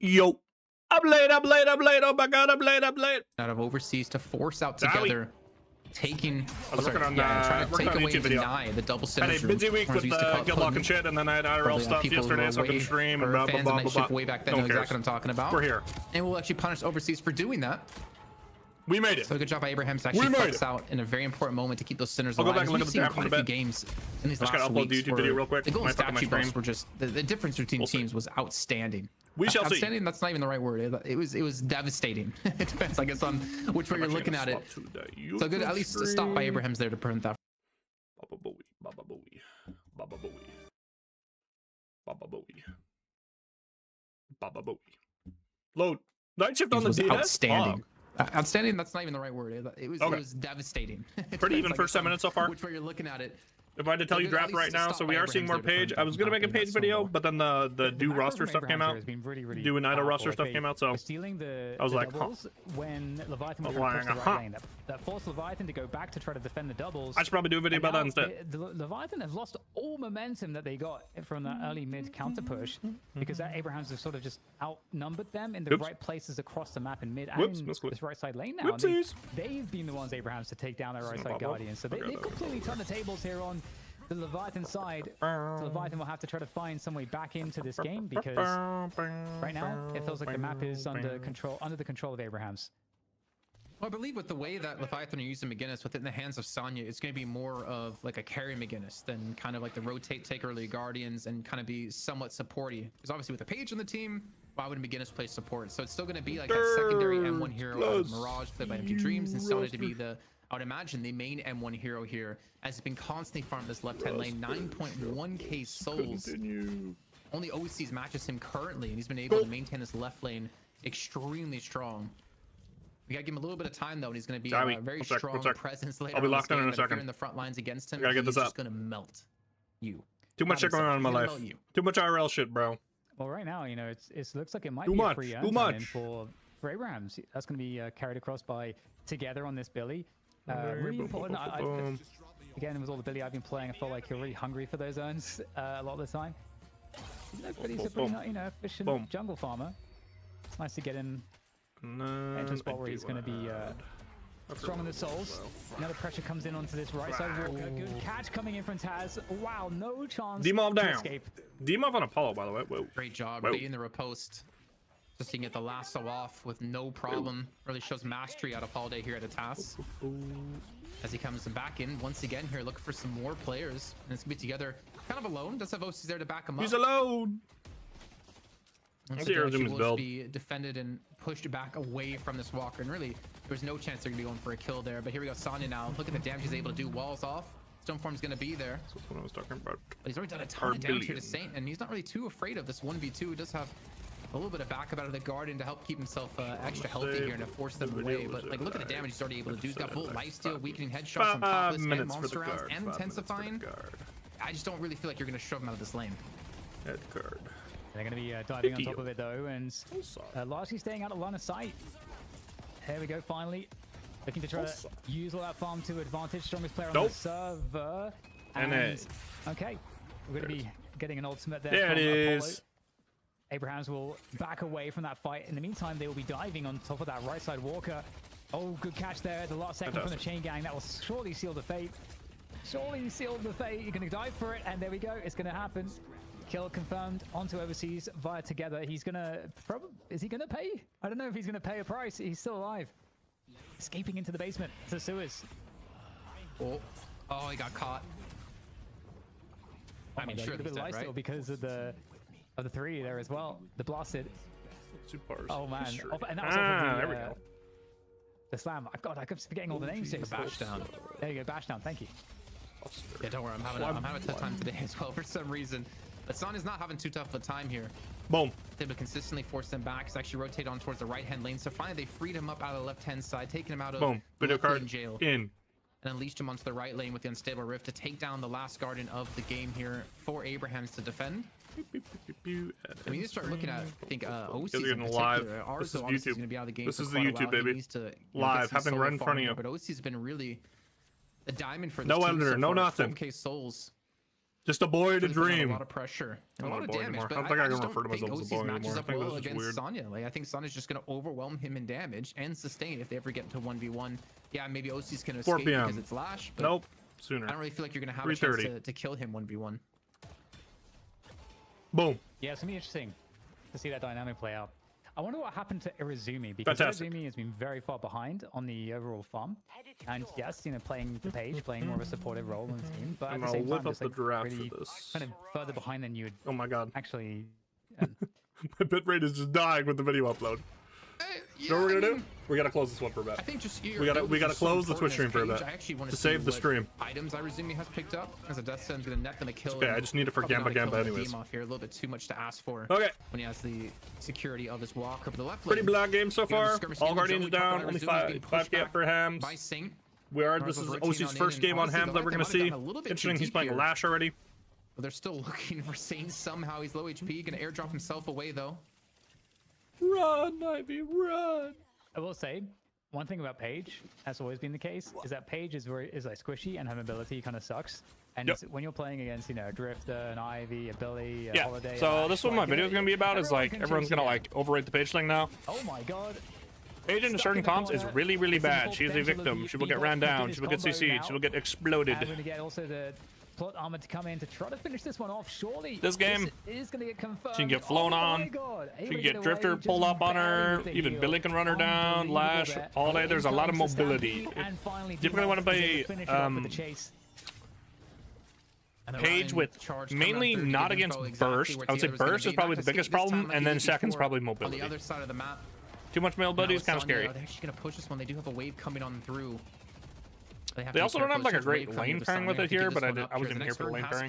Yo, I'm late. Oh my god, I'm late. Out of overseas to force out together, taking. I was sorry, working on, trying to working take on a away YouTube and video. deny the double Had a synergy. busy week with Deadlock and shit, and then I had IRL stuff yesterday, so I couldn't stream and blah blah blah blah. Way back then, No know cares. exactly what I'm talking about. We're here. And we'll actually punish overseas for doing that. We made it. So good job by Abraham to actually flex out in a very important moment to keep those sinners alive. I'll go back and look at the draft quite in a a few bit. games in these Just last gotta upload the weeks YouTube video real quick. the goal and Might fuck up my statue buffs stream. were just the difference between teams was outstanding. We shall see. Outstanding, that's not even the right word. It was devastating. It depends, I guess, on which way you're looking at it. So good, at least stop by Abraham's there to prevent that. Baba booey, baba booey, baba booey, baba booey, baba booey. Load. Night shift on the DS. Outstanding. Outstanding, that's not even the right word. It was devastating. Pretty even first 10 minutes so far. Which way you're looking at it. If I had to tell you draft right now, so we are seeing more page. I was gonna make a page video, but then the do roster stuff came out. Do an idle roster stuff came out, so I was like, huh. When Leviathan was trying to push the right lane, that forced Leviathan to go back to try to defend the doubles. I should probably do a video about that instead. The Leviathan have lost all momentum that they got from that early mid counter push because that Abrahams have sort of just outnumbered them in the right places across the map in mid and in this right side lane now. They've been the ones, Abrahams, to take down their right side Guardians. So they've completely turned the tables here on the Leviathan side. So Leviathan will have to try to find some way back into this game because right now it feels like the map is under the control of Abrahams. Well, I believe with the way that Leviathan are using McGinnis within the hands of Sonya, it's going to be more of like a carry McGinnis than kind of like the rotate, take early Guardians and kind of be somewhat supporty. Because obviously with the Page on the team, why would McGinnis play support? So it's still going to be like that secondary M1 hero of Mirage played by Empty Dreams and Sonya to be the, I would imagine, the main M1 hero here, as it's been constantly farming this left-hand lane. 9.1k souls. Only OC's matches him currently, and he's been able to maintain this left lane extremely strong. We gotta give him a little bit of time though, and he's gonna be a very strong presence later. I'll be locked in a If second. you're in the front lines against him, Gotta get this he's up. just gonna melt you. Too much shit going on in my life. Too much IRL shit, bro. Well, right now, you know, it looks like it might be a free earn for Abrahams. That's going to be carried across by Together on this Billy. Really important. Again, with all the Billy I've been playing, I feel like you're really hungry for those earns a lot of the time. But he's a pretty, efficient jungle farmer. It's nice to get him into a spot where he's going to be strong in the souls. Another pressure comes in onto this right side. Walker, good catch coming in from Taz. Wow, no chance to escape. Demov on Apollo, by the way. Whoa. Great job beating the riposte. Just to get the lasso off with no problem. Really shows mastery out of Holiday here at a task. As he comes back in once again here, looking for some more players. And it's going to be Together kind of alone. Does have OCs there to back him up. He's alone. Once again, she will be defended and pushed back away from this Walker. And really, there's no chance they're going to be going for a kill there. But here we go, Sonya now. Look at the damage he's able to do. Walls off. Stoneform's going to be there. That's what I was talking about. But he's already done a ton of damage here to Saint. And he's not really too afraid of this 1v2. He does have a little bit of backup out of the Guardian to help keep himself extra healthy here and to force them away. But like, look at the damage he's already able to do. He's got bullet lifesteal, weakening headshots on top of this, and monster rounds, and intensifying. I just don't really feel like you're going to shove him out of this lane. Head card. They're going to be diving on top of it though, and largely staying out of line of sight. Here we go, finally. Looking to try to use all that farm to advantage. Strongest player on the server. And okay, we're going to be getting an ultimate there. There it is. Apollo. Abrahams will back away from that fight. In the meantime, they will be diving on top of that right side Walker. Oh, good catch there at the last second from the chain gang. That will surely seal the fate. Surely seal the fate. You're going to dive for it, and there we go. It's going to happen. Kill confirmed onto overseas via Together. He's gonna is he gonna pay? I don't know if he's gonna pay a price. He's still alive. Escaping into the basement to sewers. Oh, he got caught. I mean, sure, a bit of lifesteal because of the three there as well. The blasted. Oh man, and that was there we go. The slam. God, I keep forgetting all the names. The bash down. There you go, bash down. Thank you. Yeah, don't worry. I'm having a tough time today as well for some reason. But Sonya's not having too tough a time here. Boom. They've been consistently forced them back. He's actually rotated on towards the right-hand lane. So finally, they freed him up out of the left-hand side, taking him out of video card jail, and unleashed him onto the right lane with the unstable rift to take down the last Guardian of the game here for Abrahams to defend. I mean, you start looking at, I think, OC's in particular. This is Arzo obviously YouTube. going to be out of the game. This for is the quite a YouTube, while. He baby. needs to, Live, happening right in front of you. But OC's been really a diamond for this no team editor, so no far. nothing. 12K souls. Just a boy to dream. A lot of pressure, and a lot of boy damage. anymore. But I don't think I can just refer to don't think myself as a OC's boy matches anymore. I up think well that's just against weird. Sonya. Like I think Sonya's just gonna overwhelm him in damage and sustain if they ever get into 1v1. Yeah, maybe OC's gonna 4 escape PM. because it's Lash. But Nope. Sooner. I don't really feel like you're gonna have a chance to kill him 1v1. Boom. Yeah, it's gonna be interesting to see that dynamic play out. I wonder what happened to Irizumi, because Irizumi has been very far behind on the overall farm. And yes, you know, playing the page, playing more of a supportive role in the team, but at the same time, just like really kind of further behind than you would. Oh my god! Actually, my bitrate is just dying with the video upload. You know what we're gonna do? We gotta close this one for a bit. I think just we gotta close the Twitch stream for a bit to save the stream. Items Irizumi has picked up as a death send's gonna net them a kill. Okay, I just need it for Gamba anyways. Off here, a little bit too much to ask for. Okay. When he has the security of his walk over the left. Pretty black game so far. All Guardians down. Only 5k for Hams. By Saint. This is OC's first game on Hams that we're gonna see. Interesting. He's playing Lash already. But they're still looking for Saint somehow. He's low HP. Gonna airdrop himself away though. Run, Ivy, run. I will say, one thing about Paige, has always been the case, is that Paige is like squishy and her mobility kind of sucks. And when you're playing against, you know, a Drifter, an Ivy, a Billy, a Holiday... So this is what my video is going to be about, is like, everyone's going to like overrate the Paige thing now. Oh my god. Paige in certain comps is really, really bad. She's a victim. She will get ran down. She will get CC'd. She will get exploded. And we're going to get also the plot armor to come in to try to finish this one off. Surely this game is going to get confirmed. She can get flown on. She can get Drifter pulled up on her. Even Billy can run her down. Lash, Holiday. There's a lot of mobility. Typically want to play Paige with mainly not against burst. I would say burst is probably the biggest problem, and then second's probably mobility. On the other side of the map. Too much mobility is kind of scary. They're actually gonna push this one. They do have a wave coming on through. They also don't have like a great lane pairing with it here, but I wasn't even here for the lane pairing.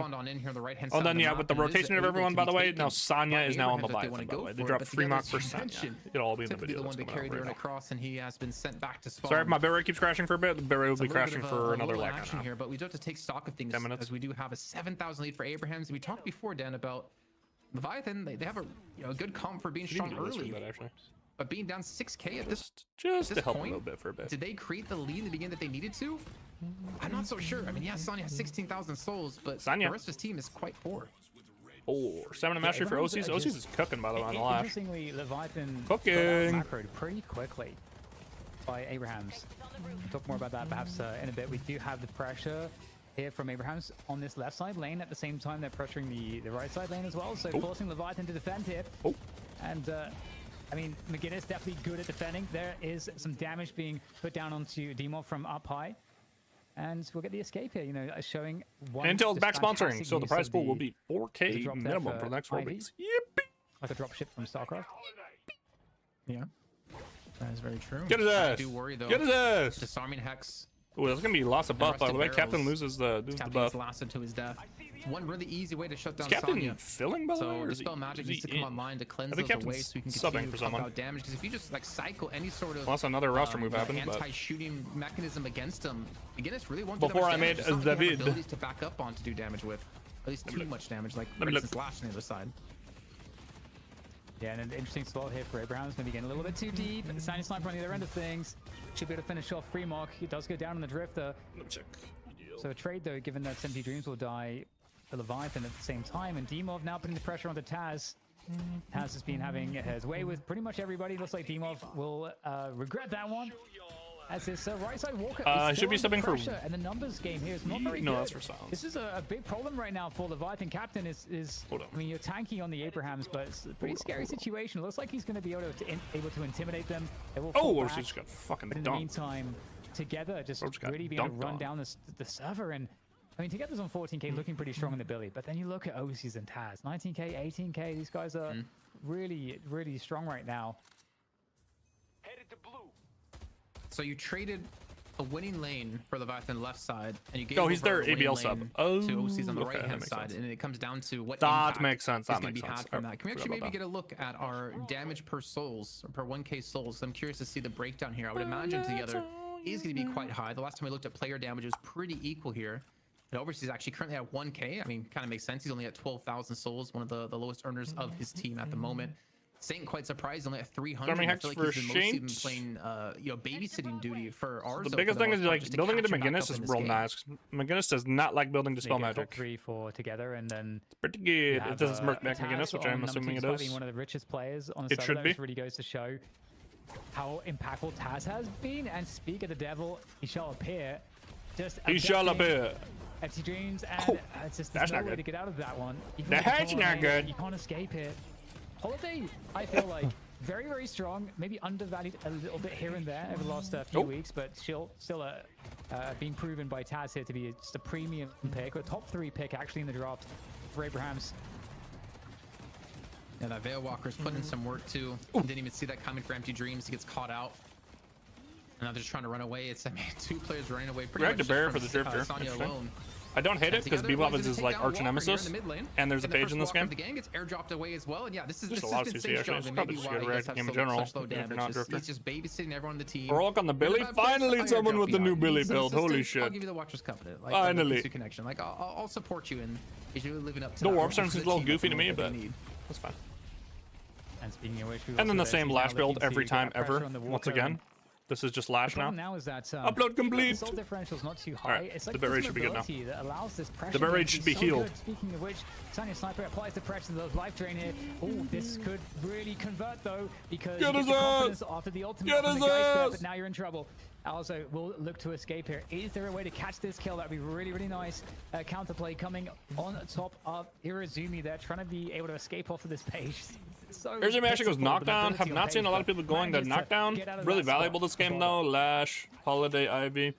Oh, then yeah, with the rotation of everyone, by the way, now Sonya is now on the Leviathan, by the way. They dropped 3 marks for Sonya. It'll all be in the video. The one to carry the run across, and he has been sent back to spawn. Sorry if my bitrate keeps crashing for a bit. The bitrate will be crashing for another leg here, but we do have to take stock of things as we do have a 7,000 lead for Abrahams. We talked before, Dan, about Leviathan. They have a good comp for being strong early. But being down 6k at this just to help a little bit for a bit. Did they create the lead in the beginning that they needed to? I'm not so sure. I mean, yeah, Sonya has 16,000 souls, but the rest of his team is quite poor. 7 mastery for OC's. OC's is cooking, by the way, on the Lash. Interestingly, Leviathan cooking macroed pretty quickly by Abrahams. We'll talk more about that perhaps in a bit. We do have the pressure here from Abrahams on this left side lane. At the same time, they're pressuring the right side lane as well, so forcing Leviathan to defend here. And I mean, McGinnis definitely good at defending. There is some damage being put down onto Demov from up high. And we'll get the escape here, you know, showing one. Until it's back sponsoring, so the prize pool will be 4k minimum for the next 4 weeks. Yippee! Like a drop ship from StarCraft. Yeah, that is very true. Get his ass! I do worry though. Get his ass! Disarming Hex. Oh, there's gonna be lots of buff, by the way. Captain loses the buff. Lasted to his death. One really easy way to shut down Captain Sonya. filling, by the way? So Dispel Magic needs to come online to cleanse those away so we can continue to pump out damage. Because if you just like cycle any sort of that's another roster move happened, anti-shooting mechanism against him, McGinnis really won't before I made David abilities to back up on to do damage with. At least too much damage, like for instance Lash on the other side. Yeah, and an interesting spot here for Abraham. It's going to be getting a little bit too deep. And the Sandy Sniper on the other end of things should be able to finish off Freemark. He does go down on the Drifter. So a trade, though, given that Simply Dreams will die for Leviathan at the same time. And Demov now putting the pressure onto Taz. Taz has been having his way with pretty much everybody. Looks like Demov will regret that one. As his right side Walker should be subbing for. And the numbers game here is not very good. That's for silence. This is a big problem right now for Leviathan. Captain is I mean, you're tanky on the Abrahams, but it's a pretty scary situation. It looks like he's going to be able to intimidate them. They will fall back. Just got fucking but in the meantime, together just really being able to run down the server. And I mean, Together's on 14k, looking pretty strong in the Billy. But then you look at OCs and Taz, 19k, 18k. These guys are really, really strong right now. Headed to blue. So you traded a winning lane for Leviathan left side, and you gave he's their ABL sub to OCs on the right hand side, and it comes down to what that makes sense. That makes sense. From that. Can we actually maybe get a look at our damage per souls, or per 1k souls? I'm curious to see the breakdown here. I would imagine together is going to be quite high. The last time we looked at player damage, it was pretty equal here. And Overseas is actually currently at 1k. I mean, kind of makes sense. He's only at 12,000 souls, one of the lowest earners of his team at the moment. Saint quite surprisingly at 300. I feel like he's been mostly playing, you know, babysitting duty for ours. The biggest thing is like building into McGinnis is real nice. McGinnis does not like building Dispel Magic. 3-4 together, and then it's pretty good. It does Merc back McGinnis, which I'm assuming it is. Being one of the richest players on the it should be. Really goes to show how impactful Taz has been. And speak of the devil, he shall appear. He shall appear. Empty Dreams, and it's just there's no way to get out of that one. That's not good. You can't escape it. Holiday, I feel like very, very strong. Maybe undervalued a little bit here and there over the last few weeks, but still being proven by Taz here to be just a premium pick, a top 3 pick actually in the draft for Abrahams. Yeah, that Veil Walker's putting in some work too. Didn't even see that coming for Empty Dreams. He gets caught out. And now they're just trying to run away. It's, I mean, 2 players running away pretty much to bear for the drifter. Sonya alone. I don't hate it because Bebop is his like arch nemesis, and there's a page in this game. The gang gets airdropped away as well, and yeah, this is just a lot of CC actually. It's probably just a good react game in general. If you're not drifter. He's just babysitting everyone on the team. Rock on the Billy. Finally, someone with the new Billy build. Holy shit! I'll give you the Watcher's Covenant. Like, finally, connection. Like I'll support you in you're living up to. The warp sense is a little goofy to me, but that's fine. And speaking of which, and then the same Lash build every time ever. Once again. This is just Lash now. Now is that upload complete. The soul differential's not too high. Right. It's like the bit rate should be good now. That allows this pressure the bit rate should be healed. Good. Speaking of which, Sonya Sniper applies the pressure to those life drain here. Oh, this could really convert though, because you get the confidence after the ultimate from the Geist there, but now you're in trouble. Also, we'll look to escape here. Is there a way to catch this kill? That'd be really, really nice. Counterplay coming on top of Irizumi there, trying to be able to escape off of this page. Irizumi actually goes knockdown. Have not seen a lot of people going to knockdown. Really valuable this game though. Lash, Holiday, Ivy.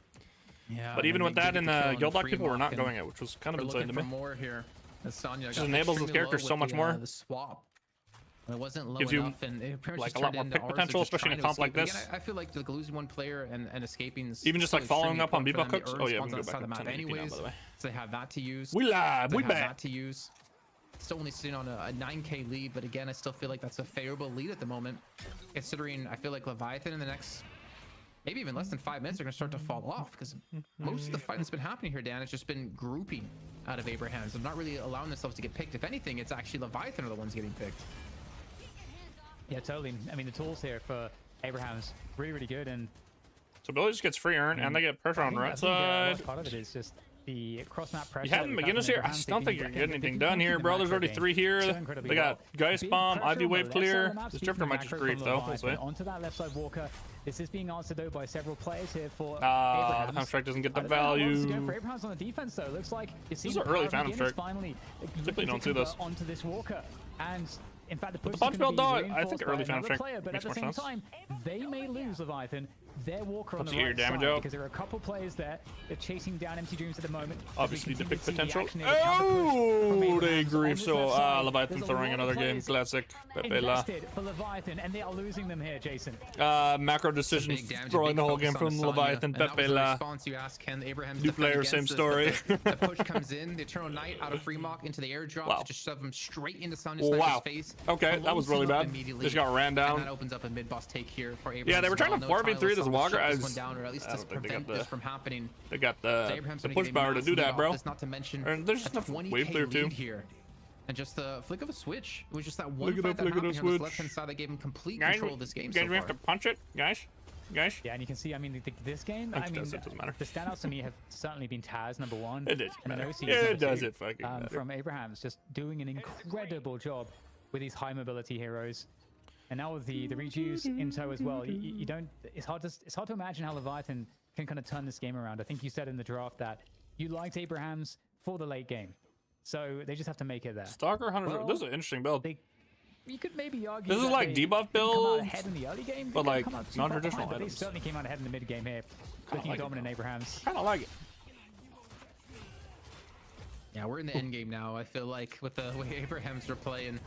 Yeah. But even with that in Deadlock, people were not going it, which was kind of insane to me. More here. Just enables this character so much more. The swap. It wasn't low gives you enough, and it like a lot more pick potential, especially in a comp like this. Again, I feel like losing one player and escaping. Even just like following up on Bebop cooks. Oh yeah, we can go back to the anyways. Now, by the way. So they have that to use. We live. We back. That to use. Still only sitting on a 9k lead, but again, I still feel like that's a favorable lead at the moment, considering I feel like Leviathan in the next maybe even less than 5 minutes are going to start to fall off, because most of the fight that's been happening here, Dan, has just been grouping out of Abrahams. They're not really allowing themselves to get picked. If anything, it's actually Leviathan are the ones getting picked. Yeah, totally. I mean, the tools here for Abrahams really, really good, and so Billy just gets free earn, and they get pressure on the right side. Part of it is just the cross map pressure. You have McGinnis here. I just don't think you're getting anything done here, bro. There's already 3 here. They got Geist Bomb, Ivy Wave clear. This drifter might just grief though. Onto that left side Walker. This is being answered though by several players here for the Phantom Strike doesn't get the value. For Abrahams on the defense though, looks like this is an early Phantom Strike. Finally, typically don't see this onto this Walker, and in fact, the punch build though, I think early Phantom Strike but makes at the more same sense. time, they may lose Leviathan. Their Walker on the right right side, out. Because there are a couple players there. They're chasing down Empty Dreams at the moment. Obviously the big potential. Oh, they grief. So Leviathan throwing another game. Classic. Invested for Leviathan, and they are losing them here, Jason. Macro decision throwing the whole game from Leviathan. Pepela. You ask, can Abrahams new player, same story. The push comes in. The Eternal Knight out of free mock into the airdrop to just shove him straight into Sonya Sniper's face. Okay, that was really bad. Just got ran down. And that opens up a mid boss take here for Abrahams. Yeah, they were trying to 4v3 this Walker. Down, or at least just prevent this from happening. They got the push power to do that, bro. Not to mention, there's just enough wave clear too. Here. And just the flick of a switch. It was just that one fight that happened here on the left-hand side that gave him complete control of this game. Guys, we have to punch it, guys. Yeah, and you can see, I mean, this game, I mean, the standouts to me have certainly been Taz, number 1. It is. It does it fucking matter. From Abrahams, just doing an incredible job with these high mobility heroes. And now with the rejuice in tow as well, you don't. It's hard to imagine how Leviathan can kind of turn this game around. I think you said in the draft that you liked Abrahams for the late game, so they just have to make it there. Stalker Hunter. Well, this is an interesting build. You could maybe argue this is like debuff build, ahead in the early game, but like non-traditional items. They certainly came out ahead in the mid game here, looking like dominant Abrahams. Kind of like it. Yeah, we're in the end game now. I feel like with the way Abrahams are playing.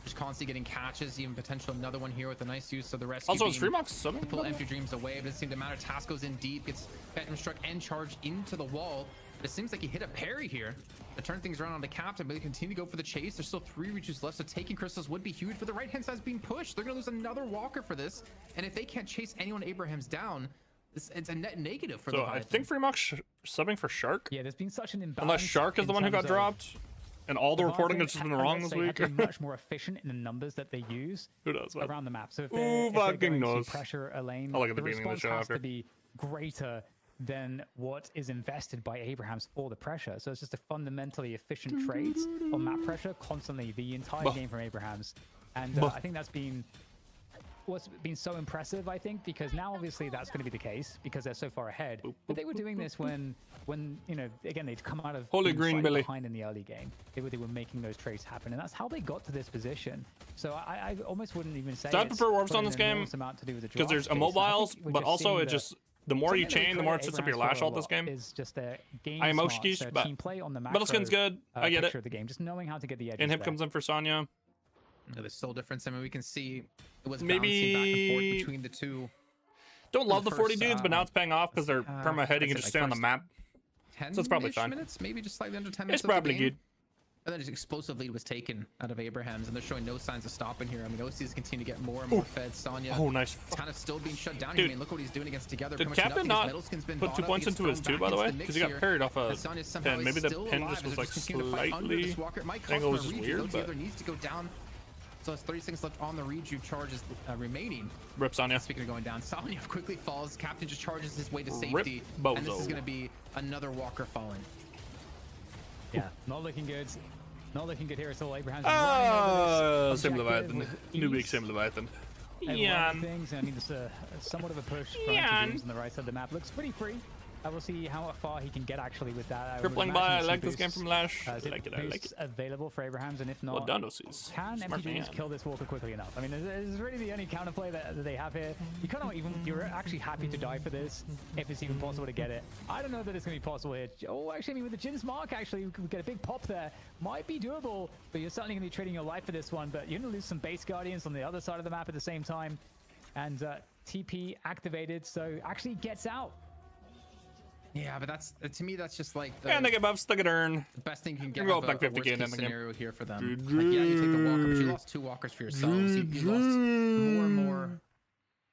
Just constantly getting catches, even potential another one here with a nice use of the rescue. Also, is Freemox subbing? To pull Empty Dreams away, but it doesn't seem to matter. Task goes in deep, gets Phantom Struck and charged into the wall. It seems like he hit a parry here to turn things around on the Captain, but they continue to go for the chase. There's still 3 reaches left, so taking crystals would be huge, but the right hand side is being pushed. They're gonna lose another Walker for this, and if they can't chase anyone Abrahams down, it's a net negative for them. So I think Freemox subbing for Shark. Yeah, there's been such an imbalance. Unless Shark is the one who got dropped. And all the reporting has just been wrong this week. Have been much more efficient in the numbers that they use around the map. So if Who fucking knows? Pressure a lane, I'll look at the beginning of the response show has after. to be greater than what is invested by Abrahams for the pressure. So it's just a fundamentally efficient trade on map pressure constantly the entire game from Abrahams. And I think that's been what's been so impressive, I think, because now obviously that's going to be the case because they're so far ahead. But they were doing this when you know, again, they'd come out of Holy green Billy behind in the early game. They were making those trades happen, and that's how they got to this position. So I almost wouldn't even say. So I prefer warps on this game because there's immobiles, but also it just the more you chain, the more it sets up your lash out this game. Is just a game I am smart, Oshkish, so but team play on the metal skin's good. I get it. Of the game, just knowing how to get the edges. And hip comes in for Sonya. There's still difference. I mean, we can see it was maybe bouncing back and forth between the two. Don't love the 40 dudes, but now it's paying off because they're perma heading and just stay on the map. So it's probably fine. Minutes, maybe just slightly under 10 minutes. It's probably good. And then his explosive lead was taken out of Abrahams, and they're showing no signs of stopping here. I mean, OCs continue to get more and more fed. Sonya, nice. Kind of still being shut down. Dude, I mean, look what he's doing against Together. Did Captain not put 2 points into his 2, by the way? Because he got parried off a pin. Maybe the pin just was like slightly angle was just weird, but needs to go down. So it's 30 seconds left on the rejuve charges remaining. Rip Sonya. Speaking of going down, Sonya quickly falls. Captain just charges his way to safety. And this is going to be another Walker falling. Yeah, not looking good. Not looking good here at all. Abraham's same Leviathan. New week, same Leviathan. Yeah. Things. I mean, it's somewhat of a push from on the right side of the map. Looks pretty free. We'll see how far he can get actually with that. Crippling by. I like this game from Lash. I like it. I like it. Available for Abrahams, and if not, well, Dondo sees. Can MTGs kill this Walker quickly enough? I mean, it's really the only counterplay that they have here. You cannot even. You're actually happy to die for this if it's even possible to get it. I don't know that it's going to be possible here. Oh, actually, I mean, with the Jin's Mark, actually, we could get a big pop there. Might be doable, but you're certainly going to be trading your life for this one. But you're going to lose some base guardians on the other side of the map at the same time, and TP activated, so actually gets out. Yeah, but that's to me that's just like and they get buffs, they get earn. The best thing you can get. Go back 50 again in the scenario here for them. Like, yeah, you take the Walker, but you lost 2 Walkers for yourselves. You lost more and more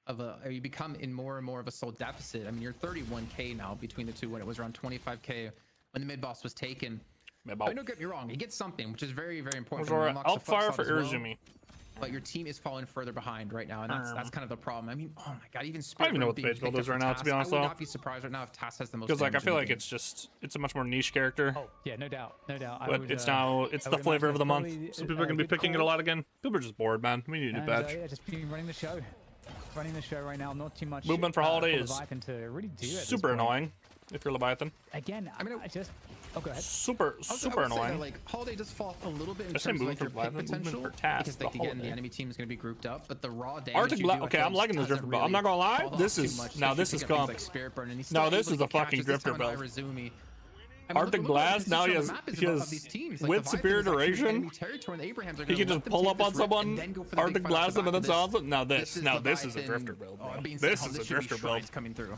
of a. You become in more and more of a soul deficit. I mean, you're 31k now between the two when it was around 25k when the mid boss was taken. I mean, don't get me wrong, he gets something, which is very, very important. Outfire for Irizumi. But your team is falling further behind right now, and that's kind of the problem. I mean, oh my god, even I don't even know what the page build is right now, to be honest, though. I would not be surprised right now if Tass has the most. Because like I feel like it's a much more niche character. Oh yeah, no doubt. But it's the flavor of the month, so people are gonna be picking it a lot again. People are just bored, man. We need a new badge. Yeah, just been running the show right now. Not too much movement for Holiday is to really do super annoying if you're Leviathan. Again, I mean, oh, go ahead. Super annoying. Like Holiday does fall a little bit in terms of like your pick potential because like again the enemy team is going to be grouped up, but the raw damage. Okay, I'm liking this drifter build. I'm not gonna lie. This is comp. No, this is a fucking drifter build. Arctic Blast. Now he has with superior duration. He can just pull up on someone, Arctic Blast them, and then solve it. Now this is a drifter build. This is a drifter build coming through.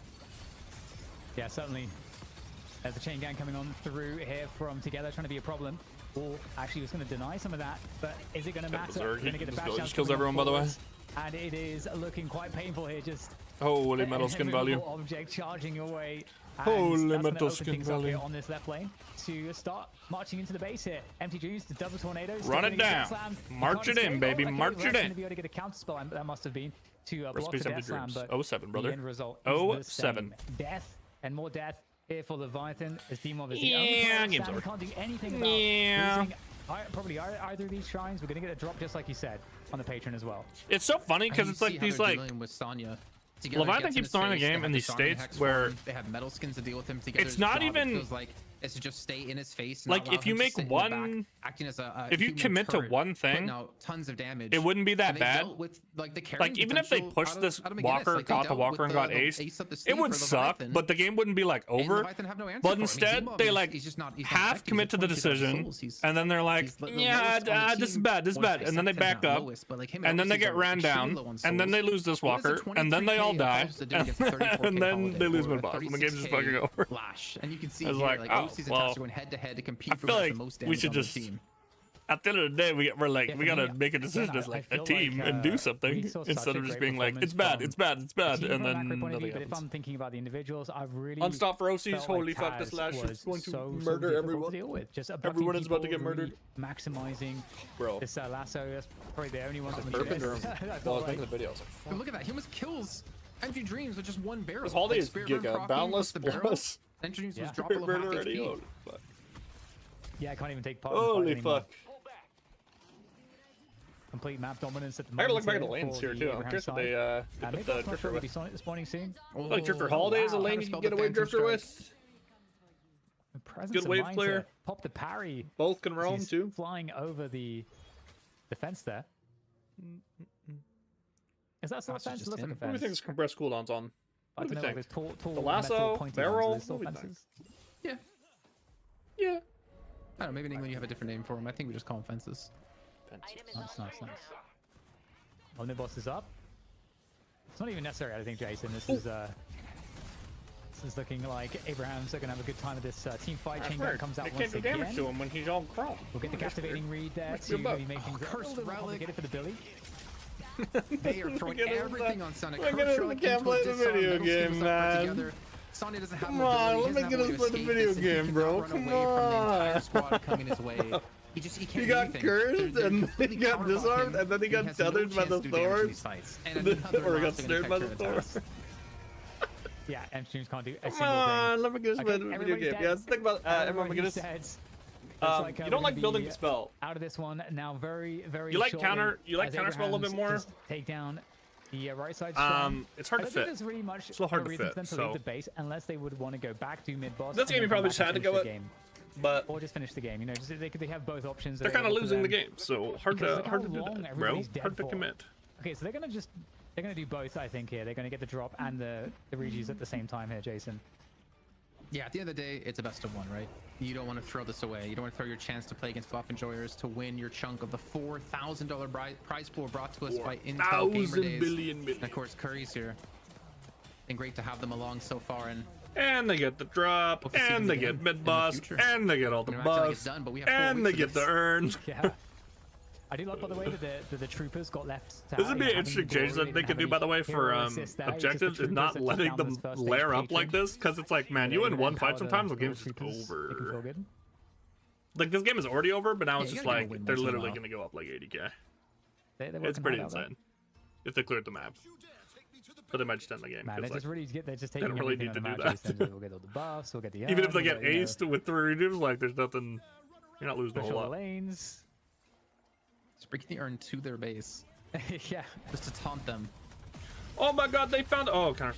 Yeah, certainly. There's a chain gang coming on through here from Together, trying to be a problem. Or actually, was going to deny some of that, but is it going to matter? Going to get the back just kills everyone, by the way. And it is looking quite painful here. Just holy metal skin value. Object charging your way. Holy metal skin value on this left lane to start marching into the base here. Empty Dreams to double tornadoes. Run it down. March it in, baby. March it in. Going to be able to get a counter spell. That must have been to block the death slam. But 07, brother. The end result is 07. Death and more death. Here for Leviathan, as Demon is the only player can't do anything about losing probably either of these shrines. We're gonna get a drop just like you said on the Patron as well. It's so funny because it's like these like with Sonya. Leviathan keeps throwing the game in these states where they have metal skins to deal with him together. It's not even feels like it's to just stay in his face. Like if you make one, acting as a if you commit to one thing, tons of damage. It wouldn't be that bad. With, like even if they pushed this Walker, caught the Walker and got aced, it would suck. But the game wouldn't be like over. But instead, they like half commit to the decision, and then they're like, yeah, this is bad, this is bad, and then they back up, and then they get ran down, and then they lose this Walker, and then they all die, and then they lose mid boss, and the game's just fucking over. And you can see I was like, oh, well, going head to head to compete I feel like we should just at the end of the day, we're like, we gotta make a decision as like a team and do something instead of just being like, it's bad, and then nothing But if I'm thinking about the individuals, I've really unstop Rosies. Holy like fuck, this Lash is going to murder murder everyone. To deal with. Just everyone is about to get really murdered. Maximizing this lasso. That's probably the only one that I was making the video. But look at that. He almost kills Empty Dreams with just one barrel. This Holiday is Giga. Boundless plus. Empty Dreams was dropping half HP. Yeah, I can't even take part. Holy fuck. Complete map dominance at the I moment. gotta look back at the lanes here too. I'm curious if they put the Drifter with. Spawning soon. Like Drifter Holiday is a lane you can get away Drifter with. Good wave clear. Pop the parry. Both can roam too. Flying over the fence there. Is that still a fence? Looks like a fence. What do you think this compressed cooldowns on? I don't know. Like tall the lasso, barrel. Yeah. Yeah. I don't know. Maybe in England you have a different name for them. I think we just call them fences. Nice. Well, mid boss is up. It's not even necessary, I think, Jason. This is looking like Abrahams are gonna have a good time with this team fight. Chain gun comes out once again. Can't do damage to him when he's all chrome. We'll get the captivating read there to maybe make things cursed relic. Get it for the Billy. They are throwing everything on Sonic. Can't play the video game, man. Sonny doesn't have come on, let me get us play the video game, bro. Come on. Squad coming his way. He can't he got cursed, and then he got disarmed, and then he got tethered by the thorns, or he got snared by the thorns. Yeah, and streams can't do a single thing. Let me get us play the video game. Yeah, let's think about everyone get us. You don't like building the spell. Out of this one now, very. You like counter spell a little bit more. Take down the right side. It's hard to fit. There's really much it's a little hard to fit. For them to leave the base unless they would want to go back to mid boss. This game you probably just had to go with. But or just finish the game, you know. Just they have both options. They're kind of losing the game, so hard to do that, bro. Hard to commit. Okay, so they're gonna do both, I think. Here they're gonna get the drop and the regis at the same time here, Jason. Yeah, at the end of the day, it's a best of one, right? You don't want to throw this away. You don't want to throw your chance to play against Buff Enjoyers to win your chunk of the $4,000 prize pool brought to us by Intel Gamer Days. Billion. And of course, Curry's here. Been great to have them along so far, and they get the drop, and they get mid boss, and they get all the buffs, and they get the urn. Yeah. I do like, by the way, that the troopers got left. This would be an interesting change that they could do, by the way, for objectives, is not letting them layer up like this, because it's like, man, you win one fight sometimes, the game's just over. Like, this game is already over, but now it's just like, they're literally going to go up like 80k. It's pretty insane. If they cleared the map. But they might just end the game. Man, they're just taking don't really need to do that. We'll get all the buffs, we'll get the even if they get aced with 3 redos, like, there's nothing, you're not losing a whole lot. Lanes. Just bringing the urn to their base. Yeah. Just to taunt them. Oh my god, they found. Oh, counter.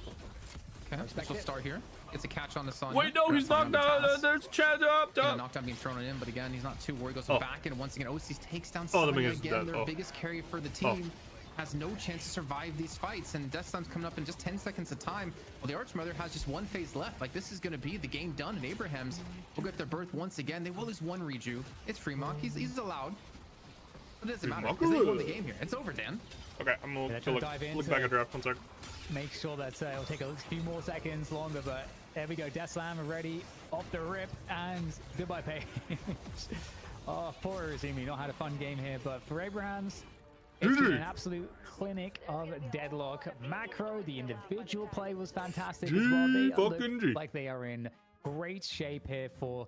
Okay, special start here. Gets a catch on the Sonya. Wait, no, he's knocked down. There's Chad up. Knockdown being thrown in, but again, he's not too worried. Goes back, and once again, OC's takes down Sonya again. Their biggest carry for the team. Has no chance to survive these fights, and Death Slam's coming up in just 10 seconds of time. Well, the Archmother has just one phase left. Like, this is going to be the game done, and Abrahams will get their birth once again. They will lose one reju. It's Fremont. He's allowed. But it doesn't matter, because they won the game here. It's over, Dan. Okay, I'm going to look back at draft 1 sec. Make sure that it'll take a few more seconds longer, but there we go. Death Slam ready, off the rip, and goodbye, Paige. Oh, poor Razimi, not had a fun game here, but for Abrahams, it's been an absolute clinic of Deadlock. Macro, the individual play was fantastic as well. They look like they are in great shape here for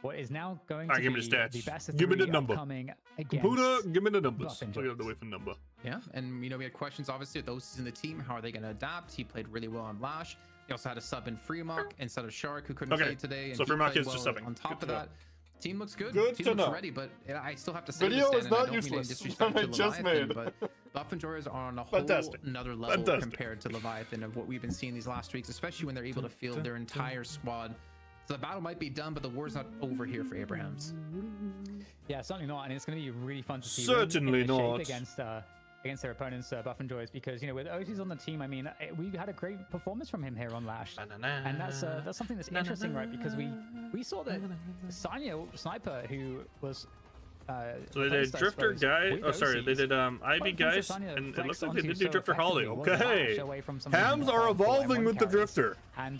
what is now going to be the best of 3 upcoming against Computer, give me the numbers. So you have to wait for the number. Yeah, and we had questions obviously with those in the team. How are they going to adapt? He played really well on Lash. He also had a sub in Fremont instead of Shark, who couldn't play today. And so Fremont is just subbing. On top of that, team looks good. Team looks ready, but I still have to say video this, is not useless. I just made. But Buff Enjoyers are on a whole another level compared to Leviathan of what we've been seeing these last weeks, especially when they're able to field their entire squad. So the battle might be done, but the war's not over here for Abrahams. Yeah, certainly not, and it's going to be really fun to see. Certainly not. Against their opponents, Buff Enjoyers, because with Otis on the team, I mean, we had a great performance from him here on Lash, and that's something that's interesting, right? Because we saw that Sonya Sniper, who was so they did Drifter guy. Oh, sorry, they did Ivy guys, and it looks like they did do Drifter Holiday. Okay, Hams are evolving with the Drifter, and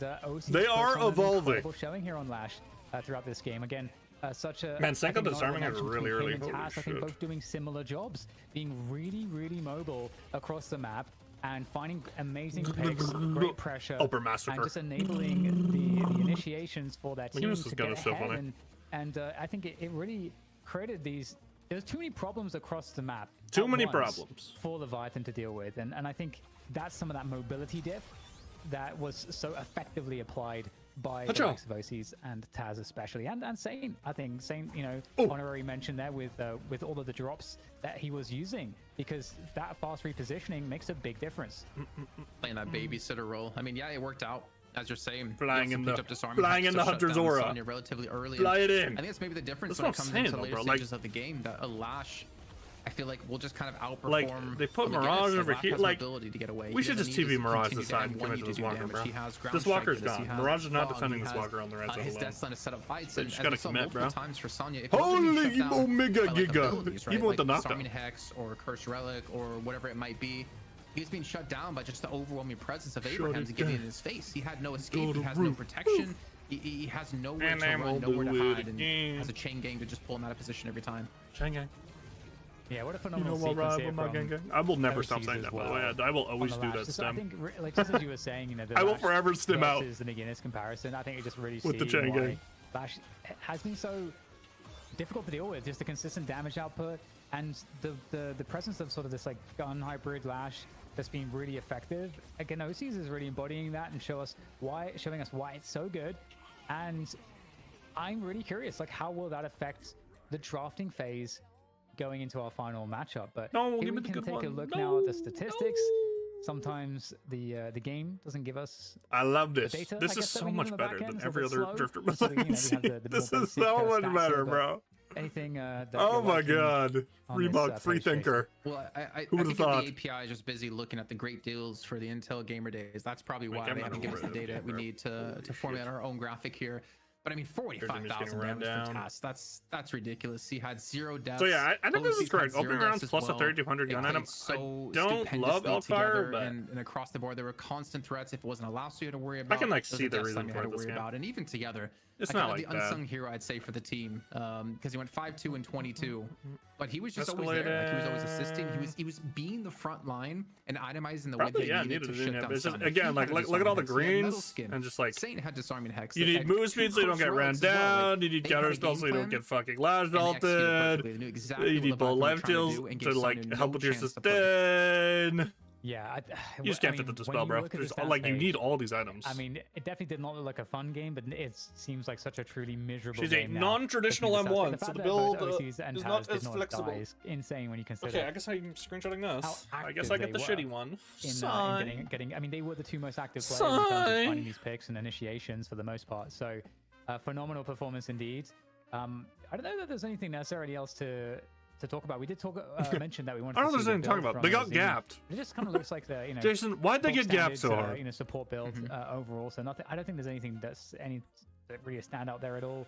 they are evolving. Showing here on Lash throughout this game again. such a man. Senko disarming is really early. I think both doing similar jobs, being really mobile across the map and finding amazing picks, great pressure, and just enabling the initiations for their team to get ahead. And I think it really created these. There's too many problems across the map. Too many problems for Leviathan to deal with, and I think that's some of that mobility diff that was so effectively applied by the likes of OCs and Taz especially, and Sane. I think Sane, you know, honorary mention there with all of the drops that he was using, because that fast repositioning makes a big difference. Playing that babysitter role. I mean, yeah, it worked out. As you're saying, flying in the Hunter's aura, relatively early. Fly it in. I think that's maybe the difference when it comes into later stages of the game. That a Lash, I feel like we'll just kind of outperform. Like they put Mirage over here. Like to get away. We should just TV Mirage aside and commit to this Walker, bro. This Walker's gone. Mirage is not defending this Walker on the right side his alone. Death Line is set up fights. So just gotta commit, bro. Times for Sonya. Holy Omega Giga! Even with the knockdown. Starming Hex or Curse Relic or whatever it might be. He was being shut down by just the overwhelming presence of Abraham's getting in his face. He had no escape. He has no protection. He has nowhere to run, nowhere to hide, and has a chain gang to just pull him out of position every time. Chain gang. Yeah, what a phenomenal sequence here from I will never stop saying that, by the way. I will always do that stem. I think, like, just as you were saying, you know, I will forever stem out. The McGinnis comparison, I think it just really with the chain gang. Lash has been so difficult to deal with, just the consistent damage output and the presence of sort of this like gun hybrid Lash that's been really effective. Again, OCs is really embodying that and showing us why it's so good. And I'm really curious, like, how will that affect the drafting phase going into our final matchup? But here we can take a look now at the statistics. Sometimes the game doesn't give us. I love this. Data, this is so much better than every other drifter. So, you know, this is so much better, bro. Anything oh my god, free thinker. Well, I think the API is just busy looking at the great deals for the Intel Gamer Days. That's probably why they haven't given us the data that we need to formulate our own graphic here. But I mean, 45,000 damage for Taz. That's ridiculous. He had 0 deaths. So yeah, I think this is correct. Opening rounds plus a 3,200 gun item. I don't love Elfire, but and across the board there were constant threats. If it wasn't a Lasso to worry about, I can like see the reason for this game. And even together, it's not like the unsung hero, I'd say, for the team, because he went 5-2 and 22, but he was just always there. Like, he was always assisting. He was being the front line and itemizing the way they needed to shut down. It's just, again, like look at all the greens and just like Saint had disarming hex. You need move speed so you don't get ran down. You need counter spells so you don't get fucking lash vaulted. You need both life deals to like help with your sustain. Yeah, you just can't fit the dispel, bro. Like you need all these items. I mean, it definitely did not look like a fun game, but it seems like such a truly miserable She's game. She's a non-traditional M1, so the build is not as flexible. Is insane when you consider. Okay, I guess I'm screenshotting this. I guess I get the shitty one. Getting. I mean, they were the two most active players in terms of finding these picks and initiations for the most part. So, phenomenal performance indeed. I don't know that there's anything necessarily else to talk about. We did mention that we wanted. I don't know. There's anything to talk about. They got gapped. It just kind of looks like the Jason, why'd they get gapped so hard? Support build overall. So nothing. I don't think there's anything that really a standout there at all.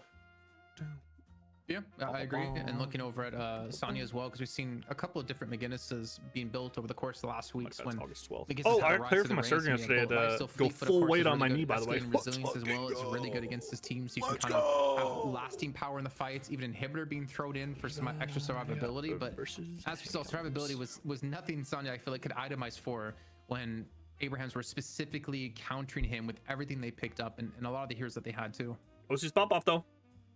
Yeah, I agree. And looking over at Sonya as well, because we've seen a couple of different McGinnises being built over the course of the last weeks. When August 12th. I cleared from my surgeon yesterday to go full weight on my knee, by the way. Resilience as well is really good against his team, so you can kind of have lasting power in the fights. Even inhibitor being thrown in for some extra survivability. But as we saw, survivability was nothing Sonya I feel like could itemize for when Abrahams were specifically countering him with everything they picked up and a lot of the heroes that they had too. OC's pop off though.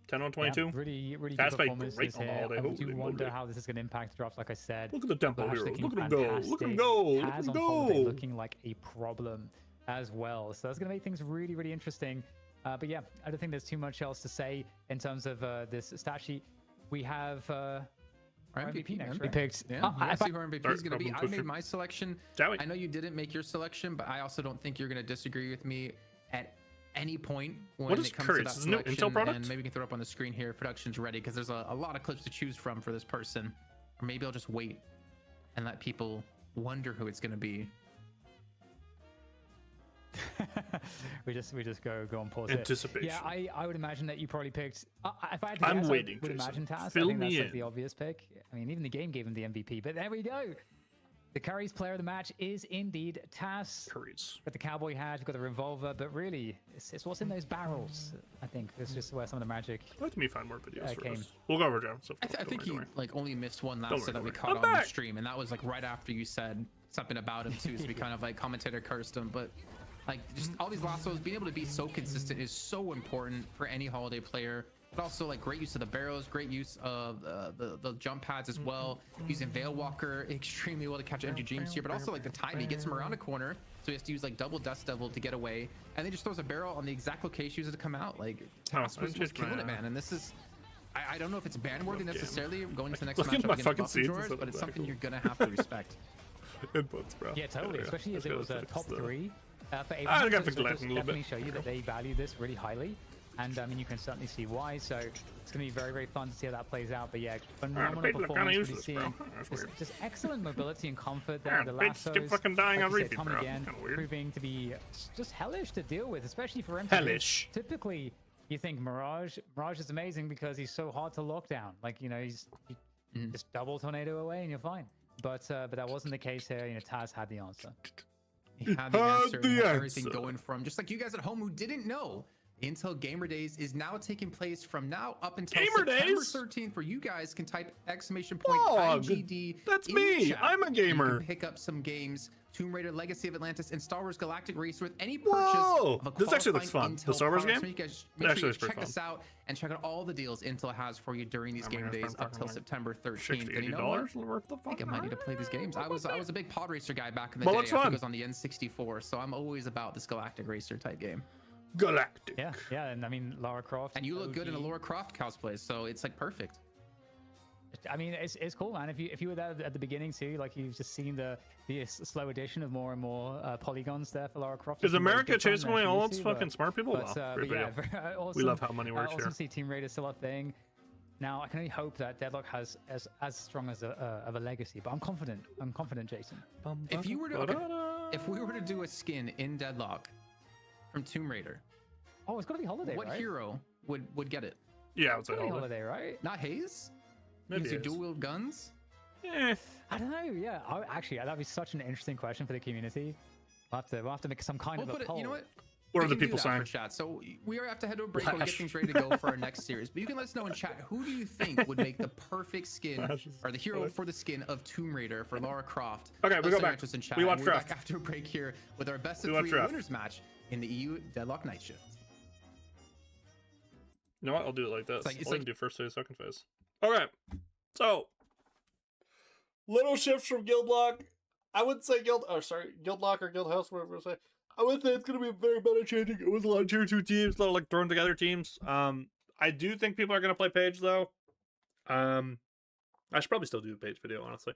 10 on 22. Yeah, really good performance here. I do wonder how this is going to impact drops, like I said. Look at the tempo hero. Look at him go. Look at him go. Look at him go. Looking like a problem as well. So that's going to make things really interesting. But yeah, I don't think there's too much else to say in terms of this stat sheet. We have our MVP next. We picked. Yeah, I see who our MVP is going to be. I made my selection. I know you didn't make your selection, but I also don't think you're going to disagree with me at any point when it comes to that selection. Intel product? And maybe we can throw it up on the screen here. Production's ready because there's a lot of clips to choose from for this person. Or maybe I'll just wait and let people wonder who it's going to be. we just go on pause. Anticipation. Yeah, I would imagine that you probably picked. If I had to I'm guess, waiting. I would imagine Taz. Fill I think me that's in. like the obvious pick. I mean, even the game gave him the MVP. But there we go. The Curry's player of the match is indeed Taz. Curry's. Got the cowboy hat, got the revolver, but really, it's what's in those barrels. I think it's just where some of the magic. Let me find more videos came. first. We'll go over John. So I think he like only missed one last set that we caught on the stream, and that was like right after you said something about him too. So we kind of like commentator cursed him, but like just all these lassos, being able to be so consistent is so important for any holiday player. But also like great use of the barrels, great use of the jump pads as well. Using Veil Walker extremely well to catch empty dreams here, but also like the time he gets him around a corner, so he has to use like double Dust Devil to get away, and then just throws a barrel on the exact location he uses to come out. Like Taz was killing it, man. And this is, I don't know if it's ban worthy necessarily going into the next matchup against Buffalo Drawers, but it's something you're gonna have to respect. Inputs, bro. Yeah, totally. Especially if it was a top 3 for Abraham. I got so definitely show you that they value this really highly. And I mean, you can certainly see why. So it's going to be very, very fun to see how that plays out. But yeah, phenomenal performance. Really seeing just excellent mobility and comfort there. The lassos, keep fucking dying on repeat, coming bro. again, proving to be just hellish to deal with, especially for him. Hellish. Typically, you think Mirage is amazing because he's so hard to lock down. Like, you know, he's just double tornado away and you're fine. But that wasn't the case here. You know, Taz had the answer. He had the answer. He had everything going from, just like you guys at home who didn't know, Intel Gamer Days is now taking place from now up until September 13th, where you guys can type !IGD. That's me. I'm a gamer. You can pick up some games, Tomb Raider, Legacy of Atlantis, and Star Wars Galactic Racer with any purchase of a this actually looks fun. Intel The Star Wars product. game? So you guys make sure you check us out and check out all the deals Intel has for you during these game days up till September 13th. And you know what? I think I might need to play these games. I was a big pod racer guy back in the day. I think it was on the N64, so I'm always about this Galactic Racer type game. Galactic. Yeah, and I mean Lara Croft. And you look good in a Lara Croft cosplay, so it's like perfect. I mean, it's cool, man. If you were there at the beginning too, like you've just seen the slow addition of more and more polygons there for Lara Croft. Is America chasing away all its fucking smart people? But yeah, awesome. We love how money works here. Awesome to see Team Raider still a thing. Now I can only hope that Deadlock has as strong as of a legacy, but I'm confident. Jason. If you were to if we were to do a skin in Deadlock from Tomb Raider, it's gotta be Holiday. What right? hero would get it? Yeah, I would say Holiday, right? Not Haze. Maybe you dual wield guns. I don't know. Yeah, actually, that'd be such an interesting question for the community. We'll have to make some kind of a poll. You know what? What are the people saying? Chat. So we have to head to a break and get things ready to go for our next series. But you can let us know in chat, who do you think would make the perfect skin or the hero for the skin of Tomb Raider for Lara Croft? Okay, we go back. In chat. We watch draft. Back after a break here with our best of 3 winners match in the EU Deadlock Night Shift. You know what? I'll do it like this. I'll do first phase, second phase. Okay. So, little shifts from Guildlock. I would say Guildlock or Guildhouse, whatever you say. I would say it's going to be very meta changing. It was a lot of tier 2 teams, a lot of like thrown together teams. I do think people are going to play Paige though. I should probably still do the Paige video, honestly.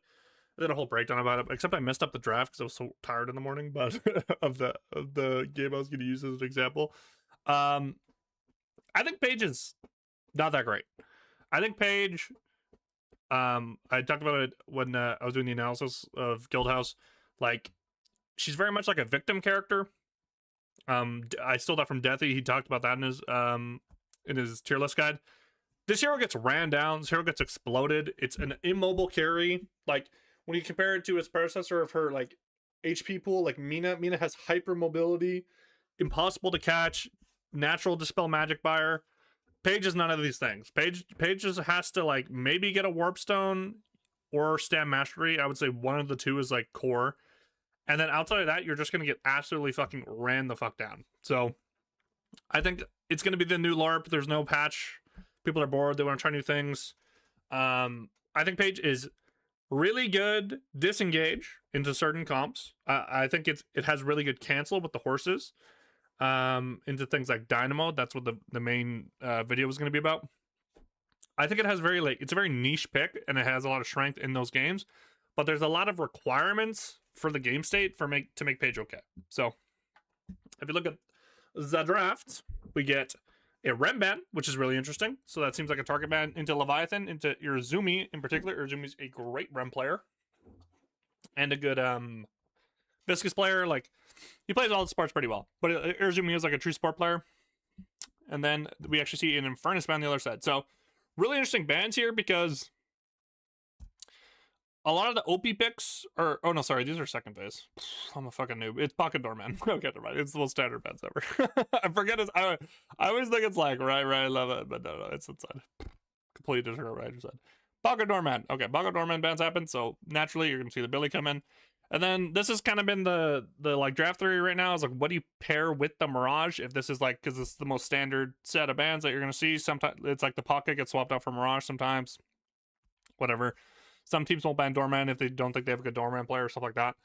I did a whole breakdown about it, except I messed up the draft because I was so tired in the morning. But of the game I was going to use as an example, I think Paige is not that great. I think Paige. I talked about it when I was doing the analysis of Guildhouse. Like, she's very much like a victim character. I stole that from Deathy. He talked about that in his tier list guide. This hero gets ran down. This hero gets exploded. It's an immobile carry. Like, when you compare it to its predecessor of her like HP pool, like Mina has hyper mobility, impossible to catch, natural dispel magic buyer. Paige is none of these things. Paige just has to like maybe get a warp stone or stam mastery. I would say one of the two is like core. And then outside of that, you're just going to get absolutely fucking ran the fuck down. So I think it's going to be the new LARP. There's no patch. People are bored. They want to try new things. I think Paige is really good disengage into certain comps. I think it has really good cancel with the horses. Into things like Dynamo. That's what the main video was going to be about. I think it has it's a very niche pick, and it has a lot of strength in those games, but there's a lot of requirements for the game state to make Paige okay. So if you look at the draft, we get a Rem ban, which is really interesting. So that seems like a target ban into Leviathan, into Irizumi in particular. Irizumi's a great Rem player and a good Viscous player. Like, he plays all the sports pretty well, but Irizumi is like a true sport player. And then we actually see an Infernus ban on the other side. So really interesting bans here because a lot of the OP picks are, oh no, sorry, these are second phase. I'm a fucking noob. It's Pocket Doorman. Okay, never mind. It's the most standard bans ever. I forget it's, I always think it's like, right, I love it, but no, it's inside. Completely disregard what I just said. Pocket Doorman. Okay, Pocket Doorman bans happen, so naturally you're gonna see the Billy come in. And then this has kind of been the like draft theory right now is like, what do you pair with the Mirage? If this is like, because it's the most standard set of bans that you're gonna see. Sometimes it's like the Pocket gets swapped out for Mirage sometimes. Whatever. Some teams won't ban Doorman if they don't think they have a good Doorman player or stuff like that.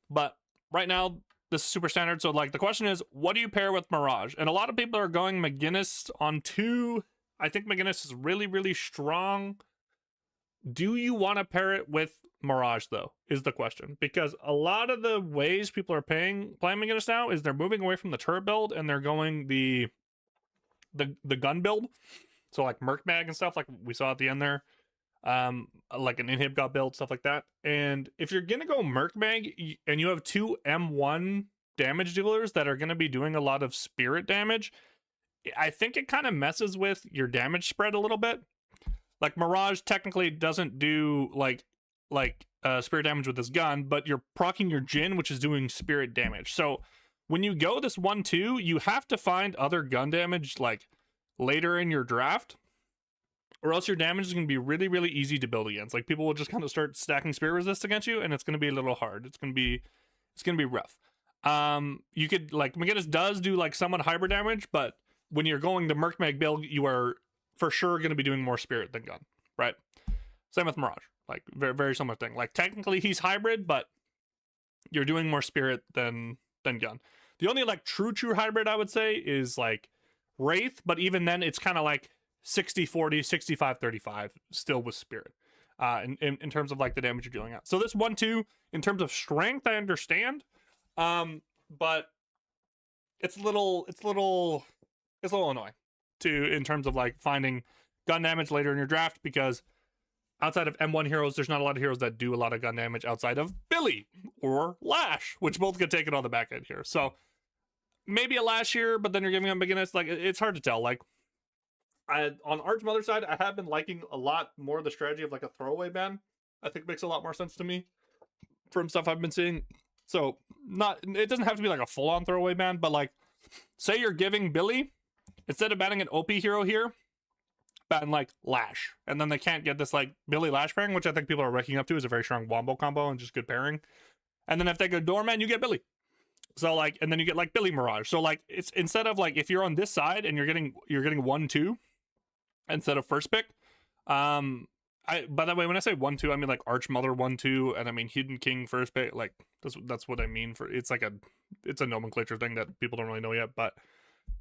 But right now, this is super standard. So like the question is, what do you pair with Mirage? And a lot of people are going McGinnis on 2. I think McGinnis is really, really strong. Do you want to pair it with Mirage though, is the question. Because a lot of the ways people are playing McGinnis now is they're moving away from the turret build and they're going the gun build. So like Merc Mag and stuff like we saw at the end there. Like an inhib got built, stuff like that. And if you're gonna go Merc Mag and you have 2 M1 damage dealers that are gonna be doing a lot of spirit damage, I think it kind of messes with your damage spread a little bit. Like Mirage technically doesn't do like spirit damage with this gun, but you're proccing your Jin, which is doing spirit damage. So when you go this 1-2, you have to find other gun damage like later in your draft, or else your damage is going to be really, really easy to build against. Like people will just kind of start stacking spirit resist against you, and it's going to be a little hard. It's going to be rough. You could like McGinnis does do like somewhat hybrid damage, but when you're going the Merc Mag build, you are for sure going to be doing more spirit than gun, right? Same with Mirage, like very, very similar thing. Like technically he's hybrid, but you're doing more spirit than gun. The only like true hybrid I would say is like Wraith, but even then it's kind of like 60-40, 65-35 still with spirit in terms of like the damage you're dealing out. So this 1-2 in terms of strength I understand, but it's a little annoying in terms of like finding gun damage later in your draft, because outside of M1 heroes there's not a lot of heroes that do a lot of gun damage outside of Billy or Lash, which both get taken on the back end here. So maybe a Lash here, but then you're giving them beginners. Like it's hard to tell. Like on Arch Mother side, I have been liking a lot more the strategy of like a throwaway ban. I think makes a lot more sense to me from stuff I've been seeing. So it doesn't have to be like a full-on throwaway ban, but like say you're giving Billy, instead of banning an OP hero here, ban like Lash, and then they can't get this like Billy Lash pairing, which I think people are waking up to is a very strong wombo combo and just good pairing. And then if they go Doorman, you get Billy. So like, and then you get like Billy Mirage. So like it's instead of like if you're on this side and you're getting 1-2 instead of first pick. By the way, when I say 1-2, I mean like Arch Mother 1-2, and I mean Hidden King first pick. Like that's what I mean for it's a nomenclature thing that people don't really know yet. But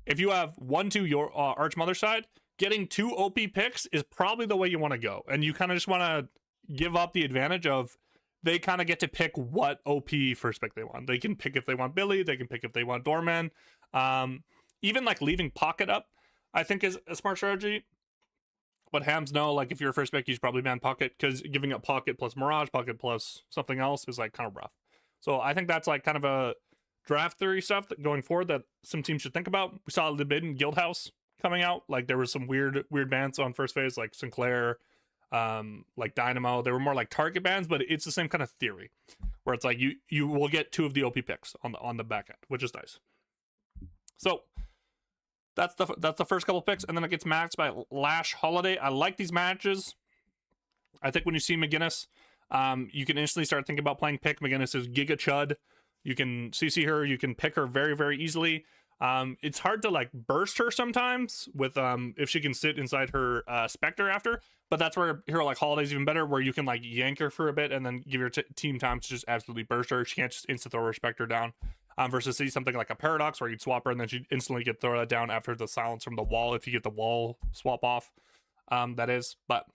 if you have 1-2 your Arch Mother side, getting 2 OP picks is probably the way you want to go, and you kind of just want to give up the advantage of they kind of get to pick what OP first pick they want. They can pick if they want Billy, they can pick if they want Doorman. Even like leaving Pocket up, I think is a smart strategy. But hams know, like if you're a first pick, you should probably ban Pocket, because giving up Pocket plus Mirage, Pocket plus something else is like kind of rough. So I think that's like kind of a draft theory stuff that going forward that some teams should think about. We saw the bid in Guildhouse coming out. Like there was some weird bans on first phase, like Sinclair, like Dynamo. They were more like target bans, but it's the same kind of theory where it's like you will get 2 of the OP picks on the back end, which is nice. So that's the first couple picks, and then it gets maxed by Lash Holiday. I like these matches. I think when you see McGinnis, you can instantly start thinking about playing pick. McGinnis is Giga Chud. You can CC her. You can pick her very, very easily. It's hard to like burst her sometimes with if she can sit inside her Spectre after, but that's where a hero like Holiday's even better, where you can like yank her for a bit and then give your team time to just absolutely burst her. She can't just insta throw her Spectre down. Versus see something like a Paradox where you'd swap her and then she'd instantly get thrown down after the silence from the wall, if you get the wall swap off. That is, but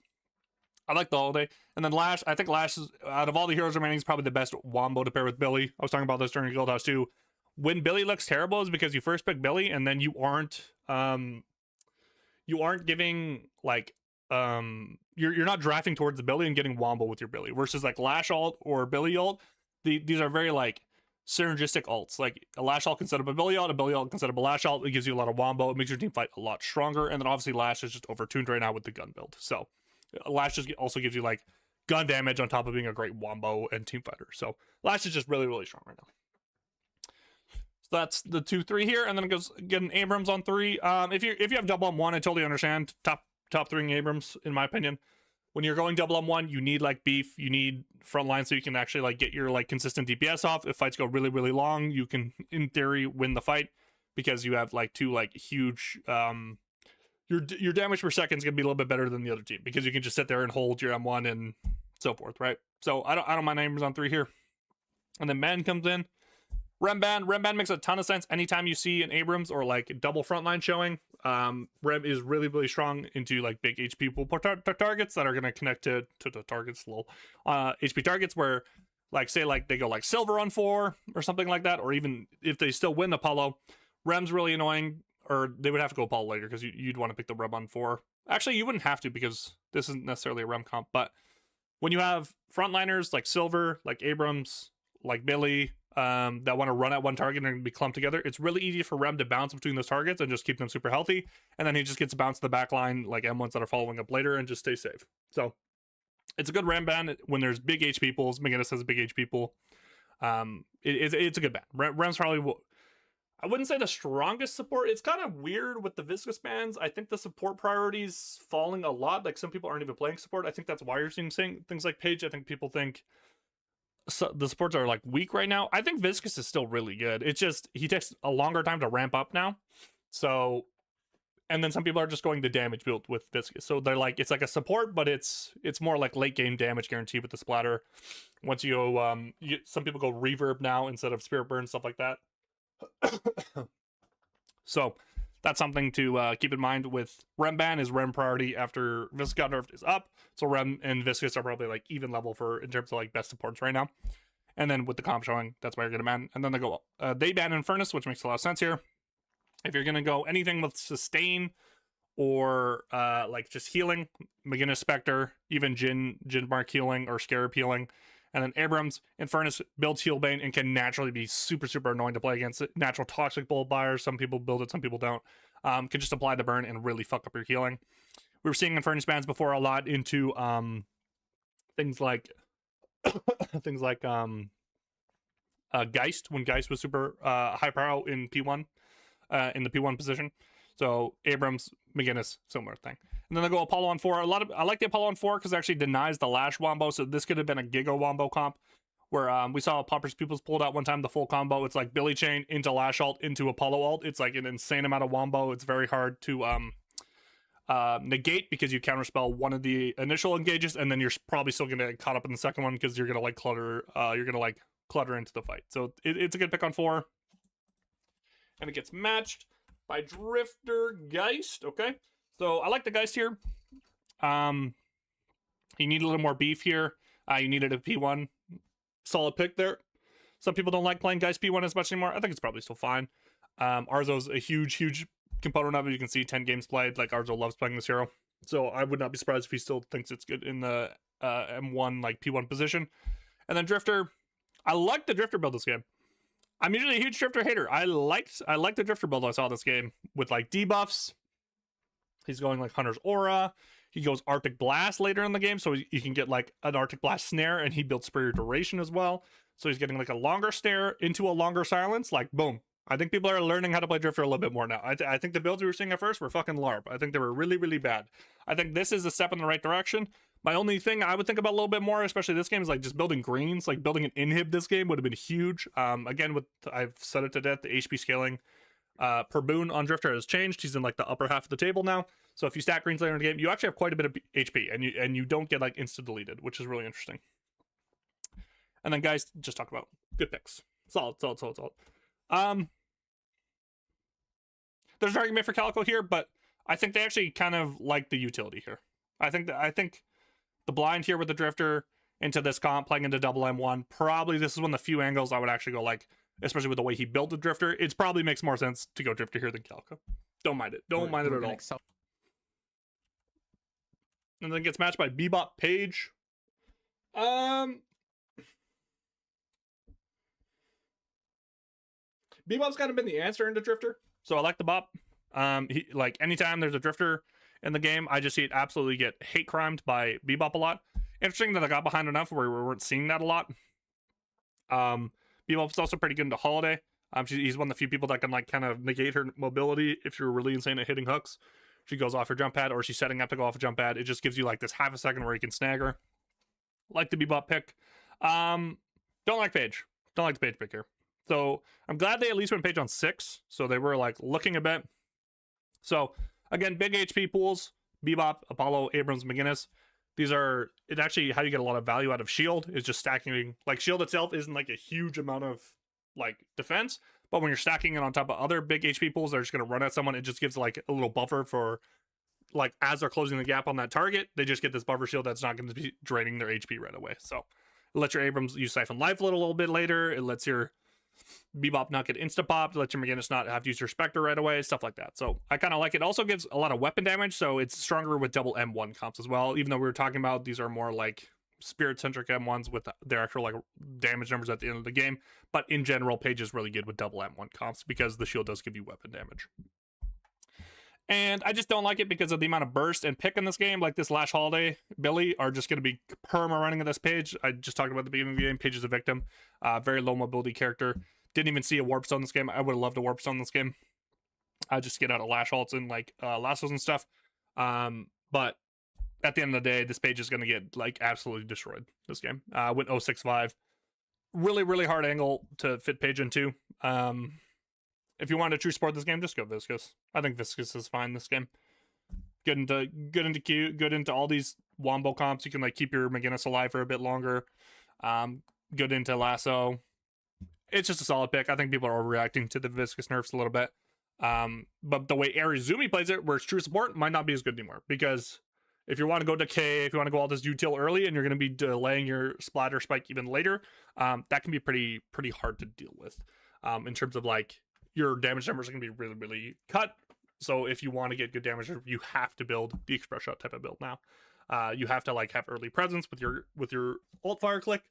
I like the Holiday. And then Lash, I think Lash is, out of all the heroes remaining, is probably the best wombo to pair with Billy. I was talking about this during Guildhouse too. When Billy looks terrible is because you first pick Billy and then you aren't giving like you're not drafting towards the Billy and getting wombo with your Billy, versus like Lash ult or Billy ult. These are very like synergistic ults. Like a Lash ult can set up a Billy ult can set up a Lash ult. It gives you a lot of wombo. It makes your team fight a lot stronger. And then obviously Lash is just overtuned right now with the gun build. So Lash just also gives you like gun damage on top of being a great wombo and team fighter. So Lash is just really, really strong right now. So that's the 2-3 here, and then it goes getting Abrams on 3. If you have double M1, I totally understand. Top 3 Abrams, in my opinion. When you're going double M1, you need like beef, you need front line so you can actually like get your like consistent DPS off. If fights go really, really long, you can in theory win the fight because you have like 2 like huge your damage per second is gonna be a little bit better than the other team because you can just sit there and hold your M1 and so forth, right? So I don't mind Abrams on 3 here. And then Man comes in. Rem makes a ton of sense anytime you see an Abrams or like double frontline showing. Rem is really, really strong into like big HP pool targets that are going to connect to targets, HP targets where like say like they go like silver on 4 or something like that, or even if they still win Apollo, Rem's really annoying, or they would have to go Apollo later because you'd want to pick the Rem on 4. Actually, you wouldn't have to because this isn't necessarily a Rem comp, but when you have frontliners like Silver, like Abrams, like Billy, that want to run at one target and be clumped together, it's really easy for Rem to bounce between those targets and just keep them super healthy, and then he just gets bounced to the back line like M1s that are following up later and just stay safe. So it's a good Rem ban when there's big HP pools. McGinnis has a big HP pool. It's a good ban. Rem's probably, I wouldn't say the strongest support. It's kind of weird with the viscous bans. I think the support priority's falling a lot. Like some people aren't even playing support. I think that's why you're seeing things like Page. I think people think the supports are like weak right now. I think Viscous is still really good. It's just he takes a longer time to ramp up now. So, and then some people are just going the damage build with Viscous. So they're like, it's like a support, but it's more like late game damage guarantee with the splatter. Once you go, some people go reverb now instead of spirit burn, stuff like that. So that's something to keep in mind with Rem ban. Is Rem priority after Viscous got nerfed is up. So Rem and Viscous are probably like even level for in terms of like best supports right now. And then with the comp showing, that's why you're gonna ban. And then they ban Infernus, which makes a lot of sense here. If you're gonna go anything with sustain or like just healing, McGinnis Spectre, even Jin Mark healing or Scarab healing. And then Abrams, Infernus builds Healbane and can naturally be super, super annoying to play against. It. Natural Toxic Bolt buyers, some people build it, some people don't. Can just apply the burn and really fuck up your healing. We were seeing Infernus bans before a lot into things like Geist, when Geist was super high power in P1, in the P1 position. So Abrams, McGinnis, similar thing. And then they go Apollo on 4. I like the Apollo on 4 because it actually denies the Lash wombo. So this could have been a Giga wombo comp where we saw Poppers Peoples pulled out one time the full combo. It's like Billy Chain into Lash ult into Apollo ult. It's like an insane amount of wombo. It's very hard to negate because you counterspell one of the initial engages, and then you're probably still gonna get caught up in the second one because you're gonna like clutter. You're gonna like clutter into the fight. So it's a good pick on 4, and it gets matched by Drifter Geist. Okay, so I like the Geist here. You need a little more beef here. You needed a P1. Solid pick there. Some people don't like playing Geist P1 as much anymore. I think it's probably still fine. Arzo's a huge component of it. You can see 10 games played. Like Arzo loves playing this hero. So I would not be surprised if he still thinks it's good in the M1 like P1 position. And then Drifter. I like the Drifter build this game. I'm usually a huge Drifter hater. I like the Drifter build I saw this game with like debuffs. He's going like Hunter's Aura. He goes Arctic Blast later in the game, so you can get like an Arctic Blast snare, and he builds Superior Duration as well. So he's getting like a longer snare into a longer silence. Like boom. I think people are learning how to play Drifter a little bit more now. I think the builds we were seeing at first were fucking LARP. I think they were really, really bad. I think this is a step in the right direction. My only thing I would think about a little bit more, especially this game, is like just building greens. Like building an inhib this game would have been huge. Again, I've said it to death, the HP scaling per boon on Drifter has changed. He's in like the upper half of the table now. So if you stack greens later in the game, you actually have quite a bit of HP, and you don't get like insta deleted, which is really interesting. And then guys, just talk about good picks. Solid. There's an argument for Calico here, but I think they actually kind of like the utility here. I think the blind here with the Drifter into this comp, playing into double M1, probably this is one of the few angles I would actually go like, especially with the way he built the Drifter. It probably makes more sense to go Drifter here than Calico. Don't mind it. Don't mind it at all. And then gets matched by Bebop Page. Bebop's kind of been the answer into Drifter, so I like the Bop. He, like anytime there's a Drifter in the game, I just see it absolutely get hate crimed by Bebop a lot. Interesting that I got behind enough where we weren't seeing that a lot. Bebop's also pretty good into Holiday. He's one of the few people that can like kind of negate her mobility if you're really insane at hitting hooks. She goes off her jump pad, or she's setting up to go off a jump pad. It just gives you like this half a second where you can snag her. Like the Bebop pick. Don't like Paige. Don't like the Paige pick here. So I'm glad they at least went Paige on 6. So they were like looking a bit. So again, big HP pools. Bebop, Apollo, Abrams, McGinnis. These are, it's actually how you get a lot of value out of shield is just stacking. Like shield itself isn't like a huge amount of like defense, but when you're stacking it on top of other big HP pools that are just going to run at someone, it just gives like a little buffer for like as they're closing the gap on that target, they just get this buffer shield that's not going to be draining their HP right away. So it lets your Abrams use Siphon Life a little bit later. It lets your Bebop not get insta-popped. It lets your McGinnis not have to use your Spectre right away, stuff like that. So I kind of like it. Also gives a lot of weapon damage, so it's stronger with double M1 comps as well, even though we were talking about these are more like spirit-centric M1s with their actual like damage numbers at the end of the game. But in general, Paige is really good with double M1 comps because the shield does give you weapon damage. And I just don't like it because of the amount of burst and pick in this game. Like this Lash Holiday, Billy are just going to be perma running at this Paige. I just talked about the beginning of the game. Paige is a victim. Very low mobility character. Didn't even see a warp stone this game. I would have loved a warp stone this game. I just get out of Lash Halts and like lassos and stuff. But at the end of the day, this Paige is going to get like absolutely destroyed this game. Went 065. Really, really hard angle to fit Paige into. If you want to true support this game, just go Viscous. I think Viscous is fine this game. Good into Q, good into all these Wombo comps. You can like keep your McGinnis alive for a bit longer. Good into Lasso. It's just a solid pick. I think people are overreacting to the Viscous nerfs a little bit. But the way Arizumi plays it, where it's true support, might not be as good anymore. Because if you want to go Decay, if you want to go all this util early, and you're going to be delaying your splatter spike even later, that can be pretty hard to deal with. In terms of like, your damage numbers are going to be really, really cut. So if you want to get good damage, you have to build the Express Shot type of build now. You have to like have early presence with your alt fire click,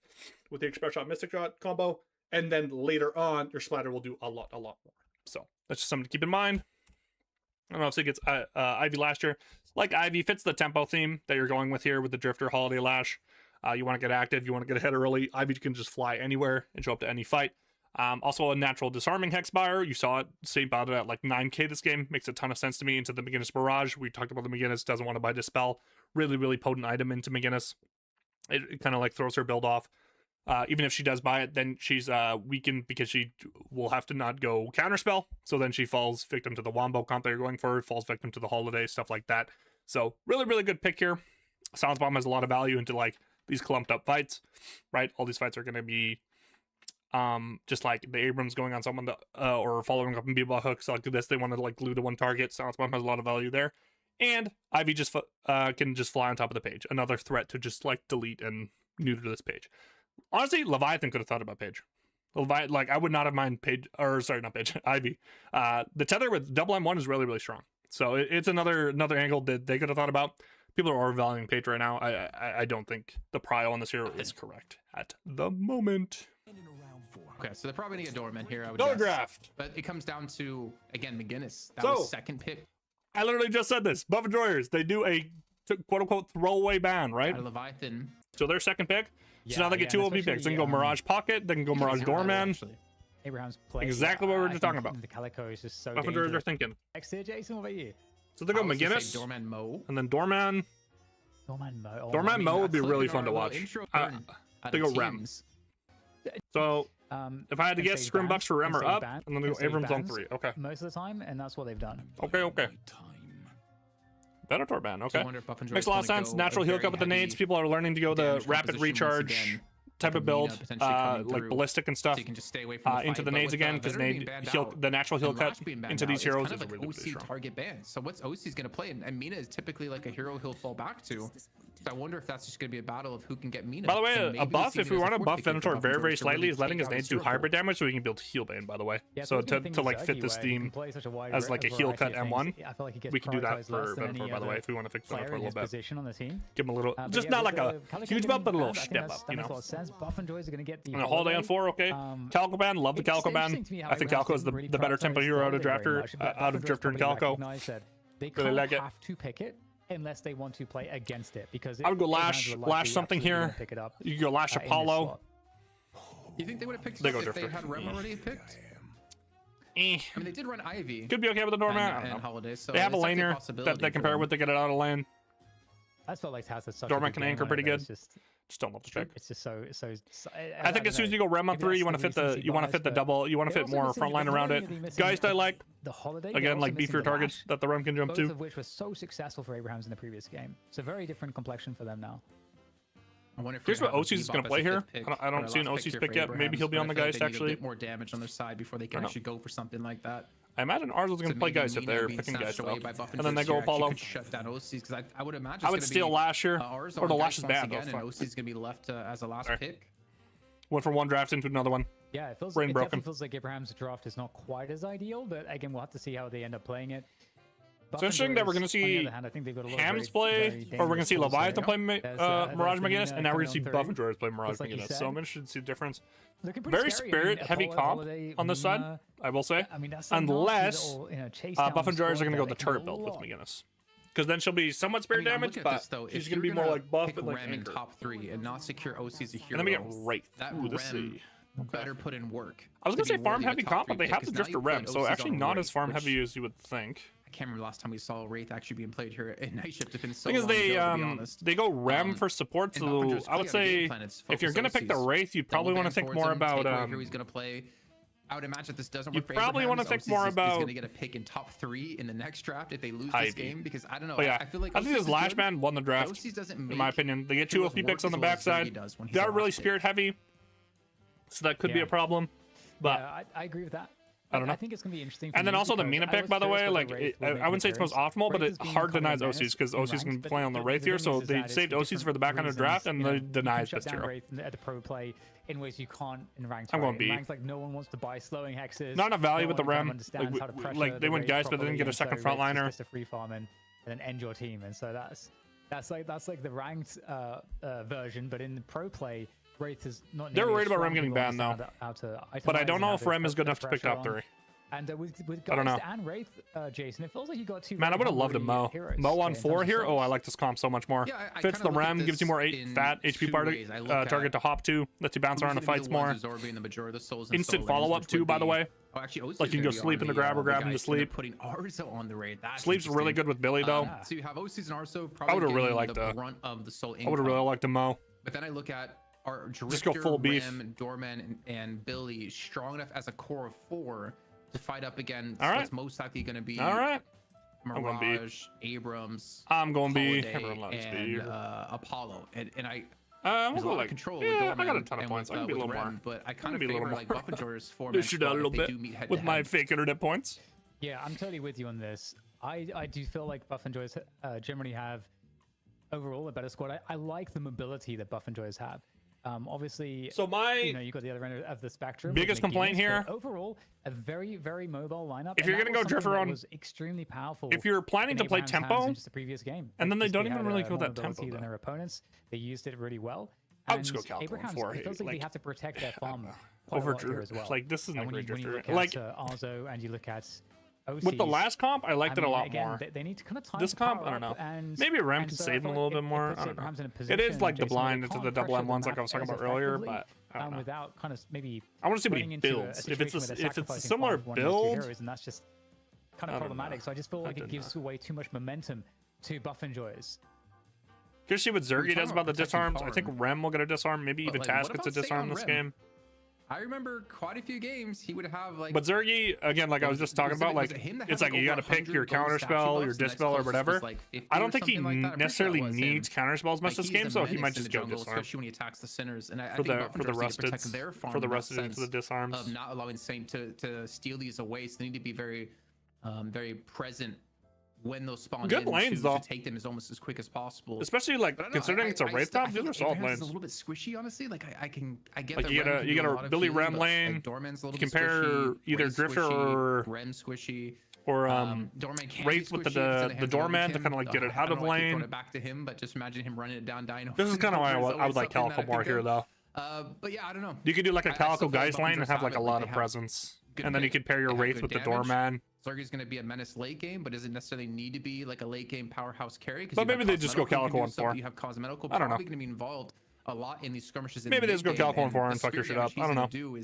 with the Express Shot Mystic Shot combo, and then later on your splatter will do a lot more. So that's just something to keep in mind. I don't know if it gets Ivy last year. Like Ivy fits the tempo theme that you're going with here with the Drifter Holiday Lash. You want to get active, you want to get ahead early. Ivy can just fly anywhere and show up to any fight. Also a natural disarming Hexfire. You saw it, St. Bought it at like 9k this game. Makes a ton of sense to me into the McGinnis Barrage. We talked about the McGinnis doesn't want to buy Dispel. Really, really potent item into McGinnis. It kind of like throws her build off. Even if she does buy it, then she's weakened because she will have to not go Counterspell. So then she falls victim to the Wombo comp that you're going for, falls victim to the Holiday, stuff like that. So really, really good pick here. Silence Bomb has a lot of value into like these clumped up fights, right? All these fights are going to be just like the Abrams going on someone that, or following up in Bebop hooks like this. They want to like glue to one target. Silence Bomb has a lot of value there. And Ivy just can just fly on top of the Page. Another threat to just like delete and neuter this Page. Honestly, Leviathan could have thought about Page. Leviathan, like I would not have mind Page, or sorry, not Page, Ivy. The tether with double M1 is really, really strong. So it's another angle that they could have thought about. People are overvaluing Page right now. I don't think the prio on this hero is correct at the moment. Okay, so they're probably gonna get Dorman here, I would No guess. draft. But it comes down to, again, McGinnis. That was second pick. I literally just said this. Buff Enjoyers, they do a quote-unquote throwaway ban, right? Leviathan. So their second pick. So now they get two OB picks. They can go Mirage Pocket. They can go Mirage Doorman. Abraham's play. Exactly what we were just talking about. The Calico is just so Buff Enjoyers are thinking. Next year, Jason, what about you? So they go McGinnis. Doorman Mo. And then Doorman. Doorman Mo. Oh, Doorman Mo would be really fun to watch. They go Rem. So if I had to guess, Scrim Bucks for Rem are up, and then they go Abrams on 3. Okay. Most of the time, and that's what they've done. Okay. Venator ban, okay. Makes a lot of sense. Natural heal cut with the nades. People are learning to go the rapid recharge type of build, like ballistic and stuff, so you can just stay away from into the nades again, because the natural heal cut into these heroes is really strong. Target ban. So what's OC's going to play? And Mina is typically like a hero he'll fall back to. So I wonder if that's just going to be a battle of who can get Mina. By the way, a buff, if we want to buff Venator very, very slightly, is letting his nades do hybrid damage so he can build heal bane, by the way. So to like fit this theme as like a heal cut M1, we can do that for Venator, by the way, if we want to fix Venator a little bit. Give him a little, just not like a huge buff, but a little step up, you know. And a Holiday on 4, okay. Calico ban, love the Calico ban. I think Calico is the better tempo hero out of Drifter and Calico. They kind of have to pick it unless they want to play against it, because I would go lash something here. Pick it up, you could go lash Apollo. You think they would have picked they it go if drifter. they had Rem already picked? I mean, they did run Ivy. Could be okay with the Doorman. And Holiday, so they have a laner that they can pair with to get it out of lane. I felt like has such Doorman can anchor pretty good. Just don't love the pick. It's just so. I think as soon as you go Rem on 3, you want to fit the double. You want to fit more front line around it. Guys that like the Holiday again like beefier targets that the Rem can jump to. Both of which were so successful for Abrahams in the previous game. It's a very different complexion for them now. I wonder if here's what OC's is going to play here. I don't see an OC's pick yet. Maybe he'll be on the Geist actually. A bit more damage on their side before they can actually go for something like that. I imagine ours was going to play Geist if they're picking Geist though. And then they go Apollo. Shut down OC's because I would imagine. I would steal Lash here. Or the Lash is bad though. And OC's going to be left as a last pick. Went from one draft into another one. Yeah, it definitely feels like Abraham's draft is not quite as ideal, but again, we'll have to see how they end up playing it. It's interesting that we're going to see Hams play, or we're going to see Leviathan play Mirage McGinnis, and now we're going to see Buff and George play Mirage McGinnis. So I'm interested to see the difference. Very spirit-heavy comp on this side, I will say. Unless Buff and George are going to go the turret build with McGinnis. Because then she'll be somewhat spirit damage, but she's going to be more like Buff, but like in top 3 and not secure OC as a hero. And then we get Wraith. That Rem better put in work. I was going to say farm-heavy comp, but they have the Drifter Rem, so actually not as farm-heavy as you would think. I can't remember last time we saw Wraith actually being played here at Night Shift. It's been so long ago, to be honest. They go Rem for support, so I would say if you're gonna pick the Wraith, you'd probably want to think more about here he's gonna play. I would imagine this doesn't work. You probably want to think more about. He's gonna get a pick in top 3 in the next draft if they lose this game, because I don't know. Yeah, I feel like I think this Lash Man won the draft. In my opinion, they get 2 OP picks on the backside. They're really spirit heavy, so that could be a problem. But I agree with that. I don't know. I think it's going to be interesting. And then also the Mina pick, by the way, like I wouldn't say it's most optimal, but it hard denies OCs because OCs can play on the Wraith here, so they saved OCs for the back end of draft and they denies this hero. At the pro play in ways you can't in ranked. I'm going B. Ranks, like no one wants to buy slowing hexes. Not enough value with the Rem. Like they went Geist, but they didn't get a second frontliner. Just a free farm and then end your team, and so that's like the ranked version, but in the pro play. Wraith is not. They're worried about Rem getting banned though, but I don't know if Rem is good enough to pick top 3. And with Geist and Wraith, Jason, it feels like you got 2. Man, I would have loved a Mo. Mo on 4 here. Oh, I like this comp so much more. Yeah, fits the Rem, gives you more fat HP target to hop to, lets you bounce around the fights more. Instant follow up too, by the way. Oh, actually, like you can go sleep in the grab or grab him to sleep. Putting Arzo on the raid. Sleep's really good with Billy though. So you have OCs and Arzo. I would have really liked a brunt of the soul. I would have really liked a Mo. But then I look at our Drifter, just go full beef. Rem, Doorman, and Billy strong enough as a core of 4 to fight up against what's most likely going to be Mirage, Abrams, I'm going B. And Apollo. And I there's a lot of control with I Doorman got a ton of points. I can be a little more. But I kind of favor like Buff and Jor's format Dish it out a little bit with my fake internet points. Yeah, I'm totally with you on this. I do feel like Buff and Joy's generally have overall a better squad. I like the mobility that Buff and Joy's have. Obviously, so you got the other end of the spectrum. Biggest complaint here. Overall, a very, very mobile lineup. If you're gonna go Drifter on, was extremely powerful. If you're planning to play tempo, just the previous game, and then they don't even really go that tempo. Than their opponents, they used it really well. I would just go Calco on 4. It feels like they have to protect their farm over Drifter as well. Like this isn't a great Drifter. Like Arzo, and you look at OCs, with the last comp, I liked it a lot more. They need to kind of time this comp, I don't know. Maybe Rem can save them a little bit more. I don't know. It is like the blind into the double M1s like I was talking about earlier, but I don't know. Without kind of maybe I want to see what he builds. If it's a similar build, and that's just kind of problematic. So I just feel like it gives away too much momentum to Buff and Joy's. Here's see what Zergy does about the disarms. I think Rem will get a disarm. Maybe even Taz gets a disarm this game. I remember quite a few games he would have like. But Zergy, again, like I was just talking about, like it's like you got to pick your counter spell, your dispel, or whatever. I don't think he necessarily needs counter spells much this game, so he might just go disarm. Especially when he attacks the sinners, and for the rusted into the disarms. Of not allowing Saint to steal these away, so they need to be very, very present when those spawn good in lanes though. To take them is almost as quick as possible. Especially like considering it's a Wraith top, these are solid lanes. A little bit squishy, honestly. Like I get like you get a Billy Rem lane. Dorman's a little you compare either Drifter or Rem squishy. Or Wraith with the Doorman to kind of like get it out of lane. It back to him, but just imagine him running it down Dino. This is kind of why I would like Calico more here though. But yeah, I don't know. You could do like a Calico Geist lane and have like a lot of presence. And then you could pair your Wraith with the Doorman. Zerg is going to be a menace late game, but doesn't necessarily need to be like a late game powerhouse carry. But maybe they just go Calico on 4. You have Cosmetical I don't know. probably going to be involved a lot in these skirmishes. Maybe they just go Calico on 4 and fuck your shit up. I don't know.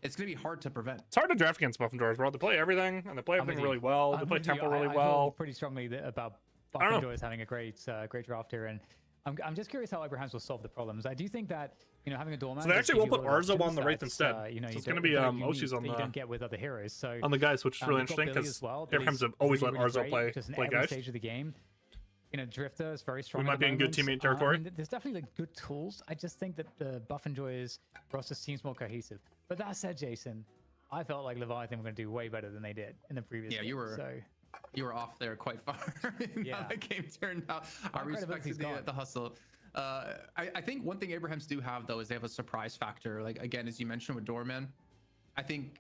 It's going to be hard to prevent. It's hard to draft against Buff and Joyers, bro. They play everything, and they play everything really well. They play tempo really well. I feel pretty strongly about Buff and Joyers having a great draft here, and I'm just curious how Abrahams will solve the problems. I do think that, you know, having a doorman. So they actually will put Arzo on the Wraith instead. You know, so it's going to be Oshi's on the. You don't get with other heroes. So on the guys, which is really interesting because Abrahams have always let Arzo play guys. Stage of the game. You know, Drifter is very strong. We might be in good teammate territory. I mean, there's definitely like good tools. I just think that the Buff and Joyers roster seems more cohesive. But that said, Jason, I felt like Leviathan were going to do way better than they did in the previous game. You were off there quite far. How the game turned out. I respect the hustle. I think one thing Abrahams do have though is they have a surprise factor. Like again, as you mentioned with Doorman, I think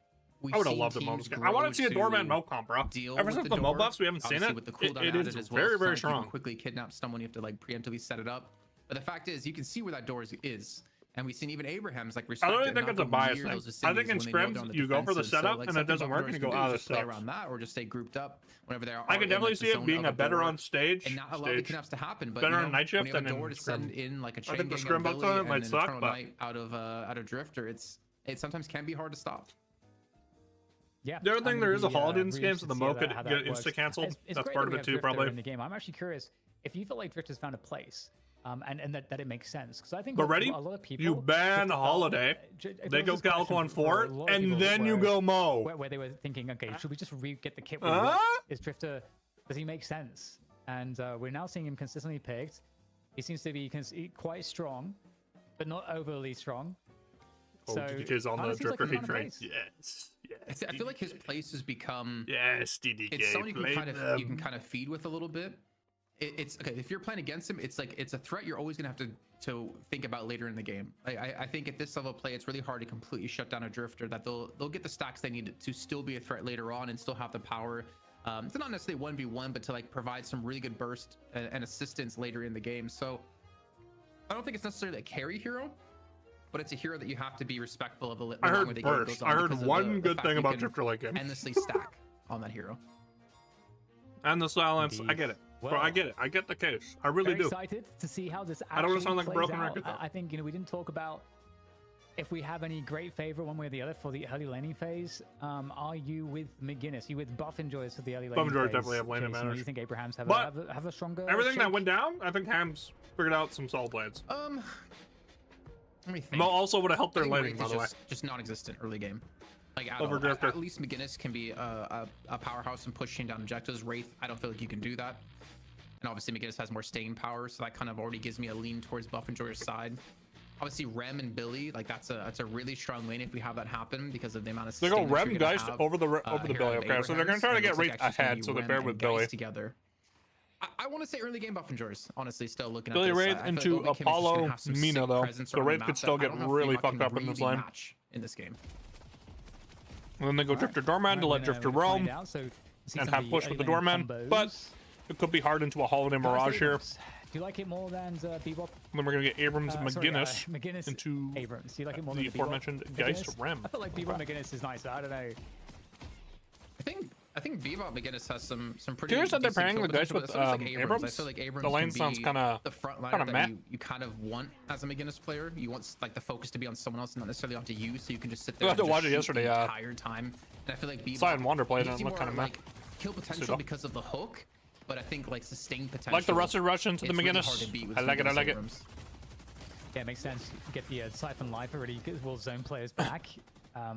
I would have loved a Mo. I want to see a Doorman Mo comp, bro. Ever since the Mo buffs, we haven't seen it. It is very, very strong. Quickly kidnap someone, you have to like preemptively set it up. But the fact is, you can see where that door is. And we've seen even Abrahams like respect. I don't think it's a bias thing. I think in scrims you go for the setup and it doesn't work and you go out of the play around that or just stay grouped up whenever they are. I can definitely see it being a better on stage and not allow the kidnaps to happen. But better on night shift than in to send in like a chain I think the scrim bugs on it might suck, but out of Drifter, it sometimes can be hard to stop. Yeah. The other thing, there is a holiday in this game, so the Mo could get insta canceled. That's part of it too, probably. In the game, I'm actually curious if you feel like Drifter's found a place. And that it makes sense because I think a lot of people you ban Holiday, they go Calico on 4, and then you go Mo. Where they were thinking, okay, should we just get the kit? Is Drifter, does he make sense? And we're now seeing him consistently picked. He seems to be quite strong, but not overly strong. So DDK's on the Drifter hate train. Yes. I feel like his place has become DDK. It's someone you can kind of feed with a little bit. It's okay if you're playing against him. It's like it's a threat you're always gonna have to think about later in the game. I think at this level of play, it's really hard to completely shut down a Drifter. That they'll get the stacks they need to still be a threat later on and still have the power to not necessarily 1v1, but to like provide some really good burst and assistance later in the game. So I don't think it's necessarily a carry hero, but it's a hero that you have to be respectful of. I heard burst. I heard one good thing about Drifter like him. Endlessly stack on that hero. And the silence. I get it. Well, bro, I get it. I get the case. I really do. Excited to see how this actually I don't want to sound like a broken out. record, though. I think, you know, we didn't talk about if we have any great favorite one way or the other for the early laning phase. Are you with McGinnis? Are you with Buff and Joyers for the early laning phase? Buff and Joyers definitely have lane advantage. Do you think Abrahams have a stronger everything that went down? I think Hams figured out some solid plays. Let me think. Mo also would have helped their laning, by the way. Just non-existent early game. Like at least McGinnis can be a powerhouse and pushing down objectives. Wraith, I don't feel like you can do that. And obviously McGinnis has more staying power, so that kind of already gives me a lean towards Buff and Joyer's side. Obviously Rem and Billy, like that's a really strong lane if we have that happen because of the amount of. They go Rem Geist over the Billy. Okay, so they're gonna try to get Wraith ahead, so they pair with Billy together. I want to say early game Buff and Joyers, honestly, still looking Billy at this. Wraith into Apollo Mina though, so Wraith could still get really fucked up in this lane. In this game. And then they go Drifter Doorman to let Drifter roam and have push with the Doorman, but it could be hard into a Holiday Mirage here. Do you like it more than Bebop? And then we're gonna get Abrams and McGinnis into Abrams. Do you like it more the than aforementioned Geist Rem? I feel like Bebop McGinnis is nice. I don't know. I think Bebop McGinnis has some pretty. Curious that they're pairing the Geist with Abrams. I feel like Abrams the lane sounds kind of the front line that you kind of want as a McGinnis player. You want like the focus to be on someone else, not necessarily onto you, so you can just sit there. I have to watch it yesterday. The entire time, and I feel like Bebop. Side and Wander played and look kind of like kill potential because of the hook, but I think like sustained potential. Like the Rusted Rush into the McGinnis. Really I like it. I like it. Yeah, it makes sense. Get the Siphon Life already. Will zone players back.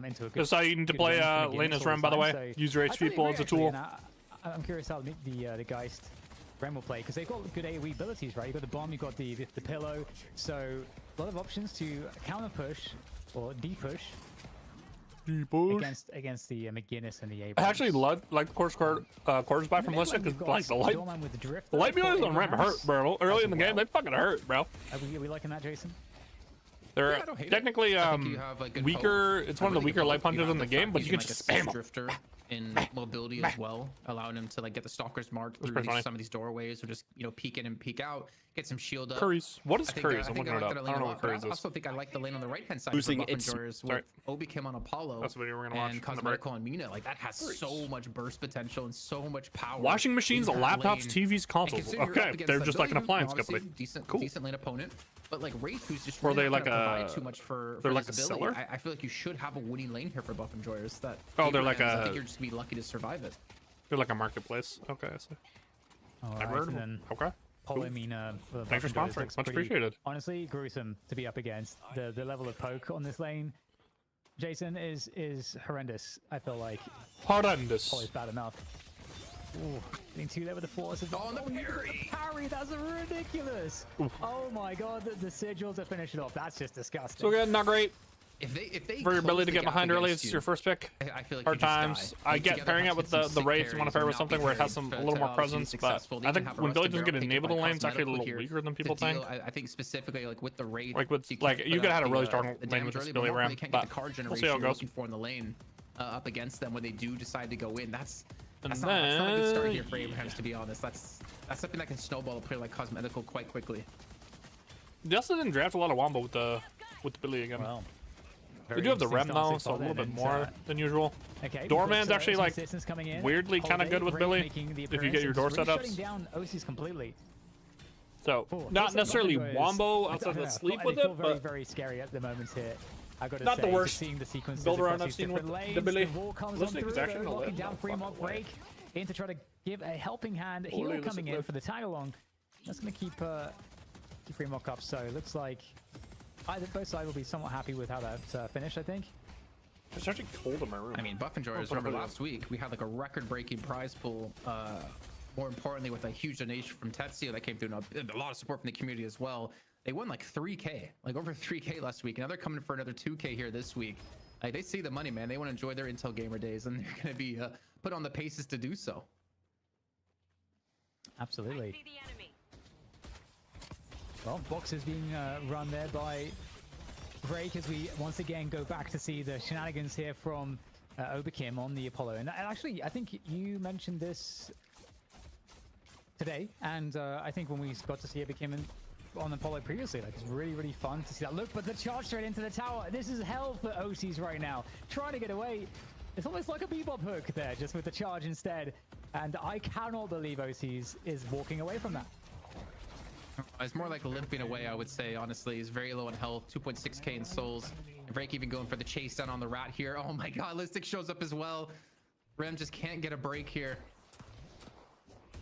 Into a good. That's how you need to play lane as Rem, by the way. So use your HP pool as a tool. I'm curious how the Geist Rem will play because they've got good AoE abilities, right? You've got the bomb, you've got the pillow, so a lot of options to counter push or de-push against the McGinnis and the Abrams. I actually like quarters back from Lissa because like the light meals on Rem hurt, bro. Early in the game, they fucking hurt, bro. Are we liking that, Jason? They're technically weaker. It's one of the weaker light punches in the game, but you can just spam them. in mobility as well, allowing him to like get the stalker's mark through some of these doorways, or just peek in and peek out, get some shield up. Curry's. What is Curry's? I'm looking it up. I don't know what Curry's is. I also think I like the lane on the right hand side for Buffenjoyers with Obi Kim on Apollo. That's the video we're gonna watch. And Cosmetical on Mina. Like that has so much burst potential and so much power. Washing machines, laptops, TVs, consoles. Okay, they're just like an appliance company. Decent lane opponent. But like Wraith, who's just really they like provide too much for they're like a seller. I feel like you should have a winning lane here for Buffenjoyers. That they're like I think you're just gonna be lucky to survive it. They're like a marketplace. Okay, I see. I've heard of them. Okay. Mina. Thanks for sponsoring. Much appreciated. Honestly, gruesome to be up against. The level of poke on this lane, Jason, is horrendous. I feel like horrendous. Always bad enough. Ooh, getting two there with the force. Oh, the parry! Parry, that's ridiculous. Oof. Oh my god, the sigil to finish it off. That's just disgusting. So good, not great. If they for your ability to get behind early, it's your first pick. I feel like hard times. I get pairing it with the Wraith. You want to pair with something where it has a little more presence, but I think when Billy doesn't get enabled in lane, it's actually a little weaker than people think. I think specifically like with the Wraith, like you could have had a really strong lane with this Billy ramp, but we'll see how it goes. Looking for in the lane up against them when they do decide to go in. That's not a good start here for Abrahams, to be honest. That's something that can snowball a player like Cosmetical quite quickly. They also didn't draft a lot of Wombo with the Billy again. Well, they do have the Rem though, so a little bit more than usual. Okay, Doorman's actually like weirdly kind of good with Billy if you get your door setups. Shutting down OCs completely. So not necessarily Wombo outside the sleep with it, but very scary at the moment here. I got to not say, the worst seeing the sequences build around I've seen with the Billy. Listening to action, locking down free mock break in to try to give a helping hand. Heal coming in for the tag along. That's going to keep free mock up. So it looks like both sides will be somewhat happy with how that finished, I think. It's actually cold in my room. I mean, Buffenjoyers, remember last week we had like a record-breaking prize pool. More importantly, with a huge donation from Tetsuya that came through, and a lot of support from the community as well. They won like 3K, like over 3K last week. Now they're coming for another 2K here this week. Like they see the money, man. They want to enjoy their Intel Gamer days, and they're going to be put on the paces to do so. Absolutely. Well, box is being run there by Drake as we once again go back to see the shenanigans here from Obikim on the Apollo. And actually, I think you mentioned this today, and I think when we got to see Obikim on Apollo previously, like it's really, really fun to see that. Look, but the charge straight into the tower. This is hell for OCs right now. Trying to get away. It's almost like a bebop hook there, just with the charge instead. And I cannot believe OCs is walking away from that. It's more like limping away, I would say, honestly. He's very low in health, 2.6k in souls. Drake even going for the chase down on the rat here. Oh my god, Listic shows up as well. Rem just can't get a break here.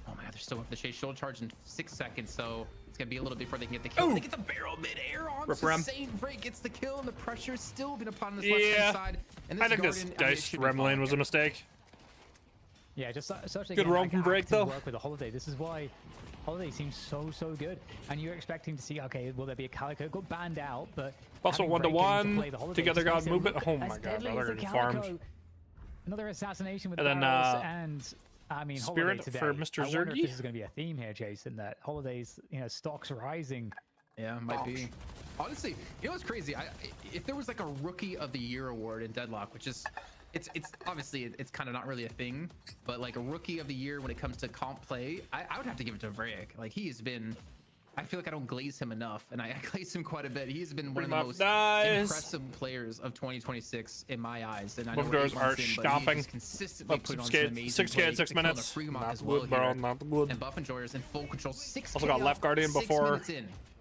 Oh man, they're still with the chase shield charge in 6 seconds, so it's gonna be a little before they can get the kill. They get the barrel mid-air on Insane. Drake gets the kill, and the pressure is still being applied on this left-hand side. And this I think this dice Rem lane was a mistake. Yeah, just such a good roam from Drake though. Work with a Holiday. This is why Holiday seems so good, and you're expecting to see, okay, will there be a Calico? Got banned out, but also 1-to-1 together got movement. Oh my god, they're getting farmed. Another assassination with and I mean, Spirit today, for Mr. I wonder if Zergy. this is going to be a theme here, Jason. That Holiday's, stocks rising. Yeah, might be. Honestly, you know what's crazy? If there was like a Rookie of the Year award in Deadlock, which is, it's obviously it's kind of not really a thing, but like a Rookie of the Year when it comes to comp play, I would have to give it to Vrayek. Like he has been. I feel like I don't glaze him enough, and I glaze him quite a bit. He's been one of the most impressive players of 2026 in my eyes. And I know Both are stomping. Consistently put on some amazing 6K in 6 minutes. Not good, bro. Not good. And Buffenjoyers in full control. 6K also got left guardian before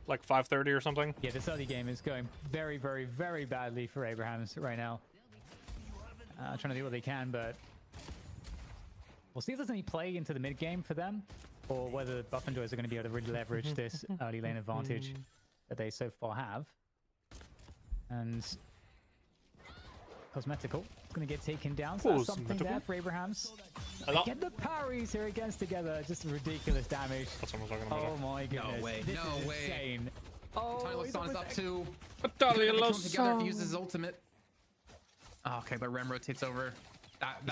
like 5:30 or something. Yeah, this early game is going very, very, very badly for Abrahams right now. Trying to do what they can, but we'll see if there's any play into the mid game for them, or whether Buffenjoyers are going to be able to really leverage this early lane advantage that they so far have. And Cosmetical going to get taken down, so that's something there for Abrahams. Get the parries here against together, just ridiculous damage. Oh my goodness. No way, this no is way. Insane. Oh, Talia's up too. Together uses his ultimate. Oh, okay, but Rem rotates over.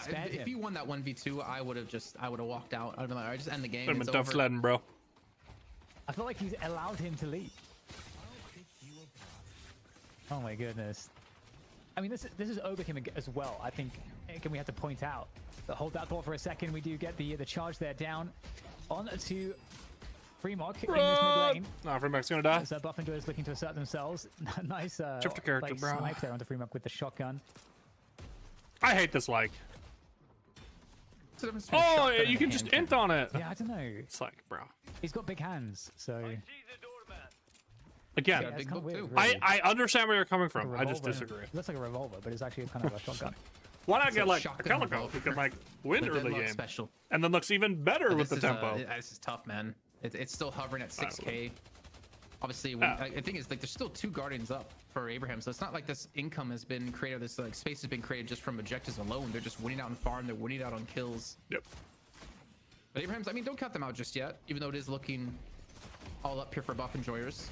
If he won that 1v2, I would have walked out. I'd been like, all right, just end the game. It's tough sledding, bro. I feel like he's allowed him to leave. Oh my goodness. I mean, this is overkill as well. I think we have to point out. But hold that thought for a second. We do get the charge there down on to Fremok in this mid lane. No, Fremok's gonna die. So Buff Enjoyers looking to assert themselves. Nice Chip character, like, bro. snipe there onto Fremok with the shotgun. I hate this like. Oh, you can just int on it. Yeah, I don't know. It's like, bro. He's got big hands, so. Again, yeah, big book weird, too. really. I understand where you're coming from. Like I just disagree. It looks like a revolver, but it's actually kind of a shotgun. Why not get a like a shotgun Calico revolver. who can like win The early Deadlock game special. and then looks even better But with the this is, tempo? This is tough, man. It's still hovering at 6K. Obviously, Yeah. I think it's like there's still 2 Guardians up for Abraham, so it's not like this income has been created, this like space has been created just from objectives alone. They're just winning out on farm, they're winning out on kills. Yep. But Abraham's, I mean, don't count them out just yet, even though it is looking all up here for Buff Enjoyers.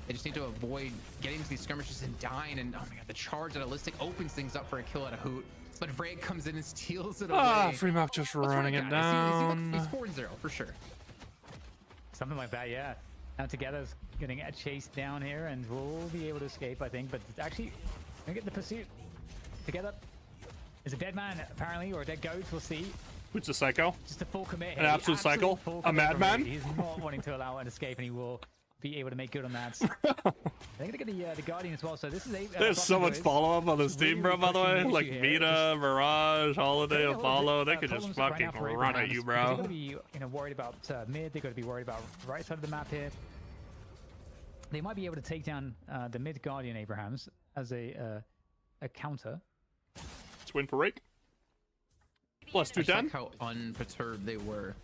They just need to avoid getting into these skirmishes and dying. And oh my god, the charge at Holistic opens things up for a kill at a hoot. But Vreg comes in and steals it away. Ah, Fremok just running it down. He's 4-0 for sure. Something like that, yeah. Now Together's getting chased down here, and we'll be able to escape, I think. But actually, gonna get the pursuit. Together is a dead man, apparently, or a dead goat. We'll see. Who's a psycho? Just a full commit. An absolute psycho? A madman? He's not wanting to allow an escape, and he will be able to make good on that. They're gonna get the Guardian as well. So this is a. There's so much follow-up on this team, bro, by the way. Like here. Vita, Mirage, Holiday, Apollo. They could just problems right fucking now for run Abraham, at you, because they're bro. gonna be, worried about mid. They're gonna be worried about right side of the map here. They might be able to take down the mid Guardian Abrahams as a counter. Let's win for Rake. Plus I just 210. like how unperturbed they were.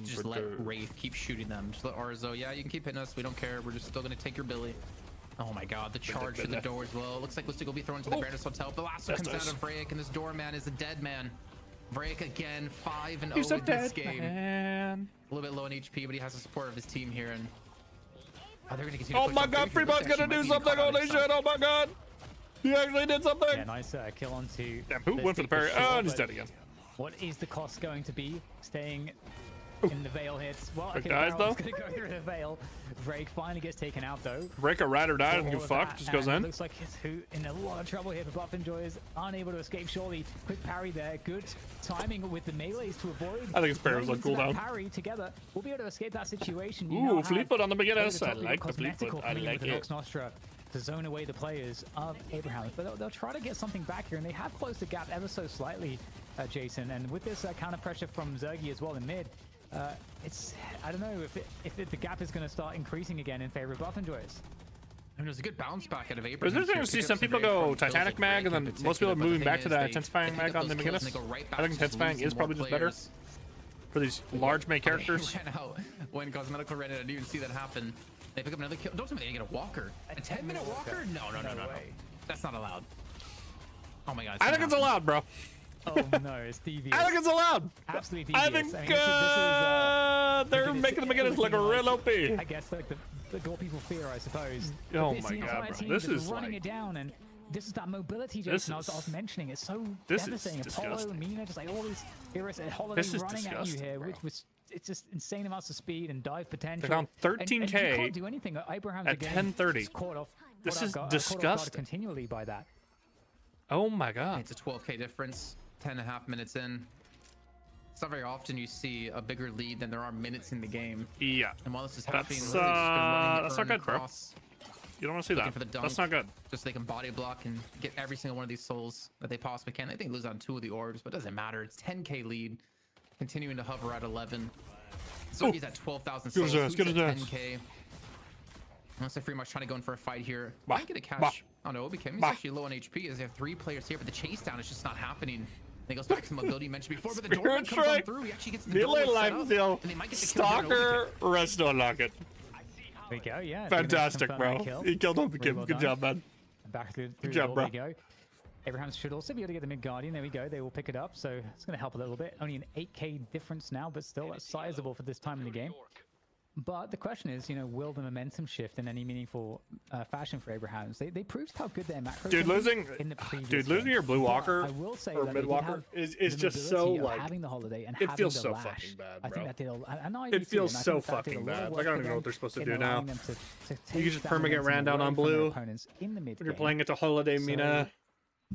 Just let Wraith keep shooting them. Just let Arzo, yeah, you can keep hitting us. We don't care. We're just still going to take your Billy. Oh my god, the charge to the door as well. Looks like Lustig will be thrown to the Baroness Hotel. The last one comes out of Vraic, and this doorman is a dead man. Vraic again, 5-0 He's a in this dead game. man. A little bit low in HP, but he has the support of his team here. And they're going to continue. Oh my god, Fremok's gonna do something. Holy shit, oh my god. He actually did something. Yeah, nice kill onto. Damn, who went for the parry? Oh, and he's dead again. What is the cost going to be? Staying in the veil hits. Well, okay, guys, though. gonna go through the veil. Vraic finally gets taken out though. Break a ride or die, doesn't give a All of fuck, that, just goes and in. Looks like it's in a lot of trouble here for Buff Enjoyers. Unable to escape surely. Quick parry there. Good timing with the melees to avoid. I think his parry was on cooldown. Parry together. We'll be able to escape that situation. Ooh, Fleetfoot on the beginners. I like the Fleetfoot. I like it. Nostra to zone away the players of Abraham. But they'll try to get something back here, and they have closed the gap ever so slightly, Jason. And with this counter pressure from Zergy as well in mid, it's, I don't know if the gap is going to start increasing again in favor of Buff Enjoyers. And there's a good bounce back out of Abraham. It's interesting to see some people go Titanic mag, and then most people are moving back to that intensifying mag on the McGinnis. I think intensifying is probably just better for these large main characters. When Cosmetical ran it, I didn't even see that happen. They pick up another kill. Don't tell me they get a walker. A 10-minute walker? No. That's not allowed. Oh my god. I think it's allowed, bro. Oh no, it's devious. I think it's allowed. Absolutely I devious. think This they're making the McGinnis look real OP. I guess like the what people fear, I suppose. Oh But my the god, entire bro. team This just is running like... it down, and this is that mobility, Jason. I was mentioning. It's so devastating. Apollo, disgusting. Mina, just like all these heroes and Holiday This is running at you disgusting, here, bro. which was it's just insane amounts of speed and dive potential. They're down 13K and you can't do anything. Abraham's at again 10:30. caught off. This is caught off disgusting. continually by that. Oh my god. It's a 12K difference. 10.5 minutes in. It's not very often you see a bigger lead than there are minutes in the game. Yeah. And while this is happening, That's, Lily's just been running it that's not good, bro. across, You don't want to see looking that. for the dunk, That's not good. just so they can body block and get every single one of these souls that they possibly can. They think lose on 2 of the orbs, but it doesn't matter. It's 10K lead, continuing to hover at 11. So he's at 12,000 souls. Get his ass. 10K. Unless they're pretty much trying to go in for a fight here. Bah. Might get a catch. Bah. Oh no, Obi Kim. He's Bah. actually low on HP as they have 3 players here, but the chase down is just not happening. He goes back to the mobility you mentioned before, but the Spirit doorman comes on strike. through. He actually gets the Melee doorman set life up, steal. and they might get the kill here on Obi Stalker, Kim. rest on locket. There we go. Yeah. Fantastic, bro. He killed Obi Kim. well Good done. job, man. Back through Good the job, door bro. they go. Abraham should also be able to get the mid guardian. There we go. They will pick it up, so it's going to help a little bit. Only an 8K difference now, but still that's sizable for this time in the game. But the question is, will the momentum shift in any meaningful fashion for Abrahams? They proved how good their macro Dude, losing, in the previous losing your blue walker I will say or that mid walker is just so like having the holiday and it having feels the so lash. fucking bad, I bro. think that did It feels so fucking bad. Like I don't even know what they're supposed to do now. You can just perma get ran down on blue opponents in the mid when you're playing it to Holiday Mina.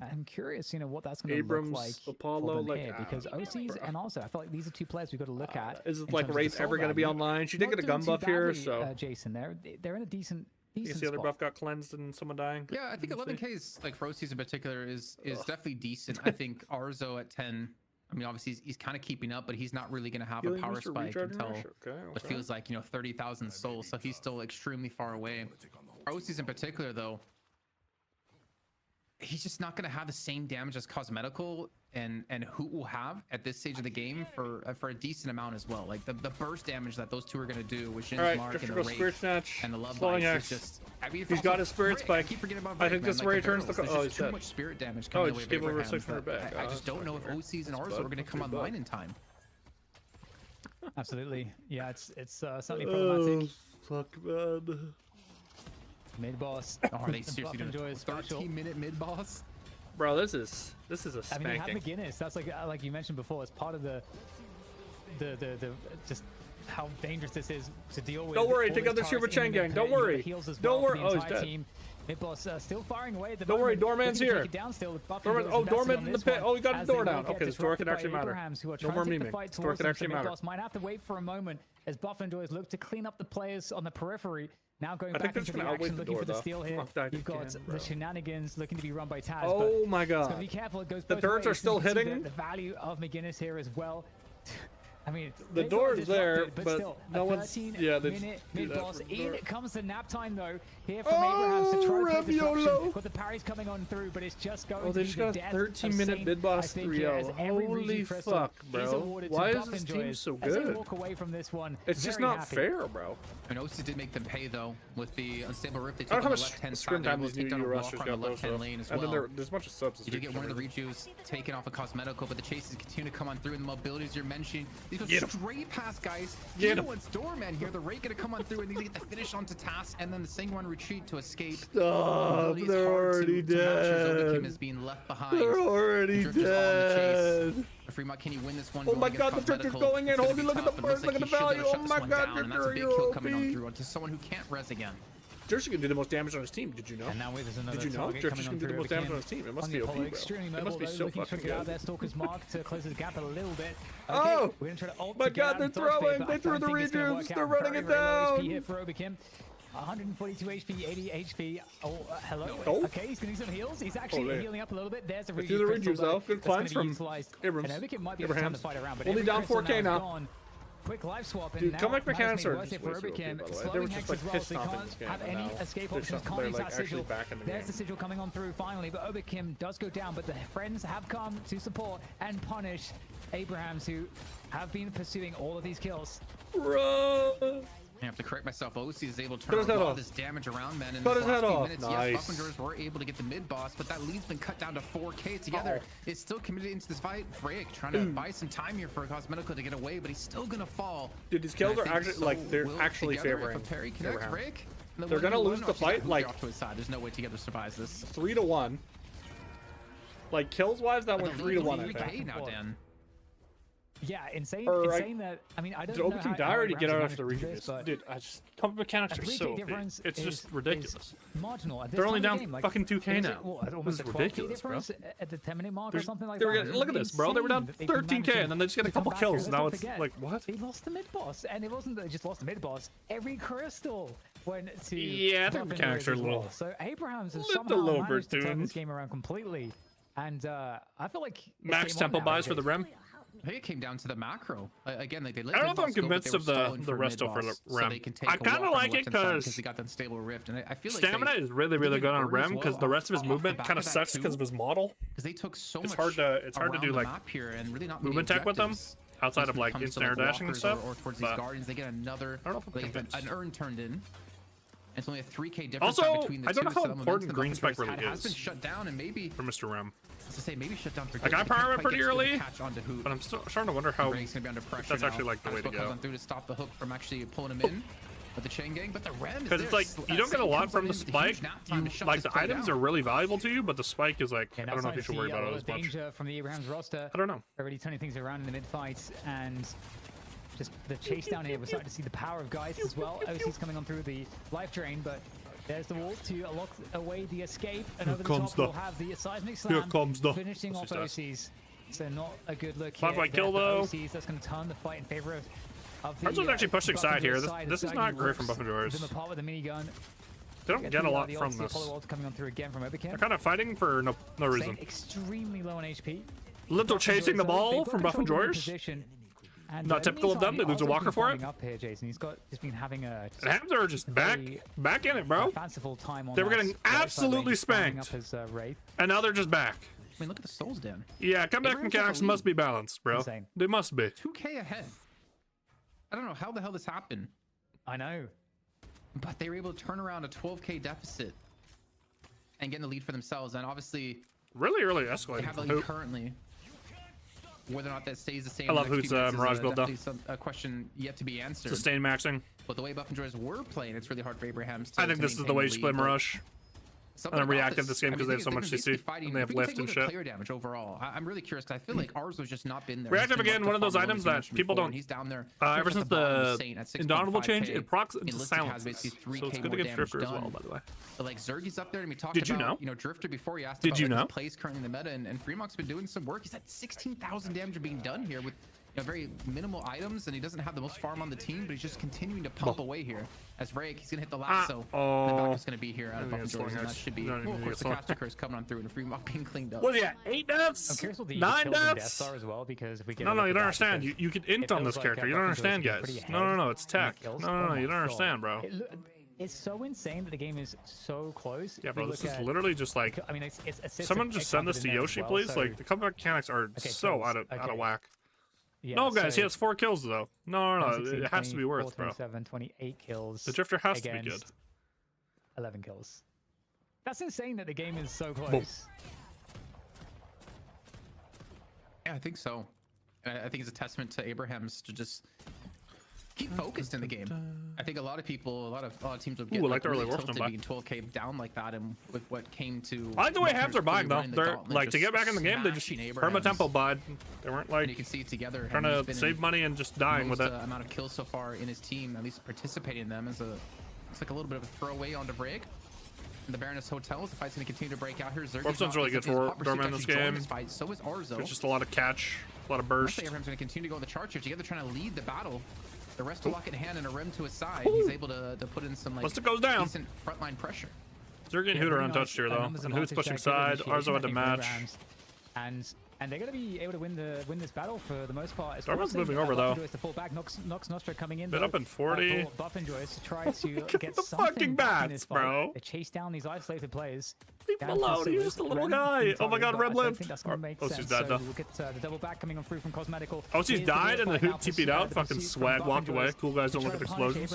I'm curious, you know, what that's going to look like Apollo, for them here, because OCs and also I feel like these are two players we've got to look at. Is it like Wraith ever going to be online? She did get a gun buff here, so Jason, they're in a decent you see the other buff got cleansed and someone dying. Yeah, I think 11k is like for OCs in particular is definitely decent. I think Arzo at 10. I mean, obviously he's kind of keeping up, but he's not really going to have a power spike until it feels like, you know, 30,000 souls. So he's still extremely far away. For OCs in particular, though, he's just not going to have the same damage as Cosmetical and Hoot will have at this stage of the game for a decent amount as well. Like the burst damage that those two are going to do with Jin's Mark and the Wraith and the Love Bites is just... I mean, he's got his Spirit Spike. I keep forgetting about I think this is where he turns the... Oh, he's too much Spirit damage coming away. Give over 600 back. I just don't know if OCs and Arzo are going to come online in time. Absolutely. Yeah, it's certainly problematic. Fuck, man. Mid boss. Oh, are they seriously doing a 13-minute mid boss? Bro, this is a spanking. I mean, you have McGinnis. That's like you mentioned before. It's part of the just how dangerous this is to deal with. Don't worry, take out the Super Chen gang. Don't worry. Don't worry. Oh, he's dead. Mid boss still firing away at the Don't worry, Doorman's here. Doorman's in the pit. Oh, he got the door down. Okay, this door can actually matter. No more memeing. Door can actually matter. Might have to wait for a moment as Buff and Joyce look to clean up the players on the periphery. Now going back into the action, looking for the steal here. You've got the shenanigans looking to be run by Taz. Oh my god. So be careful, it goes the turrets are still hitting. The value of McGinnis here as well. I mean, the door is there, but still, no one's... Yeah, minute mid-boss. In comes the nap time, though, here from Abrahams to try to take disruption. But the parry's coming on through, but it's just going to be the death of Saint. 13-minute mid-boss 3-0. Holy fuck, bro. Why is this team so good? As they walk away from this one, it's just not fair, bro. And OC did make them pay, though, with the unstable rip. They took on the left-hand side. They almost take down a walk on the left-hand lane as well. And then there's a bunch of subs. You did get one of the rejues taken off of Cosmetical, but the chases continue to come on through, and the mobilities you're mentioning. These go straight past, guys. Even once Doorman here, the Rake gonna come on through, and they get the finish onto Task, and then the Singwan retreat to escape. Stop, they're already dead. Kim is being left behind. They're already dead. Fremont, can you win this one? Oh my god, the Drifter's going in. Holy, look at the burst, look at the value. Oh my god, and that's a big kill coming on through onto someone who can't res again. Jersey can do the most damage on his team. Did you know? And now there's another Did you know? Jersey can do the most damage on his team. It must be OP, bro. It must be so fucking good. Their Stalker's Mark to close the gap a little bit. Oh! We're gonna try to ult my god, they're throwing! They threw the rejuves! They're running it down! Here for Obikim. 142 HP, 80 HP. Oh, hello. Oh. Okay, he's getting some heals. He's actually healing up a little bit. There's the rejuves, though. Good cleanse from Abrams. And Obikim might be able to time to fight around, but only down 4k now. Quick life swap, and dude, now comeback mechanics are just for Obikim. Slowing Hex as well, so he can't have any escape options. Can't use that sigil. There's the sigil coming on through finally, but Obikim does go down, but the friends have come to support and punish Abrahams, who have been pursuing all of these kills. Bro. I have to correct myself. OC is able to turn a lot of this damage around, man. In the last few minutes, nice. Yes, Buffenders were able to get the mid-boss, but that lead's been cut down to 4k together. It's still committed into this fight. Freyek trying to buy some time here for Cosmetical to get away, but he's still going to fall. Dude, these kills are actually, like, they're actually favoring Freyek. They're going to lose the fight, like... Off to his side. There's no way Together survives this. 3-1. Like, kills-wise, that went 3-1, I think. Now, Dan. Yeah, insane that, I mean, I don't know how can die already get out after the regions. Dude, comp mechanics are so big. It's just ridiculous. Marginal. They're only down fucking 2k now. This is ridiculous, bro. At the 10-minute mark or something like that. Look at this, bro. They were down 13k and then they just get a couple kills. Now it's like, what? They lost the mid-boss, and it wasn't that they just lost the mid-boss. Every crystal went to... Yeah, their mechanics are a little... So Abrahams has somehow managed to turn this game around completely. And I feel like... Max tempo buys for the Rem. I think it came down to the macro. Again, like they let I don't know if I'm convinced of the resto for the Rem. So I kind of like it because he got that stable rift, and I feel like stamina is really good on Rem because the rest of his movement kind of sucks because of his model. Because they took so much. It's hard to do like movement tech with them outside of like instant air dashing and stuff. Or towards these guardians, they get another. I don't know if I'm convinced. An urn turned in. It's only a 3k difference also, between the two. I don't know how important green spike really has been shut down, and maybe for Mr. Rem. To say maybe shut down for I got power up pretty early, but I'm still starting to wonder how that's actually like the way to go. Through to stop the hook from actually pulling him in with the chain gang, but the Rem because it's like you don't get a lot from the spike. Like the items are really valuable to you, but the spike is like I don't know if you should worry about it as much. Danger from the Abrahams roster. I don't know. Already turning things around in the mid fight and. Just the chase down here, we're starting to see the power of Geist as well. OC's coming on through the life drain, but There's the wall to lock away the escape, and over the top we'll have the seismic slam finishing off OCs. So not a good look here. By kill though. OCs, that's going to turn the fight in favor of the. Arzo's actually pushing side here. This is not great from Buff and Joyers. Them apart with the minigun. They don't get a lot from this. Coming on through again from Overkin. They're kind of fighting for no reason. Extremely low on HP. Little chasing the ball from Buff and Joyers. Not typical of them. They lose a walker for it. Up here, Jason. He's been having a. Hams are just back in it, bro. Fanciful time on they were getting absolutely spanked, and now they're just back. I mean, look at the souls down. Yeah, comeback mechanics must be balanced, bro. Insane. They must be. 2K ahead. I don't know how the hell this happened. I know. But they were able to turn around a 12K deficit and get in the lead for themselves. And obviously, really escalating. They have the lead currently. Whether or not that stays the same. I love Hoot's Mirage build though. A question yet to be answered. Sustain maxing. But the way Buff and Joyers were playing, it's really hard for Abrahams to. I think this is the way you split Mirage. And then reactive this game because they have so much CC and they have lift and shit. Player damage overall. I'm really curious because I feel like ours was just not been there. Reactive again, one of those items that people don't. He's down there. Ever since the Indomitable change, it procs into silence. So it's good against Drifter as well, by the way. But like Zergy's up there, and we talked about Drifter before. He asked about his plays currently in the meta, and Fremok's been doing some work. He's at 16,000 damage being done here with very minimal items, and he doesn't have the most farm on the team, but he's just continuing to pump away here. As Vrayek, he's gonna hit the lasso. The backup's gonna be here out of Buff and Joyers, and that should be. Of course, the caster curse coming on through, and Fremok being cleaned up. What is he at? 8 deaths? 9 deaths? As well, because if we get no, you don't understand. You can int on this character. You don't understand, guys. No, it's tech. No, you don't understand, bro. It's so insane that the game is so close. Yeah, bro, this is literally just like. I mean, it's someone just send this to Yoshi, please. Like the comeback mechanics are so out of whack. Yeah, no, guys, he has 4 kills though. No, it has to be worth, bro. 28 kills. The Drifter has to be good. 11 kills. That's insane that the game is so close. Yeah, I think so. And I think it's a testament to Abrahams to just keep focused in the game. I think a lot of people, a lot of teams would get like the early tilted being 12K down like that, and with what came to. I like the way Hams are buying though. They're like to get back in the game. They just perma tempo bud. They weren't like. And you can see it together. Trying to save money and just dying with it. Amount of kills so far in his team, at least participating in them, is it's like a little bit of a throwaway onto Vrayek. The Baroness Hotels. The fight's going to continue to break out here. Warpstone's really good for Dorman in this game. So is Arzo. There's just a lot of catch, a lot of burst. Abraham's going to continue to go in the charge here. Together trying to lead the battle. The rest of lock in hand and a rim to his side. He's able to put in some it goes down. Decent frontline pressure. Zergy and Hoot are untouched here though. And Hoot's pushing side. Arzo had to match. And they're going to be able to win this battle for the most part. Dorman's moving over though. The full back. Nox Nostra coming in. Bit up in 40. Buff and Joyce to try to get the fucking bats, bro. They chase down these isolated players. Leave him alone. He's just a little guy. Oh my god, Red lived. OC's dead though. Look at the double back coming on through from Cosmetical. OC's died and the Hoot TP'd out. Fucking swag walked away. Cool guys don't look at explosions.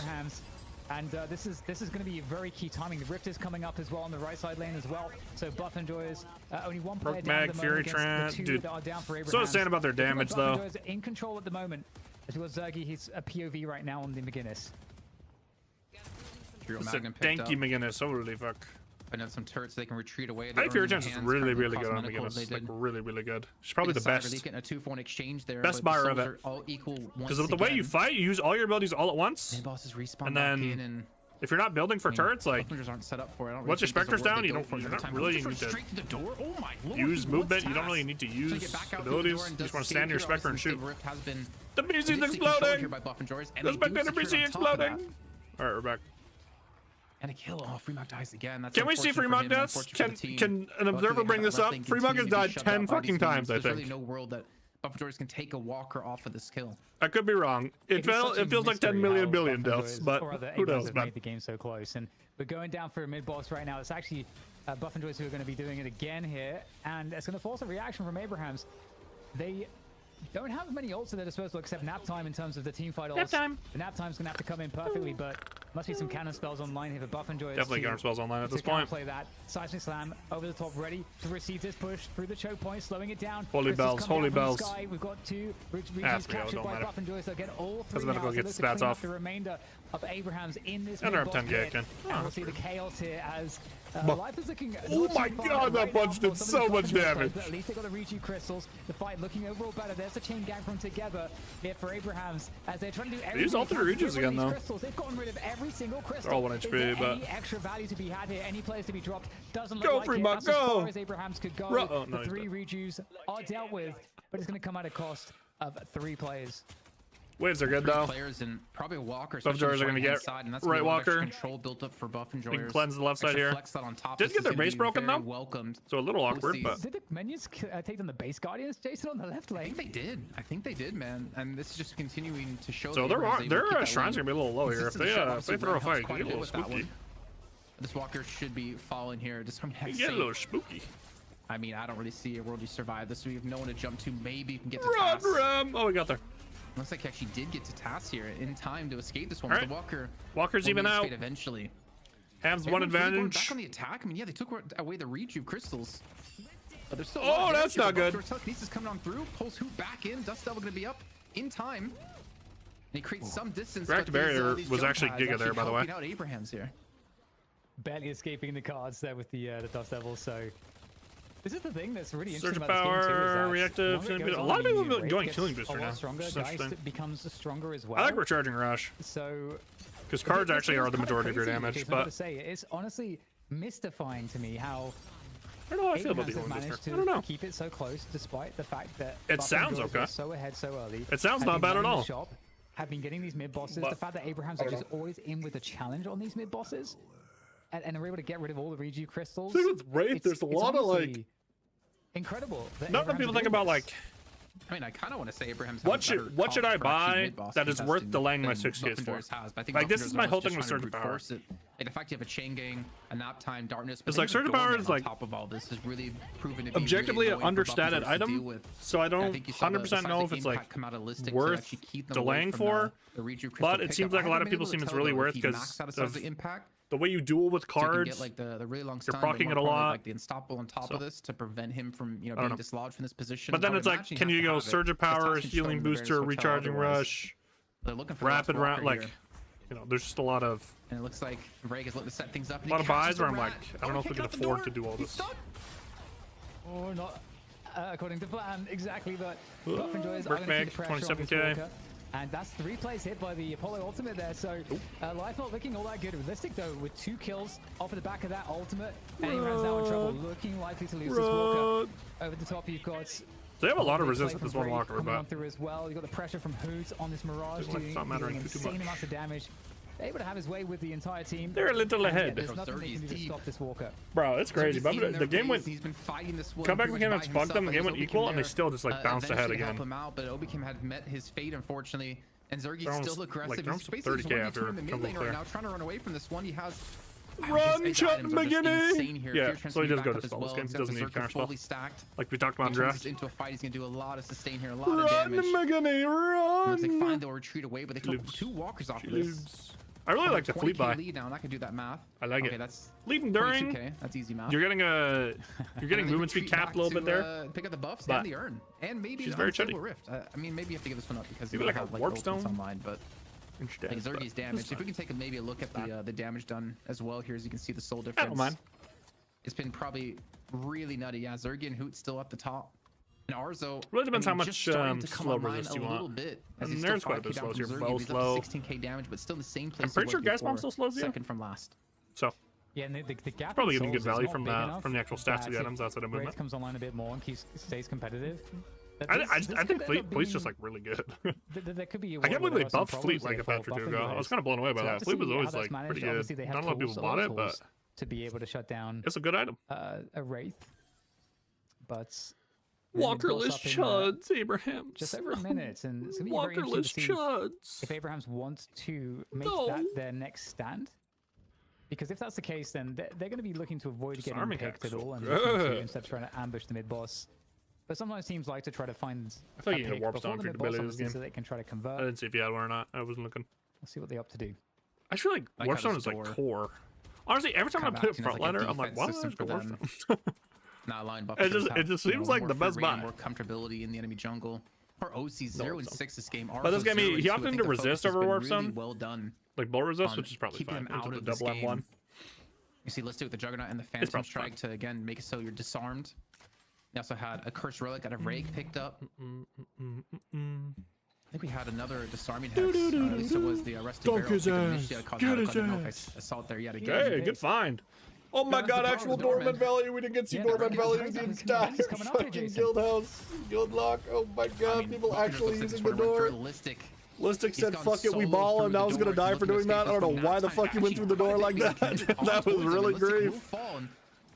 And this is going to be very key timing. The Rift is coming up as well on the right side lane as well. So Buff and Joyers, only one player down at the moment against the 2 that are down for Abrahams. So understand about their damage though. Buff and Joyers in control at the moment. As well as Zergy, he's a POV right now on the McGinnis. It's a danky McGinnis. Holy fuck. And then some turrets they can retreat away. I think Fury Chance is really good on McGinnis. Like really good. She's probably the best. Getting a 2-for-1 exchange there. Best buyer of it. Because of the way you fight, you use all your abilities all at once. And then if you're not building for turrets, like aren't set up for it. Once your Spectre's down, you don't really need to use movement. You don't really need to use abilities. You just want to stand near Spectre and shoot. The BC's exploding. The Spectre BC exploding. All right, we're back. And a kill. Oh, Fremok dies again. That's can we see Fremok deaths? Can an observer bring this up? Fremok has died 10 fucking times, I think. There's really no world that Buff and Joyers can take a walker off of this kill. I could be wrong. It feels like 10 million billion deaths, but who knows, man. Made the game so close, and we're going down for a mid boss right now. It's actually Buff and Joyers who are going to be doing it again here, and it's going to force a reaction from Abrahams. They don't have many ults at their disposal except nap time in terms of the team fight ults. Nap time. The nap time's going to have to come in perfectly, but must be some cannon spells online here for Buff and Joyers. Definitely cannon spells online at this point. Play that. Seismic Slam over the top, ready to receive this push through the choke point, slowing it down. Holy bells, holy bells. We've got 2 regions captured by Buff and Joyers. They'll get all 3 now. Get stats off. The remainder of Abrahams in this and they're up 10 hit. again. And we'll see the chaos here as Life is looking. Oh my god, that punch did so much damage. At least they got the Reju crystals. The fight looking overall better. There's the chain gang from together here for Abrahams as they're trying to do everything. Use alternate Rejus again though. They've gotten rid of every single crystal. They're all 1 HP, but any extra value to be had here? Any players to be dropped? Doesn't look go like free it. buck, That's go. as far as Abrahams could go. The 3 Rejus are dealt with, but it's going to come at a cost of 3 players. Waves are good though. Players and probably Walker. Buff enjoyers are going to get right Walker. Control built up for buff enjoyers. We can cleanse the left side here. On top. Did get their base broken though. Welcomed. So a little awkward, but did the minions take on the base guardians, Jason, on the left lane? I think they did, man. And this is just continuing to show. So their shrines are gonna be a little low here. If they throw a fight, it can get a little spooky. This Walker should be falling here. Just from get a little spooky. I mean, I don't really see a world you survive this. We have no one to jump to. Maybe you can get to run, Tass. run. Oh, we got there. Looks like he actually did get to Tass here in time to escape this one. Right. The Walker. Walker's even out. Eventually. Ham's one advantage. Really back on the attack. I mean, yeah, they took away the Reju crystals. But they're still that's not good. Telekinesis coming on through. Pulls Hoot back in. Dust Devil going to be up in time. And he creates some distance. Reactive barrier was actually Giga there, by the way. Out Abraham's here. Barely escaping the cards there with the Dust Devil. So this is the thing that's really Surge interesting of about this game too, is power, that reactive, a lot of people have been going killing booster now. Stronger, Geist becomes stronger as well. I like recharging rush. So because cards actually are the majority of your damage, but it's honestly mystifying to me how I don't know how I feel about the healing managed booster. I don't know. to keep it so close despite the fact that it sounds okay. So ahead so early. It sounds not bad at all. Have been getting these mid bosses. But the fact that Abrahams are just always in with a challenge on these mid bosses, and are able to get rid of all the Reju crystals. There's a lot of like incredible. Not that people think about like. I mean, I kind of want to say Abraham's. What should I buy that is worth delaying my 6Ks for? Like this is my whole thing with Surge of Power. Like the fact you have a chain gang, a nap time, darkness. It's like Surge of Power is like top of all this is really proven to be objectively really an understated item. So I don't 100% know if it's like worth delaying for. But it seems like a lot of people seem it's really worth because of the way you duel with cards. Get like the really long you're proccing it a lot. Like the unstoppable on top of this to prevent him from being dislodged from this position. But then it's like, can you go Surge of Power, Healing Booster, Recharging Rush, Rapid Round? Like, there's just a lot of. And it looks like Vreg is looking to set things up. A lot of buys where I'm like, I don't know if we can afford to do all this. Or not according to plan, exactly. But Buff enjoys. 27k. And that's 3 plays hit by the Apollo ultimate there. So Life not looking all that good. Realistic though, with 2 kills off of the back of that ultimate. And Abraham's now in trouble, looking likely to lose this Walker. Over the top, you've got. They have a lot of resistance with this one Walker, but through as well. You've got the pressure from Hoot on this Mirage, doing insane amounts of damage. Able to have his way with the entire team. They're a little ahead. There's nothing they can do to stop this Walker. Bro, it's crazy. But the game went. He's been fighting this one. Come back again and spunked them. The game went equal, and they still just like bounced ahead again. Help him out, but Obikim had met his fate, unfortunately. And Zergi's still aggressive. Like, He's basically 30k after in the mid lane right now, trying to run away from this one. He has run, Chuck McGinney. Yeah, so he does go to spell this game. He doesn't need counter spell. Like we talked about in draft. Into a fight, he's gonna do a lot of sustain here, a lot of damage. Run, McGinney, run. They find they'll retreat away, but they took 2 walkers off of this. I really like the fleet buy. Lead now, and I can do that math. I like it. That's leading during. That's easy math. You're getting movement speed capped a little bit there. Pick up the buffs and the urn, and maybe she's very chutty. Rift. I mean, maybe you have to give this one up because you like a warp stone online, but. Like Zergi's damage. If we can take maybe a look at the damage done as well here, as you can see the soul difference. I don't mind. It's been probably really nutty. Yeah, Zergi and Hoot still up the top. And Arzo really depends how much slow resist you want. And there's quite a bit slow. You're bow slow. 16k damage, but still in the same place. I'm pretty sure Gas Bomb still slows you. Second from last. So. Yeah, and the gap probably getting good value from the actual stats of the items outside of movement. Comes online a bit more and stays competitive. I think Fleet's just like really good. There could be I can't believe they buffed Fleet like a patch or 2 ago. I was kind of blown away by that. Fleet was always like pretty good. Not a lot of people bought it, but to be able to shut down, it's a good item. A Wraith, but Walkerless chuds, Abraham. Just over a minute, and it's gonna be very interesting to see if Abrahams wants to make that their next stand. Because if that's the case, then they're going to be looking to avoid getting picked at all, and instead of trying to ambush the mid boss. But sometimes teams like to try to find I thought you had warp stone through the belly of this game. So they can try to convert. I didn't see if you had one or not. I wasn't looking. Let's see what they're up to do. I feel like warp stone is like core. Honestly, every time I put front ladder, I'm like, why would I have warp stone? Not line buff. It just seems like the best buy. More comfortability in the enemy jungle. Or OC 0-6 this game. But this game, he opted into resist over warp stone. Well done. Like bull resist, which is probably fine. Out the of double M1. You see listed with the Juggernaut and the Phantom Strike to again make it so you're disarmed. They also had a Cursed Relic out of Rake picked up. I think we had another disarming hex. At least it was the Rusty Barrel. Get his ass. I don't know if I saw it there yet again. Hey, good find. Oh my god, actual Dormant Valley. We didn't get to see Dormant Valley in the entire fucking guild house. Guild lock. Oh my god, people actually using the door. Listic said, fuck it, we ball, and I was gonna die for doing that. I don't know why the fuck he went through the door like that. That was really grief.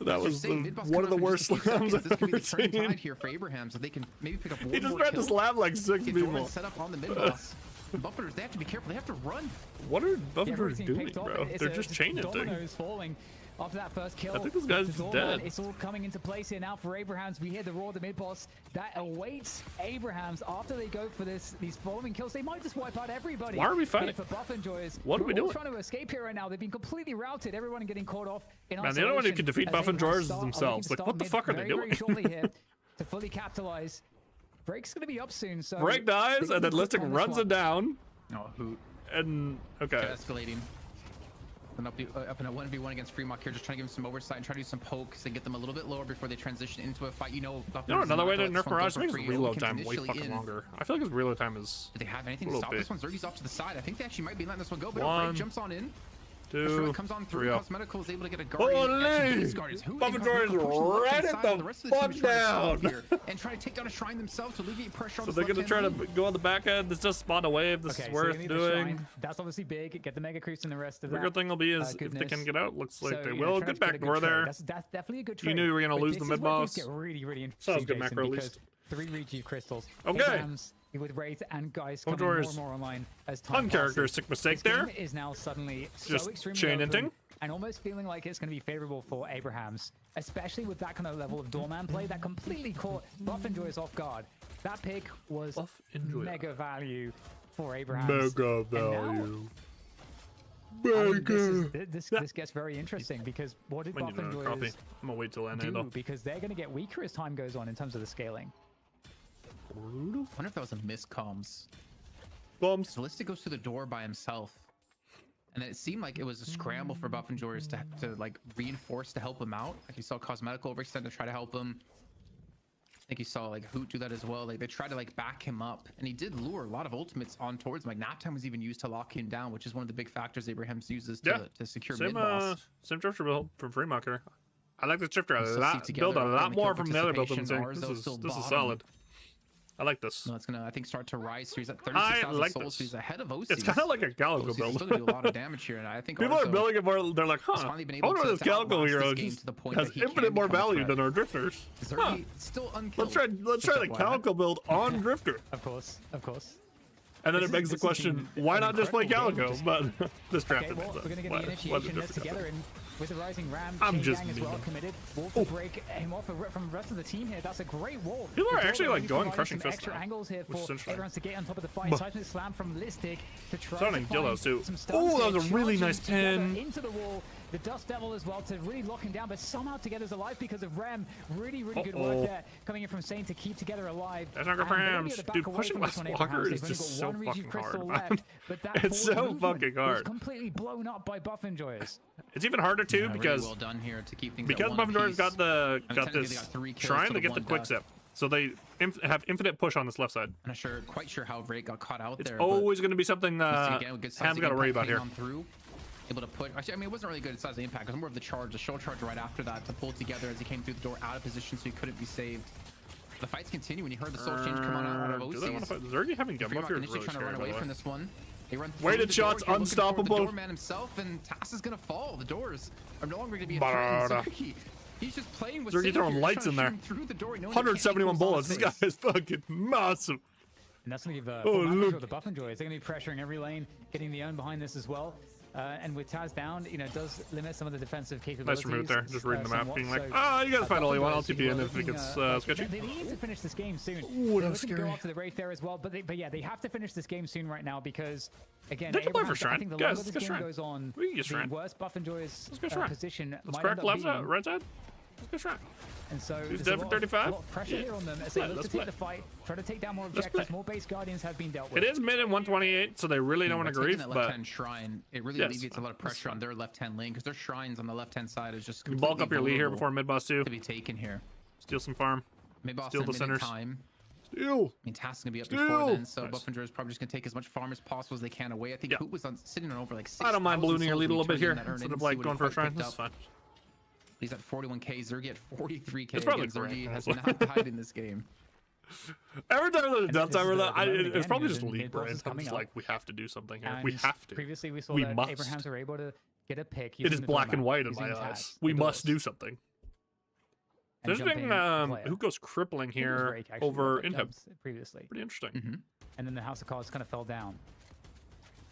That was one of the worst slams I've ever seen. Here for Abraham, so they can maybe pick up one he just more tried to slam like 6 people. Set up on the mid boss. Buffers, they have to be careful. They have to run. What are Buffers doing, bro? They're just chain hitting. Falling after that first kill. I think this guy's dead. It's all coming into place here now for Abrahams. We hear the roar of the mid boss that awaits Abrahams after they go for these following kills. They might just wipe out everybody. Why are we fighting? For Buff Enjoyers, what are we doing? Trying to escape here right now. They've been completely routed. Everyone getting caught off in man, the only one who can defeat Buff Enjoyers is themselves. Like, what the fuck are they doing? Very shortly here to fully capitalize. Break's gonna be up soon. So Break dies, and then Listic runs it down. Oh, Hoot. And okay. Escalating. And up in a 1v1 against Fremont here, just trying to give him some oversight and try to do some pokes and get them a little bit lower before they transition into a fight. You know, another way to nerf Mirage makes reload time way fucking longer. I feel like his reload time is. Do they have anything to stop this one? Zergy's off to the side. I think they actually might be letting this one go, but One, jumps on in. 2, comes on through. Cosmetical is able to get a guardian. Holy! Buff Enjoyers right at the fuck down. And try to take down a shrine themselves to alleviate pressure on so they're gonna try to go on the back end. This just spawn a wave. This is worth doing. That's obviously big. Get the mega creeps and the rest of that. The good thing will be is if they can get out. Looks like they will. Good back door there. That's definitely a good trade. You knew you were gonna lose the mid boss. Get really interesting. Sounds good macro at least. 3 Regie crystals. Okay. With Wraith and guys coming more and more online as time uncharacteristic mistake there. Is now suddenly just so extremely chain hinting and almost feeling like it's going to be favorable for Abrahams, especially with that kind of level of doorman play that completely caught Buff Enjoyers off guard. That pick was mega value for Abrahams. Mega value. This gets very interesting because what did Buff Enjoyers I'm gonna wait till end do? Because they're going to get weaker as time goes on in terms of the scaling. I wonder if that was a miscomms. Bombs. So Listic goes to the door by himself, and it seemed like it was a scramble for Buff Enjoyers to like reinforce to help him out. Like you saw Cosmetical overextend to try to help him. I think you saw like Hoot do that as well. Like they tried to like back him up, and he did lure a lot of ultimates on towards him. Like nap time was even used to lock him down, which is one of the big factors Abrahams uses to secure mid boss. Same drifter build from Fremont here. I like this drifter a lot. Build a lot more from the other builds. This is solid. I like this. No, it's gonna, I think, start to rise. So he's at 36,000 souls. So he's ahead of OC. It's kind of like a Calico build. He's still gonna do a lot of damage here, and I think people are building it more. They're like, huh? I wonder if this Calico hero has infinite more value than our drifters. Huh. Still unkilled. Let's try the Calico build on drifter. Of course. And then it begs the question, why not just play Calico? But this draft we're gonna get the initiation nets together, and with the rising ram, I'm just as well committed. Wolf to break him off from the rest of the team here. That's a great wall. People are actually like going crushing fist. Extra angles here for everyone to get on top of the fight. Seismic slam from Listic to try to find too. Some oh, that was a really nice pin into the wall. The Dust Devil as well to really lock him down, but somehow Together's alive because of Rem. Really good work there coming in from Sane to keep Together alive. That's not good for Rams. Dude, pushing West Walker is just so fucking hard. It's so fucking hard. Completely blown up by Buff Enjoyers. It's even harder too because well done here to keep things because Buff Enjoyers got this shrine to get the quick zip. So they have infinite push on this left side. I'm not quite sure how Ray got caught out there. It's always going to be something Ham's got to worry about here. Able to put, actually, I mean, it wasn't really good size of impact. It was more of the charge, the show charge right after that to pull Together as he came through the door out of position, so he couldn't be saved. The fights continue when you heard the soul change come on out of OCs. Zergy having gun buff here is really trying to run away from this one. They run weighted shots, unstoppable. The doorman himself, and Tass is gonna fall. The doors are no longer gonna be a threat. Zergy, he's just playing with Zergy throwing lights in there. 171 bullets. This guy is fucking massive. And that's gonna give the Buff Enjoyers. They're gonna be pressuring every lane, getting the own behind this as well. And with Taz down, it does limit some of the defensive capabilities. Nice remove there, just reading the map, being like, you gotta find only one. I'll TP in if it gets sketchy. They need to finish this game soon. Ooh, that was scary. Go after the Wraith there as well, but yeah, they have to finish this game soon right now because, again, they can play for Shrine. I think the Guys, longer this game goes on, the worse Buff Enjoyers position might end up being. Left side? Good shot. And so he's there's dead for 35. a lot of pressure here on them as they look to take the fight, try to take down more objectives. More base guardians have been dealt with. It is mid and 128, so they really don't want to grief. That But left-hand shrine, it really alleviates a lot of pressure on their left-hand lane because their shrines on the left-hand side is just you bulk up your Lee here before mid boss too. To be taken here. Steal some farm. Mid boss steal the centers. Time. Steal. I mean, Task's gonna be up before then, so Buffingers is probably just gonna take as much farm as possible as they can away. I think Hoop was sitting on over like 6. I don't mind ballooning your lead a little bit here instead of like going for a shrine. That's fine. He's at 41k. Zergy at 43k. It's probably Zergy has not died in this game. Every time there's a downtime, it's probably just lead brain. I'm just like, we have to do something here. We have to. Previously, we saw that Abrahams were able to get a pick. It is black and white in my eyes. We must do something. There's interesting who goes crippling here over Inhib previously. Pretty interesting. And then the House of Cards kind of fell down.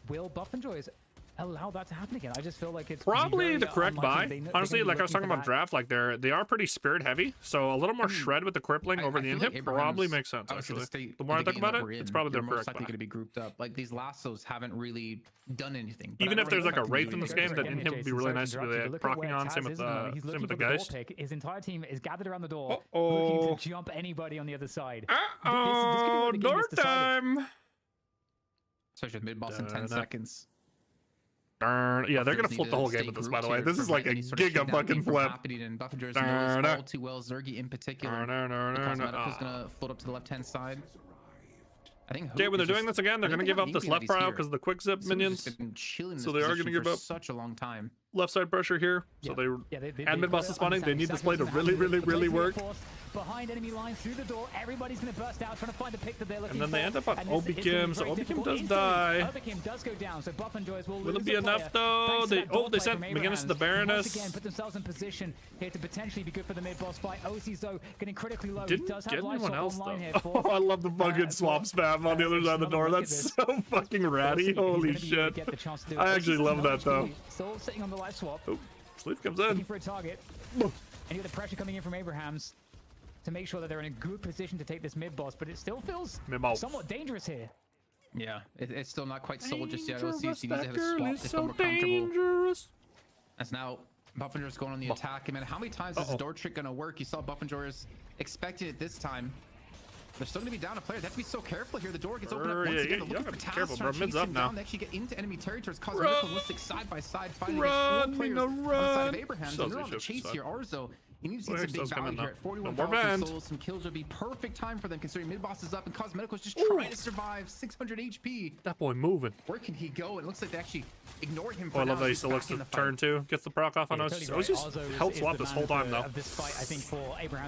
Will Buffenjoys allow that to happen again? I just feel like it's probably the correct buy. Honestly, like I was talking about draft, like they are pretty spirit heavy, so a little more shred with the crippling over the Inhib probably makes sense. Actually, the more I think about it, it's probably the correct buy. Going to be grouped up. Like these lassos haven't really done anything. Even if there's like a wraith in this game, then Inhib would be really nice to be proccing on. Same with the guys. His entire team is gathered around the door, looking to jump anybody on the other side. Door time. Especially with mid boss in 10 seconds. Yeah, they're gonna flip the whole game with this, by the way. This is like a giga fucking flip. And Buffingers knows all too well. Zergy in particular. Cosmetica's gonna float up to the left-hand side. I think. Okay, when they're doing this again, they're gonna give up this left brow because of the quick zip minions. So they are gonna give up such a long time. Left side pressure here. So and mid boss is spawning. They need this play to really work. Behind enemy lines through the door, everybody's gonna burst out trying to find the pick that they're looking for. And then they end up on Obikim, so Obikim does die. Obikim does go down, so Buffenjoys will it be enough though? They sent McGinnis to the Baroness. Again, put themselves in position here to potentially be good for the mid boss fight. OC's though getting critically low. Didn't get anyone else though. Oh, I love the fucking swap spam on the other side of the door. That's so fucking ratty. Holy shit! I actually love that though. Still sitting on the live swap. Oh, Sleep comes in. Looking for a target. And you get the pressure coming in from Abrahams to make sure that they're in a good position to take this mid boss, but it still feels somewhat dangerous here. Yeah, it's still not quite sold just yet. OCC needs to have a swap to feel more comfortable. As now Buffenjoy's going on the attack. Man, how many times is this door trick gonna work? You saw Buffenjoy's expected it this time. They're still gonna be down a player. They have to be so careful here. The door gets opened up once again. They're looking for Taz, trying to chase him down. They actually get into enemy territories. Cosmetical Ballistic side by side, fighting against 4 players on the side of Abrahams. And they're on the chase here. Arzo, he needs to get some big value here at 41,000 souls. Some kills would be perfect time for them considering mid boss is up and Cosmetical is just trying to survive. 600 HP. That boy moving. Where can he go? It looks like they actually ignored him. I love that he still looks to turn 2. Gets the proc off on us. It was just held swap this whole time though.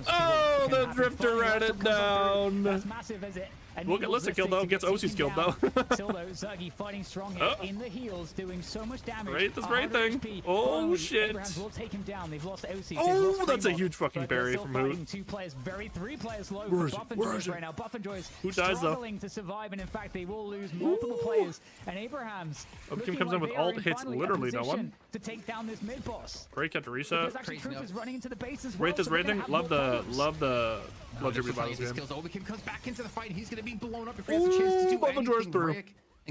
Oh, the drifter ran it down. That's massive, is it? We'll get Lissa killed though. Gets OC's killed though. Still though, Zergy fighting strong here in the heels, doing so much damage. Right, this great thing. Oh shit! Abrahams will take him down. They've lost OC. Oh, that's a huge fucking parry from Hoot. 2 players, 3 players low for Buffenjoys right now. Buffenjoys struggling to survive, and in fact, they will lose multiple players. And Abrahams comes in with alt hits literally no one to take down this mid boss. Great cat to reset. Troopers running into the base as well. Wraith is raiding. Love the luxury battles game. Obikim comes back into the fight. He's gonna be blown up before he has a chance to do anything. Through.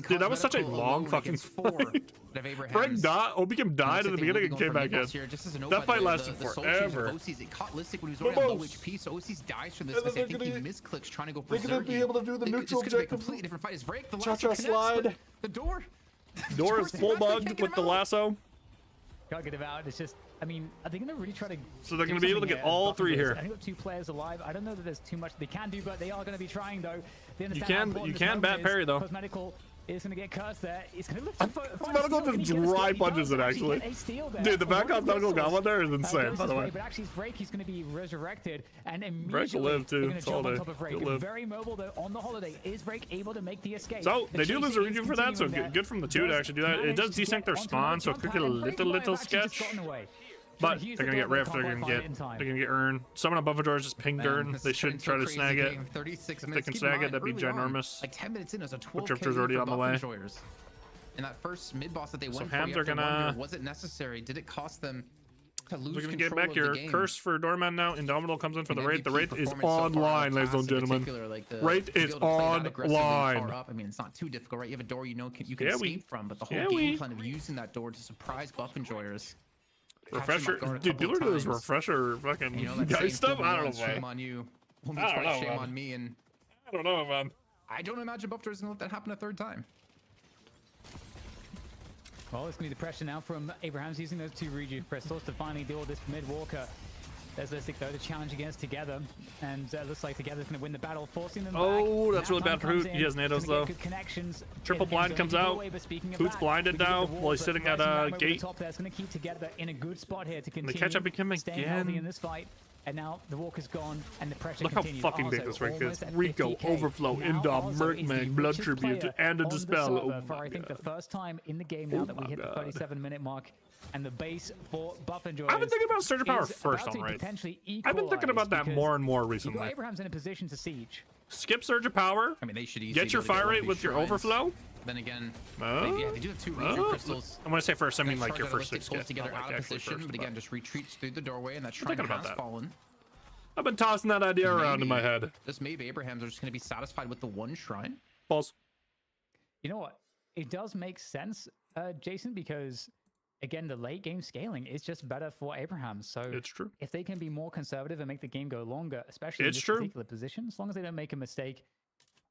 Dude, that was such a long fucking fight. Frank died. Obikim died at the beginning and came back in. That fight lasted forever. It caught Listic when he was already at low HP, so OC's dies from this. I think he misclicks trying to go for Zergy. They're gonna be able to do the neutral objective. Be a completely different fight. Is Vrake the lasso slide? The door. Door is full bugged with the lasso. Can't get him out. It's just, I mean, are they going to really try to? So they're going to be able to get all 3 here. I think we've got 2 players alive. I don't know that there's too much they can do, but they are going to be trying though. You can bat parry though. Cosmetical is going to get cursed there. He's going to look for Medical just dry punches it actually. Dude, the back Medical got one there is insane, by the way. But actually, Vrake, he's going to be resurrected and Vrake will live too. It's all day. Very mobile though on the holiday. Is Vrake able to make the escape? So they do lose a regen for that, so good from the 2 to actually do that. It does desync their spawn, so it could get a little sketch. But they're gonna get rift. They're gonna get Urn. Someone above Buffenjoy just pinged Urn. They should try to snag it. If they can snag it, that'd be ginormous. Like 10 minutes in, there's a 12 Drifter's already on the way. And that first mid boss that they won, Hams are gonna. Was it necessary? Did it cost them to lose? We're gonna get back here. Curse for Doorman now. Indomitable comes in for the Wraith. The Wraith is online, ladies and gentlemen. Wraith is online. I mean, it's not too difficult, right? You have a door you know you can escape from, but the whole game plan of using that door to surprise Buffenjoyers. Refresher, dude. People do this refresher fucking guy stuff. I don't know, shame on you. Shame on me, and I don't know, man. I don't imagine Buffalo is gonna let that happen a third time. Well, it's gonna be the pressure now from Abrahams using those 2 rejuve crystals to finally deal with this mid walker. There's Listic though, the challenge against Together, and looks like Together's gonna win the battle, forcing them back. That's really bad for Hoot. He has nados though. Triple blind comes out. Hoot's blinded now while he's sitting at a gate. That's gonna keep Together in a good spot here to continue. They catch up with him again in this fight. And now the walker's gone, and the pressure Look continues. how fucking big this rank is. Rico, Overflow, Indom, Merkman, Blood Tribute, and a Dispel. Oh for I think the first time in the game now that we hit the 37-minute mark, and the base for Buff and Joy. I've been thinking about Surge of Power first on right. I've been thinking about that more and more recently. Abraham's in a position to siege. Skip Surge of Power. I mean, they should get your fire rate with your Overflow. Then again, yeah, they do have 2 rejuve crystals. I'm gonna say first. I mean, like your first 6 get together out of position, but again, just retreats through the doorway, and that shrine has fallen. I've been tossing that idea around in my head. This maybe Abrahams are just going to be satisfied with the 1 shrine. False. You know what? It does make sense, Jason, because again, the late game scaling is just better for Abrahams. So it's true. If they can be more conservative and make the game go longer, especially in this particular position, as long as they don't make a mistake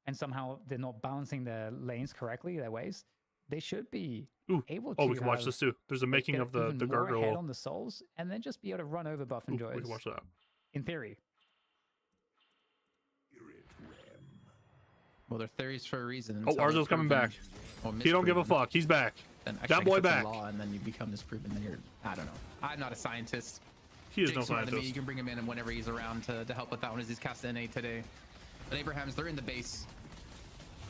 and somehow they're not balancing their lanes correctly, their ways, they should be able to. Oh, we can watch this too. There's a making of the gargoyle head on the souls, and then just be able to run over Buff and Joyce. We can watch that. In theory. Well, they're theories for a reason. Oh, Arzo's coming back. He don't give a fuck. He's back. That boy back. And then you become disproven. Then you're, I don't know. I'm not a scientist. He is no scientist. You can bring him in and whenever he's around to help with that one as he's casting NA today. But Abrahams, they're in the base.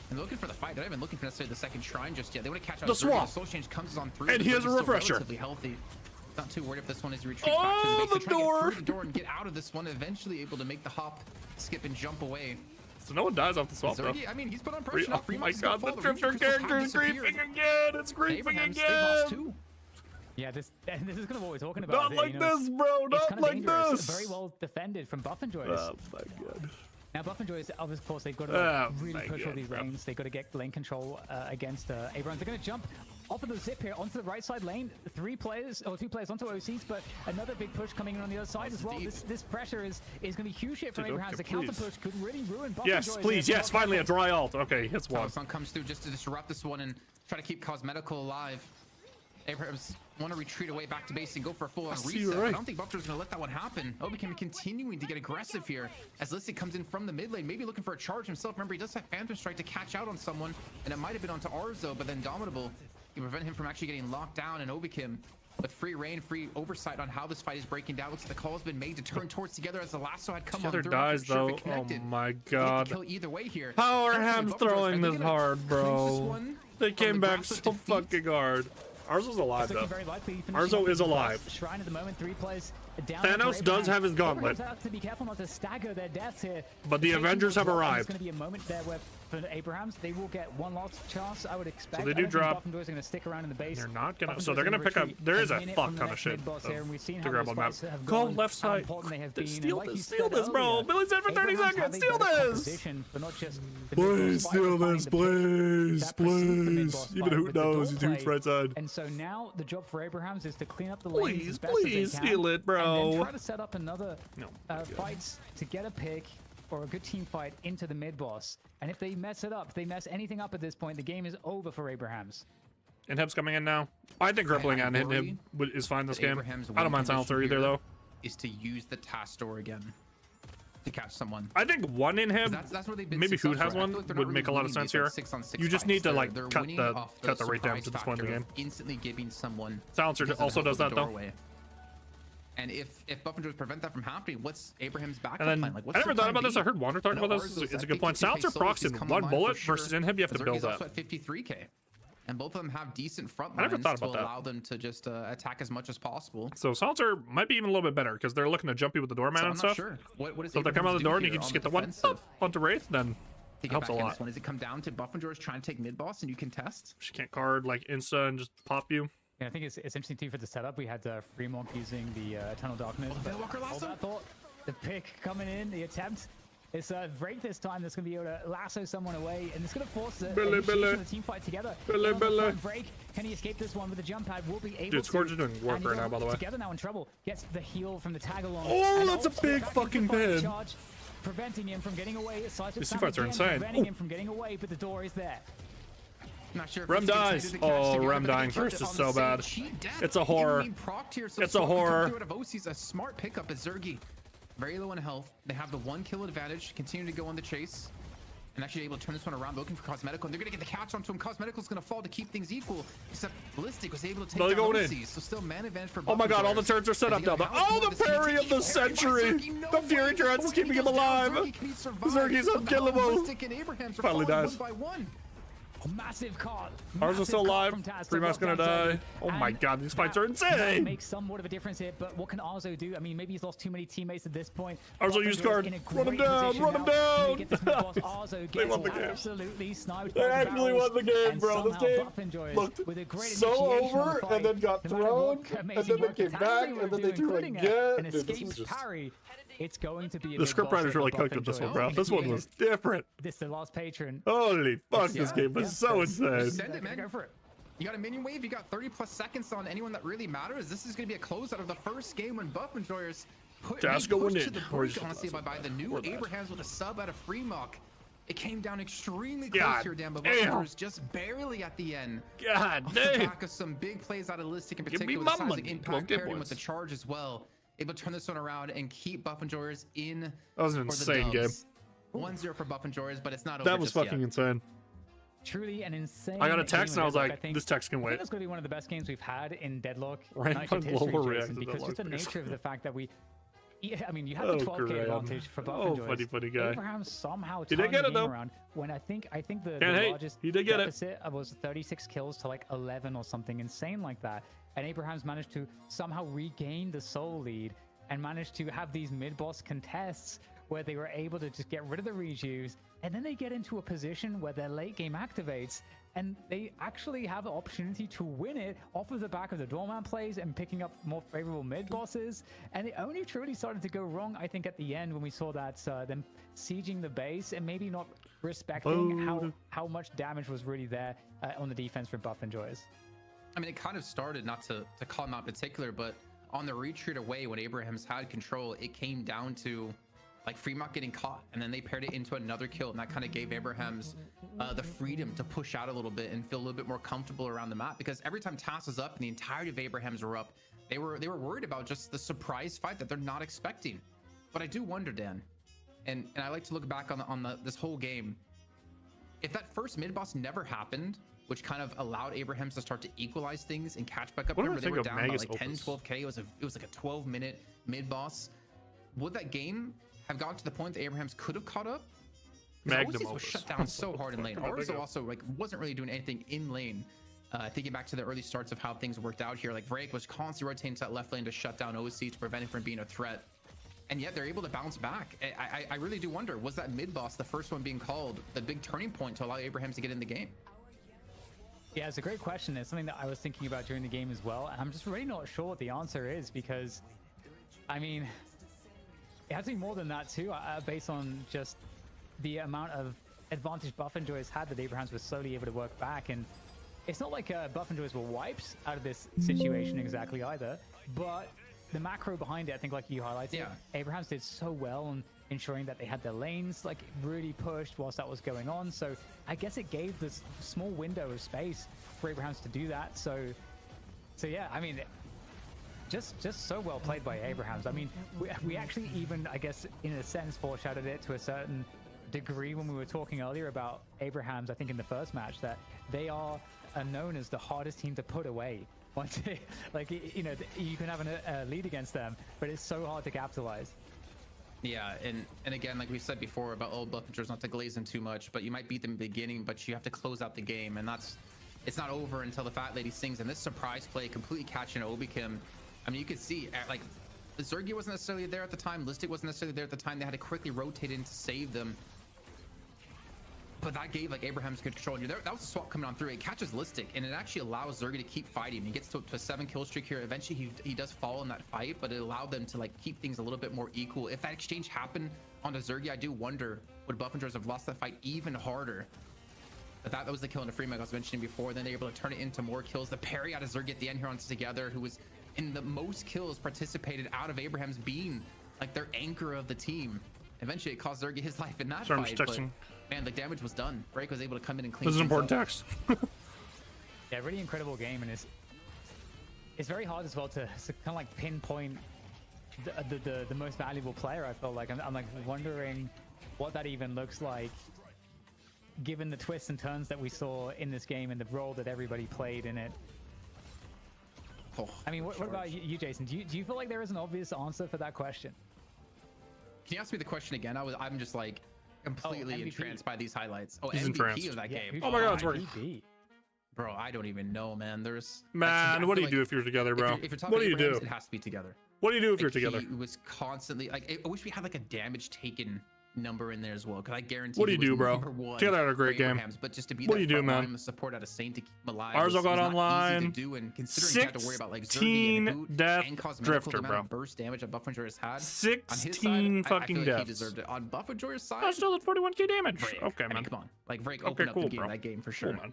And they're looking for the fight. They're not even looking for necessarily the second shrine just yet. They want to catch out the swamp. The soul change comes on through. And he has a refresher. Relatively healthy. Not too worried if this one is retreat back to the base. They're trying to get through the door and get out of this one. Eventually able to make the hop, skip, and jump away. So no one dies off the swamp though. I mean, he's put on pressure now. Oh my god, the drifter character is griefing again. It's griefing again. Yeah, this is kind of what we're talking about. Not like this, bro. Not like this. Very well defended from Buff and Joyce. Oh my god. Now, Buff and Joyce, of course, they've got to really push all these lanes. They've got to get lane control against Abrahams. They're going to jump off of the zip here onto the right side lane. 2 players onto OCs, but another big push coming in on the other side as well. This pressure is going to be huge here for Abrahams. The counter push could really ruin Buff and Joyce. Yes, please. Yes, finally a dry ult. Okay, hits one. Sun comes through just to disrupt this one and try to keep Cosmetical alive. Abrahams want to retreat away back to base and go for a full-on reset. I don't think Buffalo's going to let that one happen. Obikim continuing to get aggressive here as Listic comes in from the mid lane, maybe looking for a charge himself. Remember, he does have Phantom Strike to catch out on someone, and it might have been onto Arzo, but then Dominable can prevent him from actually getting locked down. And Obikim with free reign, free oversight on how this fight is breaking down. Looks like the call has been made to turn towards Together as the lasso had come on through. Dies though. Oh my god. Kill either way here. How are Hams throwing this hard, bro? They came back so fucking hard. Arzo's alive though. Arzo is alive. Shrine at the moment, 3 players down. Thanos does have his gauntlet. Have to be careful not to stagger their deaths here. But the Avengers have arrived. It's going to be a moment there where for Abrahams, they will get one last chance, I would expect. So they do drop. Buff and Joyce are going to stick around in the base. They're not going to. So they're going to pick up. There is a fuck ton of shit to grab on map. Go left side. Steal this, bro. Billy's in for 30 seconds. Steal this. Please steal this, please, please. Even who knows? He's Hoot's right side. And so now the job for Abrahams is to clean up the lanes as best as they can. Please steal it, bro. And then try to set up another fights to get a pick or a good team fight into the mid boss. And if they mess it up, if they mess anything up at this point, the game is over for Abrahams. Inhib's coming in now. I think grappling on Inhib is fine this game. I don't mind Silencer either though. Is to use the task door again to catch someone. I think one Inhib, that's where they've been maybe Hoot has one, would make a lot of sense here. You just need to like cut the rate down to this point in the game. Instantly giving someone. Silencer also does that though. And if Buff and Joyce prevent that from happening, what's Abraham's backup plan? Like, I never thought about this. I heard Wander talk about this. It's a good point. Silencer procs in 1 bullet versus Inhib. You have to build that. Also at 53k, and both of them have decent front lines to allow them to just attack as much as possible. So Silencer might be even a little bit better because they're looking to jump you with the doorman and stuff. Sure. What is so if they come out the door and you can just get the one onto Wraith, then it helps a lot. Does it come down to Buff and Joyce trying to take mid boss and you can test? She can't card like insta and just pop you. Yeah, I think it's interesting too for the setup. We had Fremont using the Eternal Darkness. Walker last thought the pick coming in, the attempt. It's Vrake this time that's going to be able to lasso someone away, and it's going to force the team fight together. Vrake, can he escape this one with the jump pad? Will be able to. Scourge is doing work right now, by the way. Together now in trouble. Gets the heal from the tag along. Oh, that's a big fucking pin. Preventing him from getting away. These two fights are insane. Preventing him from getting away, but the door is there. Not sure if Rem dies. Oh, Rem dying first is so bad. It's a horror. It's a horror. A smart pickup at Zergy. Very low in health. They have the 1 kill advantage. Continue to go on the chase. And actually able to turn this one around, looking for Cosmetical. And they're going to get the catch onto him. Cosmetical's going to fall to keep things equal. Except Ballistic was able to take down OCs. So still man advantage for Oh my god, all the turrets are set up now. Oh, the parry of the century. The Fury turrets is keeping him alive. Zergy's unkillable. Finally dies. Massive call. Ours is still alive. Freemark's gonna die. Oh my god, these fights are insane. Makes somewhat of a difference here, but what can Arzo do? I mean, maybe he's lost too many teammates at this point. Arzo used card. Run him down. Run him down. Arzo gets absolutely sniped. They actually won the game, bro. This game looked so over, and then got thrown, and then they came back, and then they threw again. An escaped parry. It's going to be the scriptwriters really cooked with this one, bro. This one was different. This is the last patron. Holy fuck, this game was so insane. Send it, man. Go for it. You got a minion wave. You got 30 plus seconds on anyone that really matters. This is going to be a closeout of the first game when Buff Enjoyers pushed to the brink, honestly, by the new Abrahams with a sub out of Freemock. It came down extremely close here, Dan, but Buff Enjoyers just barely at the end. God off damn. The back of some big plays out of Listic in particular, with seismic impact paired in with the charge as well. Able to turn this one around and keep Buff Enjoyers in. That was an insane game. 1-0 for Buff Enjoyers, but it's not over. That was fucking insane. Truly an insane. I got a text and I was like, this text can wait. I think it's going to be one of the best games we've had in Deadlock. Right, global reaction because just the nature of the fact that we. I mean, you had the 12k advantage for Buff Enjoyers. Funny guy. Abraham somehow turned the game around when I think the largest deficit was 36 kills to like 11 or something insane like that. And Abraham's managed to somehow regain the soul lead and managed to have these mid-boss contests where they were able to just get rid of the rejuves, and then they get into a position where their late game activates, and they actually have the opportunity to win it off of the back of the doorman plays and picking up more favorable mid-bosses. And it only truly started to go wrong, I think, at the end when we saw that them sieging the base and maybe not respecting how much damage was really there on the defense for Buff Enjoyers. I mean, it kind of started, not to call him out in particular, but on the retreat away when Abrahams had control, it came down to like Freemock getting caught, and then they paired it into another kill, and that kind of gave Abrahams the freedom to push out a little bit and feel a little bit more comfortable around the map, because every time TAS was up and the entirety of Abrahams were up, they were worried about just the surprise fight that they're not expecting. But I do wonder, Dan, and I like to look back on this whole game, if that first mid boss never happened, which kind of allowed Abrahams to start to equalize things and catch back up. Remember, they were down by like 10, 12k. It was like a 12-minute mid boss. Would that game have gotten to the point that Abrahams could have caught up? Magnum was shut down so hard in lane. Arzo also like wasn't really doing anything in lane. Thinking back to the early starts of how things worked out here, like Vrake was constantly rotating to that left lane to shut down OC to prevent him from being a threat. And yet they're able to bounce back. I really do wonder, was that mid boss, the first one being called, the big turning point to allow Abrahams to get in the game? Yeah, it's a great question. It's something that I was thinking about during the game as well. And I'm just really not sure what the answer is, because, I mean, it has to be more than that too, based on just the amount of advantage Buff Enjoyers had that Abrahams was slowly able to work back. And it's not like Buff Enjoyers were wipes out of this situation exactly either, but the macro behind it, I think, like you highlighted, Abrahams did so well on ensuring that they had their lanes like really pushed whilst that was going on. So I guess it gave this small window of space for Abrahams to do that. So yeah, I mean, just so well played by Abrahams. I mean, we actually even, I guess, in a sense, foreshadowed it to a certain degree when we were talking earlier about Abrahams, I think in the first match, that they are known as the hardest team to put away. Once like, you know, you can have a lead against them, but it's so hard to capitalize. Yeah, and again, like we said before about old Buff Enjoyers, not to glaze them too much, but you might beat them in the beginning, but you have to close out the game, and it's not over until the Fat Lady sings. And this surprise play completely catching Obikim. I mean, you could see, like, Zergy wasn't necessarily there at the time, Listic wasn't necessarily there at the time. They had to quickly rotate in to save them. But that gave like Abraham's control. And that was a swap coming on through. It catches Listic, and it actually allows Zergy to keep fighting. He gets to a 7 kill streak here. Eventually, he does fall in that fight, but it allowed them to like keep things a little bit more equal. If that exchange happened onto Zergy, I do wonder, would Buffingers have lost that fight even harder? But that was the kill into Free Mag I was mentioning before. Then they're able to turn it into more kills. The parry out of Zergy at the end here on Together, who was in the most kills participated out of Abraham's, being like their anchor of the team. Eventually it cost Zergy his life in that fight, but man, the damage was done. Break was able to come in and clean. This is important text. Yeah, really incredible game, and it's very hard as well to kind of like pinpoint the most valuable player. I feel like I'm like wondering what that even looks like, given the twists and turns that we saw in this game and the role that everybody played in it. I mean, what about you, Jason? Do you feel like there is an obvious answer for that question? Can you ask me the question again? I'm just like completely entranced by these highlights. Oh, He's MVP entranced. of that game. Oh my god, it's working. Bro, I don't even know, man. Man, what do you do if you're together, bro? If you're talking what do you do? It has to be together. What do you do if you're together? He was constantly like, I wish we had like a damage taken number in there as well, because I guarantee. What do you do, bro? Together had a great game. But just to be what do you do, man? The support out of Saint to keep him alive. Ours all got online. 16 death drifter, bro. Burst damage that Buffingers has had. 16 fucking deaths. He deserved it. On Buffingers' side, I still at 41k damage. Okay, man. Come on, like Vrake opened up the game, that game for sure. Cool, man.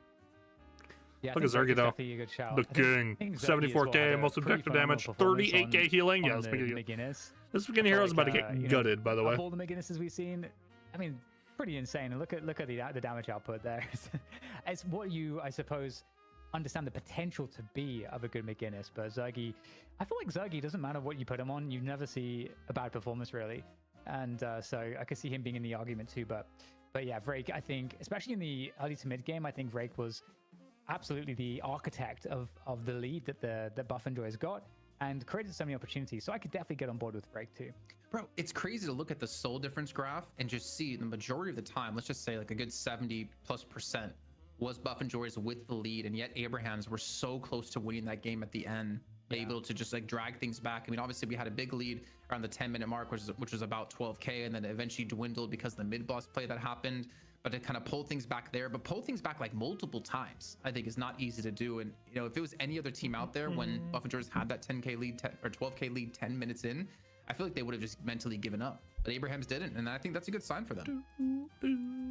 Yeah, look at Zergy though. The king. 74k, most objective damage, 38k healing. Yeah, this beginning hero is about to get gutted, by the way. Of all the McGinnises we've seen, I mean, pretty insane. And look at the damage output there. It's what you, I suppose, understand the potential to be of a good McGinnis. But Zergy, I feel like Zergy, doesn't matter what you put him on, you never see a bad performance really. And so I could see him being in the argument too. But yeah, Vrake, I think, especially in the early to mid game, I think Vrake was absolutely the architect of the lead that Buff and Joy has got, and created so many opportunities. So I could definitely get on board with Vrake too. Bro, it's crazy to look at the soul difference graph and just see the majority of the time, let's just say like a good 70+% was Buff and Joy's with the lead, and yet Abraham's were so close to winning that game at the end, able to just like drag things back. I mean, obviously we had a big lead around the 10-minute mark, which was about 12k, and then it eventually dwindled because of the mid-boss play that happened. But to kind of pull things back there, but pull things back like multiple times, I think is not easy to do. And you know, if it was any other team out there when Buff and Joy's had that 10k lead or 12k lead 10 minutes in, I feel like they would have just mentally given up. But Abraham's didn't, and I think that's a good sign for them.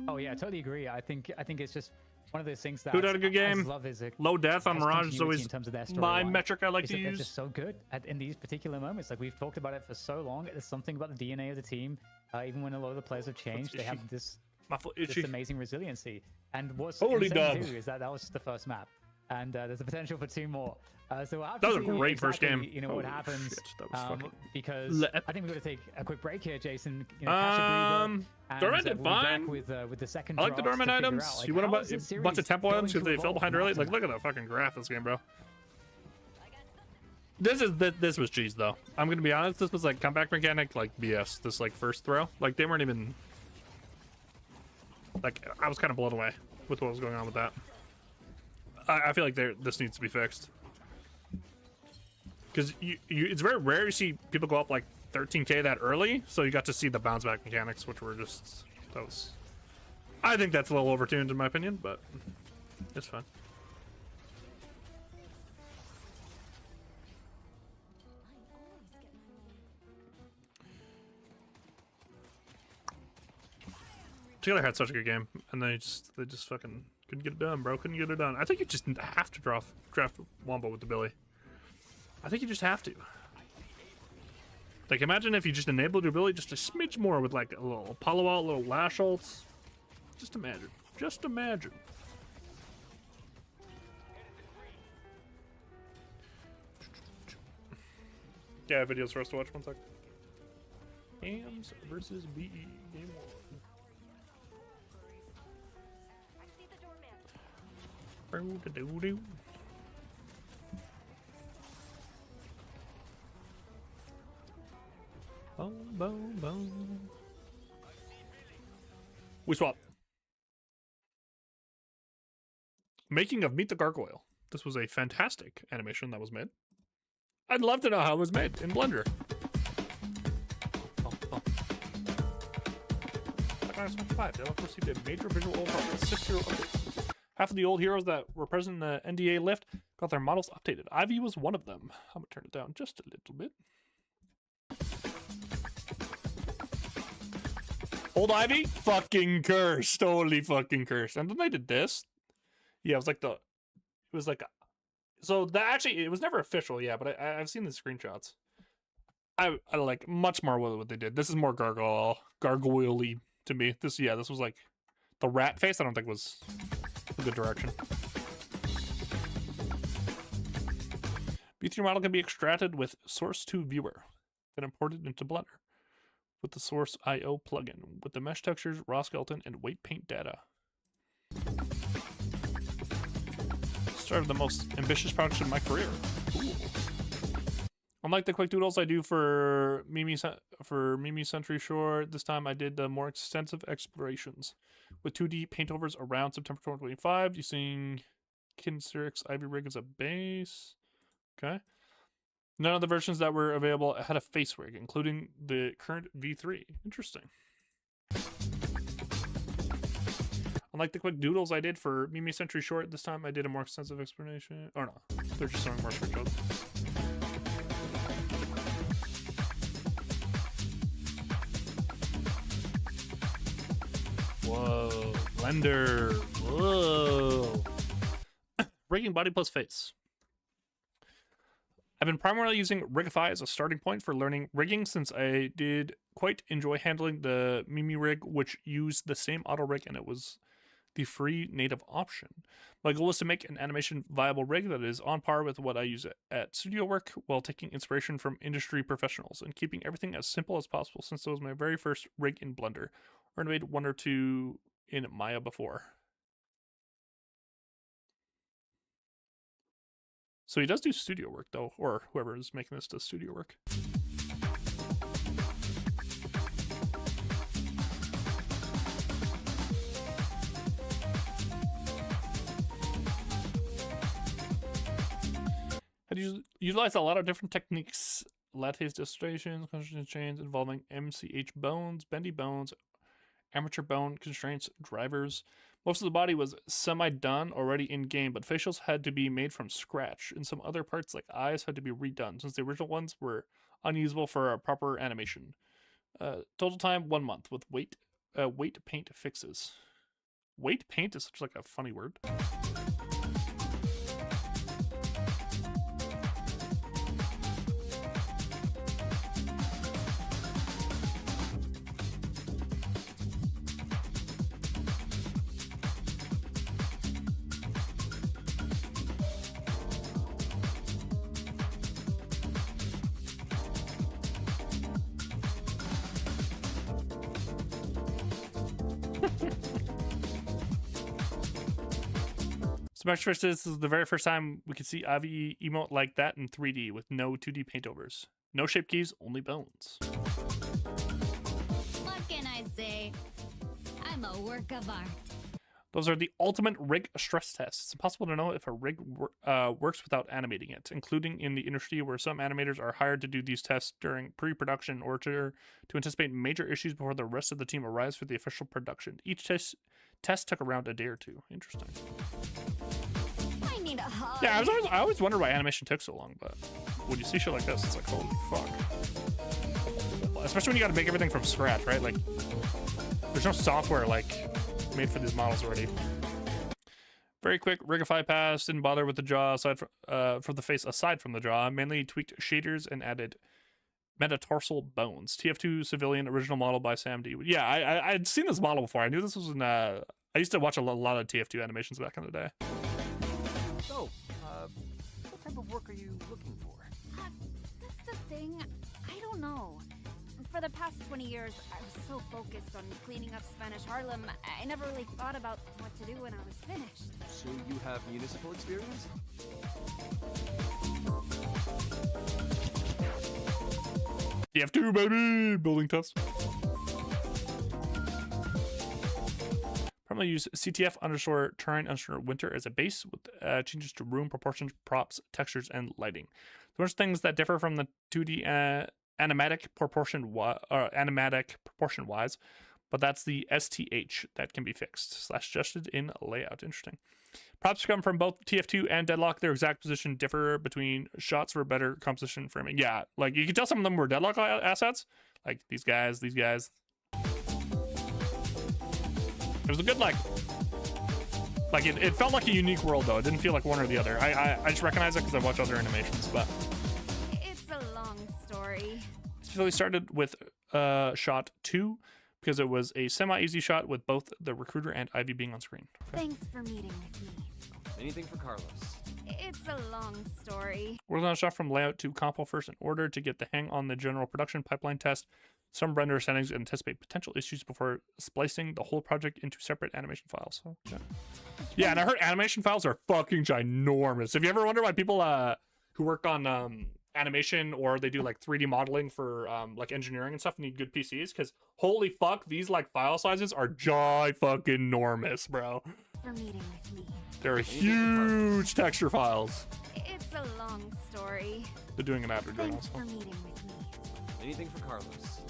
Oh yeah, I totally agree. I think it's just one of those things that who had a good game. Love is low death on Mirage is always in terms of their my metric I like to use. They're just so good in these particular moments. Like we've talked about it for so long. There's something about the DNA of the team. Even when a lot of the players have changed, they have this amazing resiliency. And what's insane too is that was just the first map, and there's the potential for 2 more. So we'll have to that was see a great first game. You know what happens, because I think we've got to take a quick break here, Jason. You know, catch a breather, Dormant did fine. With the second I like the Dormant items. Out, like, you want a bunch of tempo items because they fell behind early. Like, look at the fucking graph this game, bro. This was cheese though. I'm gonna be honest. This was like comeback mechanic, like BS. This like first throw, like they weren't even. Like I was kind of blown away with what was going on with that. I feel like this needs to be fixed because it's very rare to see people go up like 13k that early. So you got to see the bounce back mechanics, which were just I think that's a little overtuned in my opinion, but it's fine. Together had such a good game, and they just fucking couldn't get it done, bro. Couldn't get it done. I think you just have to draft Wombo with the Billy. I think you just have to. Like, imagine if you just enabled your Billy just a smidge more with like a little Apollo ult, a little Lash ults. Just imagine. Just imagine. Yeah, videos for us to watch. 1 sec. Hams versus BE game 1. Boom, boom, boom. We swap. Making of Meet the Gargoyle. This was a fantastic animation that was made. I'd love to know how it was made in Blender. Deadlock received a major visual overhaul, 6-0 update. Half of the old heroes that were present in the NDA lift got their models updated. Ivy was one of them. I'm gonna turn it down just a little bit. Old Ivy? Fucking cursed. Totally fucking cursed. And then they did this. Yeah, it was like so that actually, it was never official, yeah, but I've seen the screenshots. I like much more what they did. This is more gargoyle-y to me. This was like the rat face. I don't think was a good direction. B3 model can be extracted with Source 2 Viewer, then imported into Blender with the Source IO plugin with the mesh textures, raw skeleton, and weight paint data. Start of the most ambitious project in my career. Cool. Unlike the quick doodles I do for Mimi Century Shore, this time I did the more extensive explorations with 2D paintovers around September 2025 using Kinsirix Ivy Rig as a base. Okay. None of the versions that were available had a face rig, including the current V3. Interesting. Unlike the quick doodles I did for Mimi Century Short, this time I did a more extensive explanation. Oh no, they're just showing more screenshots. Whoa, Blender. Whoa. Rigging body plus face. I've been primarily using Rigify as a starting point for learning rigging since I did quite enjoy handling the Mimi rig, which used the same auto rig and it was the free native option. My goal is to make an animation viable rig that is on par with what I use at studio work while taking inspiration from industry professionals and keeping everything as simple as possible since it was my very first rig in Blender. I made one or two in Maya before. So he does do studio work though, or whoever is making this does studio work. I utilize a lot of different techniques, lattice distortions, concentration chains involving MCH bones, bendy bones, armature bone constraints, drivers. Most of the body was semi-done already in-game, but facials had to be made from scratch, and some other parts like eyes had to be redone, since the original ones were unusable for a proper animation. Total time, 1 month, with weight paint fixes. Weight paint is such like a funny word. Smash Fist, this is the very first time we could see Ivy emote like that in 3D with no 2D paintovers. No shape keys, only bones. What can I say? I'm a work of art. Those are the ultimate rig stress tests. It's impossible to know if a rig works without animating it, including in the industry where some animators are hired to do these tests during pre-production in order to anticipate major issues before the rest of the team arrives for the official production. Each test took around a day or two. Interesting. I need a hug. Yeah, I always wondered why animation took so long, but when you see shit like this, it's like, holy fuck. Especially when you gotta make everything from scratch, right? Like, there's no software, like, made for these models already. Very quick Rigify pass, didn't bother with the jaw aside for the face aside from the jaw, mainly tweaked shaders and added metatarsal bones. TF2 civilian original model by Sam D. Yeah, I'd seen this model before. I knew this was in I used to watch a lot of TF2 animations back in the day. So, what type of work are you looking for? That's the thing. I don't know. For the past 20 years, I was so focused on cleaning up Spanish Harlem, I never really thought about what to do when I was finished. So you have municipal experience? TF2, baby! Building tests. Primarily use CTF_terrain_winter as a base with changes to room, proportions, props, textures, and lighting. There's things that differ from the 2D animatic proportion wise, but that's the STH that can be fixed / adjusted in layout. Interesting. Props come from both TF2 and Deadlock. Their exact position differ between shots for better composition framing. Yeah, like you can tell some of them were Deadlock assets, like these guys. was a good like it felt like a unique world though. It didn't feel like one or the other. I just recognize it because I watch other animations, but It's a long story. so we started with shot 2 because it was a semi-easy shot with both the recruiter and Ivy being on screen. Okay. Thanks for meeting with me. Anything for Carlos. It's a long story. We're going to shot from layout to compo first in order to get the hang on the general production pipeline test, some render settings, and anticipate potential issues before splicing the whole project into separate animation files. Okay. Yeah, and I heard animation files are fucking ginormous. If you ever wonder why people who work on animation or they do like 3D modeling for like engineering and stuff need good PCs, because holy fuck, these like file sizes are fucking enormous, bro. For meeting with me. They're huge texture files. It's a long story. They're doing an after journal. Thanks for meeting with me. Anything for Carlos.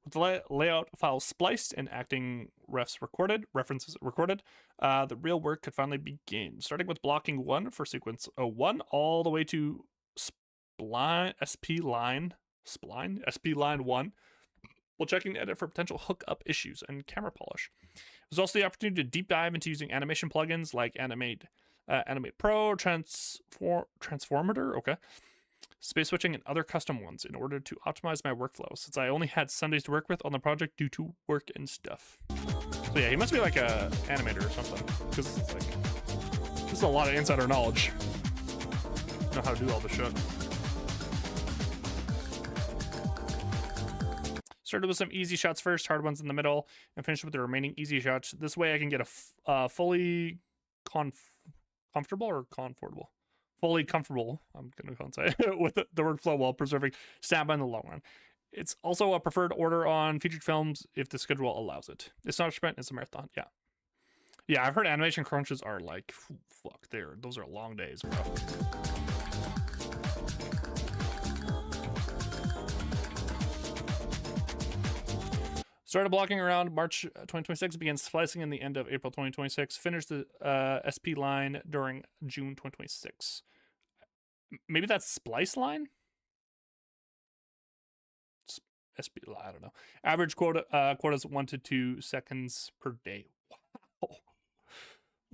With the layout files spliced and acting references recorded, the real work could finally begin. Starting with blocking 1 for sequence 01 all the way to SP line 1, while checking the edit for potential hookup issues and camera polish. There's also the opportunity to deep dive into using animation plugins like Animate Pro, Transformator, okay, space switching, and other custom ones in order to optimize my workflow, since I only had Sundays to work with on the project due to work and stuff. So yeah, he must be like a animator or something, because it's like, this is a lot of insider knowledge. Know how to do all this shit. Started with some easy shots first, hard ones in the middle, and finished with the remaining easy shots. This way I can get a fully comfortable, I'm going to say, with the workflow while preserving stamina in the long run. It's also a preferred order on featured films if the schedule allows it. It's not a sprint, it's a marathon. Yeah. Yeah, I've heard animation crunches are like, fuck, those are long days, bro. Started blocking around March 2026, began splicing in the end of April 2026, finished the SP line during June 2026. Maybe that's splice line? SP, I don't know. Average quotas 1 to 2 seconds per day. Wow.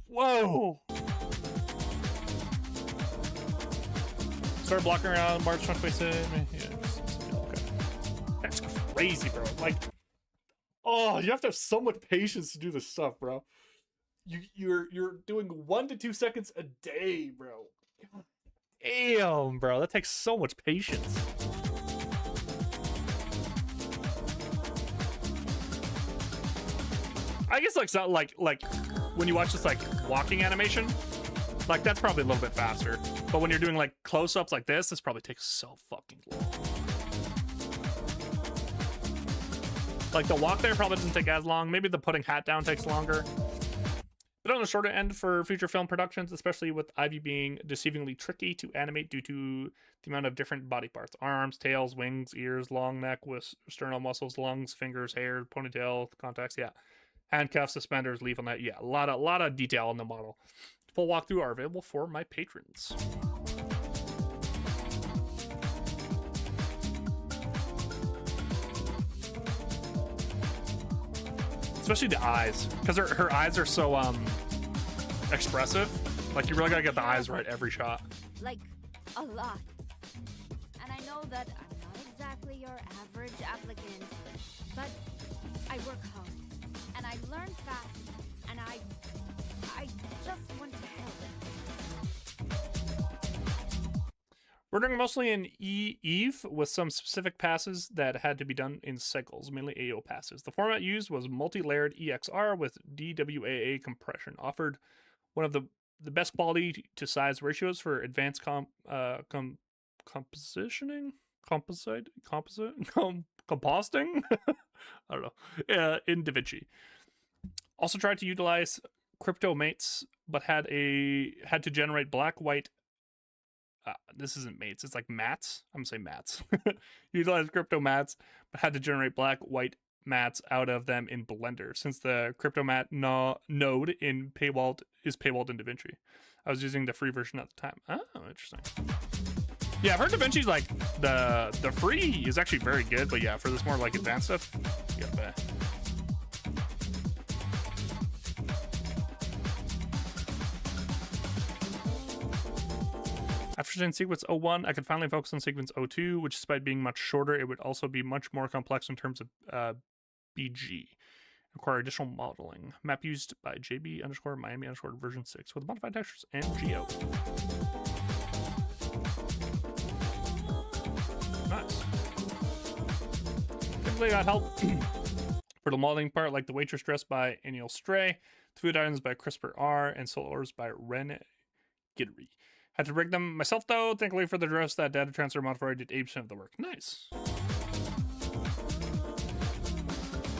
Whoa! Started blocking around March 2026. Yeah, okay. That's crazy, bro. Like, oh, you have to have so much patience to do this stuff, bro. You're doing 1 to 2 seconds a day, bro. God damn, bro. That takes so much patience. I guess like so, like when you watch this like walking animation, like that's probably a little bit faster. But when you're doing like close-ups like this probably takes so fucking long. Like the walk there probably doesn't take as long. Maybe the putting hat down takes longer. But on the shorter end for feature film productions, especially with Ivy being deceivingly tricky to animate due to the amount of different body parts. Arms, tails, wings, ears, long neck with sternal muscles, lungs, fingers, hair, ponytail, contacts, yeah. Handcuffs, suspenders, leaf on that. Yeah, a lot of detail in the model. Full walkthrough are available for my patrons. Especially the eyes, because her eyes are so expressive. Like you really gotta get the eyes right every shot. Like a lot. And I know that I'm not exactly your average applicant, but I work hard and I learn fast, and I just want to help. We're doing mostly in Eve with some specific passes that had to be done in cycles, mainly AO passes. The format used was multi-layered EXR with DWAA compression, offered one of the best quality to size ratios for advanced compositing? Composting? I don't know. In DaVinci. Also tried to utilize crypto mates, but had to generate black, white. This isn't mates. It's like mats. I'm gonna say mats. Utilize crypto mats, but had to generate black, white mats out of them in Blender, since the crypto mat node in paywalled in DaVinci. I was using the free version at the time. Oh, interesting. Yeah, I've heard DaVinci's like the free is actually very good, but yeah, for this more like advanced stuff, you gotta pay. efficient in sequence 01. I could finally focus on sequence 02, which despite being much shorter, it would also be much more complex in terms of BG. Require additional modeling. Map used by JB_Miami_ version 6 with modified textures and geo. Nice. Typically got help for the modeling part, like the waitress dress by Aniel Stray, the food items by Crisper R, and soul ores by Ren Gidry. Had to rig them myself though. Thankfully for the dress, that data transfer modifier did 80% of the work. Nice.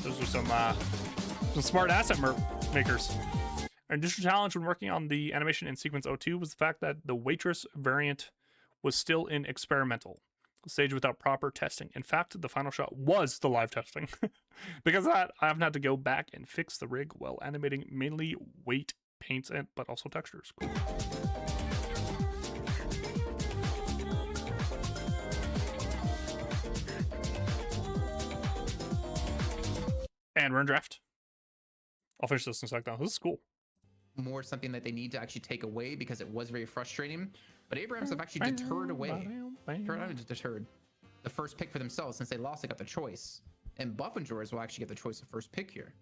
Those are some smart asset makers. Our additional challenge when working on the animation in sequence 02 was the fact that the waitress variant was still in experimental stage without proper testing. In fact, the final shot was the live testing. Because of that, I haven't had to go back and fix the rig while animating mainly weight, paints, but also textures. Cool. And we're in draft. I'll finish this in a sec now. This is cool. More something that they need to actually take away because it was very frustrating. But Abrams have actually deterred the first pick for themselves. Since they lost, they got the choice. And Buff and Drawers will actually get the choice of first pick here.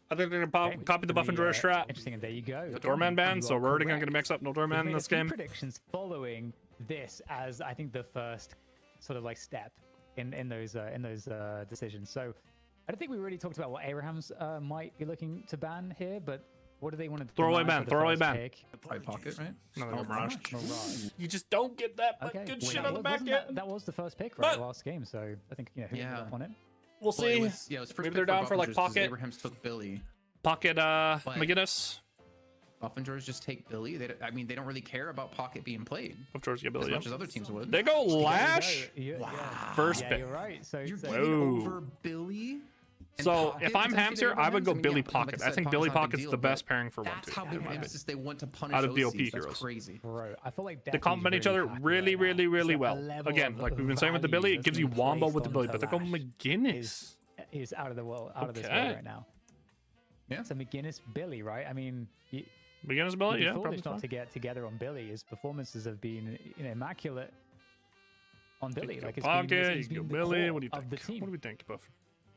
I think they're going to copy the Buff and Drawers strat. Interesting, and there you go. The Doorman ban, so we're already going to mix up no Doorman in this game. Predictions following this as, I think, the first sort of like step in those decisions. So I don't think we really talked about what Abrahams might be looking to ban here, but what do they want to throw away ban? Throw away ban. Probably Pocket, right? No, Mirage. You just don't get that good shit on the back end. That was the first pick, right? Last game, so I think who ended up on it. We'll see. It was first maybe they're down for like Pocket. Abrahams took Billy. Pocket McGinnis. Buff and Drawers just take Billy. They don't really care about Pocket being played. Buff Drawers get Billy as much as other teams would. They go Lash. Wow. First pick. You're right. So you're getting over Billy. So if I'm Hamster, I would go Billy Pocket. I think Billy Pocket's the best pairing for 1-2. That's how big emphasis they want to punish out of the OP OCs. heroes. That's crazy. Bro, I feel like they complement each other really well. Again, like we've been saying with the Billy, it gives you Wombo with the Billy, but they go McGinnis. Is out of the world, out of this world right now. Yeah. So McGinnis Billy, right? I mean, McGinnis Billy, yeah. Probably not to get together on Billy. His performances have been immaculate on Billy. Like Pocket, you go Billy. What do you think? What do we think, Buff?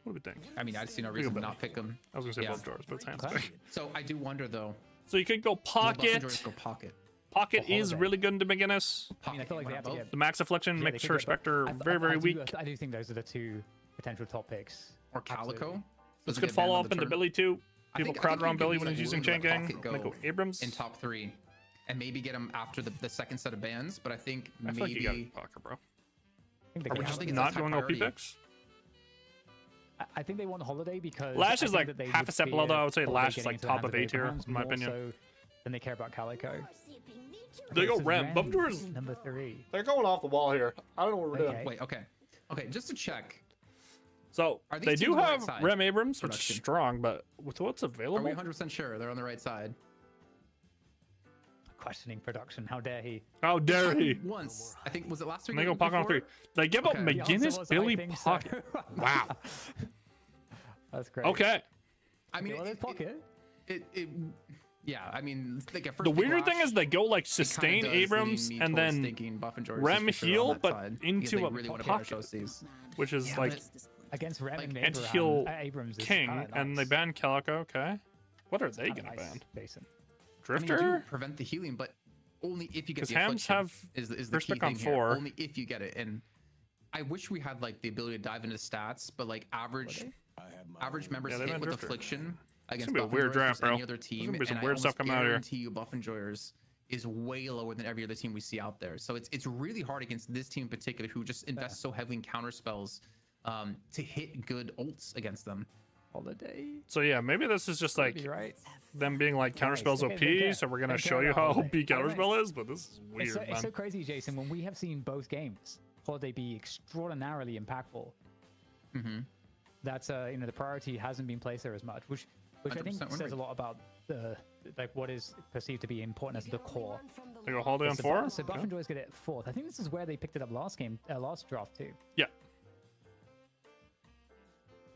What do we think? I mean, I'd see no reason to not pick him. I was gonna say Buff Drawers, but it's hands back. So I do wonder though. So you could go Pocket. Go Pocket. Pocket is really good into McGinnis. I mean, I feel like they have to get the Max Affliction makes sure Spectre very weak. I do think those are the two potential top picks. Or Calico. This could follow up into Billy too. People crowd around Billy when he's using Chain Gang. Go Abrams in top 3, and maybe get him after the second set of bans. But I think I feel like you got Pocket, bro. Are we just not going OP picks? I think they want Holiday because Lash is like half a step below though. I would say Lash is like top of 8 here, in my opinion. So then they care about Calico. They go Rem. Buff Drawers number 3. They're going off the wall here. I don't know what we're doing. Wait, okay, just to check. So they do have Rem Abrams, which is strong, but with what's available, are we 100% sure they're on the right side? Questioning production. How dare he? How dare he? Once, I think, was it last week? They go Pocket on 3. They give up McGinnis, Billy, Pocket. So. Wow. That's great. Okay. I mean, Pocket. Yeah, I mean, like at first the weird thing is they go like sustain Abrams and then Rem heal, but into a Pocket, which is like against Rem and heal King, and they ban Calico. Okay, what are they gonna ban? Jason. Drifter? I mean, prevent the healing, but only if you get the Hams have is the key thing here. Only if you get it. And I wish we had like the ability to dive into stats, but like average members hit with Affliction against Buff and Joyers any other team, and some weird stuff coming out here. You Buff and Joyers is way lower than every other team we see out there. So it's really hard against this team in particular, who just invests so heavily in counter spells to hit good ults against them. Holiday. So yeah, maybe this is just like them being like counterspells OP, so we're gonna show you how OP counterspell is, but this is weird. It's so crazy, Jason, when we have seen both games, Holiday be extraordinarily impactful. That's the priority hasn't been placed there as much, which I think says a lot about the what is perceived to be important as the core. They go Holiday on 4. So Buff and Joyers get it 4th. I think this is where they picked it up last draft too. Yeah.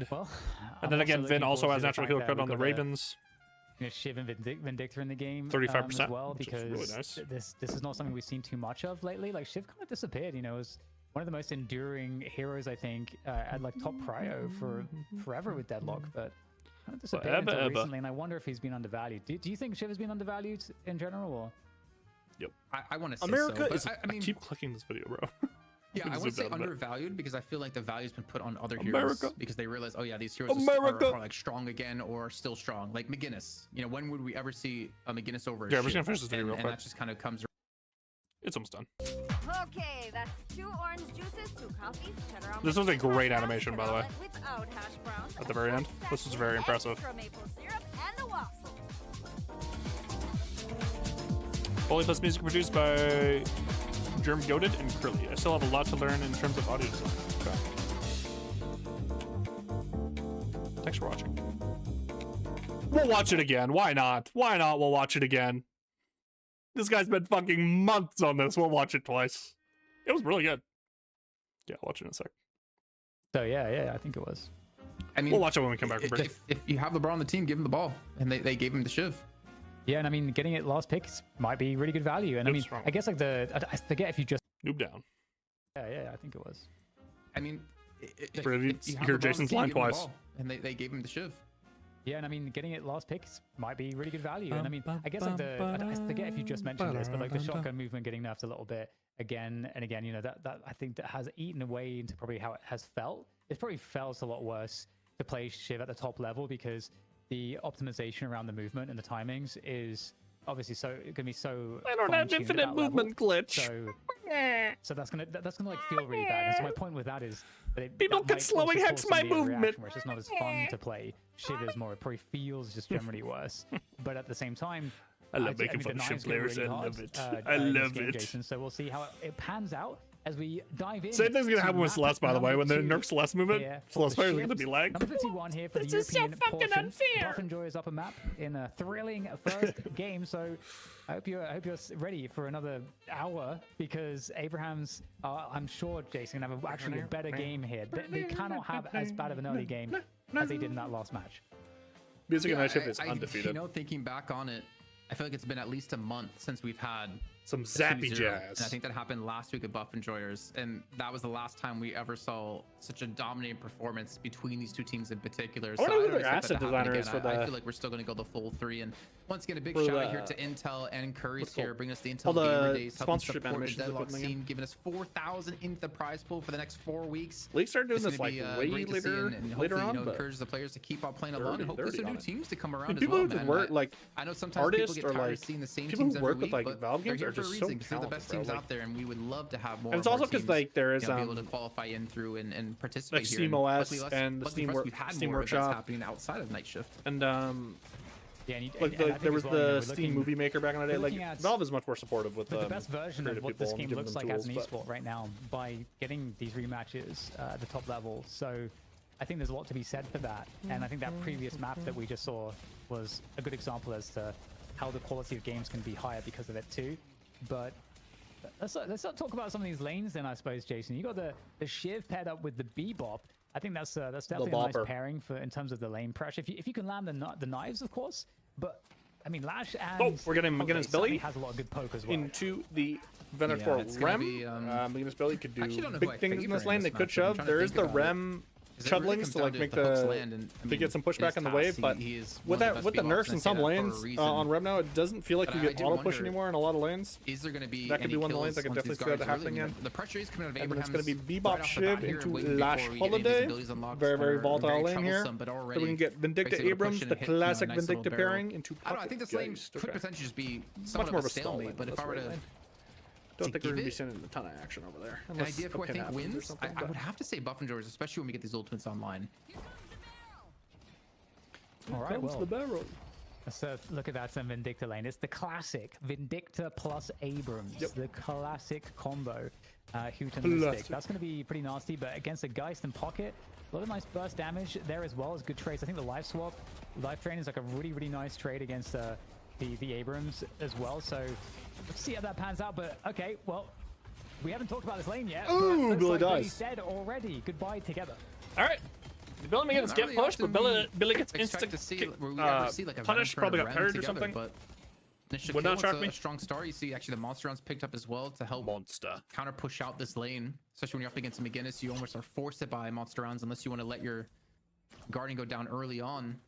made. Well, and then again, Vin also has natural heal card on the Ravens. Shiv and Vindictor in the game 35% as well, because really nice. this is not something we've seen too much of lately. Like Shiv kind of disappeared, you know, as one of the most enduring heroes, I think, at like top prio for forever with Deadlock, but kind of disappeared until recently, and I wonder if he's been undervalued. Do you think Shiv has been undervalued in general, or? Yep. I want to say America so, is. I mean, I keep clicking this video, bro. Yeah, I want to say undervalued because I feel like the value's been put on other heroes because they realize, oh yeah, these heroes are like strong again or still strong. Like McGinnis. You know, when would we ever see a McGinnis over? Yeah, we're gonna finish this video real quick. And that just kind of comes. It's almost done. Okay, that's 2 orange juices, 2 coffees, cheddar omelet, This was a great animation, by the way. without hash browns, At the very end, this was very impressive. extra maple syrup, and a waffle. Foley plus music produced by Germ Goated and Curly. I still have a lot to learn in terms of audio design. Okay. Thanks for watching. We'll watch it again. Why not? Why not? We'll watch it again. This guy's been fucking months on this. We'll watch it twice. It was really good. Yeah, I'll watch it in a sec. So yeah, I think it was. I mean, we'll watch it when we come back from break. If you have LeBron on the team, give him the ball, and they gave him the Shiv. Yeah, and I mean, getting it last pick might be really good value. And I mean, strong. I guess like I forget if you just noob down. Yeah, I think it was. I mean, if you hear Jason's line twice, and they gave him the Shiv. Yeah, and I mean, getting it last pick might be really good value. And I mean, I guess like I forget if you just mentioned this, but like the shotgun movement getting nerfed a little bit again and again, you know, that I think that has eaten away into probably how it has felt. It's probably felt a lot worse to play Shiv at the top level because the optimization around the movement and the timings is obviously gonna be so. I don't have infinite movement glitch. So that's gonna like feel really bad. And so my point with that is that people can slowing hex my movement. Where it's just not as fun to play. Shiv is more. It probably feels just generally worse. But at the same time, I love making fun of Shiv players. Really I love it. I love game, it. Jason. So we'll see how it pans out as we dive in. Same thing's gonna happen with Celeste, by the way. When they nerf Celeste movement, Celeste players are gonna be lagged. Number 51 here for the European portion. Buff enjoys up a map in a thrilling first game. So I hope you're ready for another hour because Abraham's, I'm sure, Jason, have actually a better game here. They cannot have as bad of an early game as they did in that last match. Music and Night Shift is undefeated. You know, thinking back on it, I feel like it's been at least a month since we've had some zappy jazz. And I think that happened last week at Buff Enjoyers, and that was the last time we ever saw such a dominating performance between these two teams in particular. I wonder who their asset designer is for I feel like we're still going to go the full 3. And once again, a big shout out here to Intel and Curry's here, bringing us the Intel Gamer Days, helping support the Deadlock scene, giving us 4,000 into the prize pool for the next 4 weeks. League started doing this like way later on, but encourages the players to keep on playing along, and hopefully some new teams to come around as people well. Who work like I know sometimes artists people get tired of seeing the same teams every week, but Valve games they're are here for a just reason, so they're the best teams out there, and we would love to have more. And it's also because like there is be able to qualify in through and participate like here. Steam OS and the Steam Workshop happening outside of Night Shift. And yeah, like there was the Steam Movie Maker back in the day. Like Valve is much more supportive with the best version of what this game looks like as an esport right now by getting these rematches at the top level. So I think there's a lot to be said for that. And I think that previous map that we just saw was a good example as to how the quality of games can be higher because of it too. But let's not talk about some of these lanes then, I suppose, Jason. You got the Shiv paired up with the Bebop. I think that's definitely a nice pairing for in terms of the lane pressure. If you can land the knives, of course. But I mean, Lash and we're getting McGinnis Billy has a lot of good poke as well. Into the Venator Rem. McGinnis Billy could do big things in this lane. They could shove. There is the Rem chudlings to like make to get some pushback in the wave, but with the nerfs in some lanes on Rem now, it doesn't feel like you get auto push anymore in a lot of lanes. Is there going to be that could be one of the lanes I could definitely see that happening in. The pressure is coming out of And Abraham's. it's going to be Bebop Shiv into Lash Holiday. Very volatile lane here. So we can get Vindicta Abrams, the classic Vindicta pairing into. I think this lane could potentially just be much more of a stalemate, but if I were to don't think we're going to be seeing a ton of action over there. An idea of who I think wins? I would have to say Buff and George, especially when we get these ultimates online. All right, well, the barrel. Let's look at that some Vindicta lane. It's the classic Vindicta plus Abrams. Yep. The classic combo. Hoot and the stick. That's going to be pretty nasty, but against a Geist and Pocket, a lot of nice burst damage there as well as good trades. I think the life swap, life drain is like a really nice trade against the Abrams as well. So let's see how that pans out. But okay, well, we haven't talked about this lane yet. Ooh, Billy dies. Billy's dead already. Goodbye together. All right. Billy McGinnis get pushed, but Billy gets instant punished. Probably got parried or something. But Would not shock me. A strong start. You see, actually, the monster rounds picked up as well to help counter push out this lane. Especially when you're up against McGinnis, you almost are forced to buy monster rounds unless you want to let your Guardian go down early on.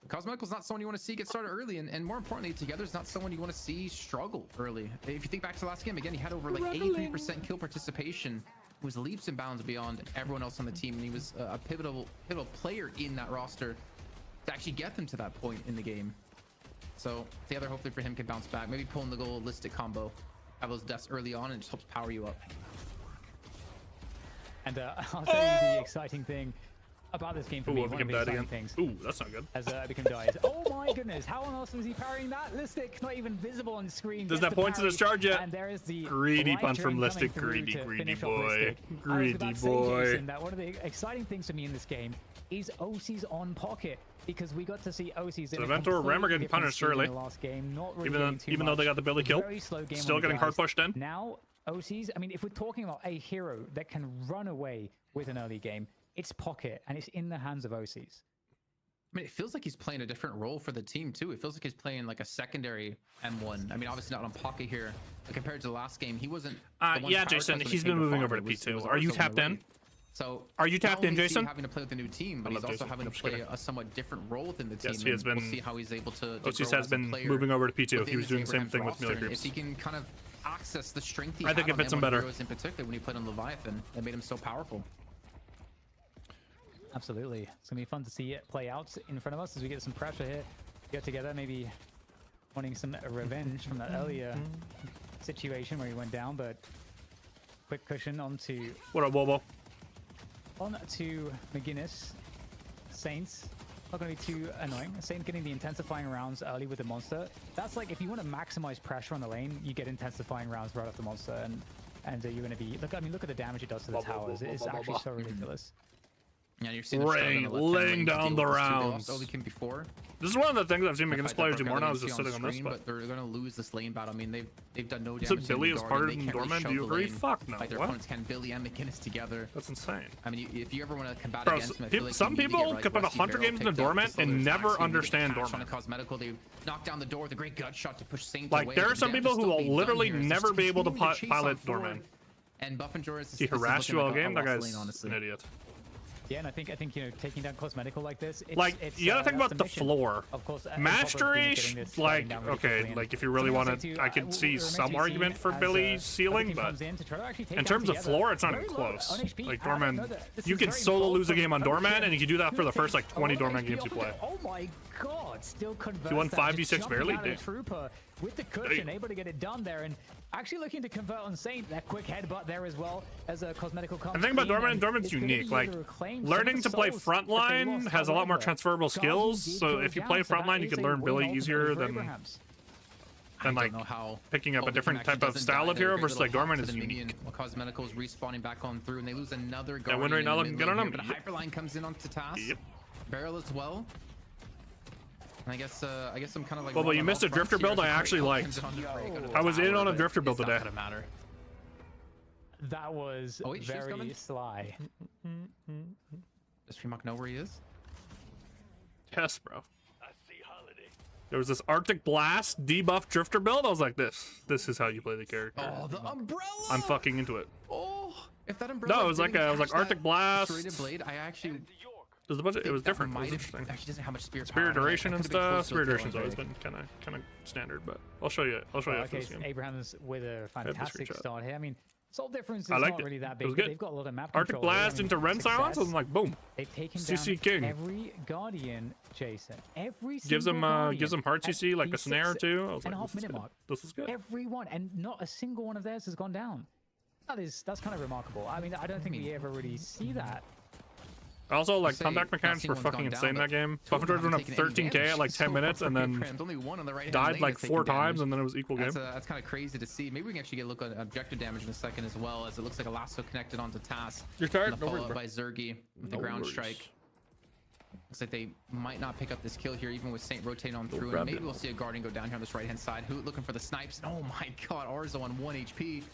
Cosmetical's not someone you want to see get started early, and more importantly, Together's not someone you want to see struggle early. If you think back to the last game, again, he had over like 83% kill participation. He was leaps and bounds beyond everyone else on the team, and he was a pivotal player in that roster to actually get them to that point in the game. So the other, hopefully for him, can bounce back, maybe pulling the goalistic combo, have those deaths early on, and it just helps power you up. And I'll tell you the exciting thing about this game for me. One of the exciting things. Ooh, that's not good. As Beckham dies. Oh my goodness, how on earth was he parrying that? Listic, not even visible on screen. Does that point to the charge yet? And there is the greedy punch from Listic. Greedy boy. Greedy boy. Jason, that one of the exciting things for me in this game is OC's on pocket, because we got to see OC's in Ventor Ram are getting punished early. Last game, not really even though they got the Billy kill, still getting hard pushed in. Now OC's, I mean, if we're talking about a hero that can run away with an early game, it's pocket, and it's in the hands of OC's. I mean, it feels like he's playing a different role for the team too. It feels like he's playing like a secondary M1. I mean, obviously not on pocket here, but compared to the last game, he wasn't. Yeah, Jason, he's been moving over to P2. Are you tapped in? So are you tapped in, Jason? Having to play with the new team, but he's also having to play a somewhat different role within the team. Yes, he has been. We'll see how he's able to. OC's has been moving over to P2. He was doing the same thing with melee groups. If he can kind of access the strength he I think it fits him better. In particular, when he played on Leviathan, that made him so powerful. Absolutely. It's going to be fun to see it play out in front of us as we get some pressure here. Get together, maybe wanting some revenge from that earlier situation where he went down, but quick cushion onto... What up, Bobo? On to McGinnis. Saints. Not going to be too annoying. Saints getting the intensifying rounds early with the monster. That's like, if you want to maximize pressure on the lane, you get intensifying rounds right off the monster, and you're going to be... Look, I mean, look at the damage it does to the towers. It's actually so ridiculous. Yeah, you're seeing laying down the rounds. Before. This is one of the things I've seen McGinnis players do more now. Is just sitting on this, but they're going to lose this lane battle. I mean, they've done no damage. So Billy is harder than Dorman? Do you agree? Fuck no. Like their opponents can Billy and McGinnis together. That's insane. I mean, if you ever want to combat against them, some people could put 100 games into Dormant and never understand Dormant. Cosmetical, they knock down the door with a great gut shot to push Saint away. Like there are some people who will literally never be able to pilot Dormant. And Buffington is. He harassed you all game. That guy's an idiot. Yeah, and I think you know, taking down Cosmetical like this, it's you gotta think about the floor. Of course, mastery, like okay, like if you really want to, I could see some argument for Billy's ceiling, but in terms of floor, it's not even close. Like Dorman, you can solo lose a game on Dorman, and you can do that for the first like 20 Dorman games you play. Oh my God! Still converts. You won 5v6 barely, dude. Trooper with the cushion, able to get it done there, and actually looking to convert on Saint. That quick headbutt there as well as a Cosmetical comes. The thing about Dorman, Dorman's unique. Like learning to play frontline has a lot more transferable skills. So if you play frontline, you can learn Billy easier than like picking up a different type of style of hero versus like Dorman is unique. Cosmetical is respawning back on through, and they lose another guard. Yeah, win rate not looking good on him. But Hyperline comes in onto task. Yep. Barrel as well. And I guess I'm kind of like. Well, but you missed a Drifter build I actually liked. I was in on a Drifter build today. That was very sly. Does Fremont know where he is? Yes, bro. There was this Arctic Blast debuff Drifter build. I was like, this is how you play the character. Oh, the umbrella! I'm fucking into it. Oh, if that umbrella. No, it was like Arctic Blast. Blade, I actually. It was a bunch of, it was different. It was interesting. Actually doesn't have much spirit duration and stuff. Spirit duration's always been kind of standard, but I'll show you. After this game. Abraham's with a fantastic start here. I mean, Soul difference is not really that big. They've got a lot of map Arctic Blast into Ren Silence, and like boom. They've taken CC down King. every Guardian, Jason. Every gives them hard CC like a snare or two. I was like, this is good. Everyone, and not a single one of theirs has gone down. That's kind of remarkable. I mean, I don't think we ever really see that. Also, like, comeback mechanics were fucking insane that game. Buffington went up 13k at like 10 minutes and then died like 4 times, and then it was equal game. That's kind of crazy to see. Maybe we can actually get a look at objective damage in a second as well, as it looks like a lasso connected onto Task. You're tired? Followed by Zergy with the ground strike. Looks like they might not pick up this kill here, even with Saint rotating on through. And maybe we'll see a Guardian go down here on this right-hand side. Hoot looking for the snipes. Oh my god, Arzo on 1 HP.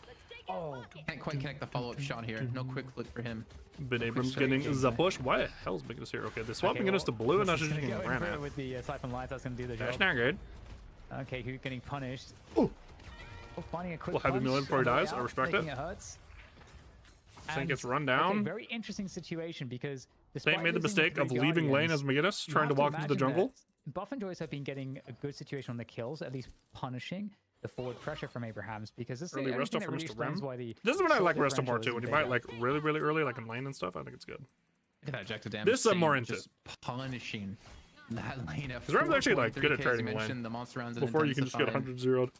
Oh, can't quite connect the follow-up shot here. No quick flick for him. Ben Abrams getting the push. Why the hell's making us here? Okay, they're swapping us to blue and not just taking the granite. With the Siphon Light, that's going to do the job. That's not good. Okay, who's getting punished? Ooh. Oh, finding a quick Well, heavy punch melee before he on the way dies. I out, respect it. making hurts. Saint gets And, run down. Okay, very interesting situation because Saint made the mistake of leaving lane as McGinnis, trying to walk into the jungle. Buff and Joyce have been getting a good situation on the kills, at least punishing the forward pressure from Abrahams, because this Early resto for really Mr. Rim. why the This is what I like resto differential more too. When you buy it like really early, like in lane and stuff, I think it's good. Look at that ejected damage. This I'm more into. Just punishing that lane. Because Rem's actually like good at trading lane. The monster rounds before you can just get 100-0'd.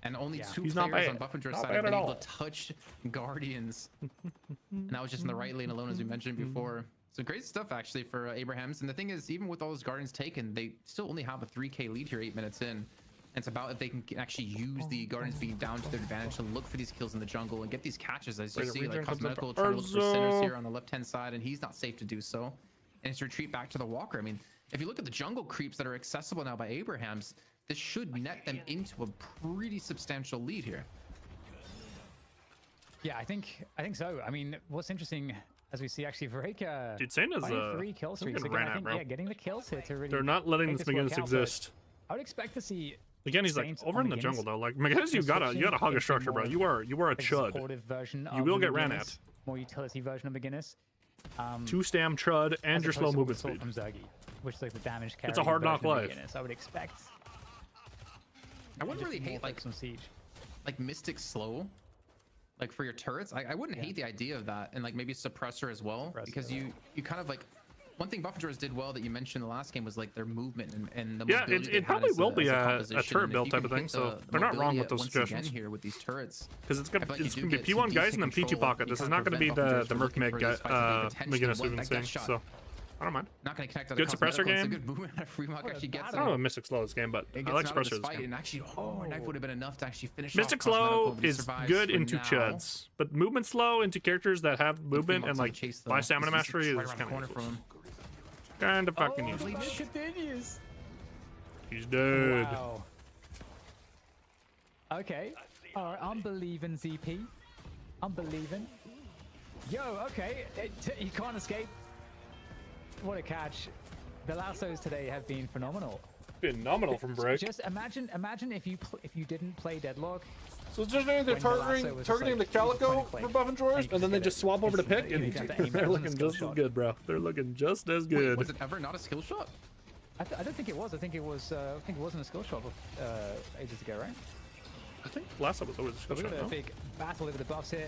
And only two He's players not on Buff and Joy's Not side bad have been at able all. to touch Guardians. And that was just in the right lane alone, as we mentioned before. So great stuff actually for Abrahams. And the thing is, even with all those Guardians taken, they still only have a 3k lead here 8 minutes in. And it's about if they can actually use the Guardians being down to their advantage to look for these kills in the jungle and get these catches. As you see, like Cosmetical trying to look for Sinners here on the left-hand side, and he's not safe to do so. And it's retreat back to the Walker. I mean, if you look at the jungle creeps that are accessible now by Abrahams, this should net them into a pretty substantial lead here. Yeah, I think so. I mean, what's interesting, as we see actually, Vareka Dude, Saint is 3 kill streaks. Again, I think, yeah, getting the kills here to really. They're not letting this McGinnis exist. I would expect to see. Again, he's like over in the jungle though. Like McGinnis, you gotta hug a structure, bro. You are a chud. You will get ran at. More utility version of McGinnis. 2-stam chud and your slow movement speed. From Zergy, which is like the damage carry. It's a hard knock life. I would expect. I wouldn't really hate like some siege, like Mystic slow, like for your turrets. I wouldn't hate the idea of that, and like maybe suppressor as well, because you kind of like. One thing Buff and Joyce did well that you mentioned in the last game was like their movement and the mobility it probably will be a turret build type of thing. So they're not wrong with those suggestions. Here with these turrets, because it's gonna be P1 guys and then P2 pocket. This is not gonna be the Merc Meg McGinnis we've been seeing. So I don't mind. Not gonna connect. Good suppressor game. Good movement. Actually gets. I don't know if Mystic Slow this game, but I like suppressor this game. And actually, a knife would have been enough to actually finish. Mystic Slow is good into chuds, but movement slow into characters that have movement and like by stamina mastery is kind of useless. Kind of fucking useless. Continues. He's dead. Wow. Okay. Alright, I'm believing ZP. I'm believing. Yo, okay. He can't escape. What a catch. The lassos today have been phenomenal. Phenomenal from Break. Just imagine if you didn't play Deadlock. So it's just they're targeting the Calico for Buff and Joyce, and then they just swap over to Pick, and they're looking just as good, bro. They're looking just as good. Wait, was it ever not a skill shot? I don't think it was. I think it was. I think it wasn't a skill shot ages ago, right? I think last time was always a skill shot. A big battle over the buffs here.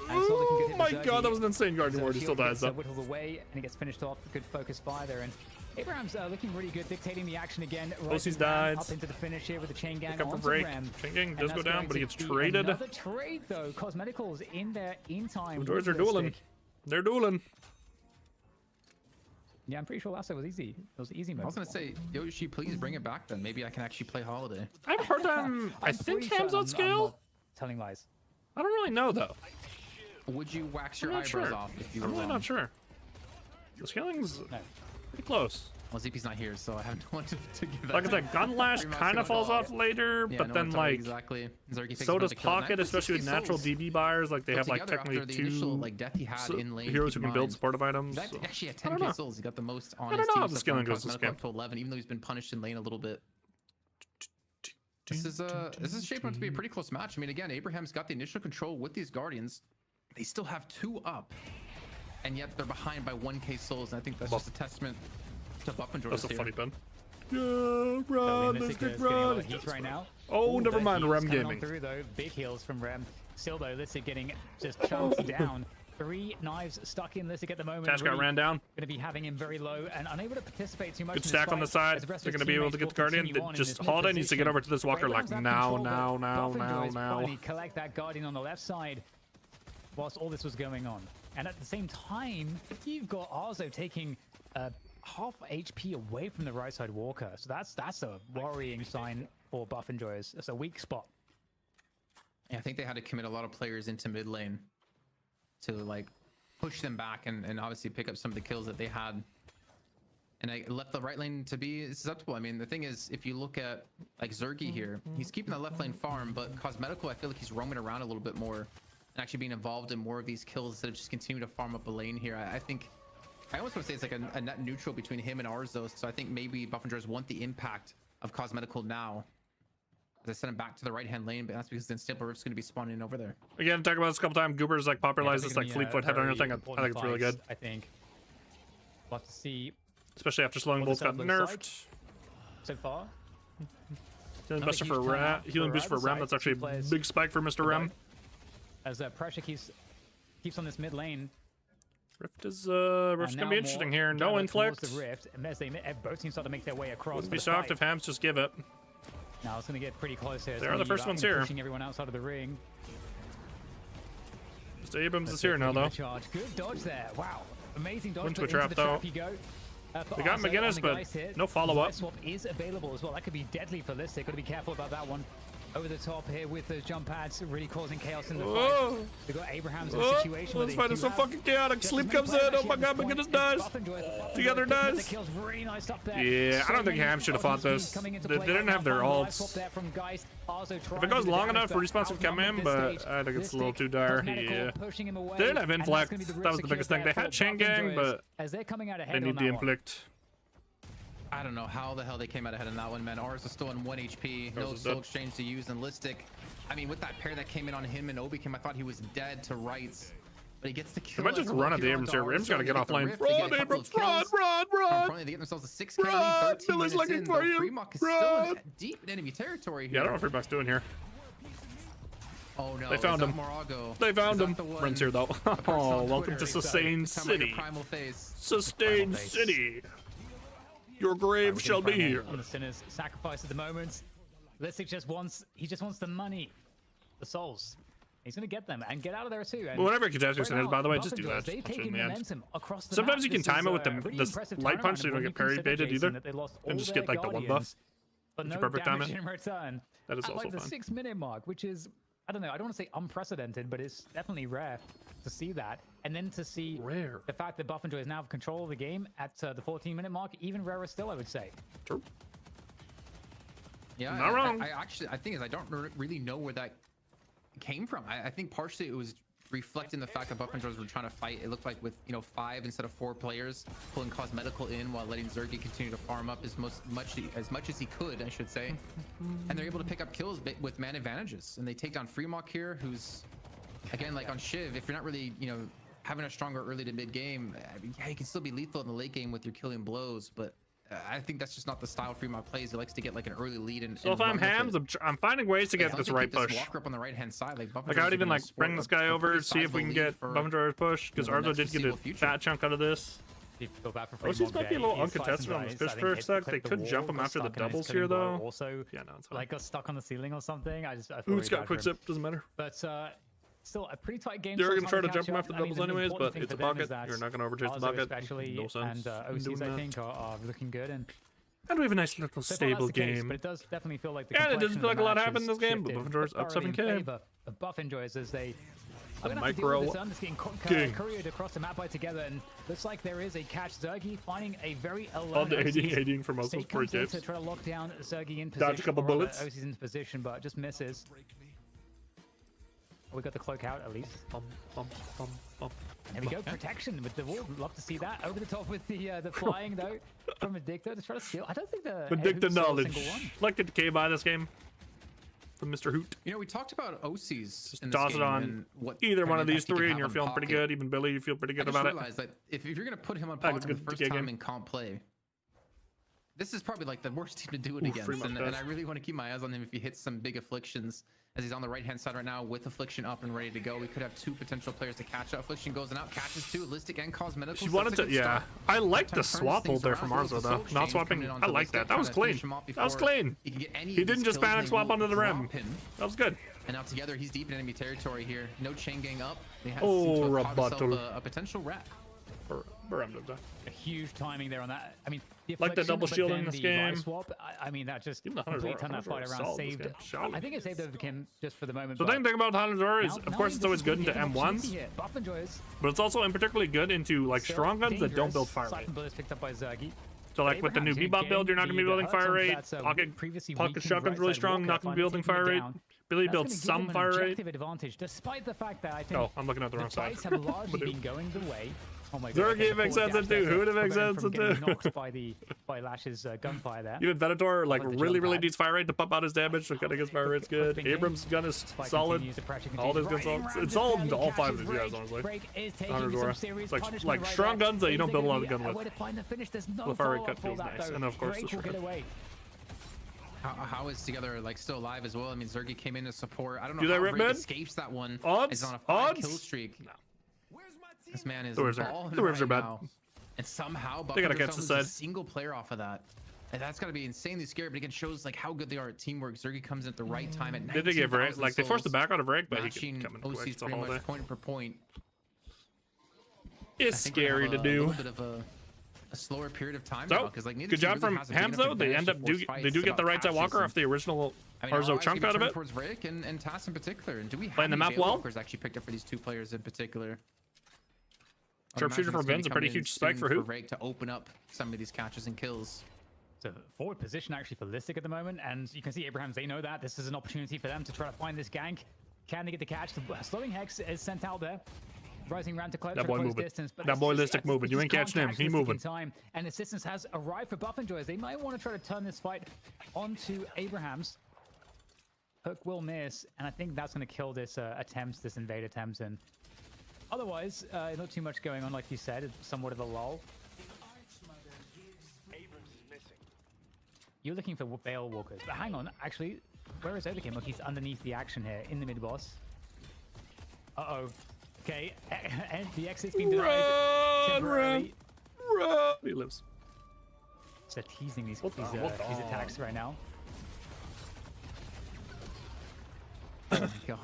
Oh my god, that was an insane Guardian Ward. He still dies though. Whittles away, and he gets finished off. Good focus fire there, and Abraham's looking really good, dictating the action again. Poshy's died. Up into the finish here with the chain gang. Up for break. Chain gang does go down, but he gets traded. Another trade though. Cosmeticals in there in time. The droids are dueling. They're dueling. Yeah, I'm pretty sure last time was easy. It was easy mode. I was gonna say, Yoshi, please bring it back then. Maybe I can actually play Holiday. I haven't heard them. I think Ham's on scale. Telling lies. I don't really know though. Would you wax your eyebrows off if you were I'm really not sure. The scaling's pretty close. Well, ZP's not here, so I have no one to give that. Like I said, Gunlash kind of falls off later, yeah, but no, then like exactly. so does Pocket, especially with natural DB buyers. Like they have like technically two death he had in lane heroes who can build supportive items. So. Actually, at 10k souls, he got the most on his team. I don't know how the scaling goes this game. Up to 11, even though he's been punished in lane a little bit. This is shaping up to be a pretty close match. I mean, again, Abraham's got the initial control with these Guardians. They still have 2 up, and yet they're behind by 1k souls. And I think that's just a testament to Buff and Joyce. That's a funny pun. Yeah, run, Mystic, run. Right now. Oh, never mind, Rem gaming. Through though, big heals from Rem. Still though, Lissig getting just chunked down. 3 knives stuck in Lissig at the moment. Tash got ran down. Going to be having him very low and unable to participate too much. Good stack on the side. They're going to be able to get the Guardian. Just Holiday needs to get over to this Walker like now. Collect that Guardian on the left side whilst all this was going on. And at the same time, you've got Arzo taking half HP away from the right side Walker. So that's a worrying sign for Buff and Joyce. It's a weak spot. Yeah, I think they had to commit a lot of players into mid lane to like push them back and obviously pick up some of the kills that they had. And I left the right lane to be susceptible. I mean, the thing is, if you look at like Zergy here, he's keeping the left lane farm, but Cosmetical, I feel like he's roaming around a little bit more and actually being involved in more of these kills instead of just continuing to farm up a lane here. I think I almost want to say it's like a net neutral between him and Arzo. So I think maybe Buff and Joyce want the impact of Cosmetical now As I sent him back to the right-hand lane, but that's because then Stable Rift's going to be spawning in over there. Again, talk about this a couple times. Goober's like popularized this like Fleetfoot headhunter thing. I think it's really good. I think. We'll have to see. Especially after Slowing Bolts got nerfed. Like so far. Healing boost for Rem. Healing boost for Rem. That's actually a big spike for Mr. Rem. As pressure keeps on this mid lane. Rift's gonna be interesting here. No inflict. The Rift, and as they both teams start to make their way across. Wouldn't be shocked if Hams just give it. Now it's gonna get pretty close here. They are the first ones here. Pushing everyone outside of the ring. Mr. Abrams is here now, though. Good dodge there. Wow, amazing dodge. Into a trap, though. They got McGinnis, but no follow-up. Swap is available as well. That could be deadly for this. They've got to be careful about that one. Over the top here with the jump pads, really causing chaos in the fight. They've got Abraham's in a situation where this fight is so fucking chaotic. Sleep comes in. Oh my god, McGinnis dies. Together dies. Yeah, I don't think Ham should have fought this. They didn't have their ults. If it goes long enough, respawn should come in, but I think it's a little too dire. Yeah. They didn't have inflict. That was the biggest thing. They had Chain Gang, but they need the inflict. I don't know how the hell they came out ahead in that one, man. Ours is still in 1 HP. No soul exchange to use, and Listic. I mean, with that pair that came in on him and Obi-Kim, I thought he was dead to rights. But he gets the kill. They might just run at the Abrams here. Abrams gotta get offline. Run, Abrams, run! They get themselves a 6K lead, 13 minutes in. Fremont is still in deep in enemy territory here. Yeah, I don't know what Fremont's doing here. Oh no, they found him. They found him. Runs here though. Oh, welcome to Sustain City. Sustain City. Your grave shall be here. On the Sinner's sacrifice at the moment. Listic just wants the money, the souls. He's gonna get them and get out of there too. Well, whatever catastrophe Sin is, by the way, just do that. Sometimes you can time it with the light punch so you don't get parry baited either, and just get like the one buff. But no perfect damage in return. That is also fun. At like the 6-minute mark, which is, I don't know, I don't want to say unprecedented, but it's definitely rare to see that. And then to see the fact that Buff and Joy is now have control of the game at the 14-minute mark, even rarer still, I would say. True. Yeah, not wrong. I think I don't really know where that came from. I think partially it was reflecting the fact that Buff and Joy were trying to fight. It looked like with 5 instead of 4 players pulling cosmetical in while letting Zergy continue to farm up as much as he could, I should say. And they're able to pick up kills with man advantages. And they take down Fremont here, who's again like on Shiv. If you're not really having a stronger early to mid game, I mean, yeah, you can still be lethal in the late game with your killing blows, but I think that's just not the style Fremont plays. He likes to get like an early lead. So if I'm Hams, I'm finding ways to get this right push. Walker up on the right hand side, like I would even like bring this guy over, see if we can get Bumdrar's push, because Arzo did get a fat chunk out of this. OCs might be a little uncontested on this fish for a sec. They could jump him after the doubles here though. Also, yeah, no, it's fine. Like got stuck on the ceiling or something. Ooh, it's got quick zip. Doesn't matter. But still a pretty tight game. They're gonna try to jump him after the doubles anyways, but it's a bucket. You're not gonna overchase the bucket. No sense. And OCs I think are looking good and we have a nice little stable game. But it does definitely feel like the it doesn't feel like a lot happened in this game, but Buff Enjoy's up 7K. The Buff Enjoys as they micro getting couriered across the map by together, and looks like there is a catch. Zergy finding a very alone. ADing for most of those free tips. To try to lock down Zergy in position. Dodge a couple bullets. OC's in position, but just misses. We got the cloak out at least. There we go, protection with the wall. Love to see that. Over the top with the flying though from Addictor to try to steal. I don't think the Addictor knowledge. Like the decay by this game from Mr. Hoot. We talked about OCs. Just toss it on either one of these three, and you're feeling pretty good. Even Billy, you feel pretty good about it. I realized that if you're gonna put him on pocket the first time in comp play, this is probably like the worst team to do it against, and I really want to keep my eyes on him if he hits some big afflictions. As he's on the right-hand side right now with Affliction up and ready to go. We could have 2 potential players to catch up. Affliction goes and out, catches 2, Listic and Cosmetical. She wanted to, yeah. I like the swap hold there from Arzo though. Not swapping, I like that. That was clean. That was clean. He didn't just panic swap onto the rim. That was good. And now together, he's deep in enemy territory here. No chain gang up. Oh, rebuttal. A potential wrap. A huge timing there on that. I mean, like the double shield in this game. Swap, I mean, that just completely turned that fight around. Saved. I think it saved over Kim just for the moment. So the thing about Hanazor is, of course, it's always good into M1s, but it's also particularly good into like strong guns that don't build fire rate. So like with the new Bebop build, you're not going to be building fire rate. Pocket shotgun's really strong, not going to be building fire rate. Billy builds some fire rate. Advantage, despite the fact that I think I'm looking at the wrong side. have largely been going the way Oh my god. Zergy makes sense too. Who would have makes sense too? Knocked by Lash's gunfire there. Even Venator like really needs fire rate to pump out his damage, so cutting his fire rate's good. Abrams' gun is solid. All his guns solid. It's solid all 5 of these guys, honestly. It's like strong guns that you don't build a lot of gun with. The fire rate cut feels nice, and of course the shred. How is Together like still alive as well? I mean, Zergy came in to support. I don't know Do they how rip Rick mid? escapes that one. Odds? He's on a 5 kill streak. No. This man is The Wizards are bad. now. And somehow They gotta catch the side. a single player off of that. And that's gotta be insanely scary, but again shows like how good they are at teamwork. Zergy comes in at the right time at 19,000 Did they give Rick? Like they forced the back out of Rick, but he matching can come in OC's quick the pretty whole much day. point for point. It's scary to do. A little bit of a slower period of time So, now, because like good job from Hams though. They end up they do get the right side walker off the original Arzo chunk out of it. Towards Rick and Tass in particular. And do we have Playing the map well? actually picked up for these 2 players in particular? Sharpshooter for Vin's a pretty huge spike for who? Rick to open up some of these catches and kills. So forward position actually for Listic at the moment, and you can see Abrahams, they know that this is an opportunity for them to try to find this gank. Can they get the catch? The slowing hex is sent out there. Rising round to close distance, but that boy Listic moving. You ain't catching him. He moving. Time, and assistance has arrived for Buff and Joys. They might want to try to turn this fight onto Abrahams. Hook will miss, and I think that's going to kill this this invade attempt. And otherwise, not too much going on, like you said. It's somewhat of a lull. You're looking for Bale Walkers, but hang on, actually, where is Overkin? Look, he's underneath the action here in the mid boss. Uh-oh. Okay, and the exit's been denied temporarily. Run! He lives. So teasing these attacks right now.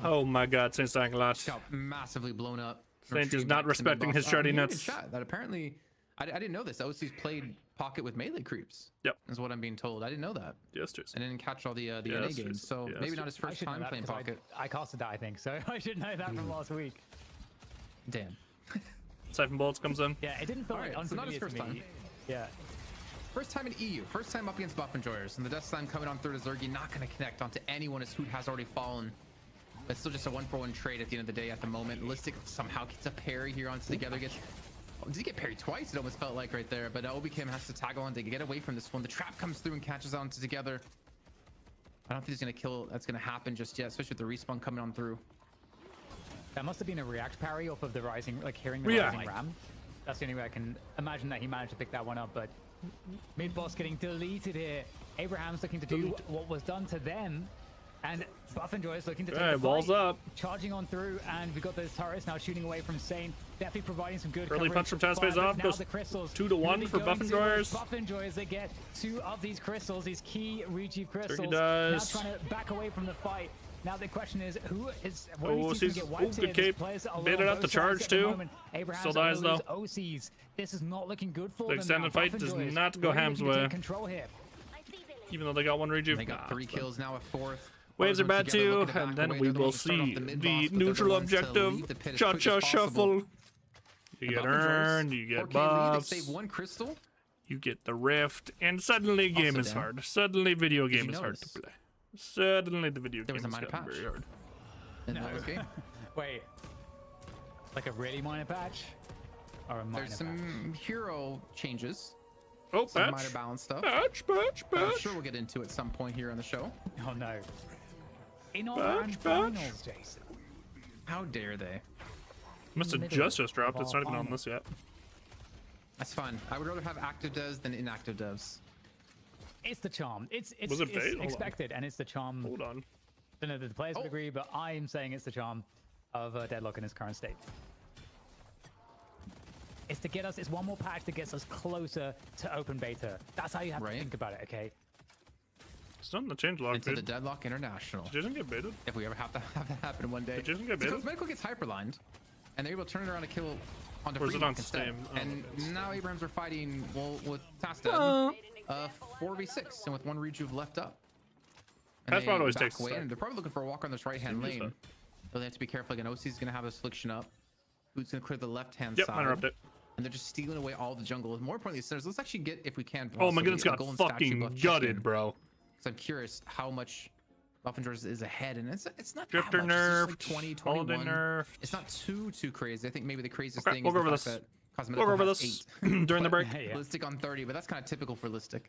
Oh my god, Saint's dying a lot. Got massively blown up. Saint is not respecting his shreddy nuts. That apparently, I didn't know this. OC's played pocket with melee creeps. Yep. Is what I'm being told. I didn't know that. Yes, Jason. I didn't catch all the NA games, so maybe not his first time playing pocket. I casted that, I think, so I should know that from last week. Damn. Siphon Bullets comes in. Yeah, it didn't feel like so not his first time. Yeah. First time in EU. First time up against Buff Enjoyers. And the Death Slam coming on through to Zergy. Not going to connect onto anyone as Hoot has already fallen. But still just a 1-for-1 trade at the end of the day at the moment. Listic somehow gets a parry here onto Together. Did he get parried twice? It almost felt like right there. But Obi-Kim has to tag on to get away from this one. The trap comes through and catches on to Together. I don't think he's going to kill. That's going to happen just yet, especially with the respawn coming on through. That must have been a react parry off of the rising, like hearing the rising ram. That's the only way I can imagine that he managed to pick that one up. But mid boss getting deleted here. Abraham's looking to do what was done to them, and Buff and Joyce looking to take the balls fight, up, charging on through, and we got those turrets now shooting away from Saint. Definitely providing some good early punch from Taz pays off. Goes 2-1 for Buff and Joyce. Buff and Joyce, they get 2 of these crystals, these key rejuve crystals. Now trying to back away from the fight. Now the question is, who is OC's good cape. Baited out the charge too. Still dies though. OCs. This is not looking good for the extended fight does not go Ham's way. Control here. Even though they got 1 rejuve. They got 3 kills now, a 4th. Waves are bad too, and then we will see the neutral objective. Cha-cha shuffle. You get earned, you get buffs. Save 1 crystal. You get the rift, and suddenly game is hard. Suddenly video game is hard to play. Suddenly the video game is very hard. Wait, like a really minor patch? Or a minor There's some hero changes. Oh, some minor balance stuff. Patch. I'm sure we'll get into at some point here on the show. Oh no. In our grand finals, Jason. How dare they? Must have just dropped. It's not even on this yet. That's fine. I would rather have active devs than inactive devs. It's the charm. It's expected, and it's the charm. Hold on. I don't know that the players would agree, but I'm saying it's the charm of Deadlock in its current state. It's to get us. It's one more patch that gets us closer to open beta. That's how you have to think about it. Okay. It's not in the changelog. Into the Deadlock International. Did Jason get baited? If we ever have that happen one day. Did Jason get baited? Because Medical gets hyperlined, and they're able to turn it around and kill on the free instead. And now Abrams are fighting with Tasta. 4v6 and with 1 rejuve left up. That's probably always takes away, and they're probably looking for a walk on this right hand lane. So they have to be careful. Again, OC's gonna have this affliction up. Who's gonna clear the left hand side? Yep, interrupt it. And they're just stealing away all the jungle. More importantly, Sinners, let's actually get, if we can. Oh my goodness, got fucking gutted, bro. So I'm curious how much Buff and George is ahead, and it's not Drifter that much. nerfed, It's like 20, 21. nerfed. It's not too crazy. I think maybe the craziest thing we'll is go over the this. fact We'll go over this during the break. Yeah. Listic on 30, but that's kind of typical for Listic.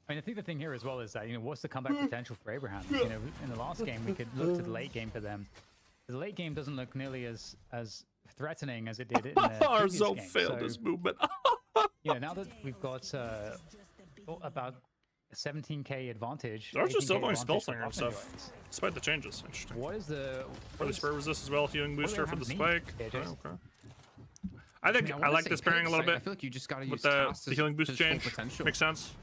I mean, I think the thing here as well is that, what's the comeback potential for Abraham? In the last game, we could look to the late game for them. The late game doesn't look nearly as threatening as it did in the previous Arzo game. failed his movement. Now that we've got about a 17k advantage. They're just still going Skullslinger and stuff, despite the changes. Interesting. What is the... Early spur resist as well, healing booster for the spike. Okay. I think I like this pairing a little bit. I feel like you just got to use with the healing boost change. Makes sense.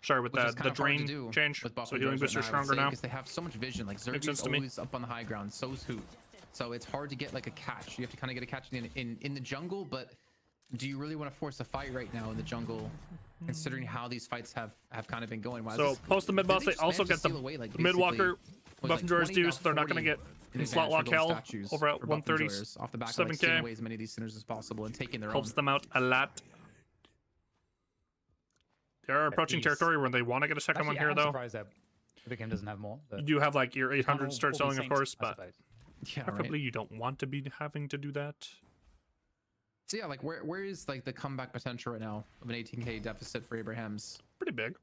Sorry, with the drain change. So healing booster stronger now. Because they have so much vision. Like Zerg's always up on the high ground. So's Hoot. So it's hard to get like a catch. You have to kind of get a catch in the jungle. But do you really want to force a fight right now in the jungle, considering how these fights have kind of been going? So post the mid boss, they also get the mid walker buff and drawers too, so they're not going to get slot lock hell over at 130 off the back, 7k. away as many of these centers as possible and taking their helps own. them out a lot. They are approaching territory where they want to get a second one here, though. I'm surprised that the game doesn't have more. You do have like your 800 start selling, of course, but yeah, preferably you don't want to be having to do that. So yeah, like where is like the comeback potential right now of an 18k deficit for Abraham's? Pretty big.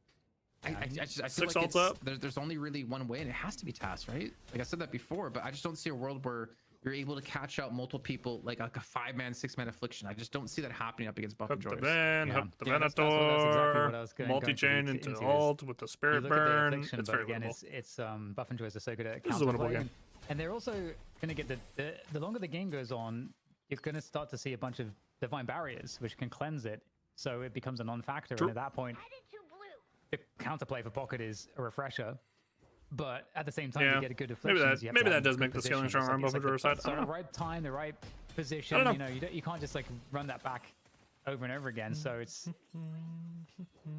I feel 6 like ults up. There's only really one way, and it has to be TAS, right? Like I said that before, but I just don't see a world where you're able to catch out multiple people like a 5-man, 6-man affliction. I just don't see that happening up against Buff and Hook the Joyce. Van, hook the Venator, multi-chain into ult with the Spirit Burn. It's very again, winnable. it's Buff and Joyce are so good at This is a winnable counterplay, game. and they're also going to get the longer the game goes on, you're going to start to see a bunch of divine barriers which can cleanse it, so it becomes a non-factor. And at that point, the counterplay for Pocket is a refresher. But at the same time, you get a good afflictions. Maybe that does make the scaling stronger on both of your side. So the right time, the right position. You can't just like run that back over and over again. So it's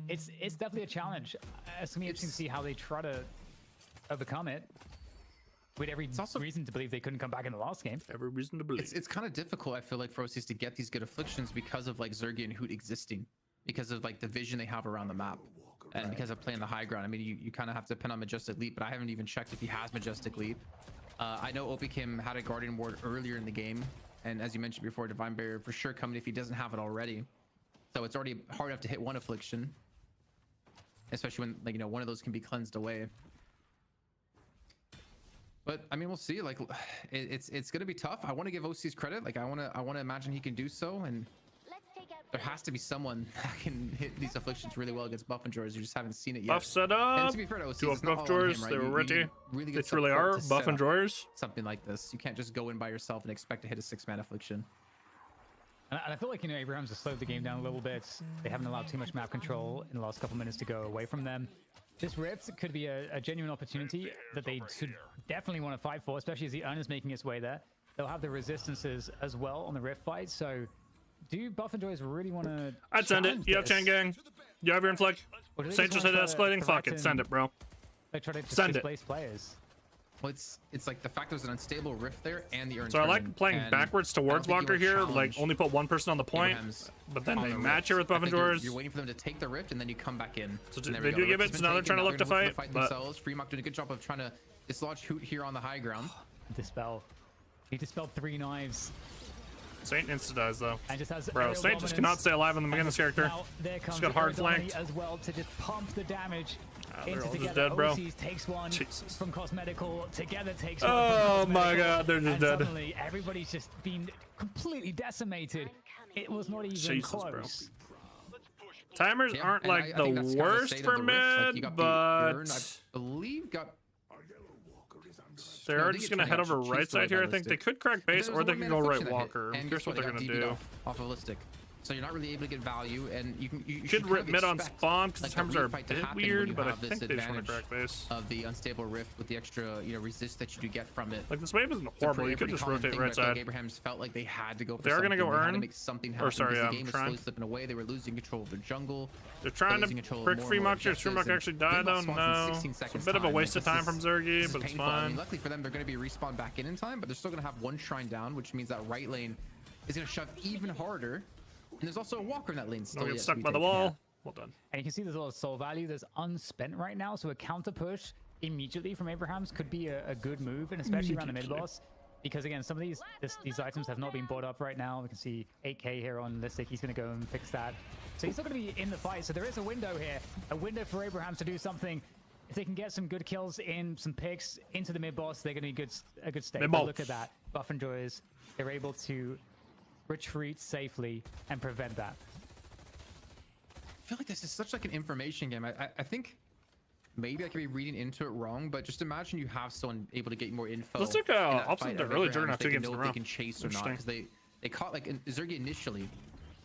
definitely a challenge. It's gonna be interesting to see how they try to overcome it. With every reason to believe they couldn't come back in the last game. Every reason to believe. It's kind of difficult, I feel like, for OCs to get these good afflictions because of like Zergy and Hoot existing, because of like the vision they have around the map. And because of playing the high ground, I mean, you kind of have to depend on Majestic Leap, but I haven't even checked if he has Majestic Leap. I know Opikim had a Guardian Ward earlier in the game, and as you mentioned before, Divine Barrier for sure coming if he doesn't have it already. So it's already hard enough to hit one affliction, especially when like one of those can be cleansed away. But I mean, we'll see. Like, it's gonna be tough. I want to give OC's credit. Like, I want to imagine he can do so, and there has to be someone that can hit these afflictions really well against Buff and Drawers. You just haven't seen it yet. Buff set up. And to be fair to OCs, two Buff Drawers. Right? They were ready. They truly are Buff and Drawers. Something like this. You can't just go in by yourself and expect to hit a 6-man affliction. And I feel like Abrahams has slowed the game down a little bit. They haven't allowed too much map control in the last couple minutes to go away from them. This Rift could be a genuine opportunity that they should definitely want to fight for, especially as the Urn is making its way there. They'll have the resistances as well on the Rift fight, so do Buff and Joyce really want to... I'd send it. You have Chain Gang. You have your inflict. Saint just hit escalating. Fuck it. Send it, bro. They try to just send displace players. Well, it's like the fact there's an unstable Rift there and the Urn. So I like playing backwards towards Walker here, like only put one person on the point, but then they match here with Buff and Drawers. You're waiting for them to take the Rift and then you come back in. So they do give it, so now they're trying to look to fight, but... Freemock doing a good job of trying to dislodge Hoot here on the high ground. Dispel. He dispelled 3 knives. Saint insta-dies though. And just has bro, Saint just cannot stay alive on the McGinnis character. He's got hard flanked. As well to just pump the damage. They're all just dead, bro. OCs takes one from Cosmetical. Together takes one. Oh my god, they're just dead. Suddenly, everybody's just been completely decimated. It was not even close. Bro. Timers aren't like the worst for mid, but I believe got. They are just gonna head over right side here. I think they could crack base, or they can go right Walker. Here's what they're gonna do. Off of Listic. So you're not really able to get value, and you should rip mid on spawn because the timers are a bit weird, but I think they just want to crack base. Of the unstable Rift with the extra resist that you do get from it. Like this wave isn't horrible. You could just rotate right side. Abraham's felt like they had to go. They're gonna go Urn. Or sorry, the game was slowly slipping away. They were losing control of their jungle. They're trying to prick Freemock here. Freemock actually died though. No, it's a bit of a waste of time from Zergy, but it's fine. I mean, luckily for them, they're gonna be respawned back in time, but they're still gonna have one shrine down, which means that right lane is gonna shove even harder. And there's also a Walker in that lane still. Get stuck by the wall. Well done. And you can see there's a lot of soul value. There's unspent right now, so a counter push immediately from Abrahams could be a good move, and especially around the mid boss. because again, some of these items have not been bought up right now. We can see 8k here on Listic. He's going to go and fix that. So he's not going to be in the fight. So there is a window here, a window for Abrahams to do something. If they can get some good kills in, some picks into the mid boss, they're going to be a good stake. But look at that, Buff Enjoyers, they're able to retreat safely and prevent that. I feel like this is such like an information game. I think maybe I could be reading into it wrong, but just imagine you have someone able to get more info. Let's look opposite the early Juggernaut 2 games in a row. They can chase or not, because they caught like Zergy initially.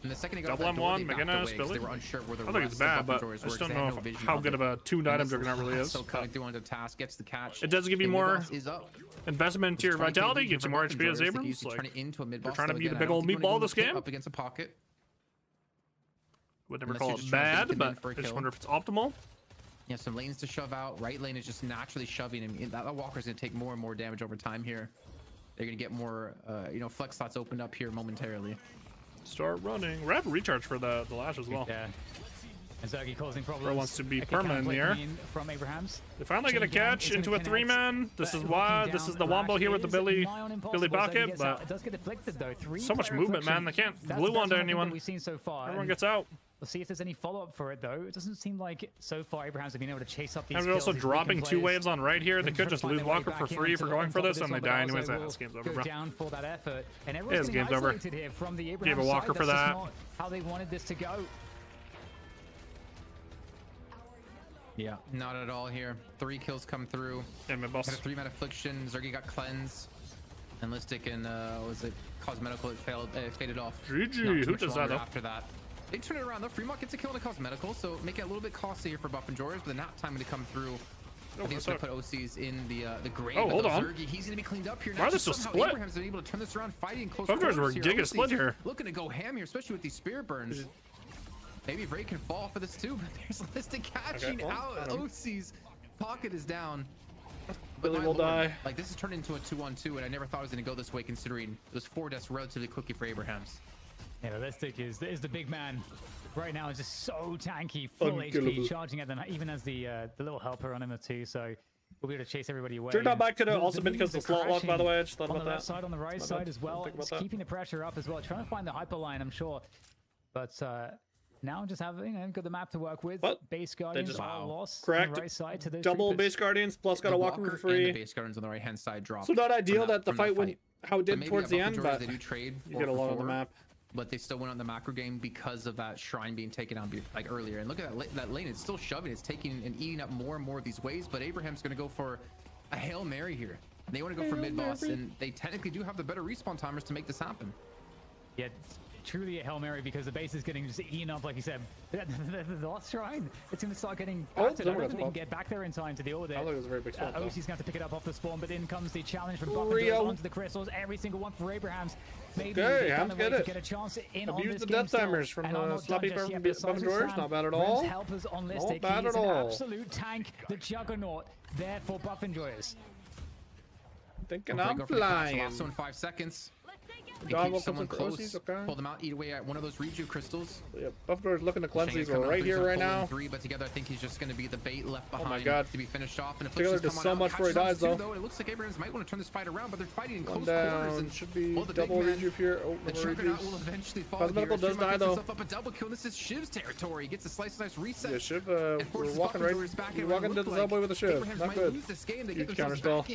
And the second he got double door, M1, McGinnis, Billy. They were unsure where the I think it's bad, but I just don't know how good of a tuned item Juggernaut really is. So cutting through onto the task, gets the catch. It does give you more investment into your vitality, gives you more HP as Abrams. Like, you're trying to be the big old meatball this game. Up against a pocket. Would never call it bad, but I just wonder if it's optimal. Yeah, some lanes to shove out. Right lane is just naturally shoving him. That Walker's going to take more and more damage over time here. They're going to get more, flex slots opened up here momentarily. Start running. Rapid recharge for the Lash as well. Yeah. And Zergy causing problems. Bro wants to be permanent in the air. From Abrahams. They finally get a catch into a 3-man. This is why. This is the wombo here with the Billy pocket, but it does get deflected though. So much movement, man. They can't glue onto anyone. We've seen so far. Everyone gets out. We'll see if there's any follow-up for it though. It doesn't seem like so far Abrahams have been able to chase up these. And they're also dropping 2 waves on right here. They could just lose Walker for free for going for this, and they die anyways. This game's over, bro. Down for that effort, and this game's over. Here from the Gave a Walker for that. How they wanted this to go. Yeah, not at all here. 3 kills come through. Yeah, my boss. Had a 3-man affliction. Zergy got cleanse. And Listic and was it cosmetical? It faded off. GG. Who does that though? After that, they turn it around though. Fremont gets a kill on a cosmetical, so make it a little bit costlier for Buff Enjoyers. But the nap time to come through. I think it's gonna put OCs in the grave. Oh, hold on. Zergy, he's gonna be cleaned up here. Why are they so split? Abraham's been able to turn this around, fighting close quarters. We're giga split here. Looking to go ham here, especially with these spear burns. Maybe Ray can fall for this too, but there's Listic catching out. OC's pocket is down. Billy will die. Like, this has turned into a 2-on-2, and I never thought it was going to go this way, considering it was 4 deaths relatively quickly for Abrahams. Yeah, Listic is the big man right now. Is just so tanky, full HP, charging at them, even as the little helper on him too. So we'll be able to chase everybody away. Turned out back could have also been because of the slot lock, by the way. I just thought about that. On the left side, on the right side as well. It's keeping the pressure up as well. Trying to find the hyper line, I'm sure. But now just have got the map to work with. But base guardians are lost. Correct. On the right side to those double base guardians plus got a Walker for free. And the base guardians on the right hand side drop. So not ideal that the fight went how it did towards the end, but they do trade. You get a lot on the map. But they still went on the macro game because of that shrine being taken out like earlier. And look at that lane; it's still shoving. It's taking and eating up more and more of these waves. But Abraham's going to go for a Hail Mary here. They want to go for mid boss, and they technically do have the better respawn timers to make this happen. Yeah. Truly a Hail Mary because the base is getting just eaten up, like you said. The last shrine, it's going to start getting battered. I don't think they can get back there in time to deal with it. I think it was a very big spot. OC's going to have to pick it up off the spawn, but in comes the challenge from Buff Enjoyers onto the crystals. Every single one for Abrahams. Maybe they found a way to get a chance in on this the game death timers from the sloppy Buff Enjoyers. Not bad at all. Helpers on Listic. Not bad at all. Absolute tank, the juggernaut there for Buff Enjoyers. Thinking I'm flying. Also in 5 seconds. Keep someone close, pull them out, eat away at one of those rejuve crystals. Yeah, Buffalo's looking to cleanse these. We're right here right now. 3, but together I think he's just going to be the bait left behind. Oh my God. To be finished off. And Taylor does so much before he dies though. It looks like Abrahams might want to turn this fight around, but they're fighting in close down. quarters. And should be double rejuve here. Oh, the Juggernaut will eventually fall. Cosmetical does die though. Up a double kill. This is Shiv's territory. He gets a slice reset. Yeah, Shiv. We're walking right. We're walking to the Zelboy with a Shiv. Not good. Huge counter spell.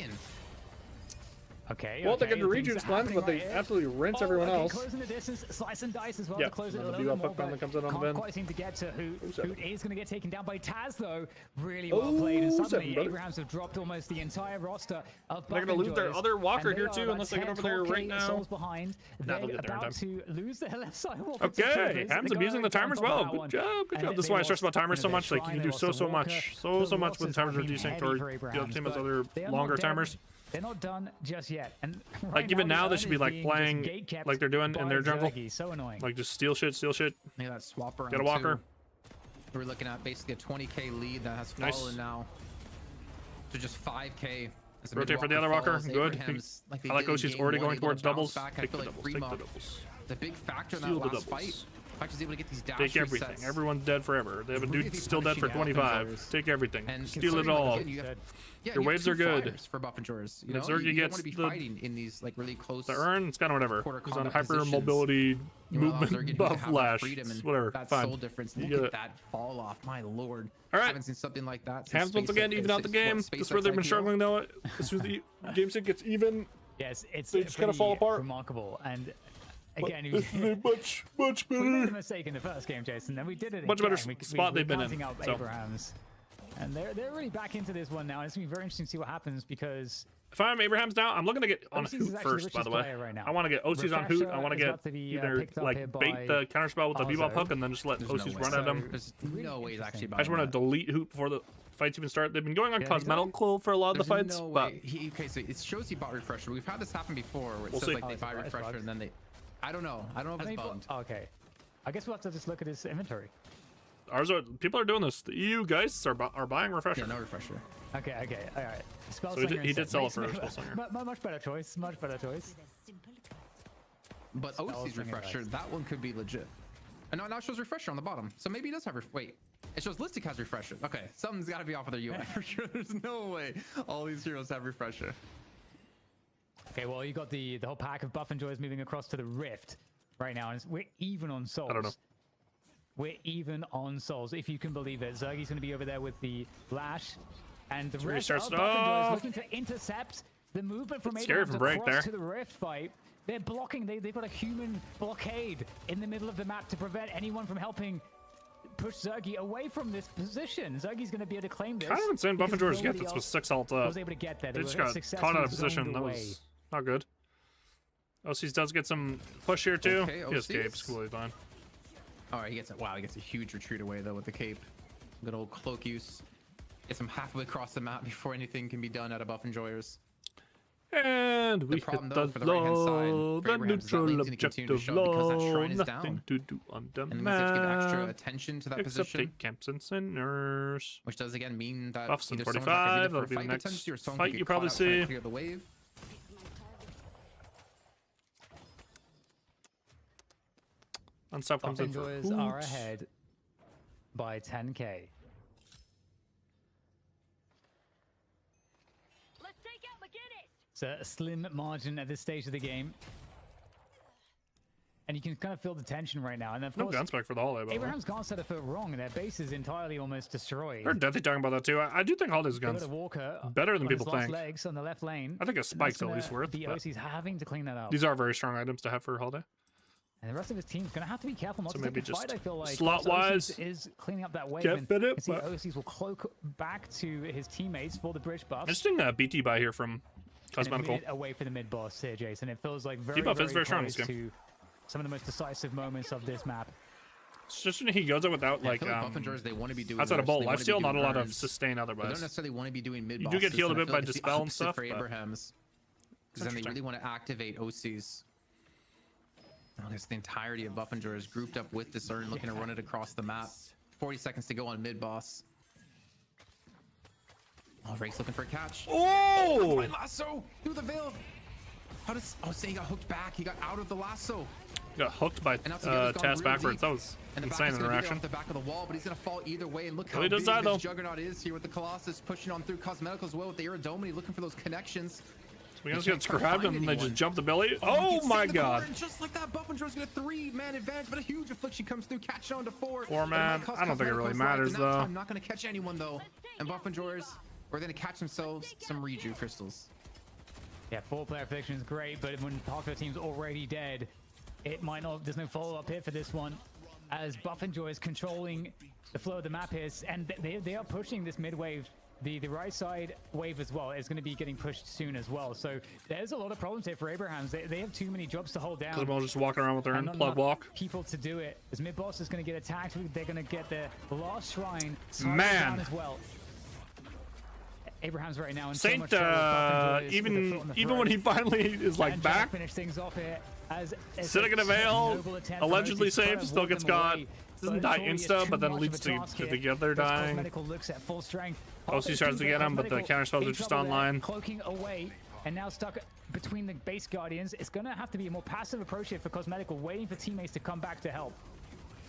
Okay. Well, they get the rejuve cleanse, but they absolutely rinse everyone else. Closing the distance, slice and dice as well. Yeah, To close it a the little bit more, finally comes in on the can't quite seem to get to Hoot. Hoot is going to get taken down by Taz though. Really well played. And suddenly, Abrahams have dropped almost the entire roster of Buff They're going to lose their other Walker here too, unless they get over there right now. Souls behind. They're about to lose their left side. Okay, Ham's abusing the timers well. Good job, good job. This is why I stress about timers so much. Like you can do so much when the timers are decent, or the other team has other longer timers. They're not done just yet, and like even now they should be like playing like they're doing in their jungle. So annoying. Like just steal shit. Look at that swap around. Get a Walker. We're looking at basically a 20k lead that has fallen now to just 5k. Rotate for the other Walker. Good. I like OC's already going towards doubles. I feel like Fremont, the big factor in that last fight Fact is able to get these dash Take everything. resets. Everyone's dead forever. They have a dude Really still dead for punishing 25. Take everything. And Steal it considering, all. again, you have- yeah, Your you have waves are 2 good. flyers for buff and Jors. You know, Zergy you don't gets want to be the- fighting in these like really close. The urn, it's kind of whatever. quarter He's on combat hyper positions. mobility You allow Zergy movement to buff have that flash. freedom and Whatever. that Fine. soul difference. You Look get at it. that fall off, my lord. All right. Haven't seen something like that. Since Hams once SpaceX- again even out the game. what, This is where they've been SpaceX struggling though. As soon as the game sync gets even, Yes, it's they just kind of fall apart. remarkable. And again, This is a much we made a better. mistake in the first game, Jason. Then we did it Much again. better spot they've been in, counting Up so. Abrahams. And they're really back into this one now. And it's gonna be very interesting to see what happens because If I'm Abrahams now, I'm looking to get on OCs is Hoot actually first, the by the richest way. player right now. I want to get OCs on Hoot. I Refresher want to is get about to be, either picked up here like bait by the counter spell with the bebop Alzo. hook and then just let There's OCs no run way. at them. There's no way he's actually I about just want to delete Hoot before the fights even start. They've been going on Yeah, cosmetical for a lot of the There's fights, no but way. Okay, so it shows you bot refresher. We've had this happen before where it We'll says see. like they buy it's refresher bugged. and then they. I don't know. I don't know if it's bugged. Okay. I guess we'll have to just look at his inventory. ours are people are doing this. The EU guys are buying refresher. Yeah, no refresher. Okay, all right. Spell So he Slinger did instead. sell it Makes for me- Spell Slinger. Much better choice. Much better choice. But Spell OC's Slinger refresher, dice. that one could be legit. And now it shows refresher on the bottom. So maybe he does have wait. It shows Listic has refresher. Okay, something's got to be off with their UI for sure. There's no way all these heroes have refresher. Okay, well, you got the whole pack of Buff and Joys moving across to the Rift right now, and we're even on souls. I don't know. We're even on souls, if you can believe it. Zergy's going to be over there with the Lash, and the rest restarts. of Buff and Joys Oh! looking to intercept the movement from Scary Abrahams from break across there. to the Rift fight. They're blocking. They've got a human blockade in the middle of the map to prevent anyone from helping push Zergy away from this position. Zergy's going to be able to claim this. Kind of insane. Buff and because George get nobody this with else 6 ult up. was able to get there. They They just were got successfully caught out of position. zoned That away. was not good. OCs does get some push here too. Okay, He escapes OCs. completely fine. All right, he gets he gets a huge retreat away though with the cape. Good old cloak use. Gets him halfway across the map before anything can be done out of buff enjoyers. And we problem, hit though, the for the right-hand side, low, for the Abrahams, is that neutral lane's gonna continue to objective shove because that low. shrine is Nothing down. to do on the And it means they have to give extra map. attention to that Except position, take camps and sinners. which does again mean that Buffs in either someone's 45, not gonna that'll be be the fight next potentially, or someone fight could get you probably caught out trying to see. clear the wave. Unstop comes Buff in for Enjoyers are Hoots. ahead by 10k. Let's take out McGinnis! It's a slim margin at this stage of the game. And you can kind of feel the tension right now. And of No course, gun spec for the holiday, by the way. Abrahams can't set a foot wrong. Their base is entirely almost destroyed. I heard Deathy talking about that too. I do think Holiday's They've got guns a Walker better than on his people last think. legs on the left lane. I think a And spike's that's at least gonna worth. be but OC's having to clean that up. These are very strong items to have for Holiday. And the rest of his team's going to have to be careful not So to take maybe a fight, just I feel like. slot-wise, OCs is cleaning up that wave. get And fit it, you can see but- OCs will cloak back to his teammates for the bridge buffs. Interesting BT buy here from And a Cosmetical. minute away from the mid boss here, Jason. It feels like very, Debuff is very strong in close this game. to some of the most decisive moments of this map. It's just he goes out without Yeah, I like feel buff and Jors, they want to be doing outside of this, bolt they wanna be lifesteal, not a doing lot of burns. sustain They don't otherwise. necessarily want to be doing mid You do get bosses, healed a and I bit feel by like it's the Dispel and opposite stuff, for but- Abrahams. Because then they really want to activate OCs. Oh, there's the entirety of Buff and Jors grouped up with this urn, looking to run it across the map. 40 seconds to go on mid boss. Oh, Rake's looking for a catch. Oh! Right lasso through the veil. How does? Oh, say he got hooked back. He got out of the lasso. Got hooked by And now Together's gone Taz real backwards. deep. That was And the back insane is gonna be there interaction. off the back of the wall, but he's gonna fall either way. And look how Well, he does big die, this though. Juggernaut is here with the Colossus pushing on through Cosmetical as well with the Iridomini, looking for those connections. We They just can't get quite grabbed find and they anyone. just jump the belly. He Oh gets my in the corner, god. and just like that, Buff and Jor's get a 3-man advantage, but a huge affliction comes through, catching on to 4. 4-man. I don't think it really matters, though. I'm not going to catch anyone though. And Buff and Jor's are going to catch themselves some Reju crystals. Yeah, 4-player affliction is great, but when half your team's already dead, it might not. There's no follow-up here for this one, as Buff and Joy is controlling the flow of the map here, and they are pushing this mid wave. The right side wave as well is going to be getting pushed soon as well. So there's a lot of problems here for Abrahams. They have too many jobs to hold down. Cosmo just walking around with their And not plug enough walk. people to do it. As mid boss is going to get attacked, they're going to get the last shrine cycled Man. down as well. Abraham's right now in so Saint, much trouble. Buff and Joy is with a even foot on the even when throat. he finally is like And trying to back, finish things off here as sitting in a veil, noble attempt from allegedly OCs to try saved, to still ward gets them caught. away, Doesn't but die surely it's insta, too but then much leads of a to task the here. together Those dying. Cosmetical looks at full strength. OC tries to get him, but the counter spells are in just trouble there, online. cloaking away and now stuck between the base guardians. It's going to have to be a more passive approach here for Cosmetical, waiting for teammates to come back to help.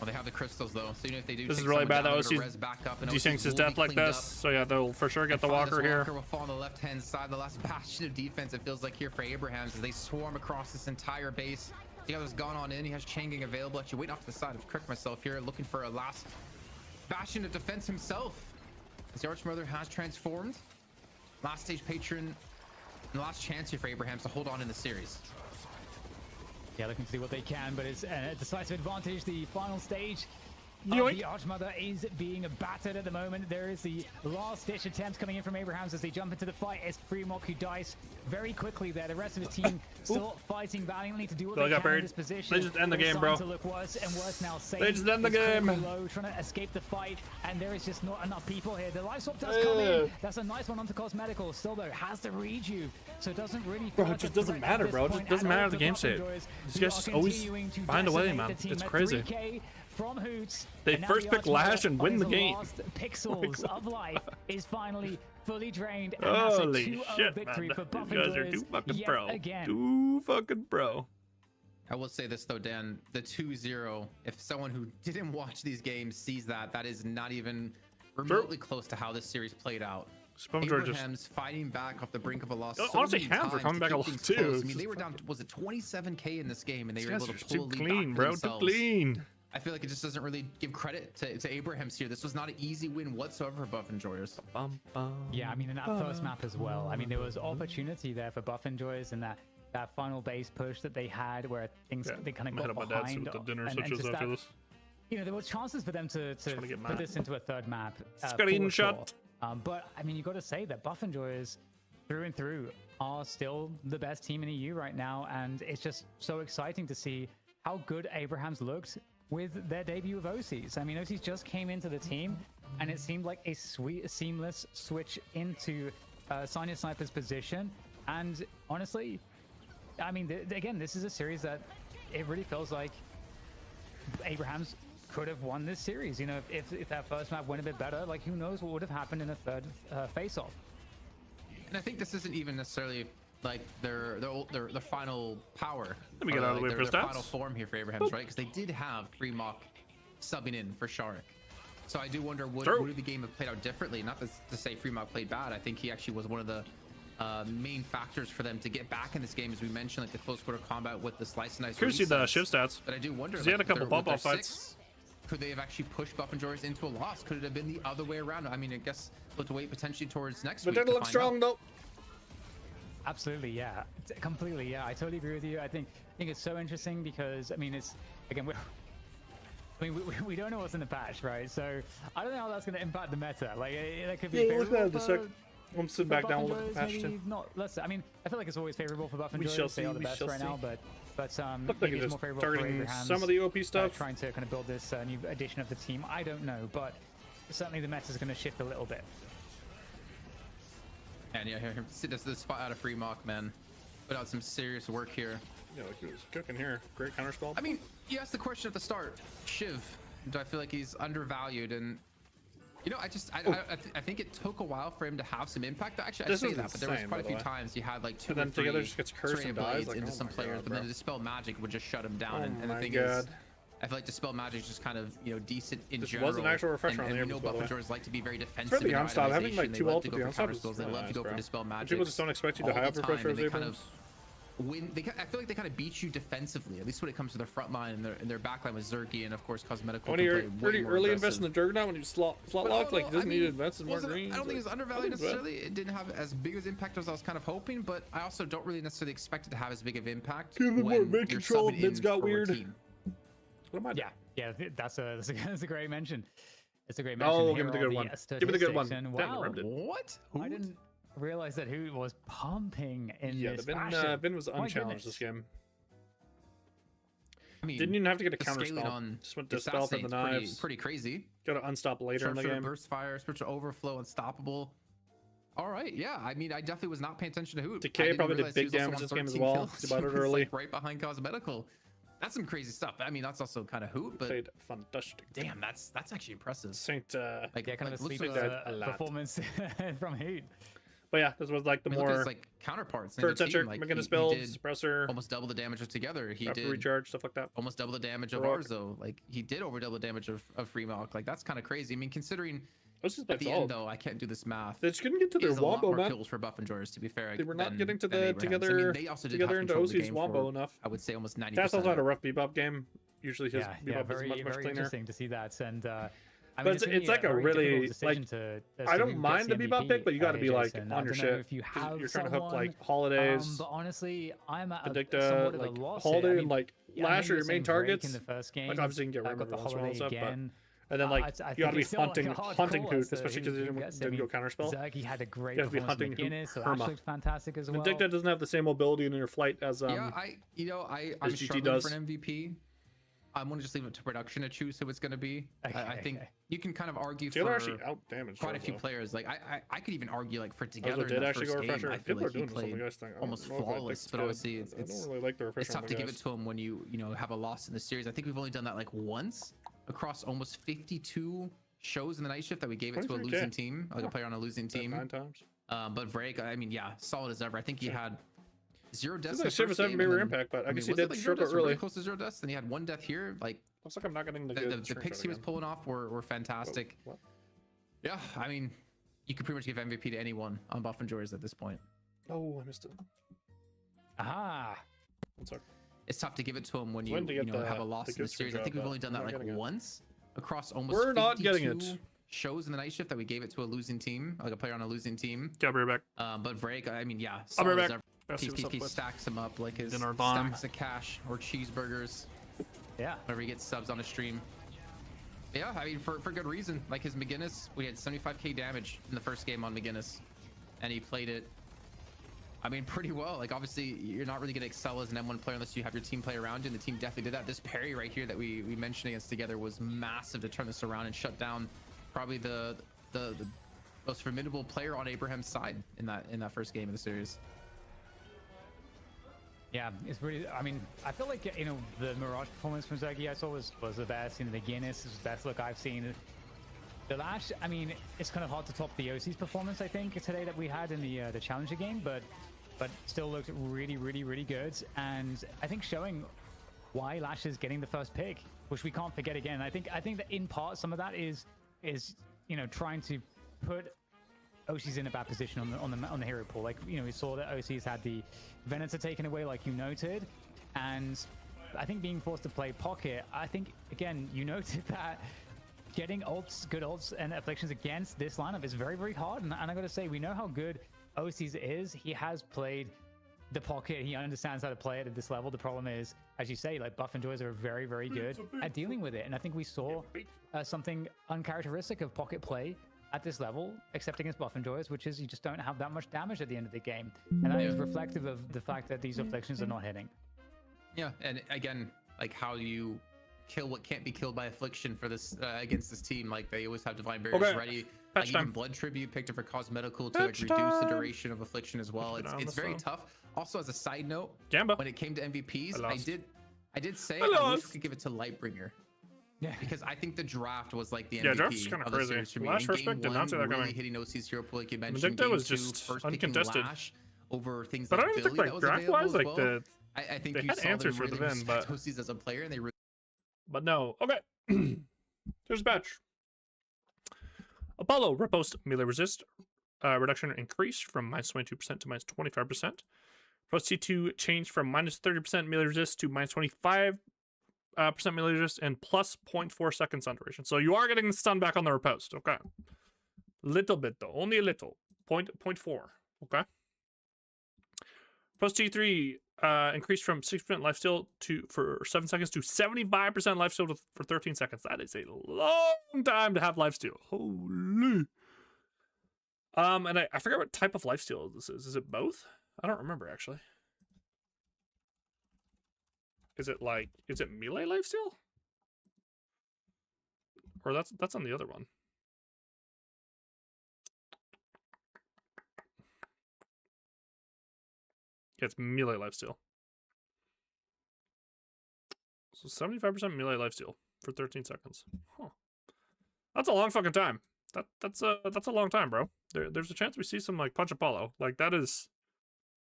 Well, they have the crystals though, so even if they do, this is really bad. That OC's desyncs his death like this, so yeah, they'll for sure get the walker here. Walker will fall on the left-hand side. The last bastion of defense, it feels like here for Abrahams, as they swarm across this entire base. The other's gone on in. He has Changing available. Actually, waiting off to the side. I've corrected myself here, looking for a last bastion of defense himself. As the Archmother has transformed. Last stage patron, and the last chance here for Abrahams to hold on in the series. Yeah, looking to see what they can, but it's a decisive advantage. The final stage of the Archmother is being battered at the moment. There is the last-ditch attempt coming in from Abrahams as they jump into the fight. It's Fremok who dies very quickly there. The rest of his team still fighting valiantly to do what they can in this position. They just end the game, bro. To look worse and worse now. They just end the game. Low, trying to escape the fight, and there is just not enough people here. The life swap does come in. That's a nice one onto Cosmetical. Still though, has the reju, so it doesn't really. Bro, it just doesn't matter, bro. It just doesn't matter the game state. These guys just always find a way, man. It's crazy. From Hoots, they first pick Lash and win the game. Pixels of life is finally fully drained. And holy shit, man. You guys are too fucking pro. Too fucking pro. I will say this though, Dan, the 2-0, if someone who didn't watch these games sees that, that is not even remotely close to how this series played out. Abraham's fighting back off the brink of a loss. Honestly, Hams are coming back a lot too. I mean, they were down, was it 27k in this game, and they were able to pull a lead clean, back bro. themselves. Too clean. I feel like it just doesn't really give credit to Abrahams here. This was not an easy win whatsoever for Buff Enjoyers. Yeah, I mean, in that first map as well. I mean, there was opportunity there for Buff Enjoyers and that final base push that they had where things they kind of got behind. You know, there was chances for them to put this into a third map. Shot. But I mean, you got to say that Buff Enjoyers through and through are still the best team in EU right now, and it's just so exciting to see how good Abrahams looked with their debut of OCs. I mean, OCs just came into the team, and it seemed like a seamless switch into Sonya Sniper's position. And honestly, I mean, again, this is a series that it really feels like Abrahams could have won this series. You know, if that first map went a bit better, like who knows what would have happened in a third face-off. And I think this isn't even necessarily like their final power. Let me get out of the way for their final form here for Abrahams, right? Because they did have Fremok subbing in for Sharik. So I do wonder would the game have played out differently? Not to say Fremok played bad. I think he actually was one of the main factors for them to get back in this game, as we mentioned, like the close quarter combat with the slice and dice. Curious to see the shift stats. But I do wonder. He had a couple bump off fights. Could they have actually pushed Buff Enjoyers into a loss? Could it have been the other way around? I mean, I guess we'll have to wait potentially towards next week. But they look strong though. Absolutely, yeah, completely, yeah. I totally agree with you. I think it's so interesting because I mean, it's again, we don't know what's in the patch, right? So I don't know how that's going to impact the meta. Like, that could be favorable for I'm sitting back down with the patch too. Not less. I mean, I feel like it's always favorable for Buff Enjoyers. They are the best right now, but maybe it's more favorable for Abrahams. Some of the OP stuff, trying to kind of build this new addition of the team. I don't know, but certainly the meta is going to shift a little bit. And yeah, this spot out of Fremok, man. Put out some serious work here. Yeah, like he was cooking here. Great counter spell. I mean, you asked the question at the start. Shiv, do I feel like he's undervalued? And you know, I think it took a while for him to have some impact. Actually, I say that, but there was quite a few times he had like two or three together just gets cursed and dies like, into some players, but then Dispel Magic would just shut him down. And the thing is, I feel like Dispel Magic is just kind of, you know, decent in general. Was an actual refresher on the air. You know, Buff Enjoyers like to be very defensive. The Unstop, having like two ults with the Unstop is they love to go for Dispel Magic. People just don't expect you to have refreshers. They kind of win. I feel like they kind of beat you defensively, at least when it comes to their front line and their back line with Zerky and of course Cosmetical. When you're pretty early investing in the Juggernaut when you slot lock, like he doesn't need to invest in more greens. I don't think it's undervalued necessarily. It didn't have as big of an impact as I was kind of hoping, but I also don't really necessarily expect it to have as big of impact. Give him more mid control. Mid's got weird. Yeah, that's a great mention. It's a great mention. Oh, give me the good one. Give me the good one. Wow, what? I didn't realize that Hoot was pumping in this fashion. Yeah, Vin was unchallenged this game. I mean, didn't even have to get a counter spell. Just went to spell for the knives. Pretty crazy. Got to unstop later in the game. Burst fire, spiritual overflow, unstoppable. All right, yeah. I mean, I definitely was not paying attention to Hoot. Decay probably did big damage this game as well. He bought it early. Like right behind Cosmetical. That's some crazy stuff. I mean, that's also kind of Hoot, but played fantastic. Damn, that's actually impressive. Saint kind of a sleeper performance from Hoot. But yeah, this was like the more his, like counterparts. turret-centric, like, McGinnis he build, did suppressor, almost double the damage together. He did recharge, stuff like that. Almost double the damage of Arzo. Like he did over double the damage of Freemalk. Like that's kind of crazy. I mean, considering at the end though, I can't do this math. They just couldn't get to their wombo, man. Kills for Buff Enjoyers, to be fair. They were not getting to the together. I mean, they also did together into OC's wombo enough. I would say almost 90%. That's also had a rough Bebop game. Usually his Bebop very, is much very cleaner. Interesting to see that. And I but mean, it's like a really like I don't mind the Bebop pick, but you got to be like on your shit. If you're trying to hook like holidays. But honestly, I'm at Vindicta, like holiday and like Lash are your main targets. In the first game, like obviously you can get rid of the holiday stuff, but and then like you got to be hunting Hoot, especially because he didn't go counterspell. He had a great you have to be hunting McGinnis, so that looked fantastic as well. Vindicta doesn't have the same mobility in your flight as I'm struggling does. for an MVP. I'm gonna just leave it to production to choose who it's gonna be. I think you can kind of argue for actually out damaged quite a few players. Like I could even argue like for together did in the actually first go game, refresher. I feel like he played almost flawless. But obviously it's I don't really like the refresher. It's tough to give it to him when you have a loss in the series. I think we've only done that like once across almost 52 shows in the night shift that we gave it to a losing team, like a player on a losing team. 9 times. But Vrake, I mean, yeah, solid as ever. I think he had 0 deaths. Like 7 mirror impact, but I guess he did struggle early. Really close to 0 deaths, and he had 1 death here. Like looks like I'm not getting the picks he was pulling off were fantastic. What? Yeah, I mean, you could pretty much give MVP to anyone on Buff Enjoyers at this point. Oh, I missed it. Aha. I'm sorry. It's tough to give it to him when you have a loss in the series. I think we've only done that like once across almost. We're not getting it. Shows in the night shift that we gave it to a losing team, like a player on a losing team. Yeah, we're back. But Vrake, I mean, yeah, I'll be back. He stacks him up like his stacks of cash or cheeseburgers. Yeah. Whenever he gets subs on a stream. Yeah, I mean, for good reason. Like his McGinnis, we had 75k damage in the first game on McGinnis, and he played it, I mean, pretty well. Like obviously, you're not really gonna excel as an M1 player unless you have your team play around you, and the team definitely did that. This parry right here that we mentioned against together was massive to turn this around and shut down probably the most formidable player on Abraham's side in that first game of the series. Yeah, it's really, I mean, I feel like, the Mirage performance from Zergy I saw was the best. The McGinnis was the best look I've seen. The Lash, I mean, it's kind of hard to top the OC's performance, I think, today that we had in the Challenger game, but still looked really, really, really good. And I think showing why Lash is getting the first pick, which we can't forget again. I think that in part, some of that is trying to put OC's in a bad position on the hero pool. Like, we saw that OC's had the Venator taken away, like you noted, and I think being forced to play Pocket, I think, again, you noted that getting good ults and afflictions against this lineup is very, very hard, and I gotta say, we know how good OC's is. He has played the Pocket, he understands how to play it at this level. The problem is, as you say, like Buff Enjoyers are very, very good at dealing with it, and I think we saw something uncharacteristic of Pocket play at this level, except against Buff Enjoyers, which is you just don't have that much damage at the end of the game. And that is reflective of the fact that these afflictions are not hitting. Yeah, and again, like how you kill what can't be killed by affliction for this against this team. Like they always have divine barriers ready. Like even Blood Tribute picked it for cosmetical to like reduce the duration of affliction as well. It's very tough. Also, as a side note, when it came to MVPs, I did say I wish we could give it to Lightbringer. Yeah, because I think the draft was like the MVP draft's kind of crazy. Series for me. Last respect did not see that really coming. Hitting OC's hero pool, like you mentioned. Vindicta was just first uncontested. Lash over things but like I don't think like draft wise, like I think they you had saw answers them for really the win, but OC's as a player, and they. But no, okay. There's a batch. Apollo repost melee resist reduction increased from -22% to -25%. Post C2 changed from -30% melee resist to -25% melee resist and plus 0.4 seconds stun duration. So you are getting the stun back on the repost. Okay. Little bit though, only a little. 0.4. Okay. Post T3 increased from 6% lifesteal for 7 seconds to 75% lifesteal for 13 seconds. That is a long time to have lifesteal. Holy. And I forget what type of lifesteal this is. Is it both? I don't remember actually. Is it melee lifesteal? Or that's on the other one. Yeah, it's melee lifesteal. So 75% melee lifesteal for 13 seconds. Huh. That's a long fucking time. That's a long time, bro. There's a chance we see some like Punch Apollo. Like that is,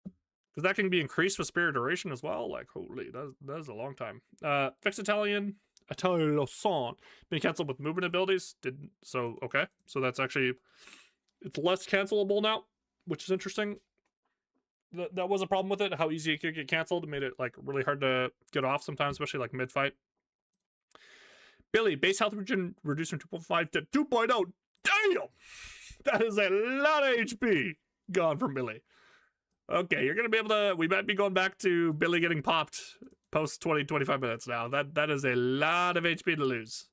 because that can be increased with Spirit Duration as well. Like holy, that is a long time. Fix Italian Son being canceled with movement abilities. Okay. So that's actually, it's less cancelable now, which is interesting. That was a problem with it. How easy it could get canceled. It made it like really hard to get off sometimes, especially like mid fight. Billy, base health regen reduced from 2.5 to 2.0. Damn! That is a lot of HP gone from Billy. Okay, you're gonna be able to. We might be going back to Billy getting popped post 20-25 minutes now. That is a lot of HP to lose.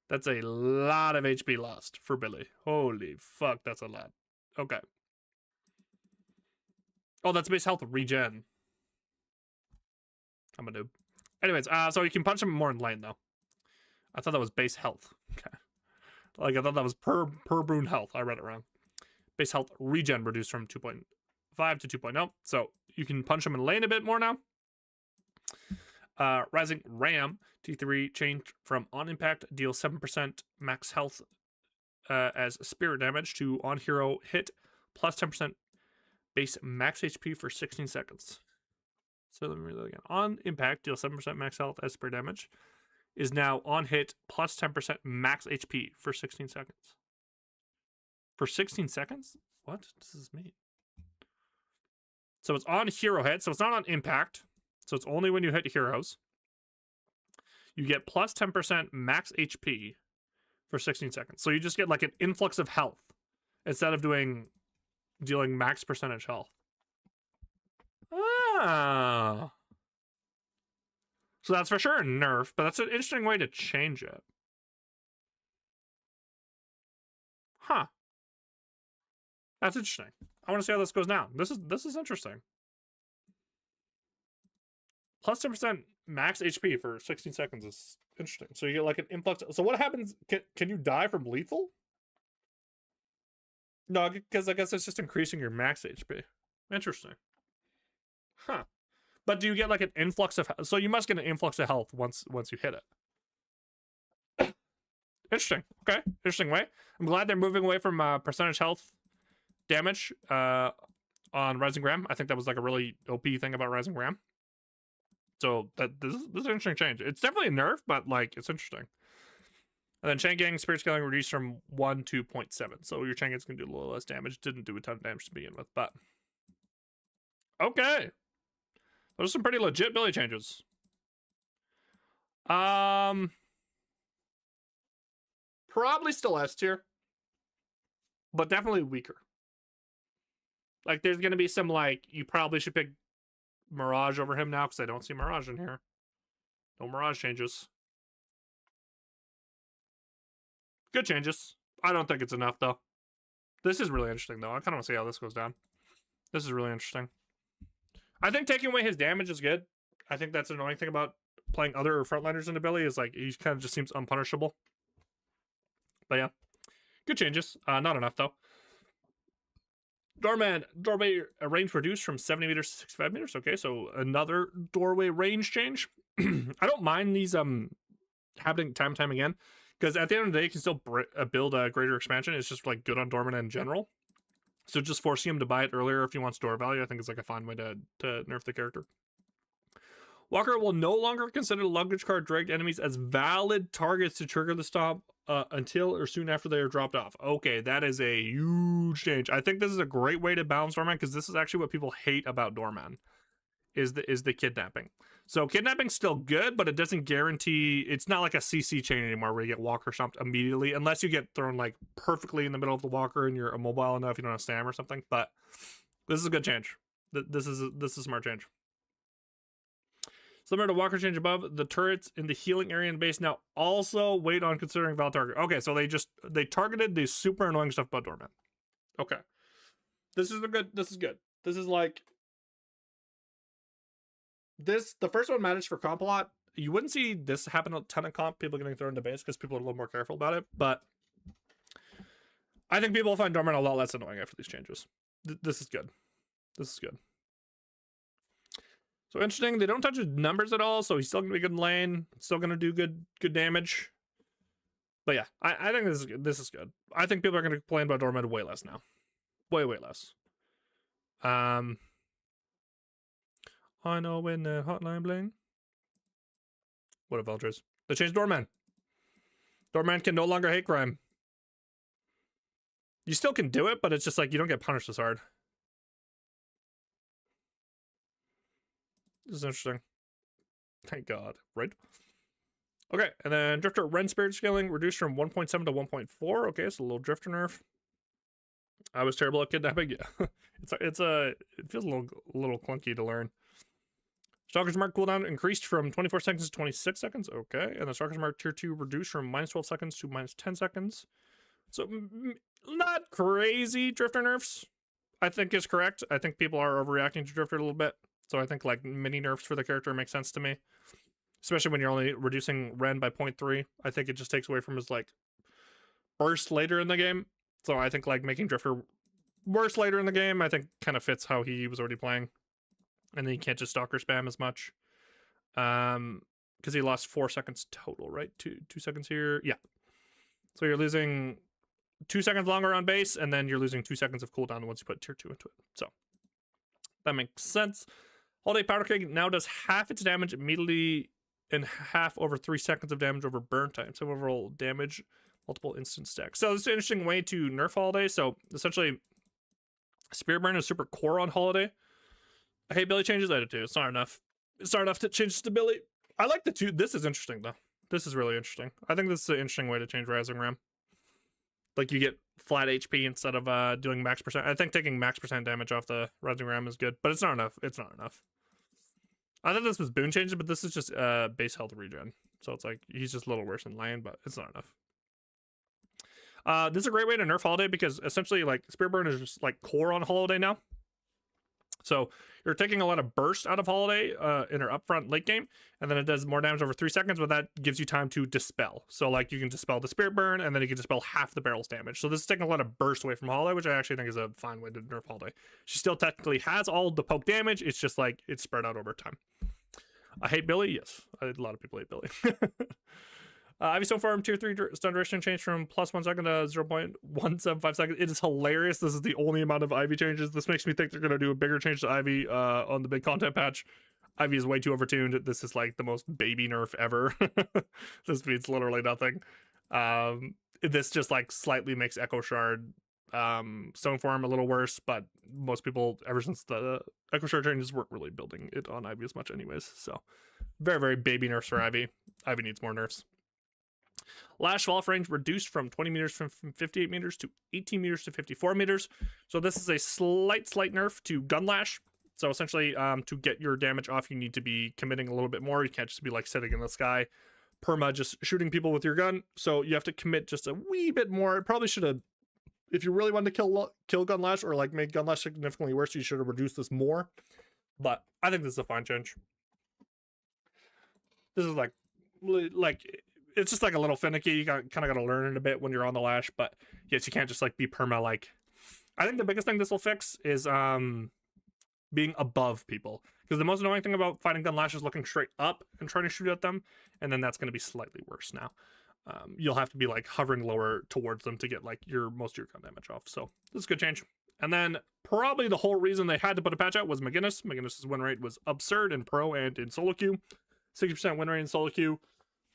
That's a lot of HP lost for Billy. Holy fuck, that's a lot. Okay. Oh, that's base health regen. I'm a noob. Anyways, so you can punch him more in lane though. I thought that was base health. Okay. Like I thought that was per Brune health. I read it wrong. Base health regen reduced from 2.5 to 2.0. So you can punch him in lane a bit more now. Rising Ram T3 changed from on impact deal 7% max health as spirit damage to on hero hit plus 10% base max HP for 16 seconds. So let me read that again. On impact deal 7% max health as spirit damage is now on hit plus 10% max HP for 16 seconds. For 16 seconds? What does this mean? So it's on hero hit, so it's not on impact. So it's only when you hit heroes. You get plus 10% max HP for 16 seconds. So you just get like an influx of health instead of dealing max percentage health. Ah. So that's for sure a nerf, but that's an interesting way to change it. Huh. That's interesting. I want to see how this goes now. This is interesting. Plus 10% max HP for 16 seconds is interesting. So you get like an influx. So what happens? Can you die from lethal? No, because I guess it's just increasing your max HP. Interesting. Huh. But do you get like an influx of... So you must get an influx of health once you hit it. Interesting. Okay. Interesting way. I'm glad they're moving away from percentage health damage on Rising Ram. I think that was like a really OP thing about Rising Ram. So this is an interesting change. It's definitely a nerf, but like it's interesting. And then Chain Gang Spirit Scaling reduced from 1 to 0.7. So your Chain Gang's gonna do a little less damage. Didn't do a ton of damage to begin with, but okay. Those are some pretty legit Billy changes. Probably still S tier, but definitely weaker. Like there's gonna be some like you probably should pick Mirage over him now because I don't see Mirage in here. No Mirage changes. Good changes. I don't think it's enough though. This is really interesting though. I kind of want to see how this goes down. This is really interesting. I think taking away his damage is good. I think that's an annoying thing about playing other frontliners into Billy is like he kind of just seems unpunishable. But yeah, good changes. Not enough though. Doorway range reduced from 70 meters to 65 meters. Okay, so another doorway range change. I don't mind these happening time and time again because at the end of the day, you can still build a greater expansion. It's just like good on Dorman in general. So just forcing him to buy it earlier if he wants door value, I think is like a fine way to nerf the character. Walker will no longer consider luggage cart dragged enemies as valid targets to trigger the stop until or soon after they are dropped off. Okay, that is a huge change. I think this is a great way to balance Doorman because this is actually what people hate about Doorman is the kidnapping. So kidnapping's still good, but it doesn't guarantee. It's not like a CC chain anymore where you get Walker stomped immediately unless you get thrown like perfectly in the middle of the Walker and you're immobile enough you don't have stam or something. But this is a good change. This is a smart change. Similar to Walker change above, the turrets in the healing area and base now also wait on considering valid target. Okay, so they targeted the super annoying stuff about Doorman. Okay. This is good. This is like the first one managed for comp a lot. You wouldn't see this happen a ton of comp, people getting thrown into base because people are a little more careful about it, but I think people will find Doorman a lot less annoying after these changes. This is good. This is good. So interesting, they don't touch his numbers at all, so he's still gonna be good in lane, still gonna do good damage. But yeah, I think this is good. I think people are going to complain about Dormant way less now. Way less. I know when the hotline bling. What if Eldris? They changed Doorman. Doorman can no longer hate crime. You still can do it, but it's just like you don't get punished as hard. This is interesting. Thank God, right? Okay, and then Drifter Ren Spirit scaling reduced from 1.7 to 1.4. Okay, so a little Drifter nerf. I was terrible at kidnapping. Yeah, it feels a little clunky to learn. Stalker's Mark cooldown increased from 24 seconds to 26 seconds. Okay, and the Stalker's Mark tier 2 reduced from minus 12 seconds to minus 10 seconds. So not crazy Drifter nerfs, I think is correct. I think people are overreacting to Drifter a little bit. So I think like mini nerfs for the character makes sense to me. Especially when you're only reducing Ren by 0.3. I think it just takes away from his like burst later in the game. So I think like making Drifter worse later in the game, I think kind of fits how he was already playing. And then you can't just Stalker spam as much. Because he lost 4 seconds total, right? 2 seconds here. Yeah. So you're losing 2 seconds longer on base, and then you're losing 2 seconds of cooldown once you put tier 2 into it. So that makes sense. Holiday Powder Keg now does half its damage immediately and half over 3 seconds of damage over burn time. So overall damage, multiple instant stacks. So this is an interesting way to nerf Holiday. So essentially, Spirit Burn is super core on Holiday. I hate Billy changes. I do too. It's not enough. It's not enough to change to Billy. I like the two. This is interesting though. This is really interesting. I think this is an interesting way to change Rising Ram. Like you get flat HP instead of doing max percent. I think taking max percent damage off the Rising Ram is good, but it's not enough. It's not enough. I thought this was boon changes, but this is just base health regen. So it's like he's just a little worse in Lion, but it's not enough. This is a great way to nerf Holiday because essentially like Spirit Burn is just like core on Holiday now. So you're taking a lot of burst out of Holiday in her upfront late game, and then it does more damage over 3 seconds, but that gives you time to dispel. So like you can dispel the Spirit Burn, and then you can dispel half the barrel's damage. So this is taking a lot of burst away from Holiday, which I actually think is a fine way to nerf Holiday. She still technically has all the poke damage, it's just like it's spread out over time. I hate Billy, yes. A lot of people hate Billy. Ivy Stone Farm tier 3 stun duration changed from +1 second to 0.175 seconds. It is hilarious. This is the only amount of Ivy changes. This makes me think they're going to do a bigger change to Ivy on the big content patch. Ivy is way too overtuned. This is like the most baby nerf ever. This means literally nothing. This just like slightly makes Echo Shard Stone Form a little worse, but most people, ever since the Echo Shard changes, weren't really building it on Ivy as much anyways. So very, very baby nerfs for Ivy. Ivy needs more nerfs. Lash fall off range reduced from 20 meters from 58 meters to 18 meters to 54 meters. So this is a slight nerf to gun lash. So essentially, to get your damage off, you need to be committing a little bit more. You can't just be like sitting in the sky, perma just shooting people with your gun. So you have to commit just a wee bit more. It probably should have, if you really wanted to kill gun lash or like make gun lash significantly worse, you should have reduced this more. But I think this is a fine change. This is like it's just like a little finicky. You kind of got to learn it a bit when you're on the lash, but yes, you can't just like be perma. Like, I think the biggest thing this will fix is being above people, because the most annoying thing about fighting gun lash is looking straight up and trying to shoot at them, and then that's going to be slightly worse now. You'll have to be like hovering lower towards them to get like most of your gun damage off. So this is a good change. And then probably the whole reason they had to put a patch out was McGinnis. McGinnis's win rate was absurd in pro and in solo queue. 60% win rate in solo queue.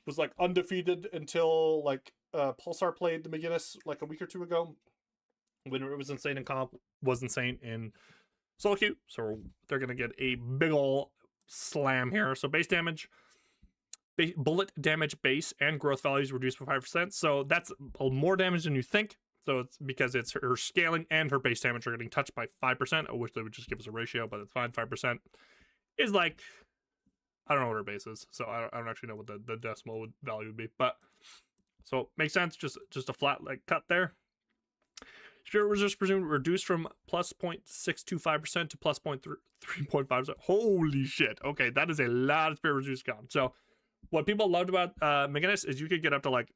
Was like undefeated until like Pulsar played the McGinnis like a week or two ago. When it was insane in comp, was insane in solo queue. So they're gonna get a big ol' slam here. So base damage, bullet damage base and growth values reduced by 5%. So that's more damage than you think. So it's because it's her scaling and her base damage are getting touched by 5%. I wish they would just give us a ratio, but it's fine. 5% is like, I don't know what her base is, so I don't actually know what the decimal value would be. But so makes sense. Just a flat like cut there. Spirit resist presumed reduced from +0.625% to +0.3.5%. Holy shit! Okay, that is a lot of spirit resist gone. So what people loved about McGinnis is you could get up to like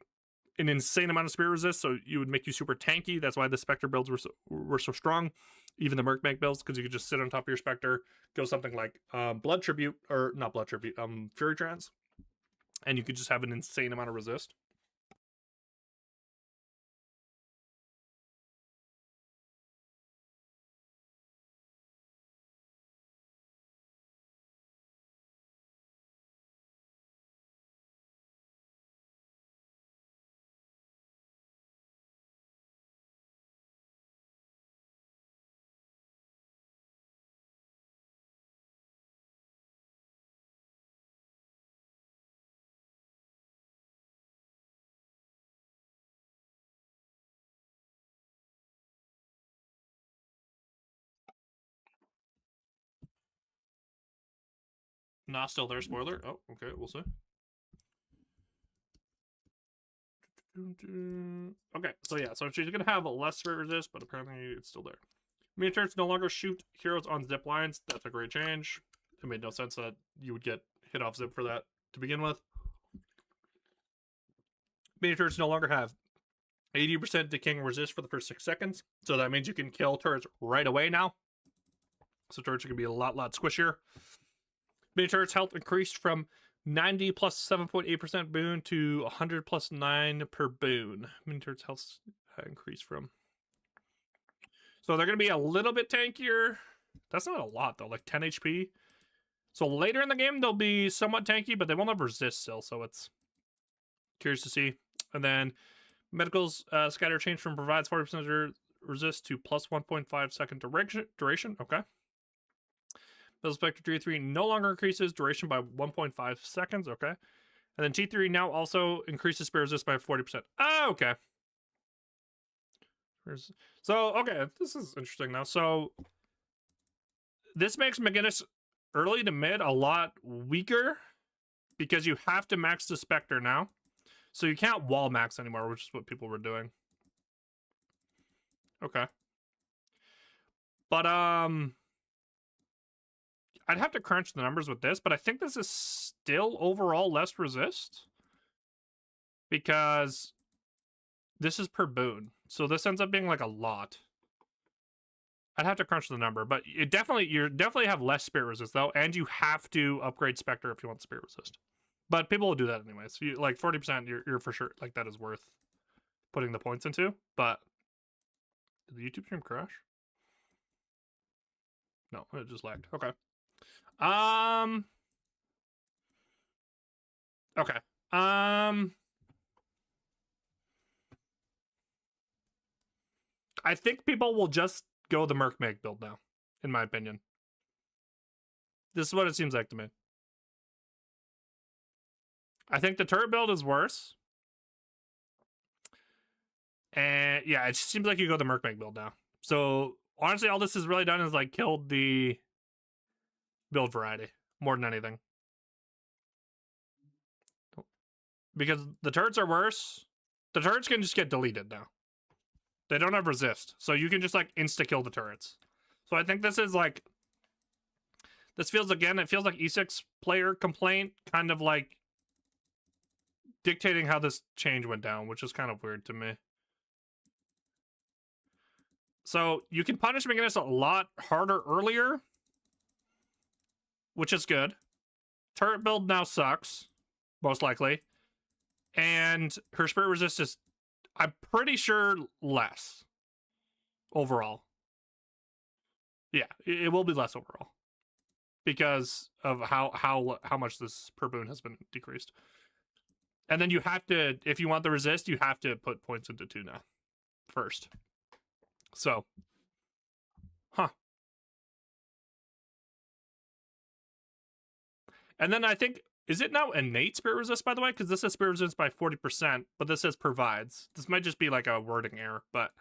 an insane amount of spirit resist, so you would make you super tanky. That's why the Spectre builds were so strong. Even the Merc builds, because you could just sit on top of your Spectre, go something like Blood Tribute, or not Blood Tribute, Fury Trance, and you could just have an insane amount of resist. Not still there, spoiler. Oh, okay, we'll see. Okay, so yeah, so she's gonna have a less spirit resist, but apparently it's still there. Mini turrets no longer shoot heroes on zip lines. That's a great change. It made no sense that you would get hit off zip for that to begin with. Mini turrets no longer have 80% decaying resist for the first 6 seconds, so that means you can kill turrets right away now. So turrets are gonna be a lot squishier. Mini turrets health increased from 90 plus 7.8% boon to 100 plus 9 per boon. Mini turrets health increased from. So they're going to be a little bit tankier. That's not a lot though, like 10 HP. So later in the game, they'll be somewhat tanky, but they won't have resist still. So it's curious to see. And then medical's scatter change from provides 40% resist to plus 1.5 second duration. Okay. Metal Spectre T3 no longer increases duration by 1.5 seconds. Okay. And then T3 now also increases spear resist by 40%. Oh, okay. So, okay, this is interesting now. So, this makes McGinnis early to mid a lot weaker because you have to max the Spectre now. So, you can't wall max anymore, which is what people were doing. Okay. But, I'd have to crunch the numbers with this, but I think this is still overall less resist because this is per boon. So this ends up being like a lot. I'd have to crunch the number, but you definitely have less spirit resist though, and you have to upgrade Spectre if you want spirit resist. But people will do that anyway. So you, like 40%, you're for sure like that is worth putting the points into. But did the YouTube stream crash? No, it just lagged. Okay. Okay. I think people will just go the Merc Mag build now, in my opinion. This is what it seems like to me. I think the turret build is worse. And yeah, it just seems like you go the Merc Mag build now. So honestly, all this has really done is like killed the build variety more than anything. Because the turrets are worse. The turrets can just get deleted now. They don't have resist. So you can just like insta-kill the turrets. So I think this is like... This feels, again, it feels like E6 player complaint. Kind of like dictating how this change went down, which is kind of weird to me. So you can punish McGinnis a lot harder earlier, which is good. Turret build now sucks, most likely. And her spirit resist is, I'm pretty sure, less overall. Yeah, it will be less overall because of how much this per boon has been decreased. And then you have to, if you want the resist, you have to put points into 2 now first. So, huh. And then I think, is it now innate spirit resist, by the way? Because this says spirit resist by 40%, but this says provides. This might just be like a wording error, but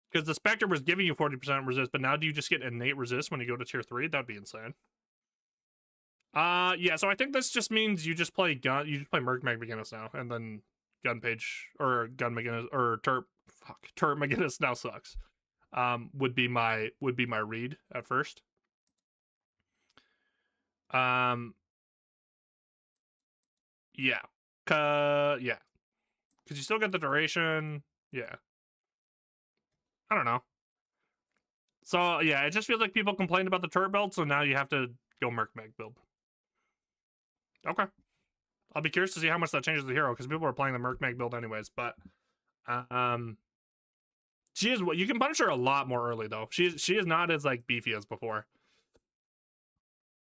because the Spectre was giving you 40% resist, but now do you just get innate resist when you go to tier 3? That'd be insane. Yeah, so I think this just means you just play gun, you just play Merc Mag McGinnis now, and then Gun Page or Gun McGinnis or Turret McGinnis now sucks. Would be my read at first. Yeah. Yeah. Because you still get the duration. Yeah. I don't know. So, yeah, it just feels like people complained about the turret build, so now you have to go Merc Mag build. Okay. I'll be curious to see how much that changes the hero, because people are playing the Merc Mag build anyways, but... she is... You can punish her a lot more early, though. She is not as, like, beefy as before.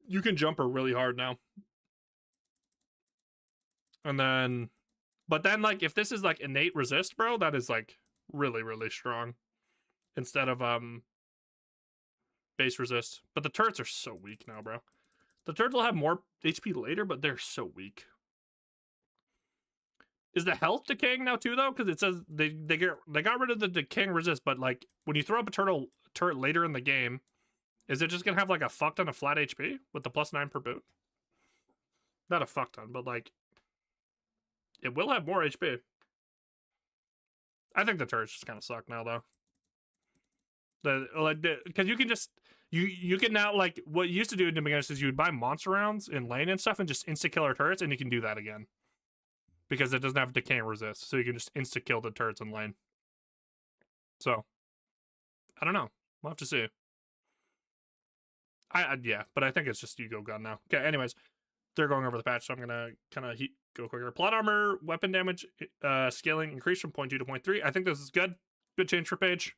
You can jump her really hard now. And then... But then, like, if this is, like, innate resist, bro, that is, like, really, really strong. Instead of, base resist. But the turrets are so weak now, bro. The turrets will have more HP later, but they're so weak. Is the health decaying now, too, though? Because it says they got rid of the decaying resist, but, like, when you throw up a turret later in the game, Is it just gonna have like a fuck ton of flat HP with the +9 per boot? Not a fuck ton, but like it will have more HP. I think the turrets just kind of suck now though. Because you can just you can now, like, what you used to do in the beginning is you would buy monster rounds in lane and stuff and just insta kill our turrets, and you can do that again because it doesn't have decay and resist, so you can just insta kill the turrets in lane. So I don't know, we'll have to see. Yeah, but I think it's just you go gun now. Okay, anyways, they're going over the patch, so I'm gonna kind of go quicker. Plot armor, weapon damage, scaling increased from 0.2 to 0.3. I think this is good. Good change for Page.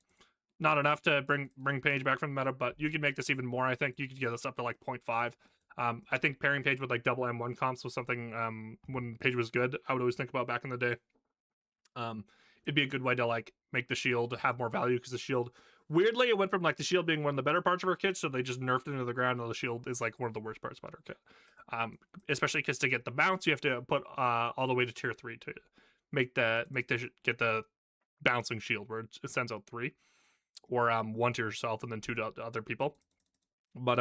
Not enough to bring Page back from the meta, but you can make this even more. I think you could get this up to like 0.5. I think pairing Page with like double M1 comps was something when Page was good, I would always think about back in the day. It'd be a good way to like make the shield have more value, because the shield, weirdly, it went from like the shield being one of the better parts of our kit, so they just nerfed it into the ground, and the shield is like one of the worst parts about our kit. Especially because to get the bounce, you have to put all the way to tier 3 to get the bouncing shield, where it sends out 3, or 1 to yourself and then 2 to other people. But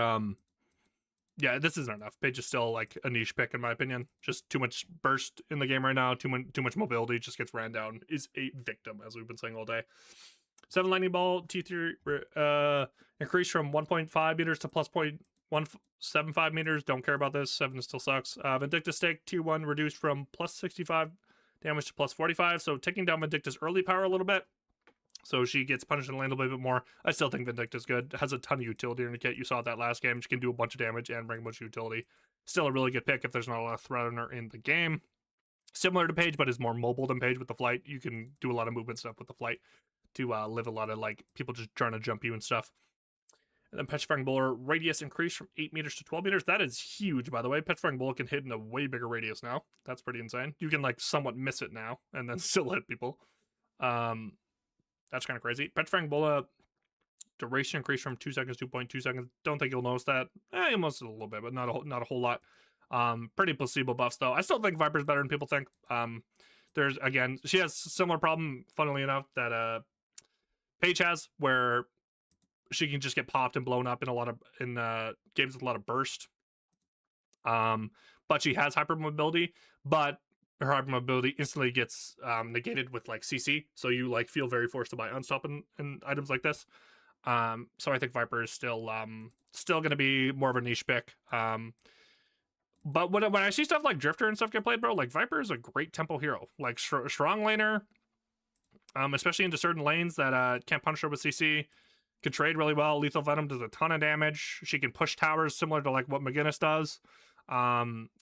yeah, this isn't enough. Page is still like a niche pick in my opinion. Just too much burst in the game right now. Too much mobility. Just gets ran down. Is a victim, as we've been saying all day. 7 lightning ball T3 increased from 1.5 meters to plus 0.175 meters. Don't care about this. 7 still sucks. Vindictus stake T1 reduced from plus 65 damage to plus 45. So taking down Vindictus early power a little bit, so she gets punished and land a little bit more. I still think Vindictus good. Has a ton of utility in the kit. You saw that last game. She can do a bunch of damage and bring a bunch of utility. Still a really good pick if there's not a lot of threat on her in the game. Similar to Page, but is more mobile than Page with the flight. You can do a lot of movement stuff with the flight to live a lot of like people just trying to jump you and stuff. And then Petrifying Bowler radius increased from 8 meters to 12 meters. That is huge, by the way. Petrifying Bowler can hit in a way bigger radius now. That's pretty insane. You can like somewhat miss it now and then still hit people. That's kind of crazy. Petrifying Bola duration increased from 2 seconds to 2.2 seconds. Don't think you'll notice that. You'll notice it a little bit, but not a whole lot. Pretty placebo buffs though. I still think Viper's better than people think. There's, again, she has a similar problem, funnily enough, that Paige has, where she can just get popped and blown up in games with a lot of burst. But she has hypermobility, but her hypermobility instantly gets negated with like CC, so you like feel very forced to buy unstop in items like this. So I think Viper is still going to be more of a niche pick. But when I see stuff like Drifter and stuff get played, bro, like Viper is a great tempo hero, like strong laner, especially into certain lanes that can't punish her with CC. Can trade really well. Lethal Venom does a ton of damage. She can push towers similar to like what McGinnis does.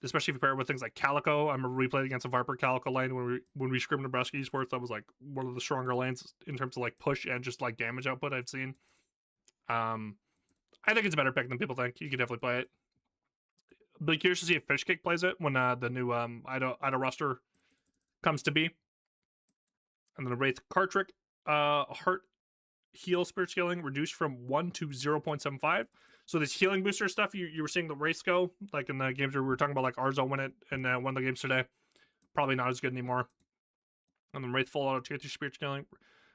Especially if you pair it with things like Calico. I remember we played against a Viper Calico lane when we scrimmed Nebraska Esports. That was like one of the stronger lanes in terms of like push and just like damage output I've seen. I think it's a better pick than people think. You can definitely play it. Be curious to see if Fishkick plays it when the new Ida roster comes to be. And then Wraith Cartrick, Heart Heal Spirit Scaling reduced from 1 to 0.75. So this healing booster stuff, you were seeing the race go, like in the games where we were talking about, like Arzo win it in one of the games today. Probably not as good anymore. And then Wraith Full Auto Tier 3 Spirit Scaling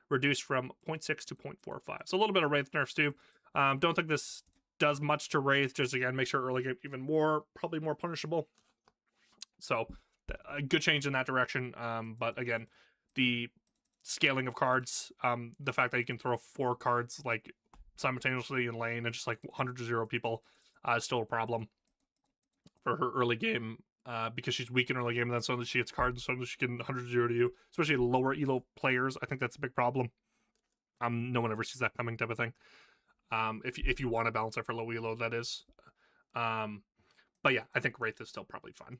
reduced from 0.6 to 0.45. So a little bit of Wraith nerfs too. Don't think this does much to Wraith. Just again, make sure early game even more, probably more punishable. So a good change in that direction. But again, the scaling of cards, the fact that you can throw 4 cards like simultaneously in lane and just like 100 to 0 people is still a problem for her early game, because she's weak in early game, and then suddenly she gets cards and suddenly she can 100 to 0 to you, especially lower elo players. I think that's a big problem. No one ever sees that coming, type of thing. If you want to balance it for low elo, that is. But yeah, I think Wraith is still probably fine.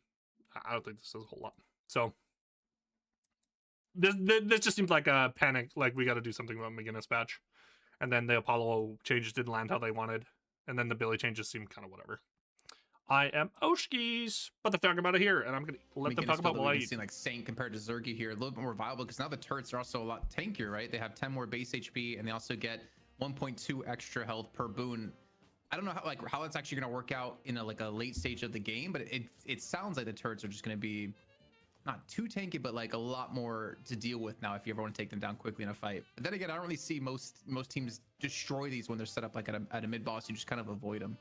I don't think this does a whole lot. So this just seems like a panic, like we got to do something about McGinnis patch. And then the Apollo changes didn't land how they wanted. And then the Billy changes seemed kind of whatever. I am Oshkis, but they're talking about it here, and I'm going to let them talk about what I eat. Like Saint compared to Zergy here, a little bit more viable, because now the turrets are also a lot tankier, right? They have 10 more base HP, and they also get 1.2 extra health per boon. I don't know how it's actually going to work out in a late stage of the game, but it sounds like the turrets are just going to be not too tanky, but like a lot more to deal with now if you ever want to take them down quickly in a fight. But then again, I don't really see most teams destroy these when they're set up like at a mid boss. You just kind of avoid them.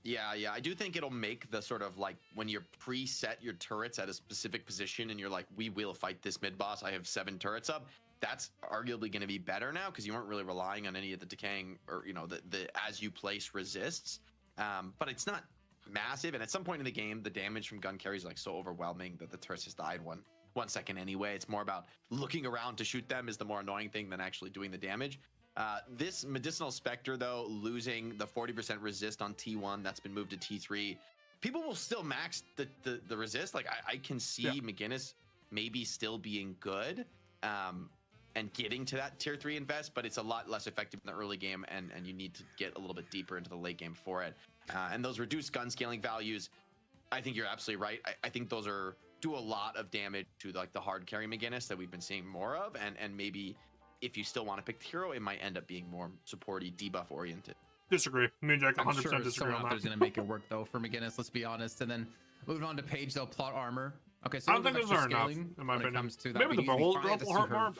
Yeah, I do think it'll make the sort of like when you're preset your turrets at a specific position and you're like, we will fight this mid boss. I have 7 turrets up. That's arguably going to be better now because you weren't really relying on any of the decaying or the as you place resists. But it's not massive, and at some point in the game the damage from gun carries like so overwhelming that the turrets just died one second anyway. It's more about looking around to shoot them is the more annoying thing than actually doing the damage. This Medicinal Spectre though, losing the 40% resist on T1 that's been moved to T3, people will still max the resist. Like I can see McGinnis maybe still being good and getting to that tier 3 invest, but it's a lot less effective in the early game, and you need to get a little bit deeper into the late game for it. And those reduced gun scaling values, I think you're absolutely right. I think those do a lot of damage to like the hard carry McGinnis that we've been seeing more of, and maybe if you still want to pick the hero, it might end up being more supporty, debuff oriented. Disagree. Me and Jack 100% sure disagree on that. There's gonna make it work though for McGinnis. Let's be honest. And then moving on to Paige, though, plot armor. Okay, so I don't think those are enough, in my opinion. Comes to that. Maybe the whole drop will hurt more.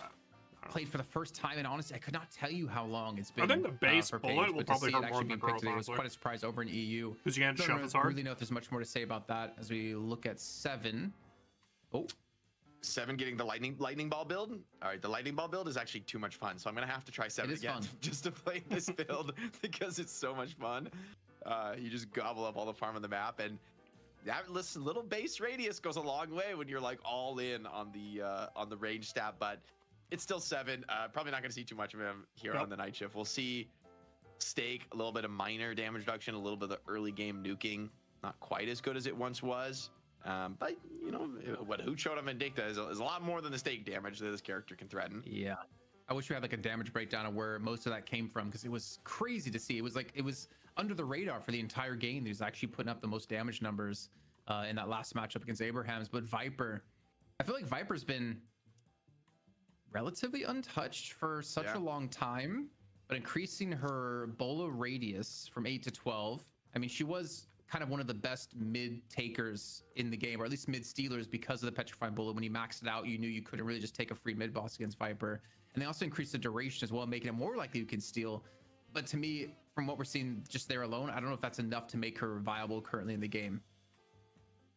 Played for the first time, and honestly, I could not tell you how long it's been. I think the base bullet will probably hurt more than the growth. It was quite a surprise over in EU. Because you can't shove as I hard. really know if there's much more to say about that as we look at 7. Oh. 7 getting the lightning ball build. All right, the lightning ball build is actually too much fun, so I'm gonna have to try 7 again just to play this build because it's so much fun. You just gobble up all the farm on the map, and that little base radius goes a long way when you're like all in on the range stat. But it's still 7. Probably not gonna see too much of him here on the night shift. We'll see Stake, a little bit of minor damage reduction, a little bit of early game nuking, not quite as good as it once was. But you know what Hoot showed on Vindicta is a lot more than the Stake damage that this character can threaten. Yeah, I wish we had like a damage breakdown of where most of that came from, because it was crazy to see. It was under the radar for the entire game. He was actually putting up the most damage numbers in that last matchup against Abrahams. But Viper, I feel like Viper's been relatively untouched for such a long time, but increasing her Bola radius from 8 to 12. I mean, she was kind of one of the best mid takers in the game, or at least mid stealers, because of the petrifying bullet. When you maxed it out, you knew you couldn't really just take a free mid boss against Viper. And they also increased the duration as well, making it more likely you can steal. But to me, from what we're seeing just there alone, I don't know if that's enough to make her viable currently in the game.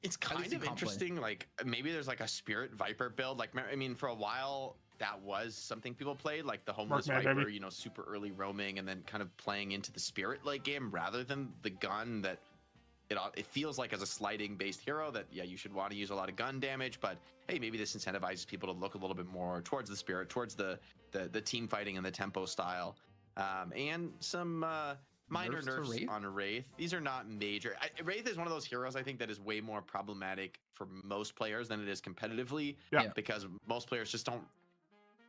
It's kind of interesting. Like maybe there's like a Spirit Viper build. Like, I mean, for a while that was something people played, like the Homeless Viper, you know, super early roaming and then kind of playing into the Spirit like game rather than the gun that it feels like as a sliding based hero that, yeah, you should want to use a lot of gun damage, but hey, maybe this incentivizes people to look a little bit more towards the Spirit, towards the team fighting and the tempo style, and some minor nerfs on Wraith. These are not major. Wraith is one of those heroes I think that is way more problematic for most players than it is competitively, because most players just don't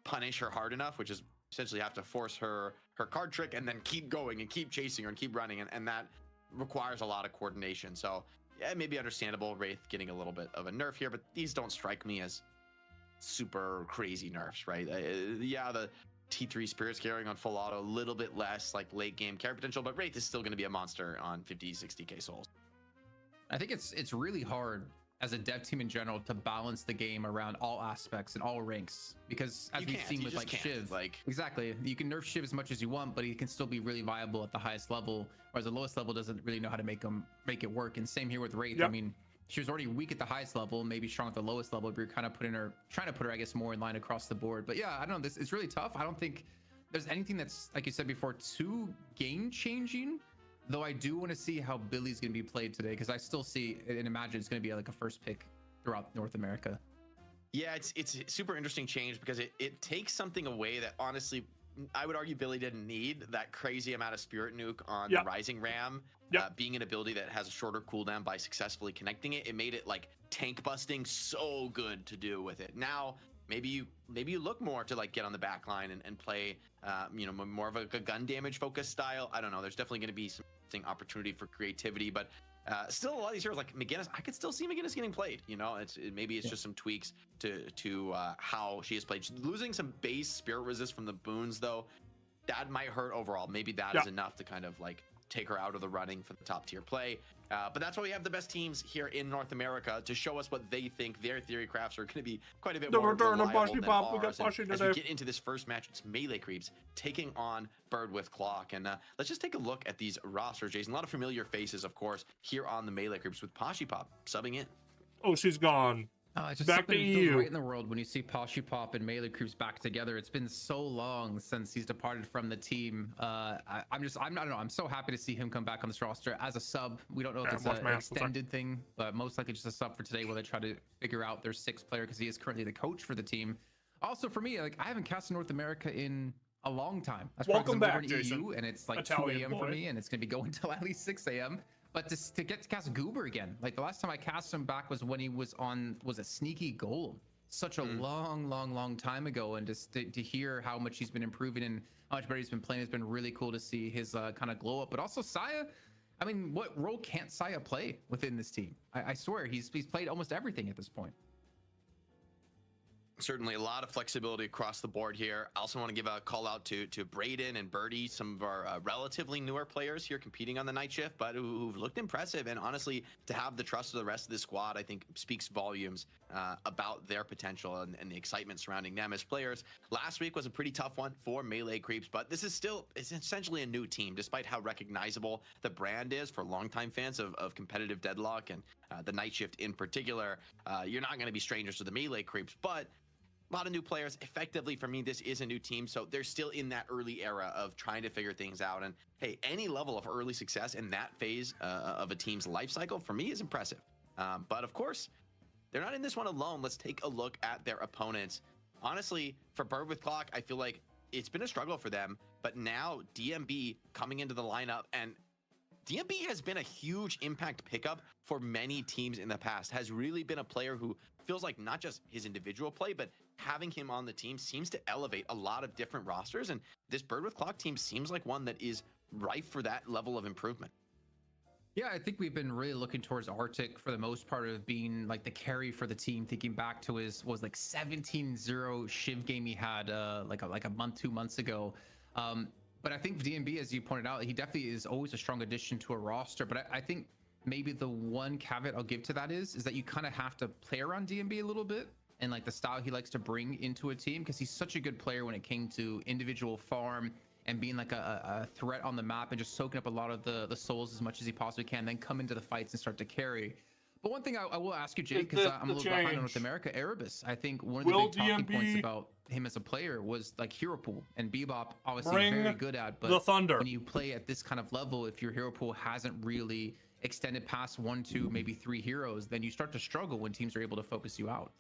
punish her hard enough, which is essentially have to force her card trick and then keep going and keep chasing her and keep running, and that requires a lot of coordination. So yeah, it may be understandable Wraith getting a little bit of a nerf here, but these don't strike me as super crazy nerfs, right? Yeah, the T3 Spirit scaling on full auto, a little bit less like late game carry potential, but Wraith is still going to be a monster on 50-60k souls. I think it's really hard as a dev team in general to balance the game around all aspects and all ranks, because as we've seen with like Shiv, exactly, you can nerf Shiv as much as you want, but he can still be really viable at the highest level, whereas the lowest level doesn't really know how to make it work. And same here with Wraith. I mean, she was already weak at the highest level, maybe strong at the lowest level, but you're kind of trying to put her, I guess, more in line across the board. But yeah, I don't know, it's really tough. I don't think there's anything that's, like you said before, too game changing. Though I do want to see how Billy's going to be played today, because I still see and imagine it's going to be like a first pick throughout North America. Yeah, it's a super interesting change, because it takes something away that honestly I would argue Billy didn't need, that crazy amount of Spirit Nuke on the Rising Ram, being an ability that has a shorter cooldown by successfully connecting it. It made it like tank busting so good to do with it. Now maybe you look more to like get on the back line and play you know, more of a gun damage focused style. I don't know, there's definitely going to be some opportunity for creativity, but still a lot of these heroes like McGinnis, I could still see McGinnis getting played. You know, maybe it's just some tweaks to how she is played. Losing some base Spirit resist from the boons though, that might hurt overall. Maybe that is enough to kind of like take her out of the running for the top tier play. But that's why we have the best teams here in North America to show us what they think their theory crafts are going to be quite a bit more reliable than ours. As we get into this first match, it's Melee Creeps taking on Bird with Clock. And let's just take a look at these rosters, Jason. A lot of familiar faces, of course, here on the Melee Creeps with Poshy Pop subbing in. Oh, she's gone. It's just back to you. Right in the world when you see Poshy Pop and Melee Creeps back together. It's been so long since he's departed from the team. I don't know. I'm so happy to see him come back on this roster as a sub. We don't know if it's an extended thing, but most likely just a sub for today while they try to figure out their sixth player because he is currently the coach for the team. Also for me, like I haven't cast in North America in a long time. That's Welcome back, Jason. EU, and it's like Italian 2 a.m. for me, and it's gonna be going till at least 6 a.m. But to get to cast Goober again, like the last time I cast him back was when he was a Sneaky Golem. Such a long time ago, and just to hear how much he's been improving and how much better he's been playing has been really cool to see his kind of glow up. But also Saya, I mean, what role can't Saya play within this team? I swear he's played almost everything at this point. Certainly a lot of flexibility across the board here. I also want to give a call out to Braden and Birdie, some of our relatively newer players here competing on the night shift, but who've looked impressive. And honestly, to have the trust of the rest of the squad, I think speaks volumes about their potential and the excitement surrounding them as players. Last week was a pretty tough one for Melee Creeps, but this is it's essentially a new team, despite how recognizable the brand is for longtime fans of competitive Deadlock and the night shift in particular. You're not going to be strangers to the Melee Creeps, but a lot of new players. Effectively, for me, this is a new team, so they're still in that early era of trying to figure things out. And hey, any level of early success in that phase of a team's life cycle, for me, is impressive. But of course, they're not in this one alone. Let's take a look at their opponents. Honestly, for Bird with Clock, I feel like it's been a struggle for them, but now DMB coming into the lineup, and DMB has been a huge impact pickup for many teams in the past, has really been a player who feels like not just his individual play, but having him on the team seems to elevate a lot of different rosters. And this Bird with Clock team seems like one that is ripe for that level of improvement. Yeah, I think we've been really looking towards Arctic for the most part of being like the carry for the team, thinking back to his was like 17-0 Shiv game he had like a month, 2 months ago. But I think DMB, as you pointed out, he definitely is always a strong addition to a roster. But I think maybe the one caveat I'll give to that is that you kind of have to play around DMB a little bit and like the style he likes to bring into a team, because he's such a good player when it came to individual farm and being like a threat on the map and just soaking up a lot of the souls as much as he possibly can, then come into the fights and start to carry. But one thing I will ask you, Jake, because I'm a little behind on North America, Erebus, I think one of the big talking points about him as a player was like hero pool, and Bebop obviously very good at, but the Thunder. When you play at this kind of level, if your hero pool hasn't really extended past 1, 2, maybe 3 heroes, then you start to struggle when teams are able to focus you out.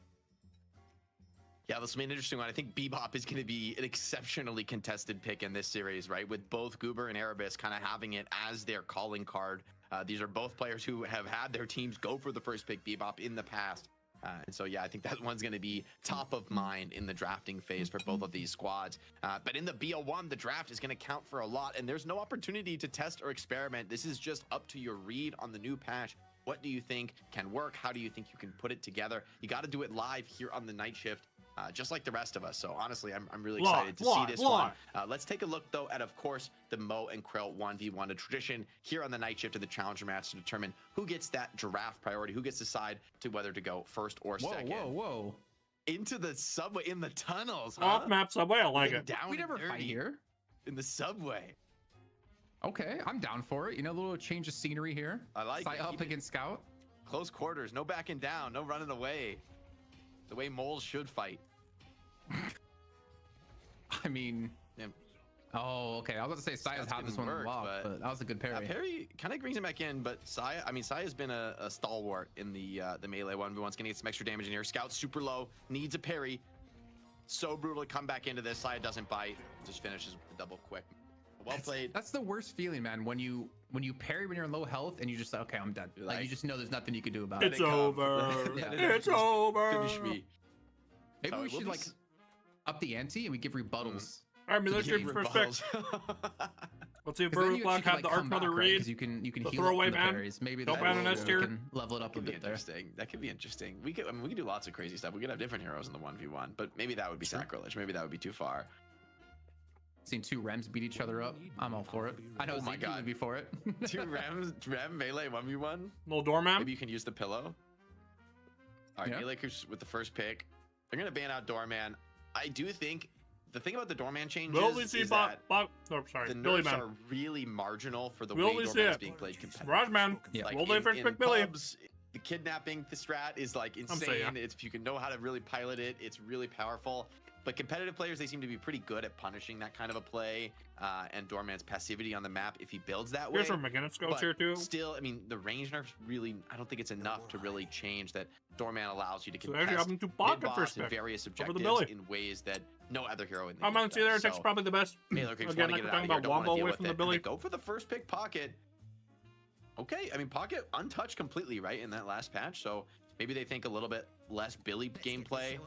Yeah, this will be an interesting one. I think Bebop is going to be an exceptionally contested pick in this series, right? With both Goober and Erebus kind of having it as their calling card. These are both players who have had their teams go for the first pick Bebop in the past. And so, yeah, I think that one's going to be top of mind in the drafting phase for both of these squads. But in the BO1, the draft is going to count for a lot, and there's no opportunity to test or experiment. This is just up to your read on the new patch. What do you think can work? How do you think you can put it together? You got to do it live here on the night shift. Just like the rest of us. So honestly, I'm really excited to see this one. Let's take a look though at, of course, the Mo and Krill 1v1, a tradition here on the night shift of the challenger match to determine who gets that draft priority, who gets to decide to whether to go first or second. Whoa. Into the subway, in the tunnels. Off map subway, I like it. Down we never fight here. In the subway. Okay, I'm down for it. You know, a little change of scenery here. I like it. Up against Scout. Close quarters, no backing down, no running away. The way moles should fight. I mean, yeah. Oh, okay. I was about to say Saya's had this one locked, but that was a good parry. Parry kind of brings him back in, but Saya's been a stalwart in the melee 1v1. Gonna get some extra damage in here. Scout super low, needs a parry. So brutal to come back into this. Saya doesn't bite, just finishes with the double quick. Well played. That's the worst feeling, man. When you parry when you're in low health and you just like, okay, I'm dead. Like you just know there's nothing you can do about it. It's over. It's over. Finish me. Maybe we should like up the ante and we give rebuttals. All right, let's give respect. Let's see if Bird with Clock have the arc mother read. Because you can the heal throwaway up the ban. parries. Maybe don't ban an S tier. Can level it up a bit there. That could be interesting. We could do lots of crazy stuff. We could have different heroes in the 1v1, but maybe that would be sacrilege. Maybe that would be too far. Seen 2 Rems beat each other up. I'm all for it. I know my God. would be for it. 2 Rem melee 1v1. Little doorman. Maybe you can use the pillow. All right, melee creeps with the first pick. They're gonna ban out doorman. I do think the thing about the doorman changes is that the nerfs are really marginal for the way doorman is being played competitively. Mirage man. Yeah. Will they first pick Billy? The kidnapping the strat is like insane. It's if you can know how to really pilot it, it's really powerful. But competitive players, they seem to be pretty good at punishing that kind of a play, and Doorman's passivity on the map if he builds that way. Here's where McGinnis goes here too. Still, I mean, the range nerfs really, I don't think it's enough to really change that. Doorman allows you to contest mid-boss and various objectives in ways that no other hero in the game MLC there takes probably the best. Again, like we're talking about Wombo away from the Billy. Go for the first pick Pocket. Okay, I mean, Pocket untouched completely, right, in that last patch, so maybe they think a little bit less Billy gameplay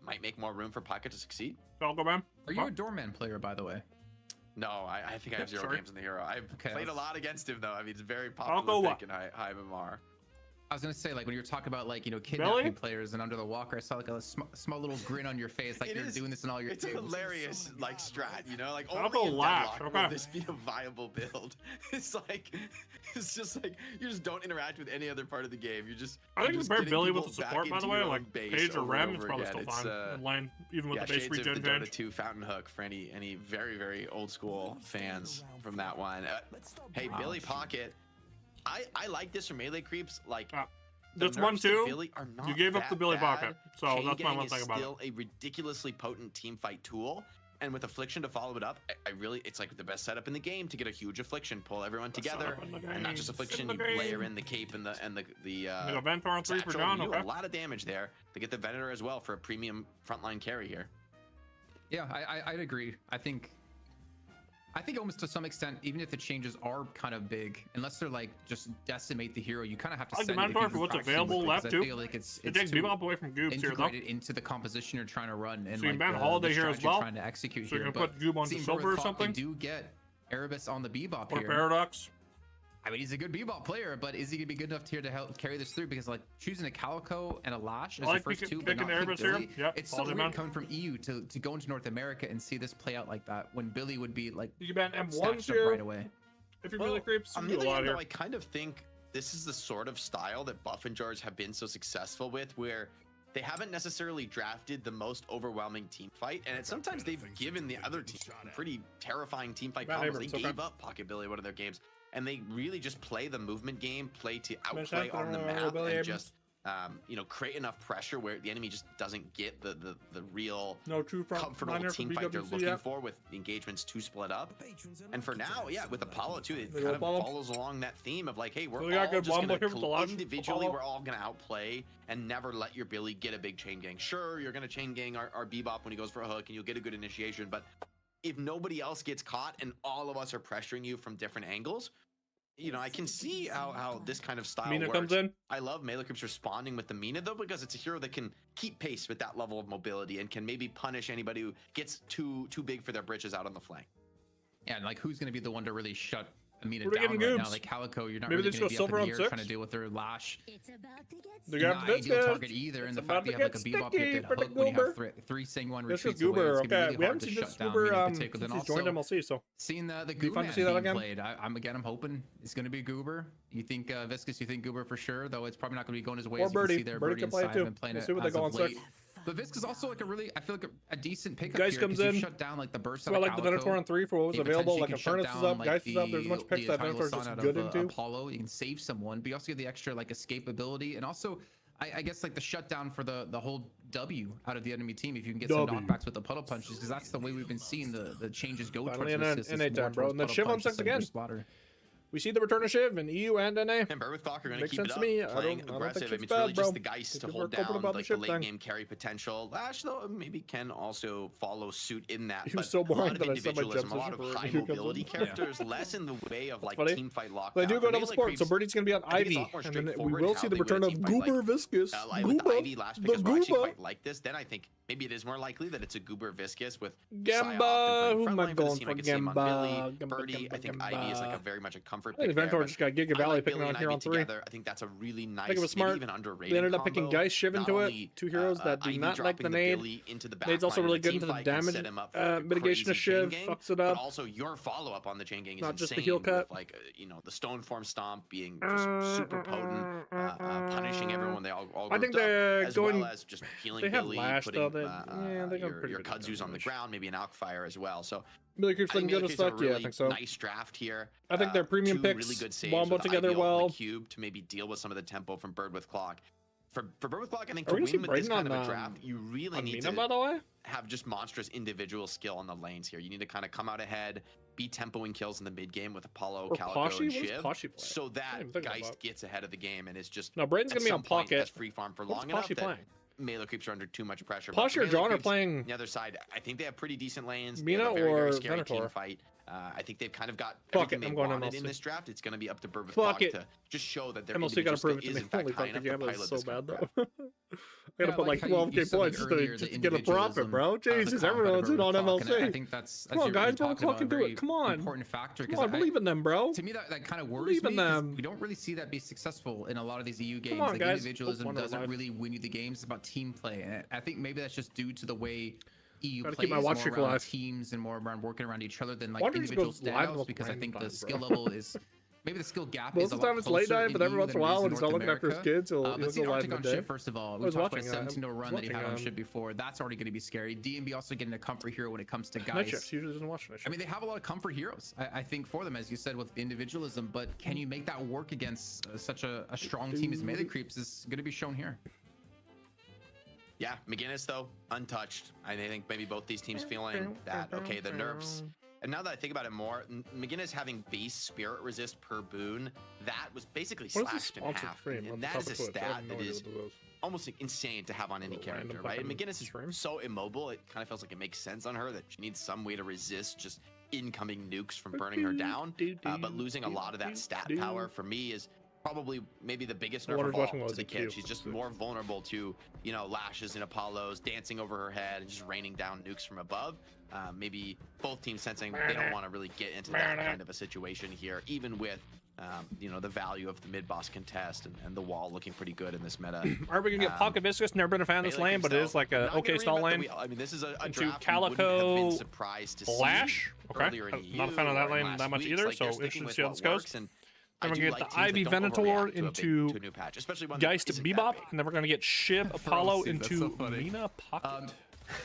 might make more room for Pocket to succeed. I'll go, man. Are you a Doorman player, by the way? No, I think I have 0 games in the hero. I've played a lot against him, though. I mean, it's very popular pick in high MMR. I was gonna say, like, when you were talking about, like, you know, kidnapping players and Under the Walker, I saw like a small little grin on your face, like you're doing this in all your It's a hilarious, like, strat, you know? Like, I'll go Lash. Will this be a viable build? It's like, it's just like, you just don't interact with any other part of the game. You just, I think compare Billy with the support, by the way, like Page or Rem, it's probably still fine in line, even with the base regen change. Dota 2 Fountain Hook for any very, very old school fans from that one. Hey, Billy Pocket. I like this for melee creeps. Like, this one too. You gave up the Billy Pocket, so that's my one thing about it. Still a ridiculously potent team fight tool, and with Affliction to follow it up, I really, it's like the best setup in the game to get a huge Affliction, pull everyone together, and not just Affliction. You layer in the cape and the Ventor on 3 for John. A lot of damage there to get the Venator as well for a premium frontline carry here. Yeah, I'd agree. I think almost to some extent, even if the changes are kind of big, unless they're like just decimate the hero, you kind of have to send the Mentor for what's available left too. I feel like it's takes Bebop away from Goobs here though. Integrated into the composition you're trying to run, and so you like ban Holiday here as well. Trying to execute so you here. can put Goob on the silver or something. They do get Erebus on the Bebop or here. Paradox. I mean, he's a good Bebop player, but is he gonna be good enough here to help carry this through? Because like choosing a Calico and a Lash as your first two, but not Billy, it's so weird coming from EU to go into North America and see this play out like that when Billy would be like you ban M1 here right away. If you really creeps, on the other hand, I kind of think this is the sort of style that Buff and George have been so successful with, where they haven't necessarily drafted the most overwhelming team fight, and sometimes they've given the other team pretty terrifying team fight combos. They gave up Pocket Billy one of their games, and they really just play the movement game, play to outplay on the map, and just you know, create enough pressure where the enemy just doesn't get the real comfortable team fight they're looking for, with engagements to split up. And for now, with Apollo too, it kind of follows along that theme of like, hey, we're all just gonna individually, we're all gonna outplay and never let your Billy get a big chain gang. Sure, you're gonna chain gang our Bebop when he goes for a hook, and you'll get a good initiation, but if nobody else gets caught and all of us are pressuring you from different angles, you know, I can see how this kind of style Mina works. comes in. I love melee creeps responding with the Mina though, because it's a hero that can keep pace with that level of mobility and can maybe punish anybody who gets too big for their britches out on the flank. Yeah, and like who's going to be the one to really shut Mina down right now? Like Calico, you're not really going to be up in the air trying to deal with their Lash. They're not an ideal target either, and the fact that you have like a Bebop hit that hook when you have 3 Sing-1 retreats away, it's going to be really hard to shut down Mina in particular. Then also, MLC, so seeing the Goober being played, I'm hoping it's going to be Goober. You think Viscous, you think Goober for sure, though it's probably not going to be going his way. Or Birdie. Birdie can play it too. We'll see what they go on six. But Viscous also like I feel like a decent pickup Geist here, comes in. shut down like the burst so I like the Venator on 3 for what was available. Like a Furnace is up, Geist is up. There's much picks that Venator's just good into. Apollo, you can save someone, but you also get the extra like escapability, and also I guess like the shutdown for the whole W out of the enemy team if you can get some knockbacks with the puddle punches, because that's the way we've been seeing the changes go towards this system. And then Shiv on 6 again. We see the return of Shiv in EU and NA. And Berwithbach are going to Makes keep sense it up, to me. playing aggressive. I mean, it's really just the Geist to hold down like the late thing. game carry potential. Lash, though, maybe can also follow suit in that. He was so boring that I said my a lot of high mobility characters, less in the way of like team fight lockdown. They do go double support, so Birdie's going to be on Ivy. And then we will see the return of Goober Viscous. With the Ivy last pick as well, actually quite like this. Then I think maybe it is more likely that it's a Goober Viscus with Gamba. Who am I going for? Gamba. Birdie. I think Ivy is like a very much a comfort pick. I think Ventor just got Giga Valley picking on here on 3. Together. I think that's a really nice, I think it was smart. even underrated. They ended up combo. picking Geist Shiv into it. 2 heroes that do not like the nade. Nade's also really good into the damage mitigation of Shiv. Fucks it up. But also your follow up on the chain gang is not insane. just the heal cut. With, like the stone form stomp being just super potent, punishing everyone. They all I think grouped they're up, as going. well as just healing They have Billy, Lash putting though. They got your Kudzus on the ground, maybe an Alkfire as well. So Billy keeps looking good as fuck. Yeah, I think so. Nice draft here. I think their premium picks really good saves wombo together well. Cube to maybe deal with some of the tempo from Bird with Clock. For Bird with Clock, I think Are to we win with this on, kind of a draft, you really need Mina, to by the way? have just monstrous individual skill on the lanes here. You need to kind of come out ahead, be tempoing kills in the mid game with Apollo, Calico, and Shiv, so that Geist gets ahead of the game and is just no. Braden's gonna be on Pocket. Free farm for long enough that melee creeps are under too much pressure. Poshy or John are playing the other side. I think they have pretty decent lanes. Mina very scary team fight. I think they've kind of got everything they wanted in this draft. It's going to be up to Bird with Clock to just show that their MLC got to prove it to me. Holy fuck, the Gamma is so bad though. I gotta put like 12k points just to get a profit, bro. Jesus, everyone's in on MLC. I think that's come on, guys, Bird with Clock can do it. Come on, important factor. Come on, believe in them, bro. To me, that kind of worries me. We don't really see that be successful in a lot of these EU games. Like individualism doesn't really win you the games. It's about team play, and I think maybe that's just due to the way EU plays more around teams and more around working around each other than like individual standouts, because I think the skill level is maybe the skill gap is a lot closer. It's late night, but every once in a while when he's not looking after his kids, he'll go live in the day. First of all, we talked about a 17-0 run that he had on ship before. That's already going to be scary. DMB also getting a comfort hero when it comes to guys. He usually doesn't watch Night Shift. I mean, they have a lot of comfort heroes, I think, for them, as you said, with individualism. But can you make that work against such a strong team as melee creeps is going to be shown here. Yeah, McGinnis though, untouched. I think maybe both these teams feeling that, okay, the nerfs. And now that I think about it more, McGinnis having base spirit resist per boon, that was basically slashed in half. And that is a stat that is almost insane to have on any character, right? And McGinnis is so immobile, it kind of feels like it makes sense on her that she needs some way to resist just incoming nukes from burning her down. But losing a lot of that stat power for me is probably maybe the biggest nerf of all to the kid. She's just more vulnerable to, lashes and Apollos dancing over her head and just raining down nukes from above. Maybe both teams sensing they don't want to really get into that kind of a situation here, even with the value of the mid-boss contest and the wall looking pretty good in this meta. Are we gonna get Pocket Viscous? Never been a fan of this lane, but it is like a okay stall lane. I mean, this is a draft Calico have been surprised to Flash. Okay, I'm not a fan of that lane that much either, so interesting to see how this goes. And we're gonna get the Ivy Venator into Geist Bebop, and then we're gonna get Shiv Apollo into Mina Pocket.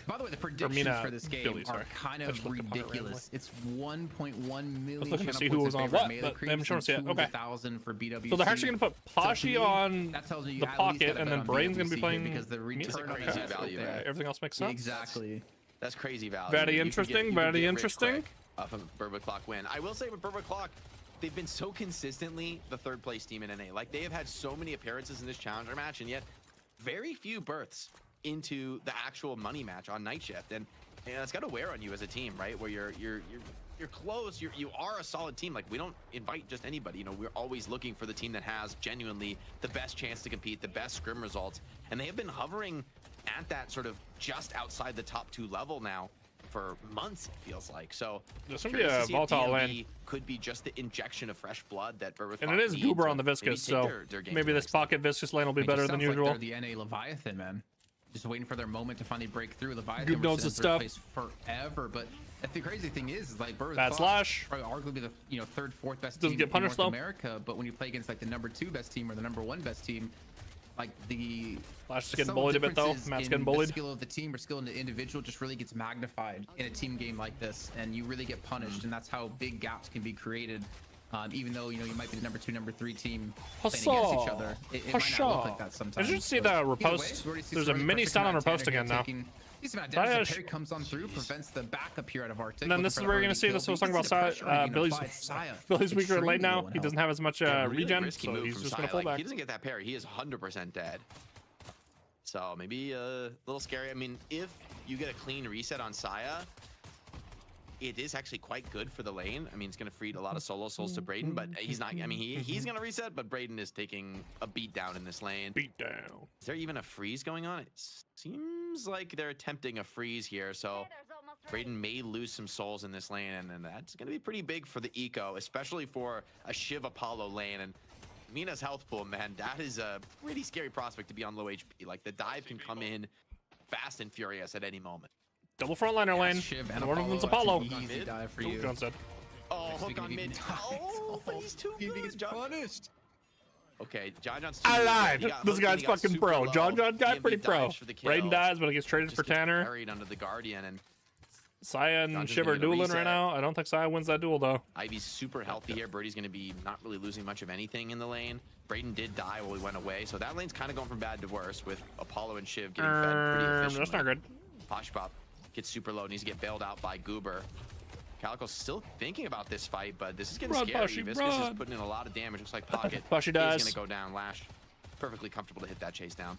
By the way, the predictions for this game are kind of ridiculous. It's 1.1 million. Let's look see who was on what, but I'm sure to see it. Okay. For BWC. So they're actually going to put Poshy on the Pocket, and then Brain's going to be playing because the return on value there. Everything else makes sense. Exactly. That's crazy value. Very interesting. Very interesting. Off of a Bird with Clock win. I will say with Bird with Clock, they've been so consistently the third place team in NA. Like, they have had so many appearances in this challenger match, and yet very few berths into the actual money match on Night Shift, and it's got to wear on you as a team, right? Where you're close, you are a solid team. Like, we don't invite just anybody. We're always looking for the team that has genuinely the best chance to compete, the best scrim results, and they have been hovering at that sort of just outside the top 2 level now for months, it feels like. So there's gonna be a volatile lane. Could be just the injection of fresh blood that and it is Goober on the Viscous, so maybe this Pocket Viscous lane will be better than usual. Like the NA Leviathan, man. Just waiting for their moment to finally break through. Leviathan Goob knows the stuff forever, but the crazy thing is like Bird bad slash, arguably the 3rd, 4th best doesn't team get punished in North America, but when you play against like the number 2 best team or the number 1 best team, like the Flash is getting bullied a bit though. Matt's getting bullied. The skill of the team or skill in the individual just really gets magnified in a team game like this, and you really get punished, and that's how big gaps can be created. Even though you might be the number 2, number 3 team playing against each other, it might not look like that sometimes. I should see the riposte. There's a mini stun on riposte again now. Parry comes on through, prevents the backup here out of Arctic. And then this is where you're gonna see this. I was talking about Billy's weaker late now. He doesn't have as much regen, so he's just gonna pull back. He doesn't get that parry. He is 100% dead. So maybe a little scary. I mean, if you get a clean reset on Saya, it is actually quite good for the lane. I mean, it's going to free a lot of solo souls to Braden, but he's not. I mean, he's going to reset, but Braden is taking a beat down in this lane. Beat down. Is there even a freeze going on? It seems seems like they're attempting a freeze here, so Braden may lose some souls in this lane, and then that's going to be pretty big for the eco, especially for a Shiv Apollo lane. And Mina's health pool, man, that is a pretty scary prospect to be on low HP. Like, the dive can come in fast and furious at any moment. Double frontliner lane. Shiv and one of them's Apollo. Easy dive for you. John said. Oh, hook on mid. Oh, but he's too good. He's punished. Okay, John's I lied. This guy's fucking pro. John got pretty pro. Braden dies, but he gets traded for Tanner. Buried under the Guardian, and Saya and Shiv are dueling right now. I don't think Saya wins that duel, though. Ivy's super healthy here. Birdie's going to be not really losing much of anything in the lane. Braden did die while he went away, so that lane's kind of going from bad to worse with Apollo and Shiv getting fed pretty efficiently. That's not good. Posh Pop gets super low, needs to get bailed out by Goober. Calico's still thinking about this fight, but this is getting scary. Poshy, Viscous is putting in a lot of damage. Looks like Pocket Poshy dies. is going to go down. Lash perfectly comfortable to hit that chase down.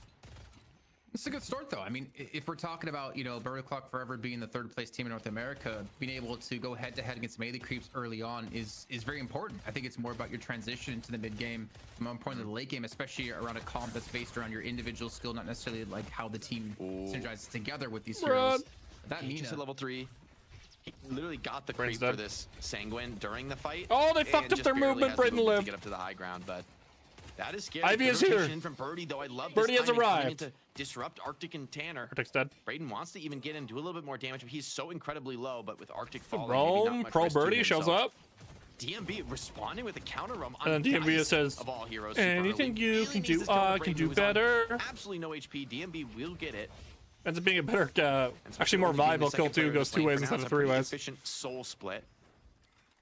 It's a good start, though. I mean, if we're talking about, Deadlock forever being the 3rd place team in North America, being able to go head-to-head against melee creeps early on is very important. I think it's more about your transition into the mid-game, more important than the late game, especially around a comp that's based around your individual skill, not necessarily like how the team synergizes together with these heroes. That Mina just at level 3. He literally got the creep for this Sanguine during the fight. Oh, they fucked up their movement. Braden lived. To get up to the high ground, but that is scary. Ivy is here. From Birdie, though. I love Birdie has arrived. To disrupt Arctic and Tanner. Arctic's dead. Braden wants to even get in, do a little bit more damage, but he's so incredibly low. But with Arctic falling, Rome, pro Birdie shows up. DMB responding with a counter roam. And then DMB says, of all heroes, anything you can do, can do better. Absolutely no HP. DMB will get it. Ends up being a better, actually more viable kill too. Goes 2 ways instead of 3 ways. Efficient soul split.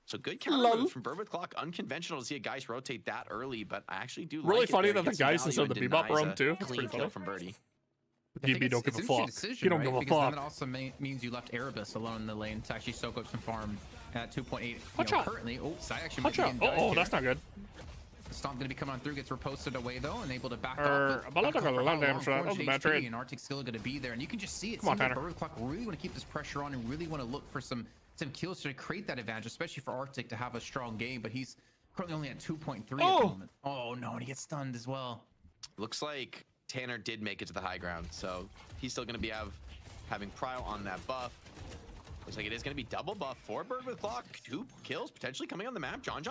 So good counter move from Bird Clock. Unconventional to see a Geist rotate that early, but I actually do really like funny it that the Geist instead of the Bebop roam too. Clean kill from Birdie. DB don't give a fuck. You don't give a fuck. That also means you left Erebus alone in the lane to actually soak up some farm at 2.8 currently. Oh, Sai actually might be getting dodged here. That's not good. The Stomp going to be coming on through, gets reposted away though, and able to back off. But took a lot of damage for that. That was a bad trade. And Arctic's still going to be there, and you can just see it. Come on, Tanner. Bird Clock really want to keep this pressure on and really want to look for some kills to create that advantage, especially for Arctic to have a strong game. But he's currently only at 2.3 at the moment. Oh no, and he gets stunned as well. Looks like Tanner did make it to the high ground, so he's still going to be having prio on that buff. Looks like it is going to be double buff for Bird with Clock. 2 kills potentially coming on the map. John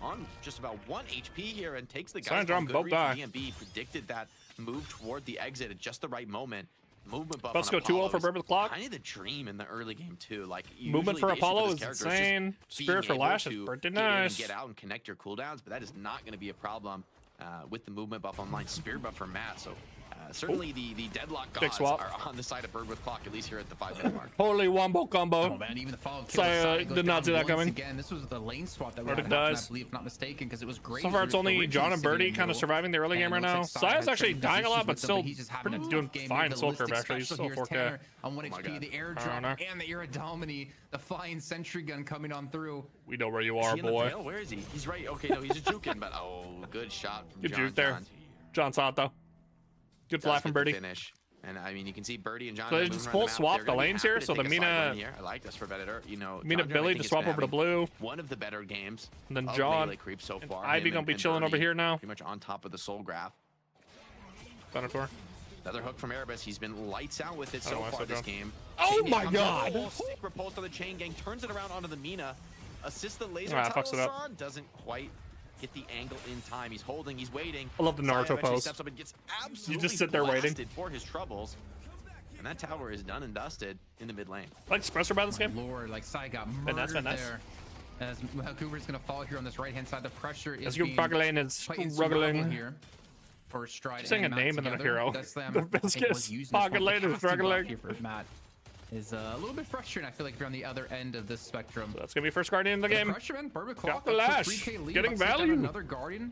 on just about 1 HP here and takes the guy. Both die. DMB predicted that move toward the exit at just the right moment. Movement buff. Let's go 2-0 for Bird with Clock. Kind of the dream in the early game too. Like movement for Apollo is insane. Spirit for Lash is pretty nice. Get out and connect your cooldowns, but that is not going to be a problem with the movement buff online. Spirit buff for Matt. So certainly the Deadlock gods are on the side of Bird with Clock, at least here at the 5-minute mark. Holy wombo combo. Oh man, even the follow-up kill did not see that coming. Again, this was the lane swap that we had, I believe, if not mistaken, because it was great. So far, it's only John and Birdie kind of surviving the early game right now. Saya's actually dying a lot, but still doing fine in Soul Curve, actually. He's still 4K. On 1 HP, the airdrop and the Iridomini, the flying sentry gun coming on through. We know where you are, boy. Where is he? He's right. Okay, no, he's just juking, but good shot from Good juke there. John saw it, though. Good fly from Birdie. Finish. And I mean, you can see Birdie and John. So they just full swap the lanes here. So the Mina, I like this for better. Mina Billy to swap over to blue. One of the better games. And then John. Creep so far. Ivy gonna be chilling over here now. Pretty much on top of the soul graph. Venator. Another hook from Erebus. He's been lights out with it so far this game. Oh my god! Stick repulsed on the chain gang. Turns it around onto the Mina. Assists the laser. Fucks it up. Doesn't quite get the angle in time. He's holding. He's waiting. I love the Naruto pose. Steps up and gets absolutely you just sit there waiting for his troubles. And that tower is done and dusted in the mid lane. Like Espresso about this game. Lord, like Sai got murdered there. As Cooper's gonna fall here on this right hand side. The pressure is being lane is struggling here. For Stride. Just saying a name and then a hero. The Biscuits. Pocket lane is struggling. Here for Matt is a little bit frustrating. I feel like if you're on the other end of this spectrum. So that's gonna be first Guardian in the game. Pressureman, Bird Clock, got the Lash. Getting value. Another Guardian.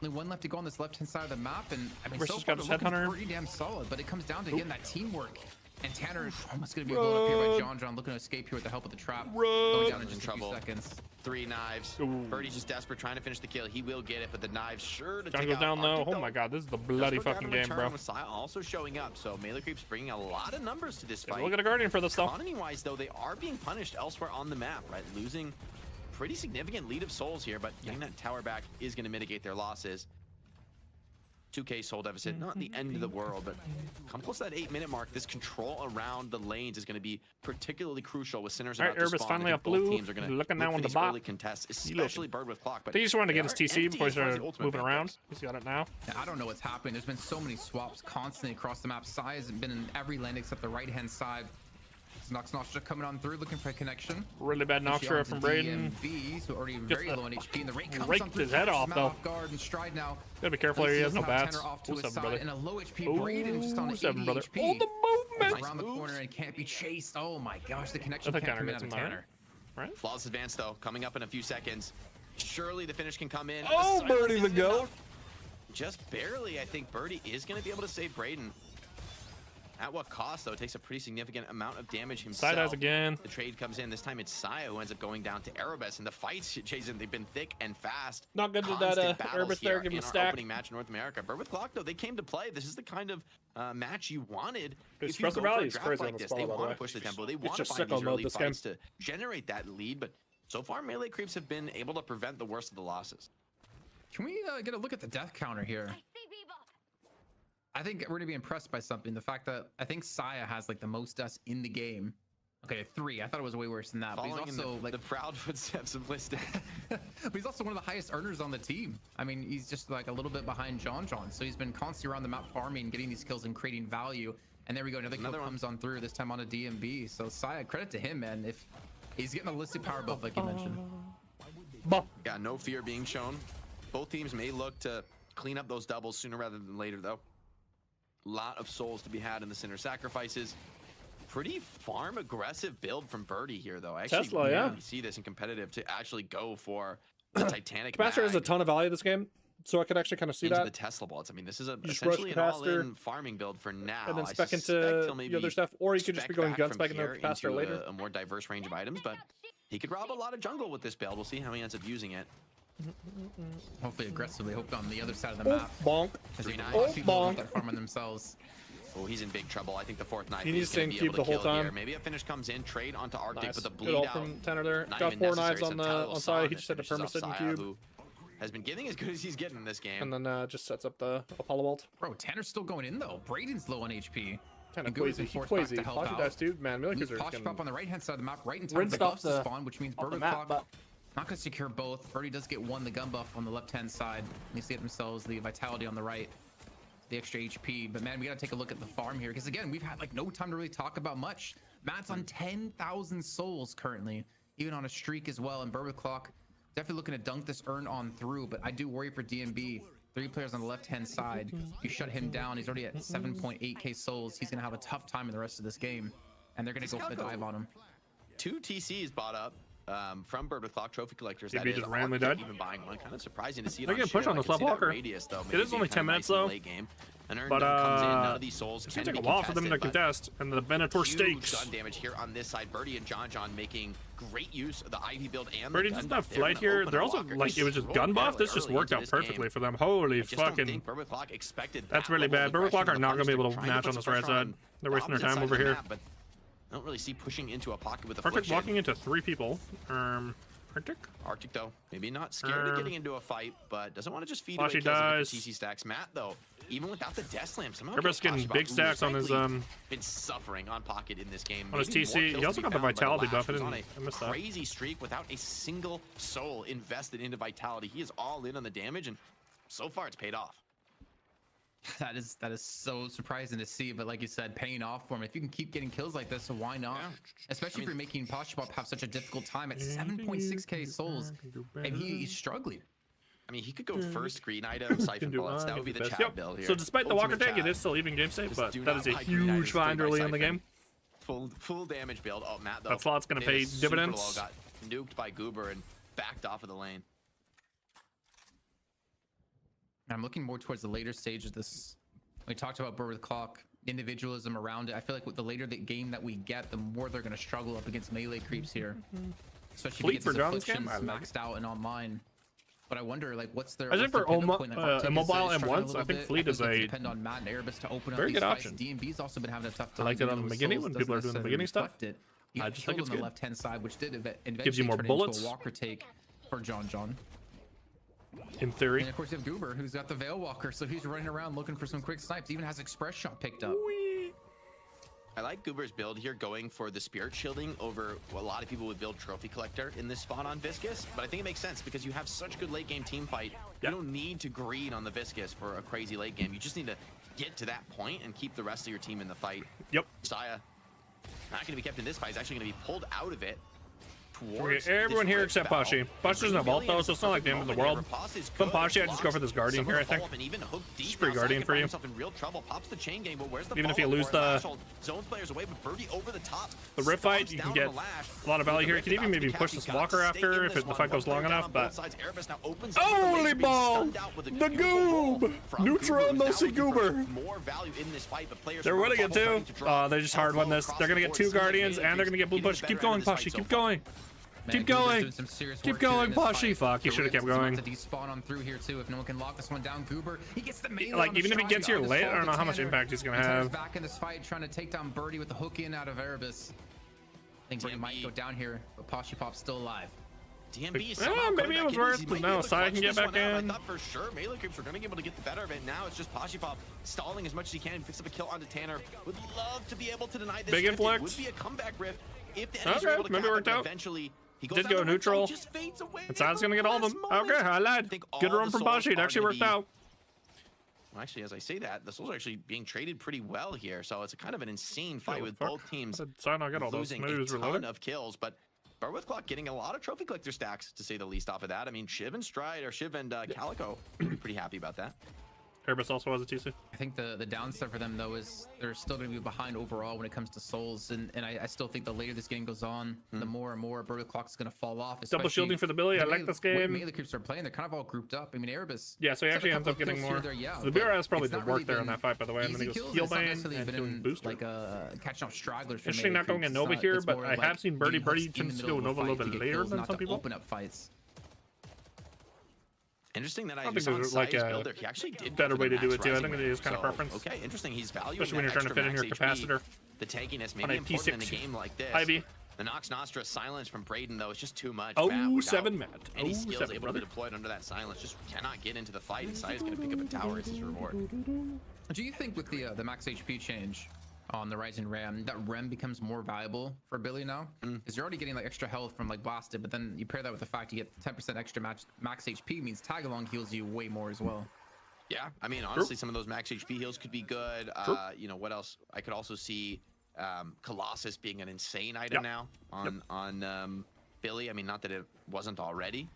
Only 1 left to go on this left-hand side of the map, and I mean, so far it's looking pretty damn solid. But it comes down to again that teamwork. And Tanner is almost going to be blown up here by John looking to escape here with the help of the trap. Going down in just a few seconds. 3 knives. Birdie's just desperate, trying to finish the kill. He will get it, but the knives sure to John take goes out down though. Arctic, oh my god, this is the bloody fucking game, bro. Messiah also showing up, so melee creeps bringing a lot of numbers to this fight. Look at a Guardian for this though. Quantity-wise, though, they are being punished elsewhere on the map, right? Losing pretty significant lead of souls here, but getting that tower back is going to mitigate their losses. 2K soul deficit, not the end of the world, but come close to that 8-minute mark. This control around the lanes is going to be particularly crucial with Sinners about to spawn. Finally up blue. Teams are going to looking now on the bot. Early contests, especially Bird with Clock. But he just wanted to get his TC before he started moving around. He's got it now. I don't know what's happening. There's been so many swaps constantly across the map. Sai has been in every lane except the right-hand side. Nox just coming on through, looking for a connection. Really bad Nox from Braden. So already very low on HP, and the rate comes raked his head off though. Guard and stride now. Gotta be careful here. He has no bats. Brother. And a low HP Braden just on 80 brother. HP. Oh, the movement! Around the corner and can't be chased. Oh my gosh, the connection can't come in out of Tanner. Right. Flawless advance though, coming up in a few seconds. Surely the finish can come in. Oh, Birdie the goat. Just barely, I think Birdie is going to be able to save Braden. At what cost, though? It takes a pretty significant amount of damage himself. Side eyes again. The trade comes in. This time it's Saya who ends up going down to Erebus. And the fights, Jason, they've been thick and fast. Not good to that Erebus there. Give him a stack. Opening match in North America. Bird with Clock, though, they came to play. This is the kind of match you wanted. If you go for a draft like this, they want to push the tempo. They want to find these early fights to generate that lead. But so far, melee creeps have been able to prevent the worst of the losses. Can we get a look at the death counter here? I think we're gonna be impressed by something. The fact that I think Saya has like the most deaths in the game. Okay, 3. I thought it was way worse than that. Following but he's also the proud footsteps of Listic. But he's also one of the highest earners on the team. I mean, he's just like a little bit behind John. So he's been constantly around the map farming, getting these kills and creating value. And there we go. Another kill comes on through. This time on a DMB. So Saya, credit to him, man. If he's getting a Listic power buff like you mentioned. Got no fear being shown. Both teams may look to clean up those doubles sooner rather than later, though. Lot of souls to be had in the Sinner sacrifices. Pretty farm aggressive build from Birdie here, though. I actually Tesla, see this in competitive to actually go for the Titanic. Capacitor has a ton of value this game, so I could actually kind of see into that. The Tesla bolts. I mean, this is essentially an all-in farming build for now. And then spec into the other stuff, or you could just be going gun spec into the capacitor later. A more diverse range of items, but he could rob a lot of jungle with this build. We'll see how he ends up using it. Hopefully aggressively, hope on the other side of the map. Bonk. Bonk. Farming themselves. Oh, he's in big trouble. I think the fourth knife. He needs to keep the whole time. Here. Maybe a finish comes in, trade onto Arctic with a bleed out. From Tanner there. Got 4 knives on side. He just had the perma cube. Has been getting as good as he's getting in this game. And then just sets up the Apollo ult. Bro, Tanner's still going in though. Braden's low on HP. Kind of quasi. Poshy dice, dude. Man, Poshy pop on the right hand side of the map, right in time for the buffs to spawn, which means Bird with Clock not gonna secure both. Birdie does get the gun buff on the left hand side. They see it themselves, the vitality on the right, the extra HP. But man, we gotta take a look at the farm here because again, we've had like no time to really talk about much. Matt's on 10,000 souls currently, even on a streak as well. And Bird with Clock definitely looking to dunk this earn on through. But I do worry for DMB. 3 players on the left hand side. You shut him down. He's already at 7.8k souls. He's gonna have a tough time in the rest of this game, and they're gonna go for the dive on him. 2 TCs bought up. From Bird with Clock trophy collectors. That is randomly dead. Even buying one, kind of surprising to see it. They're gonna push on the Slap Walker. Radius, though. It is only 10 minutes though. But none of these souls it's gonna take a while for them to contest, and the Venator stakes. Gun damage here on this side. Birdie and John making great use of the Ivy build and Birdie doesn't have flight here. They're also like it was just gun buff. This just worked out perfectly for them. Holy fucking! That's really bad. Bird with Clock are not gonna be able to match on this right side. They're wasting their time over here. I don't really see pushing into a pocket with a Arctic walking into 3 people. Arctic though, maybe not scared of getting into a fight, but doesn't want to just feed away kills with the TC stacks. Matt though, even without the death slam, somehow Everybody's getting big stacks on his been suffering on pocket in this game. On his TC, he also got the vitality buff. I missed that. Crazy streak without a single soul invested into vitality. He is all in on the damage, and so far it's paid off. That is so surprising to see, but like you said, paying off for him. If you can keep getting kills like this, so why not? Yeah. Especially if you're making Poshy have such a difficult time at 7.6k souls, and he's struggling. I mean, he could go first green item, siphon bullets. That would be the chat build here. So despite the Walker tank, it is still even game safe, but that is a huge find early in the game. Full damage build. Oh, Matt though. That slot's gonna pay dividends. Got nuked by Goober and backed off of the lane. I'm looking more towards the later stage of this. We talked about Bird with Clock, individualism around it. I feel like with the later the game that we get, the more they're going to struggle up against melee creeps here. Especially if you get these afflictions maxed out and online. But I wonder, like, what's their for immobile M1s? I think Fleet is a depend on Matt and Erebus to open very good option. DMB's also been having a tough time. I like it on the beginning when people are doing the beginning stuff. I just think it's on the left hand side, which did eventually gives you more turn bullets. into a Walker take for John. In theory. And of course you have Goober, who's got the Veil Walker, so he's running around looking for some quick snipes. Even has Express Shot picked up. I like Goober's build here, going for the Spirit Shielding over what a lot of people would build Trophy Collector in this spot on Viscous, but I think it makes sense because you have such good late game team fight. You don't need to greed on the Viscous for a crazy late game. You just need to get to that point and keep the rest of your team in the fight. Yep. Saya not going to be kept in this fight. He's actually going to be pulled out of it. Everyone here except Poshy. Poshy doesn't have ult though, so it's not like the end of the world. From Poshy, I just go for this Guardian here, I think. It's pretty Guardian for you. Even if you lose the Rift fight, you can get a lot of value here. You can even maybe push this Walker after if the fight goes long enough, but... Holy ball! The Goob! Neutral MLC Goober! They're winning it too. They just hard won this. They're gonna get 2 Guardians and they're gonna get blue push. Keep going, Poshy, keep going. Man, keep going. Keep going, Poshy. Fuck, you should have kept going. To despawn on through here too. If no one can lock this one down, Goober, he gets the melee. Like even if he gets here late, I don't know how much impact he's gonna have. Back in this fight, trying to take down Birdie with the hook in out of Erebus. I think Birdie might go down here, but Poshy Pop's still alive. DMB is maybe it was worth, but now Saya can get back in. I thought for sure melee creeps were going to be able to get the better of it. Now it's just Poshy Pop stalling as much as he can. Picks up a kill onto Tanner. Would love to be able to deny this. Big influx. It would be a comeback rift if the enemies were able to maybe it worked out. Eventually, he did go neutral. And Saya's going to get all of them. Okay, I lied. Good run from Poshy. It actually worked out. Well, actually, as I say that, the souls are actually being traded pretty well here. So it's kind of an insane fight with both teams losing a ton of kills. But Barwith Clock getting a lot of trophy collector stacks, to say the least, off of that. I mean, Shiv and Stride, or Shiv and Calico, pretty happy about that. Erebus also has a TC. I think the downside for them though is they're still going to be behind overall when it comes to souls, and I still think the later this game goes on, the more and more Barwith Clock is going to fall off. Double shielding for the Billy. I like this game. Melee creeps are playing. They're kind of all grouped up. I mean, Erebus. Yeah, so he actually ends up getting more. There, the BRS probably did work there in that fight, by the way. And then he goes heal bane and healing booster. Like catching off stragglers. Interesting not going a Nova here, but I have seen Birdie tends to go Nova a little bit later than some people. Open up fights. Interesting that I just saw like builder. He actually did better way to do it too. I think it is kind of preference. Okay, interesting. He's valuing especially when you're trying to fit in your capacitor. The tankiness may be important in a game like this. Ivy. The Nox Nostra silence from Braden though is just too much. Oh, 7 Matt. Any skills able to be deployed under that silence just cannot get into the fight. And Saya's going to pick up a tower as his reward. Do you think with the max HP change on the Rising Ram, that Rem becomes more valuable for Billy now? Because you're already getting like extra health from like Blasted, but then you pair that with the fact you get 10% extra max HP, means tag along heals you way more as well. Yeah, I mean, honestly, some of those max HP heals could be good. You know, what else? I could also see Colossus being an insane item now on Billy. I mean, not that it wasn't already.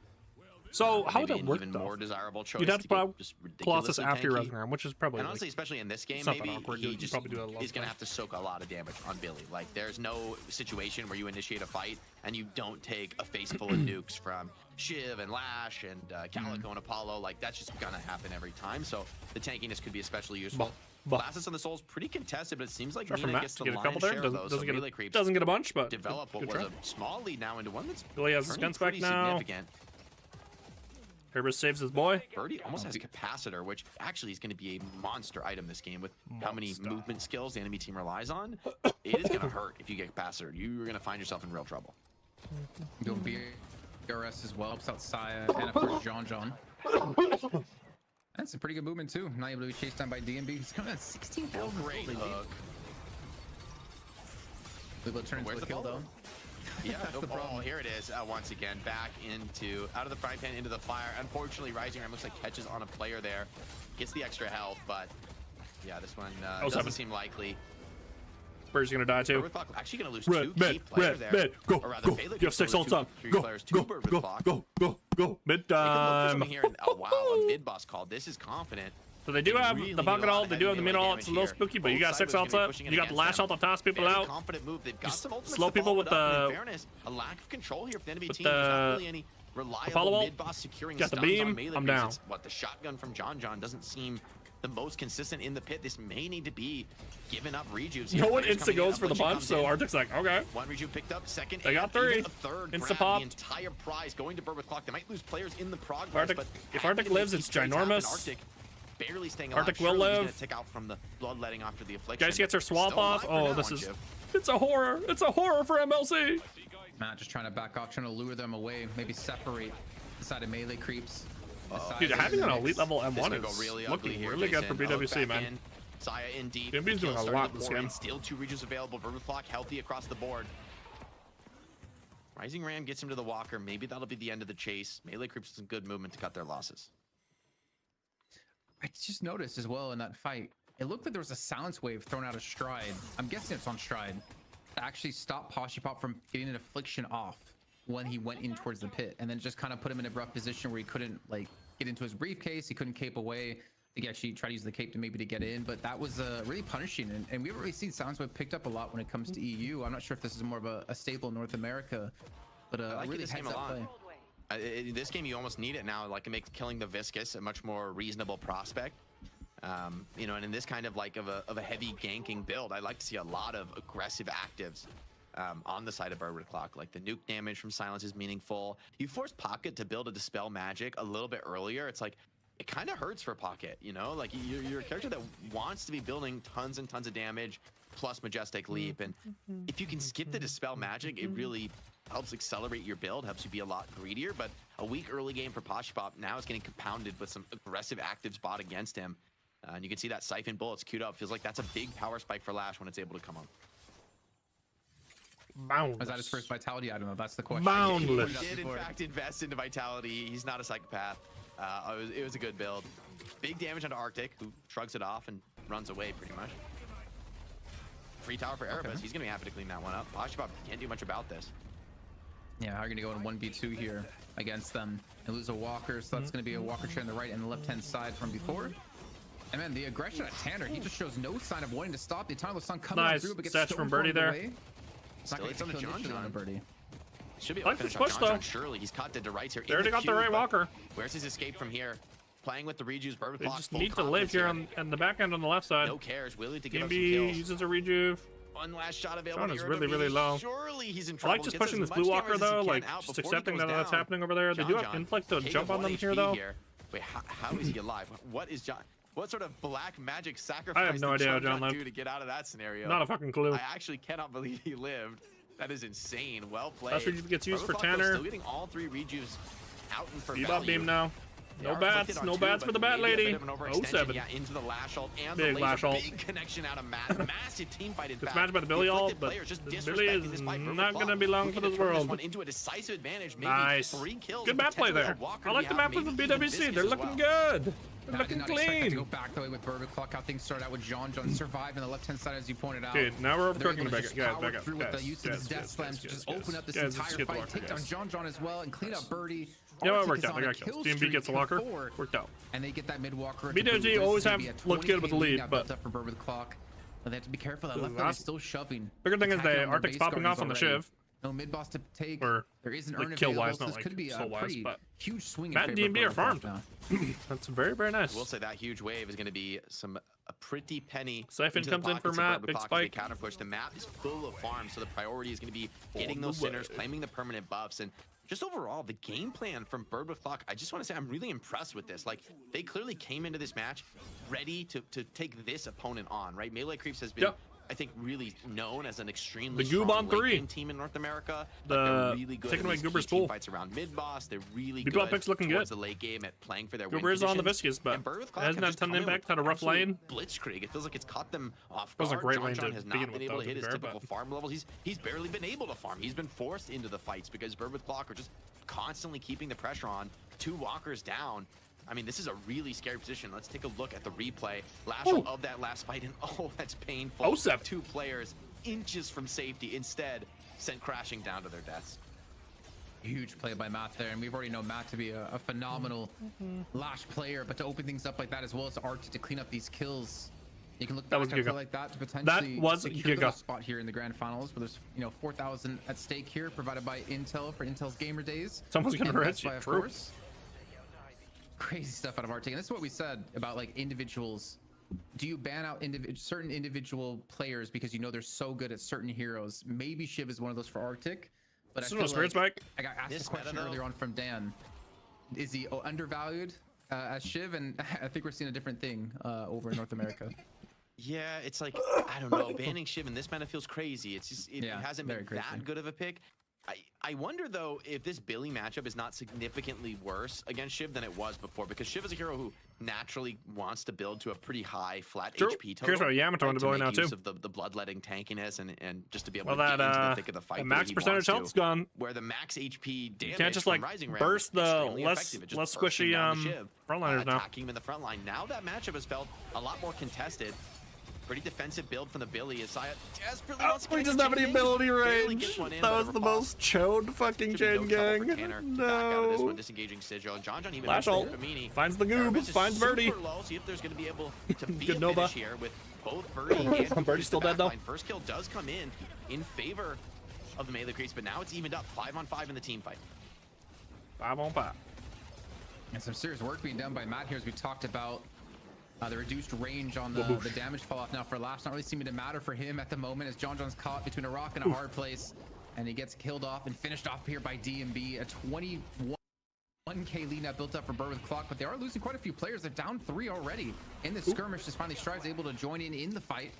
So how would that work, even though? more desirable choice. You'd have to probably just Colossus after your tanky. Resonance, which is probably, and honestly, especially in this game, maybe he's going to have to soak a lot of damage on Billy. Like, there's no situation where you initiate a fight and you don't take a face full of nukes from Shiv and Lash and Calico and Apollo. Like, that's just going to happen every time. So the tankiness could be especially useful. Blastus on the Soul's pretty contested, but it seems like Nina gets the lion's share of those. Doesn't get a bunch, but develop what was a small lead now into one that's Billy has his gun spec now. Erebus saves his boy. Birdie almost has Capacitor, which actually is going to be a monster item this game with how many movement skills the enemy team relies on. It is going to hurt if you get Capacitor. You're going to find yourself in real trouble. You'll be BRS as well, helps out Saya, and of course John. That's a pretty good movement too. Not able to be chased down by DMB. He's coming at 16,000. Great hook. We will turn into a kill though. Yeah, no problem. Here it is once again, back out of the frying pan into the fire. Unfortunately, Rising Ram looks like catches on a player there, gets the extra health, but yeah, this one doesn't seem likely. Bird's gonna die too. Actually gonna lose two key players there. Go. You have 6 ults up. Go. Mid time. Here in a mid boss call. This is confident. So they do have the bucket ult, they do have the mid ult. It's a little spooky, but you got 6 ults up. You got the Lash ult to toss people out. Slow people with the a lack of control here for the enemy team. There's not really any reliable mid boss securing got the beam. I'm down. What the shotgun from John doesn't seem the most consistent in the pit. This may need to be giving up rejuves. No one insta goes for the bunch, so Arctic's like, okay. One rejuve picked up, second. They got 3. A third. Insta pop. The entire prize going to Barwith Clock. They might lose players in the progress. Arctic, but if Arctic lives, it's ginormous. Arctic barely staying alive. Arctic will live. He's gonna tick out from the bloodletting after the affliction. Dice gets her swap off. Oh, this is. It's a horror. It's a horror for MLC. Matt just trying to back off, trying to lure them away, maybe separate the side of melee creeps. Dude, having an elite level M1 go is really looking here, really good for Jason. BWC, man. Saya in deep. Gimby's doing a lot this game. Still 2 regions available. Vermithlock healthy across the board. Rising Ram gets him to the Walker. Maybe that'll be the end of the chase. Melee creeps some good movement to cut their losses. I just noticed as well in that fight, it looked like there was a silence wave thrown out of Stride. I'm guessing it's on Stride. To actually stop Poshy Pop from getting an affliction off when he went in towards the pit, and then just kind of put him in a rough position where he couldn't like get into his briefcase. He couldn't cape away. He actually tried to use the cape to maybe to get in, but that was really punishing. And we haven't really seen silence wave picked up a lot when it comes to EU. I'm not sure if this is more of a staple in North America, but I like really this game a lot. In this game, you almost need it now. Like, it makes killing the Viscous a much more reasonable prospect. You know, and in this kind of like of a heavy ganking build, I like to see a lot of aggressive actives on the side of Barbara Clock. Like, the nuke damage from silence is meaningful. You force Pocket to build a dispel magic a little bit earlier. It's like, it kind of hurts for Pocket, you know? Like, you're a character that wants to be building tons and tons of damage plus Majestic Leap, and if you can skip the dispel magic, it really helps accelerate your build, helps you be a lot greedier. But a weak early game for Poshy Pop now is getting compounded with some aggressive actives bought against him. And you can see that Siphon Bullets queued up. Feels like that's a big power spike for Lash when it's able to come up. Boundless. Was that his first Vitality item? That's the question. Boundless. He did, in fact, invest into Vitality. He's not a psychopath. It was a good build. Big damage onto Arctic, who shrugs it off and runs away pretty much. Free tower for Erebus. He's going to be happy to clean that one up. Poshy Pop can't do much about this. Yeah, how are going to go in 1v2 here against them and lose a Walker, so that's going to be a Walker chair on the right and the left-hand side from before. And man, the aggression at Tanner, he just shows no sign of wanting to stop. The Eternal Sun coming through, but gets stats from Birdie there. It's not going to kill John Birdie. Should be able to finish push though. Surely he's caught the rights here. They already got the right Walker. Where's his escape from here? Playing with the rejuves, They just need to live here on the back end on the left side. No cares, willing to give up some kills. Gimby uses a rejuve. One last shot available. John is really, really low. Surely he's in I trouble. like just pushing this blue Walker though, like just accepting that that's happening over there. They do have inflict to jump on them here though. Wait, how is he alive? What is John? What sort of black magic sacrifice I have no idea how John lived. do to get out of that scenario? Not a fucking clue. I actually cannot believe he lived. That is insane. Well played. Last rejuve gets used for Tanner. Still getting all 3 rejuves out and for Bebop beam now. No bats, no bats for the bat lady. 07. Yeah, into the lash ult and big the lash ult. big connection out of Matt. Massive team fight. It's matched by the Billy ult, but Billy is not going to be long for this world. Into a decisive advantage. Maybe Nice. 3 kills. Good map play there. I like the map with the BWC. They're looking good. They're looking clean. To go back the way with Bourbon Clock, how things started out with John survived on the left-hand side, as you pointed out. Dude, now we're overcooking the back. Guys, back up. Through with the use of his death slams to just open up this entire fight, take down John as well, and clean up Birdie. Yeah, it worked out. They got kills. DMB gets a Walker. Worked out. And they get that mid Walker. BWG always have looked good with the lead, but for Bourbon Clock. But they have to be careful. That left is still shoving. Bigger thing is the Arctic's popping off on the Shiv. No mid boss to take. Or there is an like urn kill available, wise, so not this like could be a soul wise, pretty but huge swing. Matt and DMB are farmed. That's very, very nice. We'll say that huge wave is going to be a pretty penny. Siphon comes in for Matt. Big spike. Counter push. The map is full of farms, so the priority is going to be getting those sinners, claiming the permanent buffs, and just overall the game plan from Bird with Clock. I just want to say I'm really impressed with this. Like, they clearly came into this match ready to take this opponent on. Right, Melee Creeps has been. Yep. I think really known as an extremely strong late game team in North America. They're really good taking away Goober's team pool. Fights around mid boss. They're really Bebop good picks looking good. the late game at playing for their Goober is on the Viscous, but hasn't had a ton of impact. Had a rough lane. Blitzkrieg. It feels like it's caught them off guard. It was a great lane John to has begin not been with, able to hit his fair, typical farm levels. He's barely been able to farm. He's been forced into the fights because Bird with Clock are just constantly keeping the pressure on. 2 walkers down. I mean, this is a really scary position. Let's take a look at the replay. Lash of that last fight, and that's painful. 2 players inches from safety, instead sent crashing down to their deaths. Huge play by Matt there, and we've already known Matt to be a phenomenal Lash player, but to open things up like that, as well as Arctic to clean up these kills, you can look back at a play like that to potentially secure the spot here in the grand finals, where there's 4,000 at stake here, provided by Intel for Intel's Gamer Days. Someone's gonna hurt you, of course. Crazy stuff out of Arctic, and this is what we said about like individuals. Do you ban out certain individual players because you know they're so good at certain heroes? Maybe Shiv is one of those for Arctic, but I feel like I got asked a question earlier on from Dan. Is he undervalued as Shiv? And I think we're seeing a different thing over in North America. Yeah, it's like, I don't know, banning Shiv in this meta feels crazy. It's just it hasn't been that good of a pick. I wonder though if this Billy matchup is not significantly worse against Shiv than it was before, because Shiv is a hero who naturally wants to build to a pretty high flat HP total. Here's what Yamato on the Billy now too. Of the bloodletting tankiness and just to be able to get into the thick of the fight. The max percentage health's gone. Where the max HP damage you can't just like burst the less squishy frontliners now. Attacking him in the front line. Now that matchup has felt a lot more contested. Pretty defensive build from the Billy as Saya desperately wants to get he doesn't have any ability range. That was the most chode fucking chain gang. No. Back out of this one, disengaging Sigil. And John even Lash ult. Finds the goob. Finds Birdie. See if there's going to be able to be Good a Nova. finish here with both Birdie and Birdie's still dead though. First kill does come in favor of the melee creeps, but now it's evened up 5-on-5 in the team fight. 5-on-5. And some serious work being done by Matt here, as we talked about. The reduced range on the damage fall off now for Lash, not really seeming to matter for him at the moment, as John's caught between a rock and a hard place, and he gets killed off and finished off here by DMB. A 21k lead now built up for Bird with Clock, but they are losing quite a few players. They're down 3 already in the skirmish. Just finally Strive's able to join in the fight.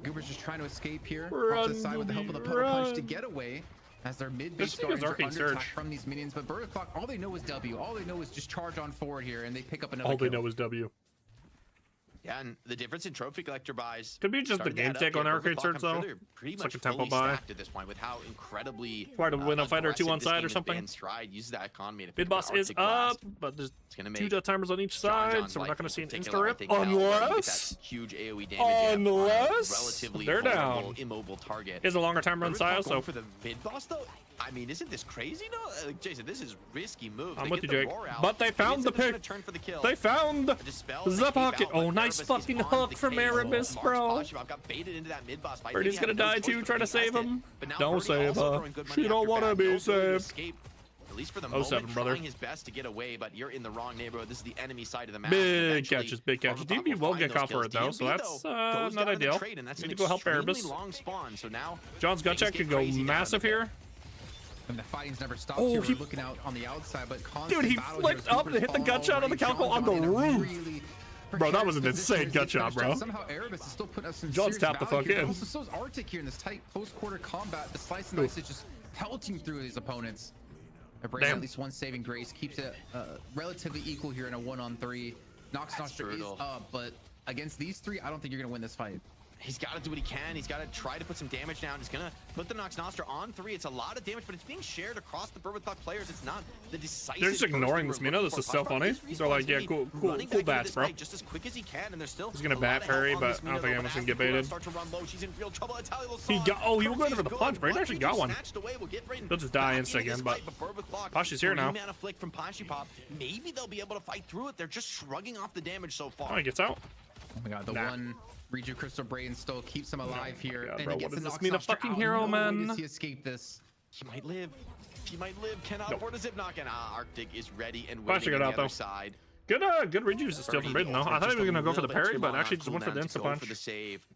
Goober's just trying to escape here off the side with the help of the puddle punch to get away, as their mid-base guardians are under attack from these minions. But Bird with Clock, all they know is W. All they know is just charge on forward here, and they pick up another All kill. they know is W. Yeah, and the difference in trophy collector buys could be just the game take on Arcade Search though. It's like a tempo buy at this point with how incredibly try to win a fight or two on side or something. Stride uses that economy to mid boss is up, but there's 2 death timers on each side, so we're not going to see an insta rip unless huge AoE damage they're down. Immobile target is a longer timer on Saya, so for the mid boss though. I mean, isn't this crazy? No, Jason, this is risky move. I'm with you, Jake. But they found the pick. They found the pocket. Oh, nice fucking hook from Erebus, bro. Birdie's gonna die too, trying to save him. Don't save her. She don't want to be saved. At least for the moment, 07, brother. trying his best to get away, but you're in the wrong neighborhood. This is the enemy side of the map. Big catches, big catches. DB will get caught for it though, so that's not ideal. Need to go help Erebus. John's gut check could go massive here. And the fighting's never stopped here. We're looking out on the outside, but dude, he flicked up and hit the gut shot on the Calco on the roof. Bro, that was an insane gut shot, bro. Somehow Erebus is still putting us in John's tapped the fuck in. Also, so is Arctic here in this tight close-quarter combat. The slice and dice is just pelting through his opponents. Brings at least one saving grace, keeps it relatively equal here in a 1-on-3. Nox Nostra is up, but against these 3, I don't think you're gonna win this fight. He's got to do what he can. He's got to try to put some damage down. He's going to put the Nox Nostra on 3. It's a lot of damage, but it's being shared across the Bird with Clock players. It's not the decisive. They're just ignoring this Mina. This is so funny. They're like, yeah, cool bats, bro. Just as quick as he can, and they're still. He's gonna bat Fairy, but I don't think anyone's gonna get baited. He got. Oh, he was going for the punch. Braden actually got one. He'll just die insta again, but Poshy's here now. From Poshy Pop. Maybe they'll be able to fight through it. They're just shrugging off the damage so far. Oh, he gets out. Oh my god, the one Reju Crystal Brain still keeps him alive here. God, and bro, he gets what does the this mean? A fucking hero, man. Does he escape this? He might live. He might live. Cannot afford a zip knock, and Arctic is ready and Poshy waiting got on out the other though. Side. Good Rejuice is still from Braden though. I thought he was gonna go for the parry, but actually just went for the insta punch.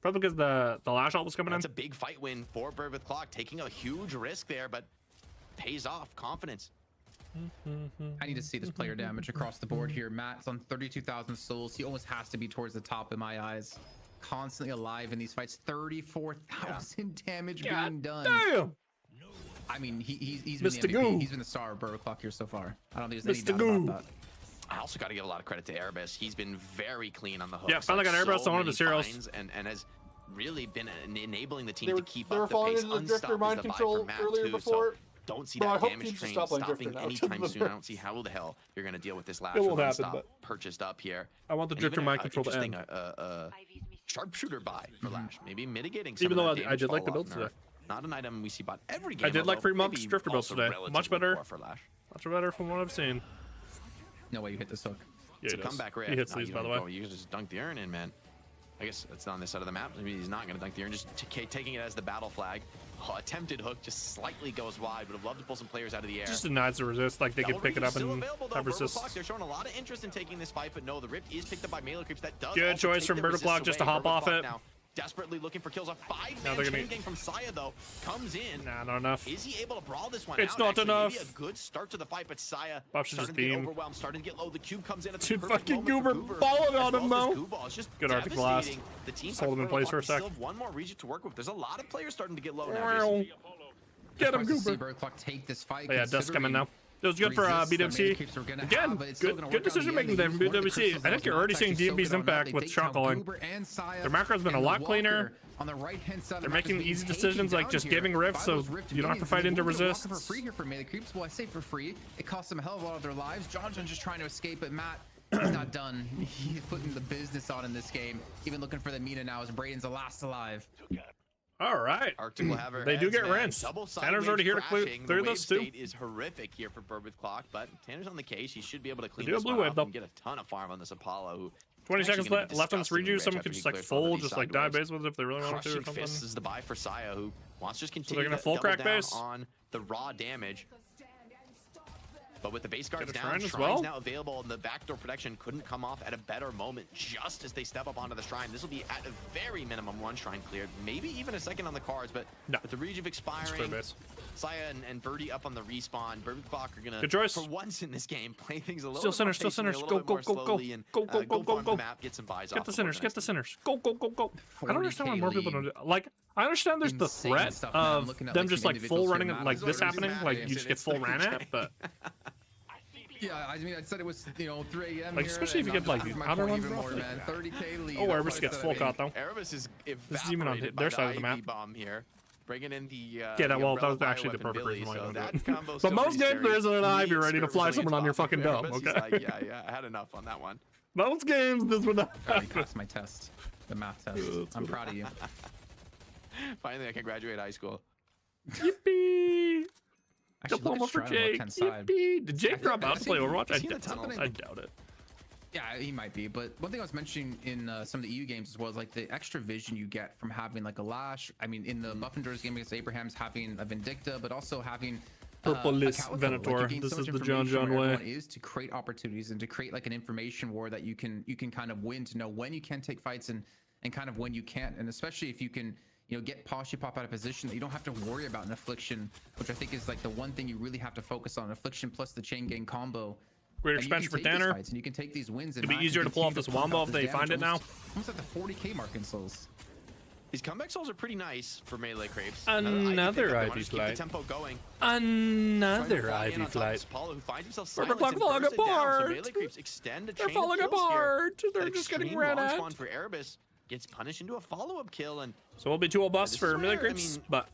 Probably because the lash ult was coming in. That's a big fight win for Bird with Clock, taking a huge risk there, but pays off. Confidence. I need to see this player damage across the board here. Matt's on 32,000 souls. He almost has to be towards the top in my eyes. Constantly alive in these fights. 34,000 damage being done. Damn. I mean, he's been the MVP. He's been the star of Bird Clock here so far. I don't think there's any doubt about that. I also got to give a lot of credit to Erebus. He's been very clean on the hook. Yeah, finally got Erebus on one of his heroes. And has really been enabling the team to keep up the pace. Drifter mind control earlier before. Don't see that damage train stopping anytime soon. I don't see how the hell you're going to deal with this last one purchased up here. I want the Drifter mind control to end. Sharpshooter buy for Lash, maybe mitigating some even though of that I did like the build today. Not an item we see about every game. I did like Free Monk's Drifter builds today. Much better. For Lash. Much better from what I've seen. No way you hit this hook. It's a comeback riff. He hits these, by the way. You can just dunk the urn in, man. I guess it's not on this side of the map. Maybe he's not going to dunk the urn, just taking it as the battle flag. Attempted hook just slightly goes wide. Would have loved to pull some players out of the air. Just denies the resist, like they could pick it up and have resist. They're showing a lot of interest in taking this fight, but no, the rip is picked up by melee creeps. That does good choice from Bird Block just to hop off it. Now, desperately looking for kills. A 5-man chain gang from Saya though comes in. Nah, not enough. Is he able to brawl this one? It's not enough. Maybe a good start to the fight, but Saya starting to get overwhelmed, starting to get low. The cube comes in at the dude, fucking Goober balling on him though. Good Arctic Blast. Just hold him in place for a sec. Still have one more region to work with. There's a lot of players starting to get low now. Get him, Goober. Birdclock take this fight. Oh, yeah, Dust coming now. It was good for BWC. Again, good decision making there from BWC. I think you're already seeing DMB's impact with shot calling. Their macro's been a lot cleaner. They're making easy decisions like just giving rifts so you don't have to fight into resist. For free here for melee creeps. Well, I say for free. It costs them a hell of a lot of their lives. John's just trying to escape, but Matt, he's not done. He's putting the business on in this game. Even looking for the Mina now as Braden's the last alive. All right. Arctic will have her they do heads, get man. rinsed. Tanner's already here to clear this too. Is horrific here for Bird with Clock, but Tanner's on the case. He should be able to clean do a this blue one wave, up though. and get a ton of farm on this Apollo. Who 20 seconds left on this redo. Someone could could just like full, just like die base with it if they really want to or something. Fists is the buy for Saya, who wants to just So continue they're gonna to full double crack down base on the raw damage. But with the base guards down, shrine as Shrine's well. now available, and the backdoor protection couldn't come off at a better moment just as they step up onto the Shrine. This will be at a very minimum one Shrine cleared, maybe even a second on the cards, but with the Rejuve expiring, Saya and Birdie up on the respawn, Bird Clock are gonna, for once in this game, play things a little still bit sinners, more still sinners. Go. go. Map, get some buys get off the sinners, get the sinners. Go. I don't understand why 40K more people don't do like. I understand there's the threat of them just like full running it like this happening, like you just get full ran at, but. Yeah, I mean, I said it was, 3 a.m. Like, especially if you get like the outer ones, bro. 30K lead. Oh, Erebus gets full caught though. Erebus is this is even on their side of the map. Bomb here, bringing in the yeah, that was actually the perfect reason why I don't do it. But most games there isn't an Ivy ready to fly someone on your fucking dome. Okay. Like, yeah, I had enough on that one. Most games this would not. I passed my test, the math test. I'm proud of you. Finally, I can graduate high school. Yippee! Diploma for Jake. Yippee! Did Jake drop out to play Overwatch? I doubt it. Yeah, he might be. But one thing I was mentioning in some of the EU games as well is like the extra vision you get from having like a Lash. I mean, in the Buffenders game against Abraham's, having a Vindicta, but also having Purple-less Venator. This is the John way. Is to create opportunities and to create like an information war that you can kind of win, to know when you can take fights and kind of when you can't, and especially if you can get Poshy pop out of position that you don't have to worry about an Affliction, which I think is like the one thing you really have to focus on. Affliction plus the chain gang combo. Great expansion for Tanner. And you can take these wins. It'd be easier to pull off this Wombo if they find it now. Almost at the 40K mark in souls. These comeback souls are pretty nice for melee crepes. Another Ivy flight. Tempo going. Another Ivy flight. Apollo, who finds himself falling apart. So melee creeps extend a chain They're falling apart. They're just getting ran at. For Erebus gets punished into a follow-up kill, and so it'll be 2-0 buffs for melee creeps, but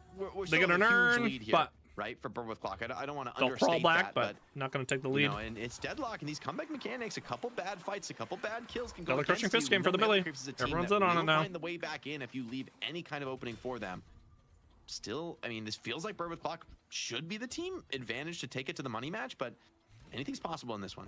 they get an earn. But right for Bird with Clock, I don't want to they'll understate crawl back, that, but not going to take the lead. And it's Deadlock, and these comeback mechanics, a couple bad fights, a couple bad kills can go another crushing fist game for the Billy. Everyone's in on it now. Find the way back in if you leave any kind of opening for them. Still, I mean, this feels like Bird with Clock should be the team advantage to take it to the money match, but anything's possible in this one.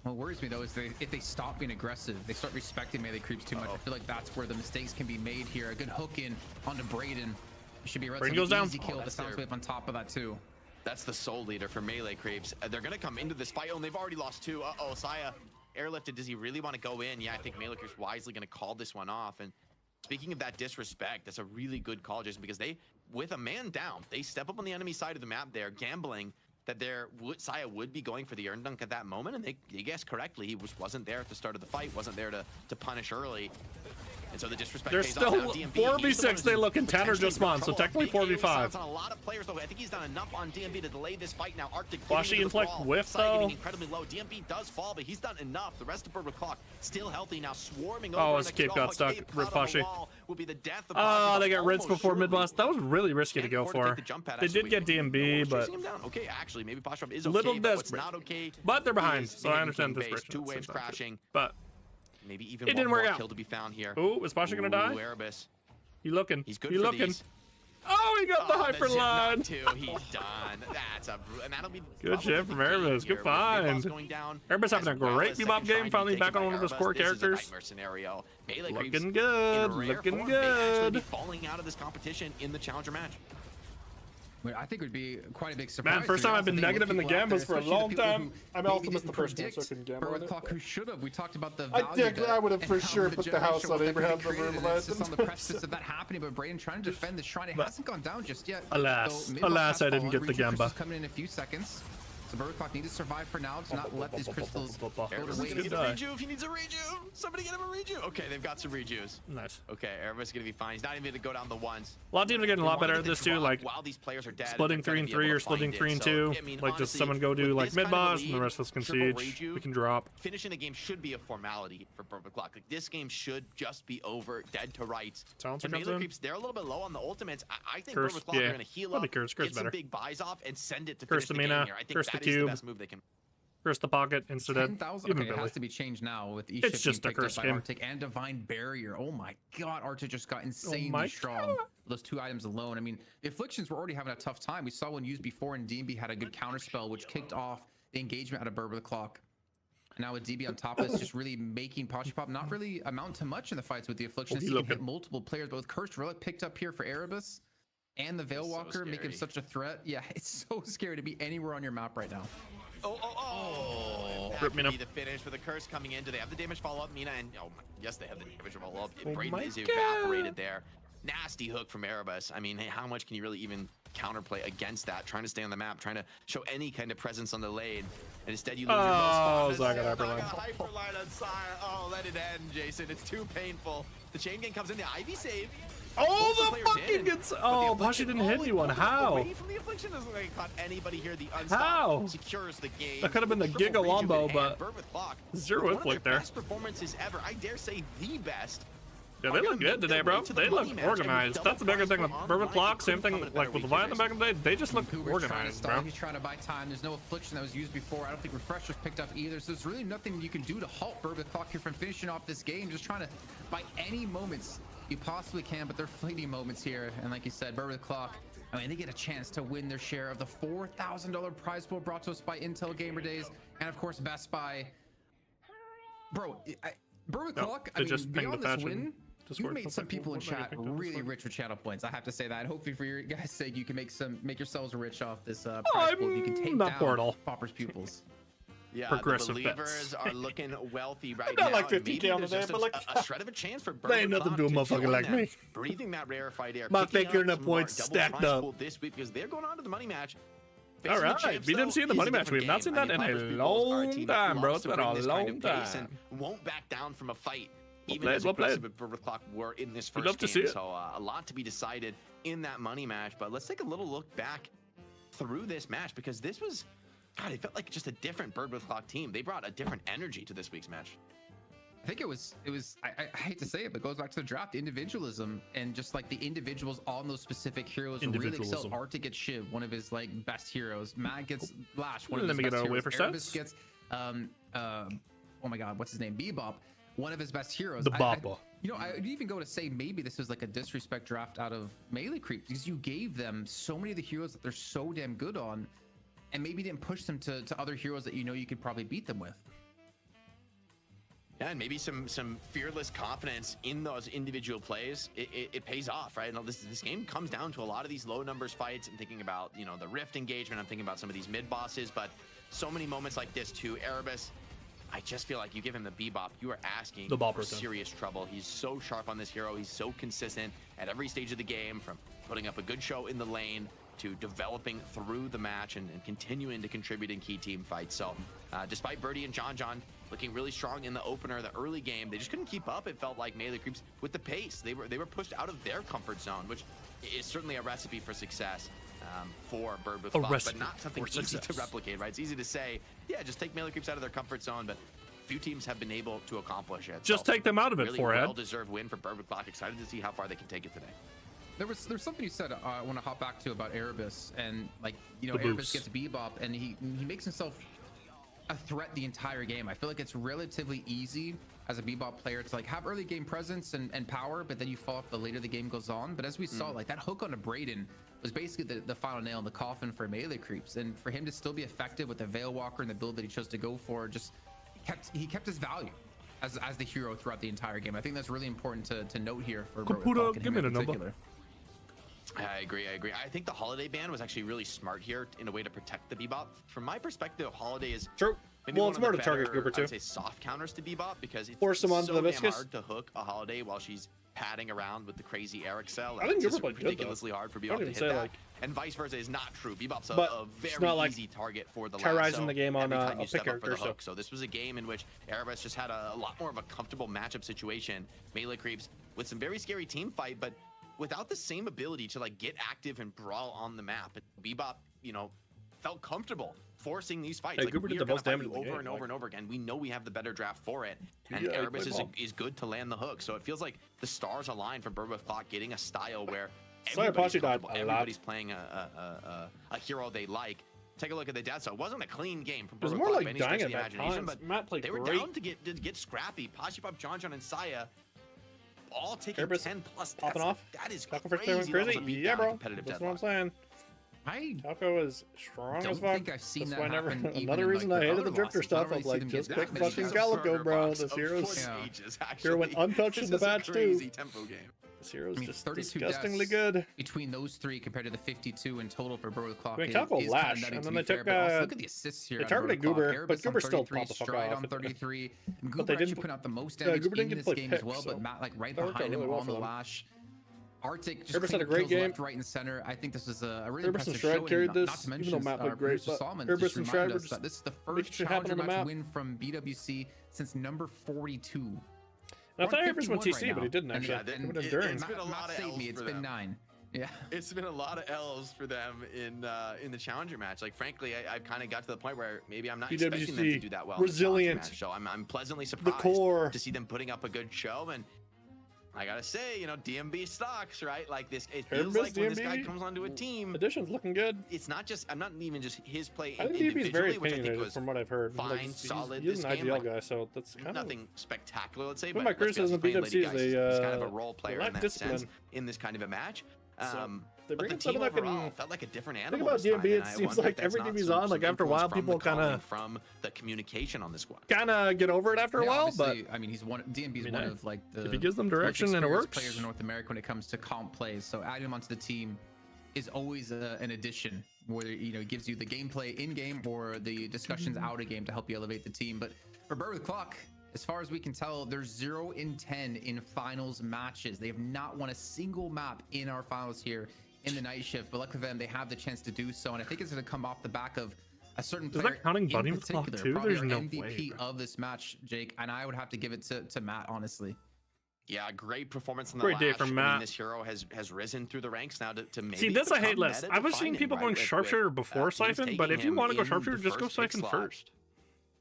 What worries me though is if they stop being aggressive, they start respecting melee creeps too much. I feel like that's where the mistakes can be made here. A good hook in onto Braden. It should be a relatively easy kill. The sound wave on top of that too. That's the soul leader for melee creeps. They're gonna come into this fight, and they've already lost 2. Uh-oh, Saya airlifted. Does he really want to go in? Yeah, I think melee creeps wisely gonna call this one off. And speaking of that disrespect, that's a really good call, just because they, with a man down, they step up on the enemy side of the map there, gambling that Saya would be going for the earn dunk at that moment, and they guessed correctly. He wasn't there at the start of the fight, wasn't there to punish early. And so the disrespect They're still 4v6. They look, and Tanner just spawned, so technically 4v5. On a lot of players, though. I think he's done enough on DMB to delay this fight now. Arctic Poshy inflict whiff though. Incredibly low. DMB does fall, but he's done enough. The rest of Bird with Clock still healthy now, swarming over. Oh, his cape got stuck. Rip Poshy. Will be the death of oh, they got rinsed before mid blast. That was really risky to go for. They did get DMB, but okay, actually, maybe Poshy is a little desperate. Not okay. But they're behind, so I understand the desperation. 2 waves crashing, but maybe even it didn't work out. Kill to be found here. Oh, is Poshy gonna die? Erebus. He looking. He's good. He looking. Oh, he got the hyper line. He's done. That's and that'll be good shit from Erebus. Good find. Erebus having a great bebop game. Finally back on one of his core characters. Looking good. Looking good. Falling out of this competition in the challenger match. I think it would be quite a big surprise. Man, first time I've been negative in the Gambas for a long time. I'm also missed the first game, so I couldn't gamble on it. Who should have? We talked about the I would have for sure put the house on Abraham's room of Legends. On the precipice of that happening, but Braden trying to defend the shrine. It hasn't gone down just yet. Alas, I didn't get the Gamba. Coming in a few seconds. So Clock needs to survive for now to not let these crystals go to Erebus waste. gonna get a reju if he needs a reju. Somebody get him a reju. Okay, they've got some rejus. Nice. Okay, Erebus is gonna be fine. He's not even gonna go down the ones. A lot of teams are getting a lot better at this too, like while these players are dead, splitting 3 and 3 or splitting 3 and 2. Like just someone go do like mid boss and the rest of us can siege. We can drop. Finishing the game should be a formality for Clock. Like this game should just be over, dead to rights. And Melee Creeps, they're a little bit low on the ultimates. I think Curse, Clock are gonna heal up, Curse get some better. big buys off, and send it to Curse finish the game here. I think Curse that the is the cube. best move they can. Curse the pocket instead of 10,000. Okay, it has to be changed now with each It's just a curse game. Arctic and Divine Barrier. Oh my God, Arctic just got insanely strong. Those 2 items alone. I mean, the Afflictions were already having a tough time. We saw one used before, and DB had a good counter spell, which kicked off the engagement out of Burr with the Clock. And now with DB on top of this, just really making Poshy Pop not really amount to much in the fights with the Afflictions. He can hit multiple players, but with Cursed Relic picked up here for Erebus and the Veil Walker make him such a threat. Yeah, it's so scary to be anywhere on your map right now. Oh. That could be the finish for the curse coming in. Do they have the damage follow-up, Mina? And yes, they have the damage follow-up. Brayden is evaporated there. Nasty hook from Erebus. I mean, hey, how much can you really even counterplay against that? Trying to stay on the map, trying to show any kind of presence on the lane, and instead you lose your most. Zaga hyperline. Hyperline on Sire. Oh, let it end, Jason. It's too painful. The chain gang comes in. The Ivy save. Oh, the fucking gets. Oh, Poshy didn't hit anyone. How? Away from the Affliction doesn't like caught anybody here. The unstop How? secures the game. That could have been the Giga Wombo, but zero inflict there. Best performances ever. I dare say the best. Yeah, they look good today, bro. They look organized. That's the bigger thing with Burr with Clock. Same thing like with Leviathan back in the day. They just look organized, bro. He's trying to buy time. There's no Affliction that was used before. I don't think Refresher's picked up either. So there's really nothing you can do to halt Burr with Clock here from finishing off this game. Just trying to buy any moments you possibly can, but they're fleeting moments here. And like you said, Burr with Clock, I mean, they get a chance to win their share of the $4,000 prize pool brought to us by Intel Gamer Days, and of course Best Buy. Bro, Burr with Clock, I mean, beyond this win, you made some people in chat really rich with channel points. I have to say that. Hopefully, for your guys' sake, you can make yourselves rich off this prize pool. You can take down Popper's pupils. Yeah, the believers are looking wealthy right now. Not like 50K on the day, but like a shred of a chance for they ain't nothing to a motherfucker like me. Breathing that rarefied air. My figure and the points stacked up this week because they're going on to the money match. All right, we didn't see the money match. We have not seen that in a long time, bro. It's been a long time. Won't back down from a fight. Even as aggressive as Burr with Clock were in this first game. So a lot to be decided in that money match. But let's take a little look back through this match because this was, God, it felt like just a different Burr with Clock team. They brought a different energy to this week's match. I think it was I hate to say it, but it goes back to the draft, individualism, and just like the individuals on those specific heroes really excel. Arctic gets Shiv, one of his like best heroes. Matt gets Lash, one of his best heroes. Erebus gets oh my God, what's his name? Bebop, one of his best heroes. The Boppa. You know, I'd even go to say maybe this was like a disrespect draft out of Melee Creep because you gave them so many of the heroes that they're so damn good on, and maybe didn't push them to other heroes that you know you could probably beat them with. Yeah, and maybe some fearless confidence in those individual plays. It pays off, right? And this game comes down to a lot of these low numbers fights. I'm thinking about, you know, the Rift engagement. I'm thinking about some of these mid bosses, but so many moments like this too. Erebus, I just feel like you give him the Bebop, you are asking for serious trouble. He's so sharp on this hero. He's so consistent at every stage of the game, from putting up a good show in the lane to developing through the match and continuing to contribute in key team fights. So despite Birdie and John looking really strong in the opener, the early game, they just couldn't keep up. It felt like Melee Creeps with the pace. They were pushed out of their comfort zone, which is certainly a recipe for success for Burr with Clock, but not something easy to replicate, right? It's easy to say, yeah, just take Melee Creeps out of their comfort zone, but few teams have been able to accomplish it. Just take them out of it, really Forehead. Well-deserved win for Burr with Clock. Excited to see how far they can take it today. There's something you said I want to hop back to about Erebus, and like, you know, Erebus gets Bebop and he makes himself a threat the entire game. I feel like it's relatively easy as a Bebop player to like have early game presence and power, but then you fall off the later the game goes on. But as we saw, like that hook on a Brayden was basically the final nail in the coffin for Melee Creeps, and for him to still be effective with the Veil Walker and the build that he chose to go for, just he kept his value as the hero throughout the entire game. I think that's really important to note here for Caputo, give me the number. I agree. I think the Holiday ban was actually really smart here in a way to protect the Bebop. From my perspective, Holiday is true. Well, it's more to target Cooper too. I'd say soft counters to Bebop because it's force him onto so the damn viscous. hard to hook a Holiday while she's padding around with the crazy Eric cell. I think it's Goober played ridiculously hard for Bebop to hit say, that. like, And vice versa is not true. Bebop's but a very not, like, easy target for the terrorizing lasso the game on every time a you step pick up for the character, hook. So this was a game in which Erebus just had a lot more of a comfortable matchup situation. Melee creeps with some very scary team fight, but without the same ability to like get active and brawl on the map. Bebop, you know, felt comfortable forcing these fights. Hey, like, Goober we did are the most gonna fight damage you in the over game, and over and over again. We know we have the better draft for it, and Yeah, Erebus he is good to land the hook. So it feels like the stars align for Bird with Clock getting a style where Sorry, Poshy died a lot. everybody's playing a hero they like. Take a look at the death. So it wasn't a clean game from It was Bird more with like Clock by dying any at stretch of the that imagination, time. but Matt played they were great. down to get scrappy. Poshy Pop, John, and Saya all taking Erebus 10 plus. popping off. That is Taco first crazy. crazy. levels of Yeah, beatdown bro. competitive That's what I'm Deadlock. saying. I Taco is strong don't as fuck. think I've seen That's that why I never. happen even Another in, reason like, I the hated other the drifter losses. I don't stuff. really I'm see like, them just get pick that many fucking guys. Calico, bro. Box This of hero's push Yeah. stages, hero went actually. untouched in This the is a batch too. crazy tempo game. This hero's I mean, just 32 disgustingly deaths good. between those three compared to the 52 in total for Bird with Clock. I mean, Calico is lash, kinda nutty, and to then be they fair, took, but also look at the assists here. they out of targeted Bird with Clock. Goober, Erebus but on Goober still 33, popped the fuck Stride off. on 33. But Goober they actually didn't- put out the most Goober damage didn't in get to this play game as pick, well, so but Matt like right that worked behind out him really well on the for them. lash. Arctic just Erebus had a clean great kills game. left, right, and center. I think this was a really Erebus and impressive Stride showing. carried Not this, to mention, even though Matt played great, Producer but Solomon Erebus just and reminded Stride were us just that this is the making first shit happen challenger on the match map. win from BWC since number 42. And I thought Erebus went TC, but he didn't actually. Yeah, He went Enduring. it's been a lot of saved L's me. It's for been them. 9. Yeah. It's been a lot of L's for them in the challenger match. Like, frankly, I kind of got to the point where maybe I'm not expecting them to do that well. Resilient, in the challenger match. So I'm pleasantly the surprised core. to see them putting up a good show. And I gotta say, you know, DMB stocks, right? Like this, it feels Erebus, like when this guy DMB, comes onto a team, Addition's looking good. it's not just, I'm not even just his play I think DMB's very individually, which I think opinionated was from what I've heard. fine, Like, solid He's this an game, IGL like, guy, so that's kind of nothing spectacular, let's say. One But of my criticisms of playing BWC Lady is Guys, they, he's kind of a role player lack in that discipline. sense in this kind of a match. They But bring the in someone team that overall can felt like a different think animal. about this time, DMB. and It I seems wonder like if that's every not game he's some on, like after a influence while, from people the calling, kind of from the communication on the squad. get over it after a Yeah, while. But obviously, I mean, he's one. DMB's one of like the if he gives them most direction and it experienced works, players in North America when it comes to comp plays. So adding him onto the team is always an addition, whether it gives you the gameplay in game or the discussions out of game to help you elevate the team. But for Bird with Clock, as far as we can tell, they're 0 in 10 in finals matches. They have not won a single map in our finals here in the night shift, but luckily for them, they have the chance to do so. And I think it's going to come off the back of a certain player that counting in Buddy with Clock particular, too? probably There's our no MVP way, of this match, Jake. And I would have to give it to Matt, honestly. Yeah, great performance on the Great day lash. from I mean, Matt. this hero has risen through the ranks now to maybe see, this I hate become less. I was seeing meta-defining, people right, going with sharpshooter before teams Siphon, but taking if you him want to go in sharpshooter, the just go first pick Siphon slot. first.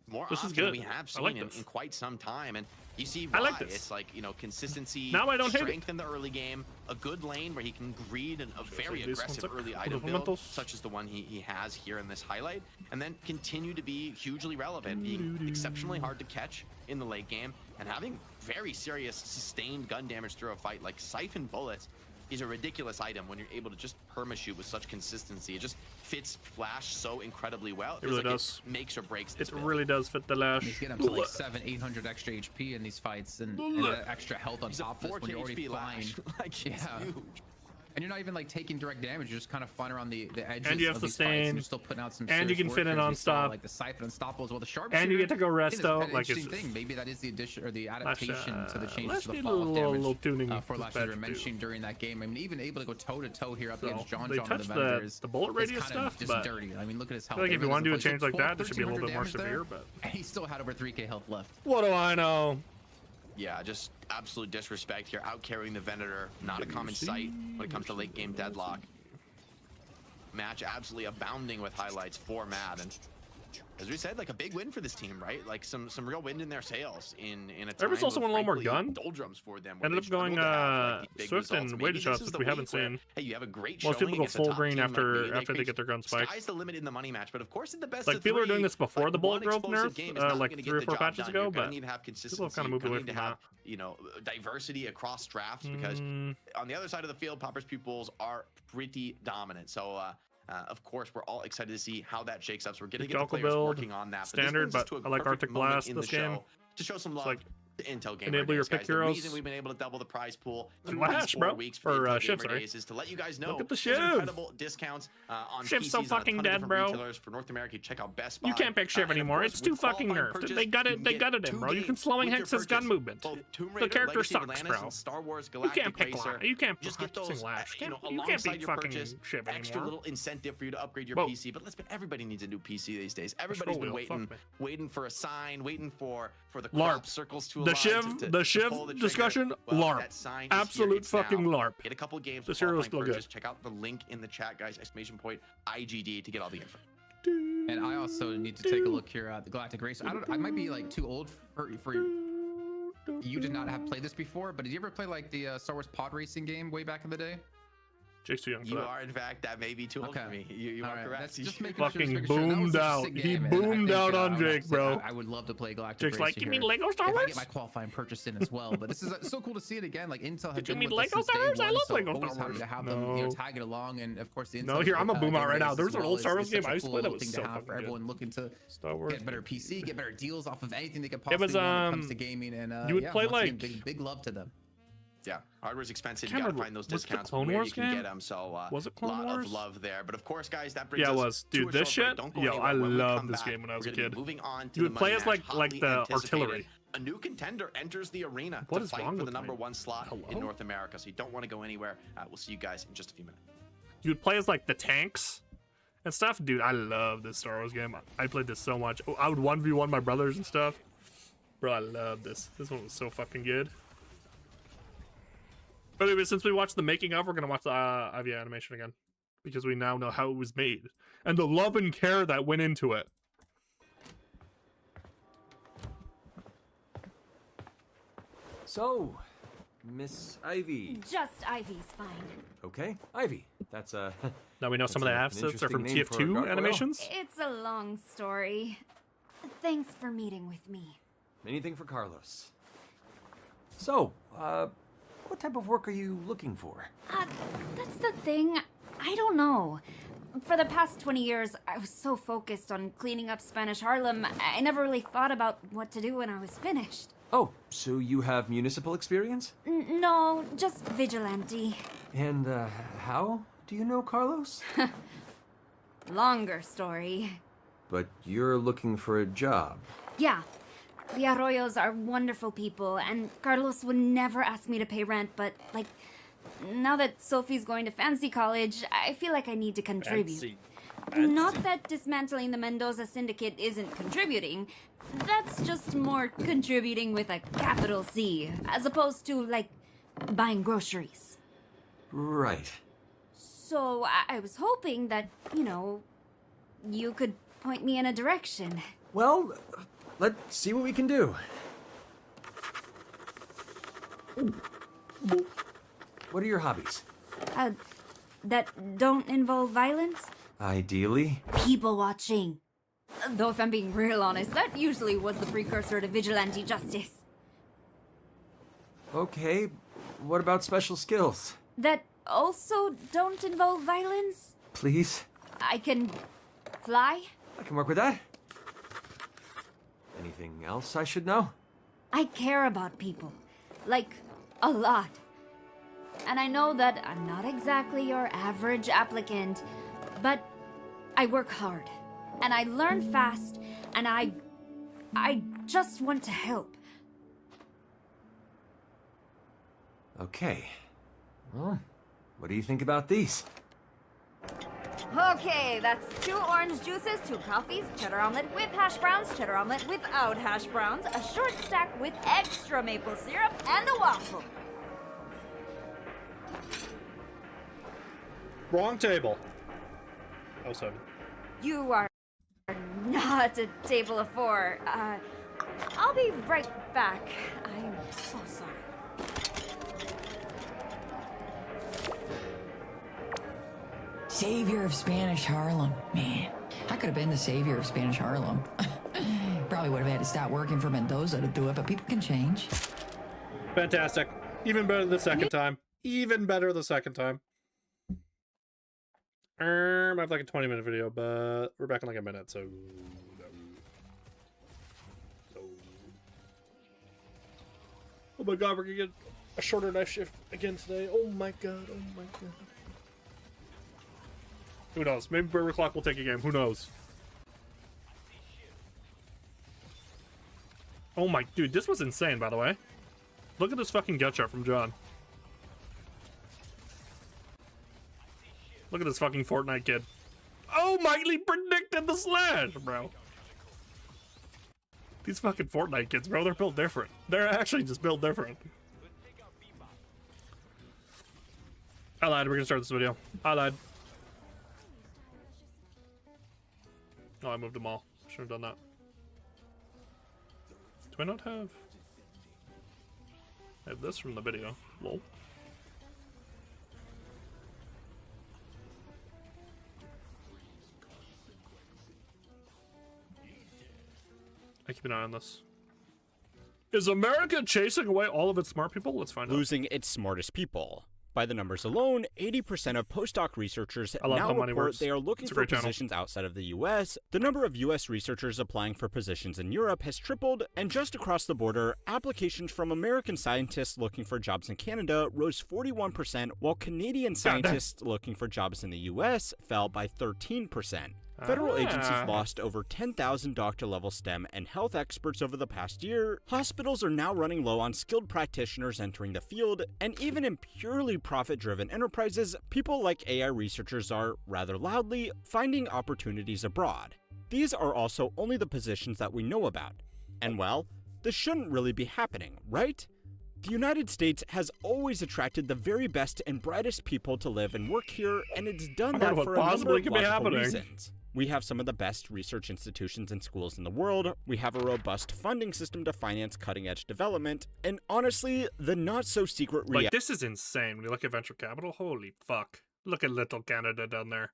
More This is often than good. we have I seen like in this. quite some time, and you see I why. like this. It's like, consistency, Now I don't hate it. strength in the early game, a good lane where he can greed a very these aggressive ones are early cool item build, elementals. such as the one he has here in this highlight, and then continue to be hugely relevant, being exceptionally hard to catch in the late game, and having very serious sustained gun damage through a fight. Like Siphon bullets is a ridiculous item when you're able to just perma-shoot with such consistency. It just fits Flash so incredibly well. It really feels like does. It makes or breaks this It build. really does fit the lash. He's getting up to like 700-800 extra HP in these fights, and extra health on He's a top of this 4K when you're already HP flying. lash. Like, he's Yeah. huge. And you're not even like taking direct damage, you're just kind of flying around the edges And you have of these sustain, fights, and you're still putting out some and you serious can work fit in here, as on we saw, stop. like the Siphon Unstoppable as well. The sharp And you get to go resto, Like, like, it's it's an interesting thing. Maybe that is the addition or the Lash, adaptation to the changes Lash to the need fall a off little damage tuning for with Lash that you were patch mentioning during that game. I mean, even able to go toe to toe here up So, against John they on the touched Vendor is the bullet radius kind of stuff, just but dirty. I mean, look at his I health. feel like if you want to do a change like that, it should be a little 1200 bit more damage there, severe, but and he still had over 3k health left. what do I know? Yeah, just absolute disrespect here, out carrying the Venator. Not a common sight when it comes to late game Deadlock. Match absolutely abounding with highlights for Matt, and as we said, like a big win for this team, right? Like some real wind in their sails in a time Erebus also of, went a little more frankly, gun. doldrums for them. where Ended they up going struggled to have, like, these big Swift results. and Maybe weighted this shots, is which the we haven't week where, seen. hey, you have a great Most people showing go against a full top green team like after Melee they Creeps. get their gun spike. Sky's the limit in the money match, but of course in the best Like of people are doing three, this before like, the bullet one growth explosive nerf, game is not like gonna 3 or get 4 the job patches done. ago, You're gonna but need to have consistency. people have kind of moved You're away gonna need from to that. have, diversity across drafts, because on the other side of the field, Popper's pupils are pretty dominant. So of course, we're all excited to see how that shakes up. So we're gonna get the Calco players build, working on that. standard, this brings us but to a I like perfect Arctic moment Blast in this the show game. to show some love like Intel Gamer enable your Days, pick guys. heroes. The reason we've been able to double the prize pool through Flash, these 4 bro. weeks for Or Intel Shiv, Gamer sorry. Days is to let you guys know Look at the there's Shiv. incredible discounts on Shiv's PCs so on a fucking ton of dead, different bro. retailers for North America. Check out Best Buy. You can't pick Shiv and of anymore. course, It's too with fucking qualifying nerfed. purchase, They got you it. can They get got it in, 2 bro. You can games slowing with your Hex's gun purchase. movement. Both Tomb The Raider, character Legacy of sucks, Atlantis, bro. and Star Wars You Galactic can't pick Racer. You can't Just get those, Lash. you know, You can't alongside beat your fucking purchase, Shiv extra anymore. little incentive for you to upgrade your Whoa. PC. But let's be, everybody needs a new PC these days. Everybody's been waiting for a sign, waiting for the crop circles to align. The Shiv discussion, LARP. Absolute fucking LARP. Get a couple games. This hero is still good. Check out the link in the chat, guys. !IGD to get all the info. And I also need to take a look here at the Galactic Racer. I might be like too old for you did not have played this before, but did you ever play like the Star Wars pod racing game way back in the day? Jake's too young for You that. are, in fact, that may be too old for me. You are correct. Just making fucking sure. boomed out. He boomed out on Jake, bro. I would love to play Galactic Jake's Racer like, you mean here. Lego Star If Wars? I get my qualifying purchase in as well, but this is so cool to see it again. Like Intel has Did you been mean with us Lego since Star day Wars? I one, love so Lego always Star happy to Wars. have them, you know, tagging along, and of course the Intel. No, here, I'm a boomer right now. Gamer There's Days an old Star Wars is game such I a used to cool play that little was thing so to have for fucking everyone good. looking to Star Wars. get better PC, get better deals off of anything they could It was, possibly want when it comes to gaming. And you would yeah, play once again, like- big love to them. Yeah, hardware's expensive. Can't You gotta remember, find those was the discounts Clone where Wars you can game? get them. So Was it Clone lot Wars? of love there. But of course, guys, that brings Yeah, it us was. to Dude, a this short break. shit? Don't go Yo, anywhere. I When we loved come this back, game when I was we're a gonna be kid. moving on to You would the play money as match, like hotly the anticipated. artillery. A new contender enters the arena What to is fight wrong for the with number my- 1 slot in Hello? North America. So you don't want to go anywhere. We'll see you guys in just a few minutes. You would play as like the tanks and stuff. Dude, I love this Star Wars game. I played this so much. I would 1v1 my brothers and stuff. Bro, I love this. This one was so fucking good. But anyway, since we watched the making of, we're gonna watch the IVA animation again, because we now know how it was made and the love and care that went into it. So, Miss Ivy. Just Ivy's fine. Okay, Ivy. That's Now we know some of the That's an assets are from interesting name for a TF2 gargoyle. animations. It's a long story. Thanks for meeting with me. anything for Carlos. So, what type of work are you looking for? That's the thing. I don't know. For the past 20 years, I was so focused on cleaning up Spanish Harlem, I never really thought about what to do when I was finished. Oh, so you have municipal experience? No, just vigilante. And, how do you know Carlos? Longer story. But you're looking for a job. Yeah. The Arroyos are wonderful people, and Carlos would never ask me to pay rent, but, like, now that Sophie's going to fancy college, I feel like I need to contribute. Not that dismantling the Mendoza Syndicate isn't contributing. That's just more contributing with a capital C, as opposed to, like, buying groceries. Right. So I was hoping that, you know, you could point me in a direction. Well, let's see what we can do. What are your hobbies? That don't involve violence? Ideally. People watching. Though if I'm being real honest, that usually was the precursor to vigilante justice. Okay, what about special skills? That also don't involve violence? Please? I can fly? I can work with that. Anything else I should know? I care about people. Like, a lot. And I know that I'm not exactly your average applicant, but I work hard. And I learn fast, and I just want to help. Okay. Well, what do you think about these? Okay, that's 2 orange juices, 2 coffees, cheddar omelet with hash browns, cheddar omelet without hash browns, a short stack with extra maple syrup, and a waffle. Wrong table. Oh, 7. You are not a table of 4. I'll be right back. I'm so sorry. Savior of Spanish Harlem. Man, I could have been the savior of Spanish Harlem. Probably would have had to stop working for Mendoza to do it, but people can change. Fantastic. Even better the second time. Even better the second time. I have like a 20-minute video, but we're back in like a minute, so... my god, we're gonna get a shorter knife shift again today. Oh my god, oh my god. Who knows? Maybe Burger Clock will take a game. Who knows? Oh my, dude, this was insane, by the way. Look at this fucking gut shot from John. Look at this fucking Fortnite kid. Oh my, he predicted the slash, bro. These fucking Fortnite kids, bro, they're built different. They're actually just built different. I lied, we're gonna start this video. I lied. Oh, I moved them all. Should have done that. Do I not have... I have this from the video. Lol. I keep an eye on this. Is America chasing away all of its smart people? Let's find out. Losing its smartest people. By the numbers alone, 80% of postdoc researchers now report they are looking for positions outside of the US. The number of US researchers applying for positions in Europe has tripled, and just across the border, applications from American scientists looking for jobs in Canada rose 41%, while Canadian scientists looking for jobs in the US fell by 13%. Federal agencies lost over 10,000 doctor-level STEM and health experts over the past year. Hospitals are now running low on skilled practitioners entering the field, and even in purely profit-driven enterprises, people like AI researchers are, rather loudly, finding opportunities abroad. These are also only the positions that we know about. And well, this shouldn't really be happening, right? The United States has always attracted the very best and brightest people to live and work here, and it's done that for a number of logical reasons. We have some of the best research institutions and schools in the world, we have a robust funding system to finance cutting-edge development, and honestly, the not-so-secret reality— Like, this is insane when you look at venture capital. Holy fuck. Look at little Canada down there.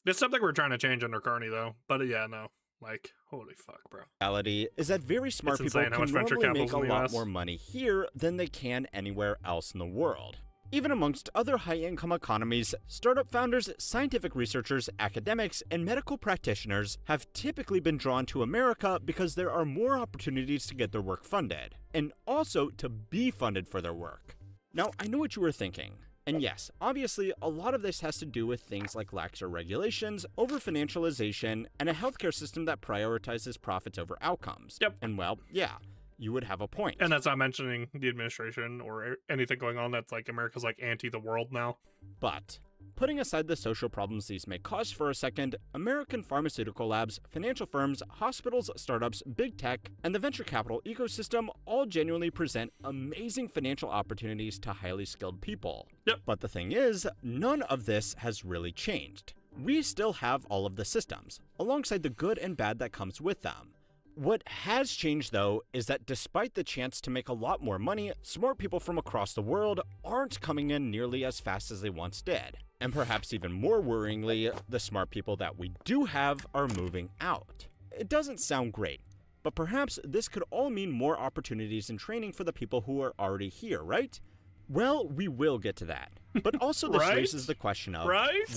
It's something we're trying to change under Carney, though. But yeah, no. Like, holy fuck, bro. Reality is that very smart people can normally make a lot more money here than they can anywhere else in the world. Even amongst other high-income economies, startup founders, scientific researchers, academics, and medical practitioners have typically been drawn to America because there are more opportunities to get their work funded, and also to be funded for their work. Now, I know what you were thinking. And yes, obviously, a lot of this has to do with things like laxer regulations, over-financialization, and a healthcare system that prioritizes profits over outcomes. Yep. And well, yeah, you would have a point. And that's not mentioning the administration or anything going on that's like America's like anti the world now. But putting aside the social problems these may cause for a second, American pharmaceutical labs, financial firms, hospitals, startups, big tech, and the venture capital ecosystem all genuinely present amazing financial opportunities to highly skilled people. Yep. But the thing is, none of this has really changed. We still have all of the systems, alongside the good and bad that comes with them. What has changed, though, is that despite the chance to make a lot more money, smart people from across the world aren't coming in nearly as fast as they once did. And perhaps even more worryingly, the smart people that we do have are moving out. It doesn't sound great, but perhaps this could all mean more opportunities and training for the people who are already here, right? Well, we will get to that. But also this raises the question of,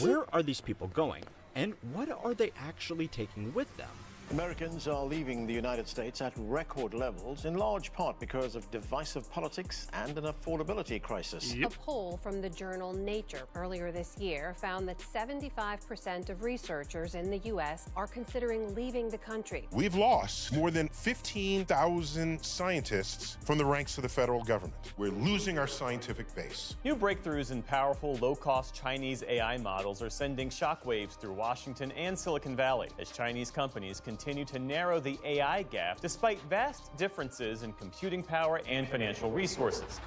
where are these people going? And what are they actually taking with them? Americans are leaving the United States at record levels, in large part because of divisive politics and an affordability crisis. A poll from the journal Nature earlier this year found that 75% of researchers in the U.S. are considering leaving the country. We've lost more than 15,000 scientists from the ranks of the federal government. We're losing our scientific base. New breakthroughs in powerful, low-cost Chinese AI models are sending shockwaves through Washington and Silicon Valley as Chinese companies continue to narrow the AI gap despite vast differences in computing power and financial resources.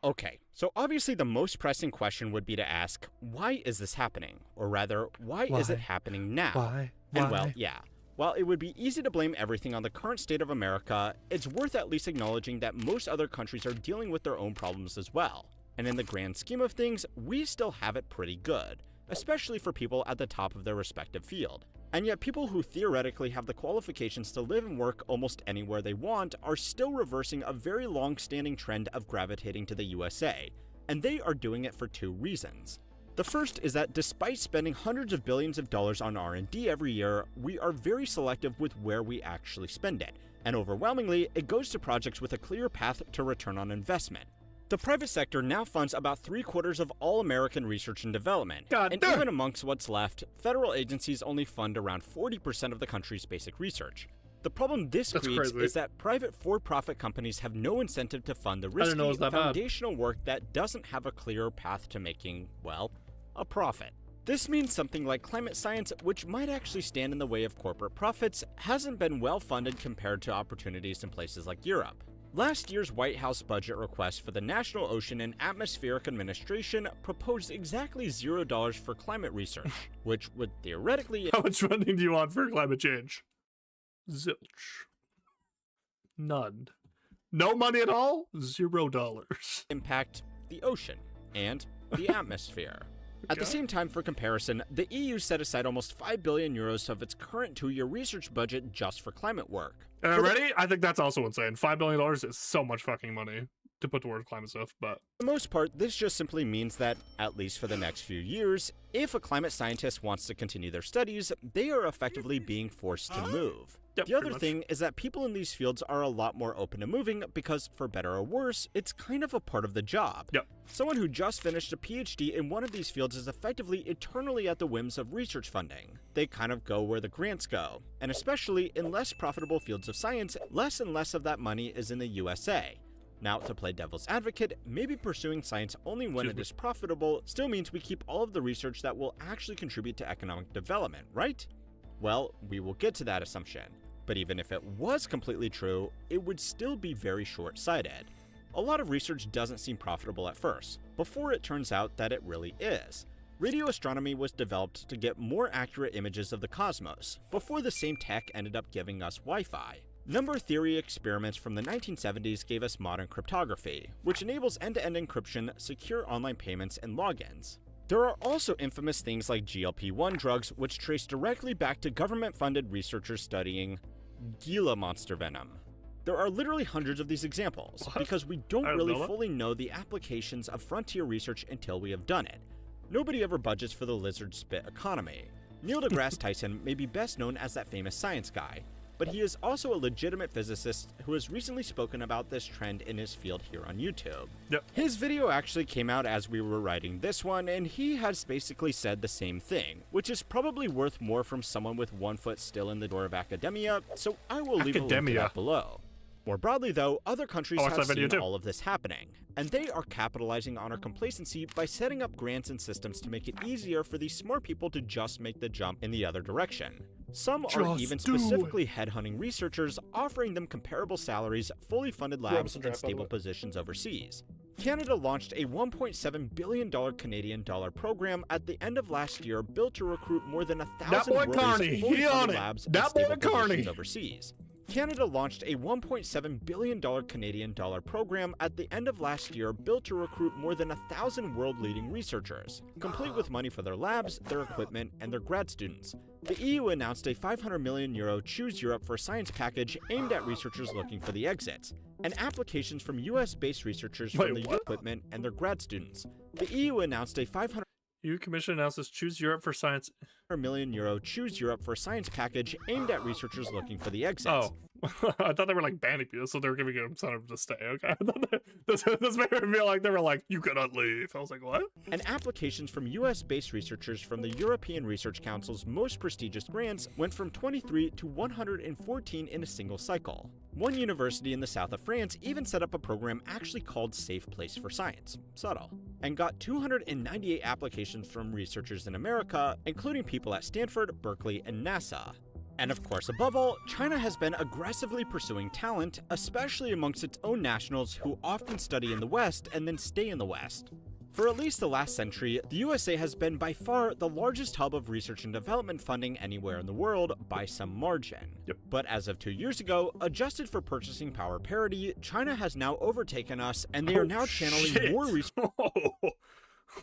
Okay, so obviously the most pressing question would be to ask, why is this happening? Or rather, why is it happening now? Why? And well, yeah. While it would be easy to blame everything on the current state of America, it's worth at least acknowledging that most other countries are dealing with their own problems as well. And in the grand scheme of things, we still have it pretty good, especially for people at the top of their respective field. And yet people who theoretically have the qualifications to live and work almost anywhere they want are still reversing a very long-standing trend of gravitating to the USA, and they are doing it for two reasons. The first is that despite spending hundreds of billions of dollars on R&D every year, we are very selective with where we actually spend it, And overwhelmingly, it goes to projects with a clear path to return on investment. The private sector now funds about 3/4 of all American research and development, and even amongst what's left, federal agencies only fund around 40% of the country's basic research. The problem this creates is that private for-profit companies have no incentive to fund the risky, foundational work that doesn't have a clear path to making, well, a profit. This means something like climate science, which might actually stand in the way of corporate profits, hasn't been well funded compared to opportunities in places like Europe. Last year's White House budget request for the National Ocean and Atmospheric Administration proposed exactly $0 for climate research, which would theoretically— How much funding do you want for climate change? Zilch. None. No money at all? $0. Impact the ocean and the atmosphere. At the same time, for comparison, the EU set aside almost 5 billion euros of its current 2-year research budget just for climate work. Ready? I think that's also insane. $5 billion is so much fucking money to put towards climate stuff, but... For the most part, this just simply means that, at least for the next few years, if a climate scientist wants to continue their studies, they are effectively being forced to move. Yep, the other thing is that people in these fields are a lot more open to moving because, for better or worse, it's kind of a part of the job. Yep. Someone who just finished a PhD in one of these fields is effectively eternally at the whims of research funding. They kind of go where the grants go. And especially in less profitable fields of science, less and less of that money is in the USA. Now, to play devil's advocate, maybe pursuing science only when it is profitable still means we keep all of the research that will actually contribute to economic development, right? Well, we will get to that assumption. But even if it was completely true, it would still be very short-sighted. A lot of research doesn't seem profitable at first, before it turns out that it really is. Radio astronomy was developed to get more accurate images of the cosmos, before the same tech ended up giving us Wi-Fi. Number theory experiments from the 1970s gave us modern cryptography, which enables end-to-end encryption, secure online payments, and logins. There are also infamous things like GLP-1 drugs, which trace directly back to government-funded researchers studying Gila monster venom. There are literally hundreds of these examples, because we don't really fully know the applications of frontier research until we have done it. Nobody ever budgets for the lizard spit economy. Neil deGrasse Tyson may be best known as that famous science guy, but he is also a legitimate physicist who has recently spoken about this trend in his field here on YouTube. Yep. His video actually came out as we were writing this one, and he has basically said the same thing, which is probably worth more from someone with one foot still in the door of academia, so I will leave a link to that below. More broadly though, other countries have seen all of this happening, and they are capitalizing on our complacency by setting up grants and systems to make it easier for these smart people to just make the jump in the other direction. Some are even specifically headhunting researchers, offering them comparable salaries, fully funded labs, and stable positions overseas. Canada launched a $1.7 billion Canadian dollar program at the end of last year built to recruit more than 1,000 fully funded labs and stable positions overseas. Canada launched a $1.7 billion Canadian dollar program at the end of last year built to recruit more than 1,000 world-leading researchers, complete with money for their labs, their equipment, and their grad students. The EU announced a €500 million Choose Europe for Science package aimed at researchers looking for the exits, and applications from US-based researchers from the equipment and their grad students. The EU announced a EU Commission announces Choose Europe for Science €1 million Choose Europe for Science package aimed at researchers looking for the exits. Oh, I thought they were like banning people, so they were giving them incentive to stay. Okay, this made me feel like they were like, you cannot leave. I was like, what? And applications from US-based researchers from the European Research Council's most prestigious grants went from 23 to 114 in a single cycle. One university in the south of France even set up a program actually called Safe Place for Science, subtle, and got 298 applications from researchers in America, including people at Stanford, Berkeley, and NASA. And of course, above all, China has been aggressively pursuing talent, especially amongst its own nationals who often study in the West and then stay in the West. For at least the last century, the USA has been by far the largest hub of research and development funding anywhere in the world by some margin. Yep. But as of 2 years ago, adjusted for purchasing power parity, China has now overtaken us, and they are now channeling more research.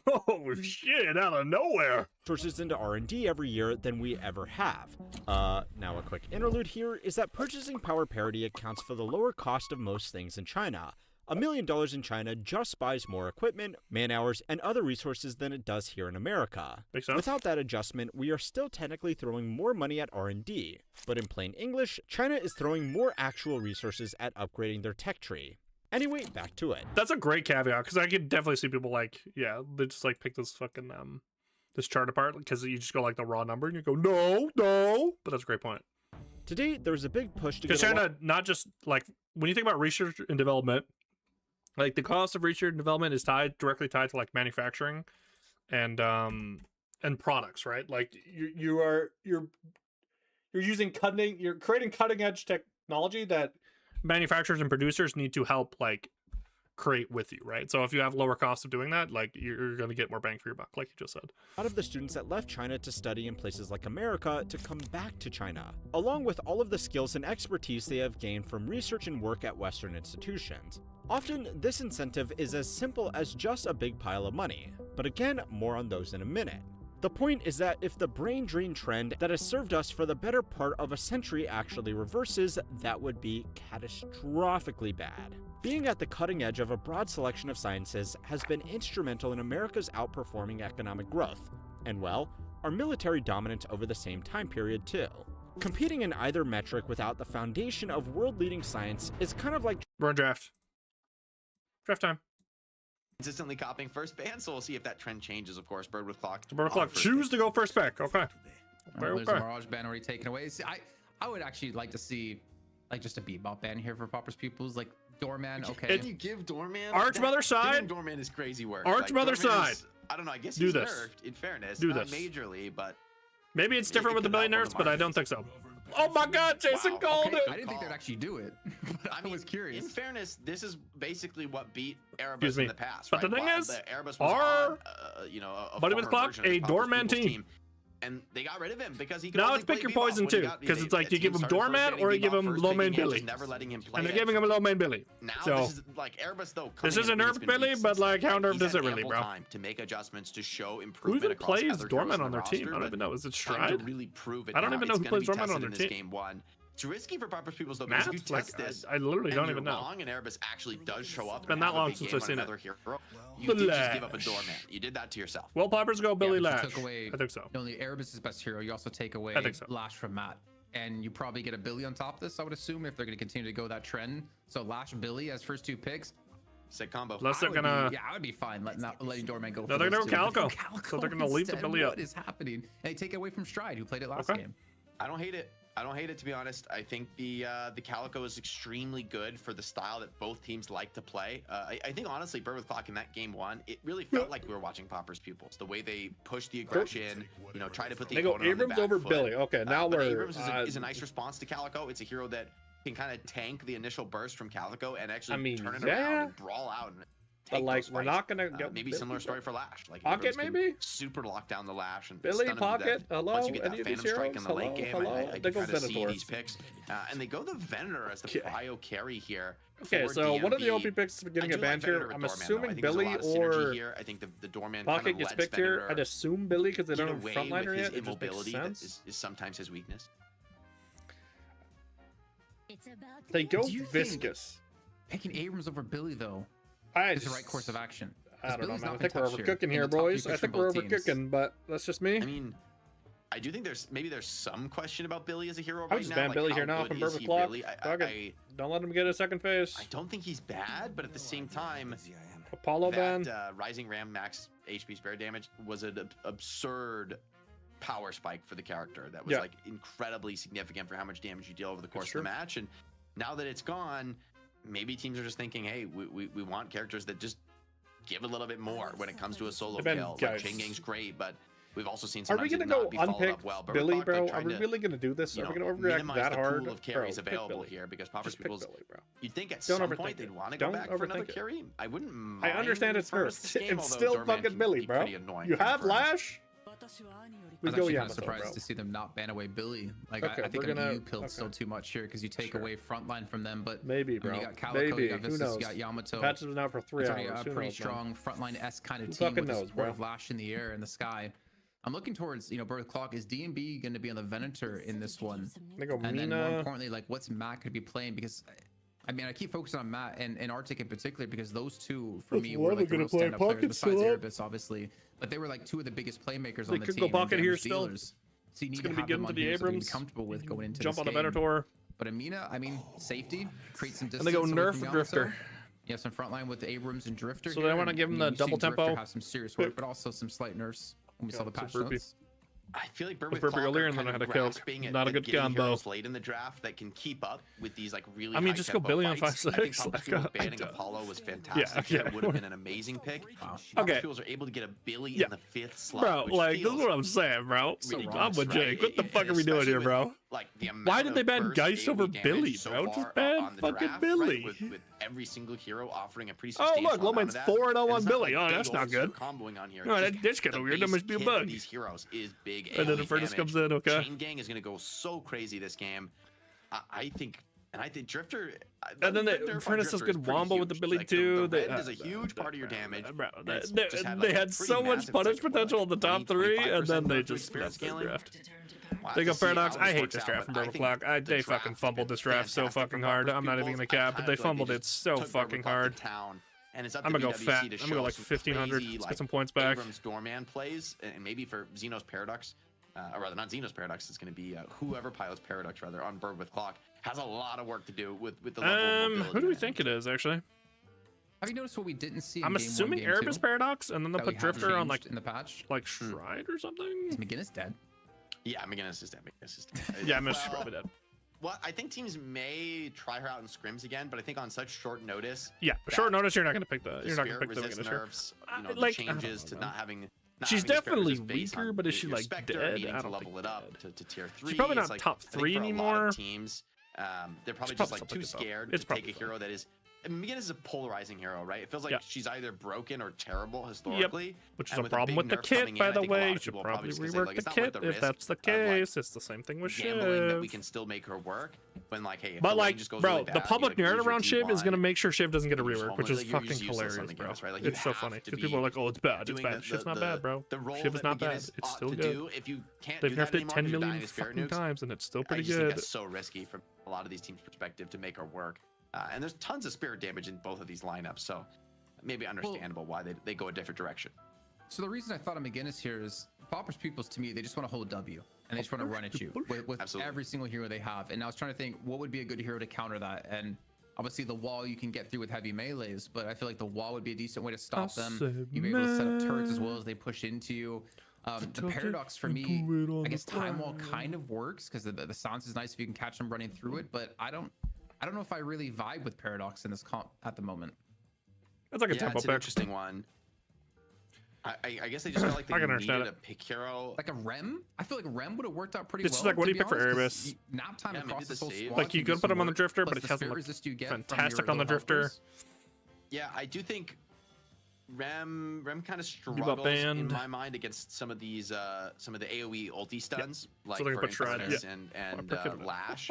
Oh shit, out of nowhere! Resources into R&D every year than we ever have. Now a quick interlude here is that purchasing power parity accounts for the lower cost of most things in China, $1 million in China just buys more equipment, man-hours, and other resources than it does here in America. Without that adjustment, we are still technically throwing more money at R&D. But in plain English, China is throwing more actual resources at upgrading their tech tree. Anyway, back to it. That's a great caveat, because I could definitely see people like, yeah, they just like pick this fucking, this chart apart, because you just go like the raw number, and you go, no, but that's a great point. Today, there's a big push to get China, not just like, when you think about research and development, like the cost of research and development is directly tied to like manufacturing and products, right? Like you're creating cutting edge technology that manufacturers and producers need to help like create with you, right? So if you have lower costs of doing that, like you're going to get more bang for your buck, like you just said. A lot of the students that left China to study in places like America to come back to China, along with all of the skills and expertise they have gained from research and work at Western institutions. Often, this incentive is as simple as just a big pile of money, but again, more on those in a minute. The point is that if the brain drain trend that has served us for the better part of a century actually reverses, that would be catastrophically bad. Being at the cutting edge of a broad selection of sciences has been instrumental in America's outperforming economic growth, and well, our military dominance over the same time period too. Competing in either metric without the foundation of world-leading science is kind of like... We're in draft. Draft time. Consistently copying first ban, so we'll see if that trend changes, of course. Bird with clock. Bird with clock. Choose to go first back. Okay. There's a Mirage ban already taken away. See, I would actually like to see like just a bebop ban here for Pauper's Pupils, like Doorman. Okay. Can you give Doorman? Archmother side. Doorman is crazy work. Archmother side. I don't know. I guess he's nerfed, in fairness. Not majorly, but maybe it's different with the billion nerfs, but I don't think so. Oh my God, Jason called it. I didn't think they'd actually do it. But I was curious. In fairness, this is basically what beat Erebus in the past. But right? the thing is, Erebus was a Buddy with Clock, a Doorman team. And they got rid of him because he could now it's pick your poison too, because it's like you give him Doorman or you give him Low Main Billy. And they're giving him a Low Main Billy. So this is like Erebus though. This is a nerfed Billy, but like how nerfed is it really, bro? To make adjustments to show Who improvement. even plays Doorman on their team? I don't even know. Is it Stride? Really prove it. I don't even know who plays Doorman on their team. Game one. It's risky for Pauper's Pupils though, because if you test this, I literally don't even know. And Erebus actually does show up. It's been that long since I've seen it. You did just give up a Doorman. You did that to yourself. Well, Poppers go Billy Lash. Took away, I think so. Only Erebus is best hero. You also take away Lash from Matt, and you probably get a Billy on top of this. I would assume if they're going to continue to go that trend. So Lash Billy as first 2 picks. Sick combo. Unless they're gonna. I would be fine letting Doorman go. No, they're gonna go Calico. So they're gonna leave the Billy up. What is happening? And they take away from Stride, who played it last game. I don't hate it. I don't hate it, to be honest. I think the Calico is extremely good for the style that both teams like to play. I think, honestly, Bird with Clock in that game one, it really felt like we were watching Pauper's Pupils. The way they push the aggression, try to put the opponent on the Abrams over Billy. Okay, now we're... Abrams is a nice response to Calico. It's a hero that can kind of tank the initial burst from Calico and actually turn it around and brawl out and but like we're not gonna go maybe similar story for Lash, like Pocket maybe super lock down the Lash and Billy Pocket. Hello, once you get that Phantom Strike in the late game, I they go kind of see these picks, and they go the Venator as the prio carry here. Okay, so one of the OP picks getting a ban here. I'm assuming Billy or I think the Doorman Pocket gets picked here. I'd assume Billy because they don't have frontliner yet. It just makes sense. Is sometimes his weakness. They go Viscous. Picking Abrams over Billy though. Is the right course of action. I don't know, man. I think we're overcooking here, boys. I think we're overcooking, but that's just me. I mean, I do think there's some question about Billy as a hero right now. I just ban Billy here now from Bird with Clock. Don't let him get a second phase. I don't think he's bad, but at the same time, Apollo ban. Rising Ram max HP spare damage was an absurd power spike for the character. That was like incredibly significant for how much damage you deal over the course of the match. And now that it's gone, maybe teams are just thinking, hey, we want characters that just give a little bit more when it comes to a solo kill. Like Chain Gang's great, but we've also seen sometimes it not be followed up well. But Billy, bro, are we really gonna do this? Are we gonna overreact that hard? Pool of carries available here because Pauper's Pupils. You'd think at some point they'd want to go back for another carry. I wouldn't mind. I understand it's nerfed. It's still fucking Billy, bro. You have Lash. We go Yamato, surprised to see them not ban away Billy. Like I think EU killed still too much here because you take away frontline from them. But maybe, bro. You got Calico, you got Viscous, you got Yamato. Patches been out for 3 hours. It's a pretty strong frontline-esque kind of team with the support of Lash in the air and the sky. I'm looking towards, Bird with Clock. Is D&B going to be on the Venator in this one? They go and then more importantly, like what's Matt going to be playing? Because I mean, I keep focusing on Matt and Arctic in particular because those two, for me, were like the real stand-up players besides Erebus, obviously. But they were like two of the biggest playmakers on the team. They could go pocket here still. So you need it's to going to be getting to the Abrams. Comfortable with going into jump this on the Venator. But Amina, I mean, safety, create some distance. And they go nerf Drifter. You have some front line with Abrams and Drifter. So they want to give him the double tempo. Drifter have some serious work, but also some slight nerfs when we saw the patch notes. I feel like Burp earlier and then I had a kill. Not a good combo. Late in the draft that can keep up with these like really. I mean, just go Billy on 5-6. I think banning Apollo was fantastic. Yeah. It would have been an amazing pick. Okay. People are able to get a Billy in the 5th slot. Bro, like this is what I'm saying, bro. I'm with Jake. What the fuck are we doing here, bro? Like why did they ban Geist over Billy, bro? Just ban fucking Billy. With every single hero offering a pretty substantial. Oh look, Lomain's 4-0 on Billy. Oh, that's not good. Comboing on here. No, that's kind of weird. That must be a bug. These heroes is big. And then the Furnace comes in. Okay. Chain Gang is going to go so crazy this game. I think Drifter. And then the Furnace does good wombo with the Billy like too. The red is a huge part of your damage. Bro, they had so much punish potential in the top 3, and then they just messed the draft. They go Paradox. I hate this draft from Purple Clock. They fucking fumbled this draft so fucking hard. I'm not even gonna cap, but they fumbled it so fucking hard. And it's up I'm to gonna go fat. to I'm gonna go like 1500. Let's get some points back. Abrams Doorman plays, and maybe for Xenos Paradox, or rather not Xenos Paradox, it's going to be whoever pilots Paradox rather on Bird with Clock has a lot of work to do with the level of mobility. Who do we think it is actually? Have you noticed what we didn't see? I'm assuming Erebus Paradox, and then they'll put Drifter on like in the patch, like Shrine or something. Is McGinnis dead? Yeah, McGinnis is dead. Yeah, McGinnis is probably dead. Well, I think teams may try her out in scrims again, but I think on such short notice. Yeah, short notice, you're not going to pick the. You're not going to pick the McGinnis nerfs. You know, like, the changes to not having. She's definitely weaker, but is she like dead? I don't level it up to tier 3. She's probably not top 3 anymore. Teams, they're probably just like too scared to take a hero that is. McGinnis is a polarizing hero, right? It feels like she's either broken or terrible historically. Which is a problem with the kit, by the way. You should probably rework the kit if that's the case. It's the same thing with Shiv. That we can still make her work when like, hey, but like, bro, the public narrative around Shiv is gonna make sure Shiv doesn't get a rework, which is fucking hilarious, bro. It's so funny because people are like, oh, it's bad, it's bad. Shiv's not bad, bro. Shiv is not bad. It's still good. They've nerfed it 10 million fucking times, and it's still pretty good. It's so risky from a lot of these teams' perspective to make her work. And there's tons of spirit damage in both of these lineups, so maybe understandable why they go a different direction. So the reason I thought of McGinnis here is Pauper's Pupils, to me, they just want to hold W, and they just want to run at you with every single hero they have. And I was trying to think, what would be a good hero to counter that? And obviously the wall you can get through with heavy melees, but I feel like the wall would be a decent way to stop them. You'd be able to set up turrets as well as they push into you. The Paradox for me, I guess Time Wall kind of works because the silence is nice if you can catch them running through it, but I don't know if I really vibe with Paradox in this comp at the moment. That's like a tempo pick. An interesting one. I guess they just felt like they needed a pick hero. Like a Rem? I feel like Rem would have worked out pretty well. It's just like, what do you pick for Erebus? Nap time across the whole squad. Like, you could put him on the Drifter, but it hasn't looked fantastic on the Drifter. Yeah, I do think Rem kind of struggles in my mind against some of these some of the AoE ulti stuns, like so for Infernus and Lash.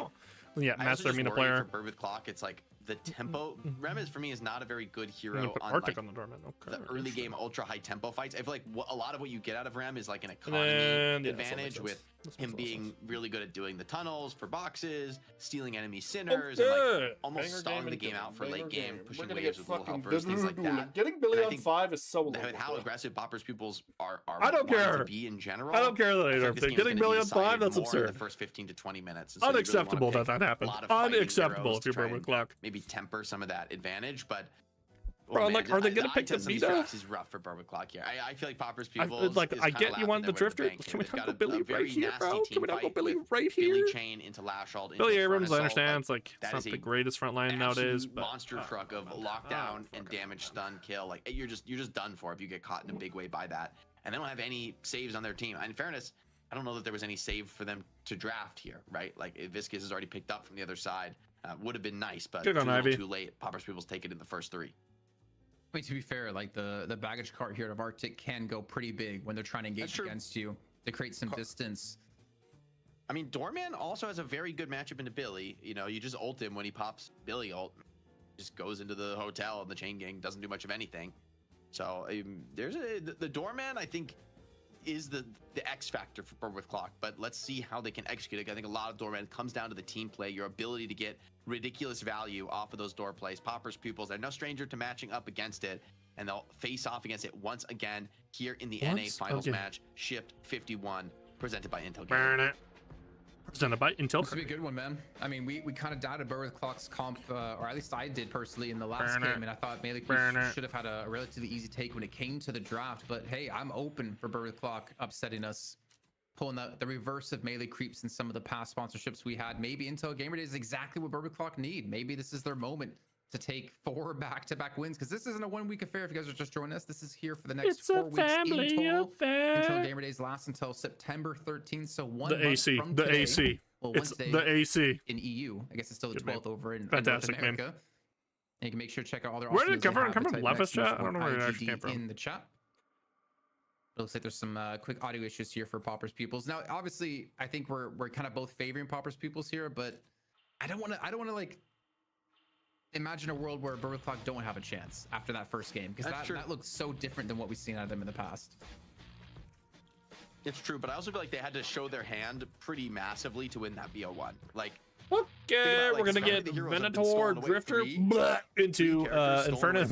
Yeah, Master Mina player. For Bird with Clock, it's like the tempo. Rem is for me is not a very good hero on Arctic like on the Dormant. Okay. The early game ultra high tempo fights. I feel like a lot of what you get out of Rem is like an economy advantage with him being really good at doing the tunnels for boxes, stealing enemy sinners, and like almost stalling the game out for late game, pushing waves with little helpers, things like that. Getting Billy on 5 is so low. How aggressive Pauper's Pupils are I don't care. To be in general. I don't care that they're getting Billy on 5. That's absurd. The first 15 to 20 minutes. Unacceptable that happens. Unacceptable if you're Bird with Clock. Maybe temper some of that advantage, but. Bro, like, are they gonna pick the Vita? Is rough for Bird with Clock here. I feel like Pauper's Pupils. I get you want the Drifter. Can we not go Billy right here, bro? Can we not go Billy right here? Billy Chain into Lashald. Billy Abrams, I understand. It's like it's not the greatest front line nowadays, but monster truck of lockdown and damage, stun, kill. Like you're just done for if you get caught in a big way by that. And they don't have any saves on their team. In fairness, I don't know that there was any save for them to draft here, right? Like if Viscous is already picked up from the other side, would have been nice, but too late. Pauper's Pupils take it in the first 3. I mean, to be fair, like the baggage cart here of Arctic can go pretty big when they're trying to engage against you to create some distance. I mean, Doorman also has a very good matchup into Billy. You know, you just ult him when he pops Billy ult, just goes into the hotel and the chain gang doesn't do much of anything. So there's the Doorman. I think is the X factor for Bird with Clock, but let's see how they can execute it. I think a lot of Doorman comes down to the team play, your ability to get ridiculous value off of those door plays. Popper's Pupils, they're no stranger to matching up against it, and they'll face off against it once again here in the NA Finals match. Shift 51, presented by Intel Gaming. Presented by Intel. This would be a good one, man. I mean, we kind of doubted Bird with Clock's comp, or at least I did personally in the last game, and I thought Melee Creeps should have had a relatively easy take when it came to the draft. But hey, I'm open for Bird with Clock upsetting us, pulling the reverse of Melee Creeps in some of the past sponsorships we had. Maybe Intel Gamer Day is exactly what Bird with Clock need. Maybe this is their moment to take 4 back-to-back wins, because this isn't a 1-week affair. If you guys are just joining us, this is here for the next 4 weeks in total. Intel Gamer Days last until September 13th, so 1 month from today. Well, it's the AC in EU. I guess it's still the 12th over in North America. And you can make sure to check out all their. Where did it come from? Come from Levis chat? I don't know where it actually came from. In the chat. It looks like there's some quick audio issues here for Popper's Pupils. Now, obviously, I think we're kind of both favoring Popper's Pupils here, but I don't want to like imagine a world where Bird with Clock don't have a chance after that first game, because that looks so different than what we've seen out of them in the past. It's true, but I also feel like they had to show their hand pretty massively to win that BO1. Like, okay, we're gonna get Venator, Drifter, into Infernus,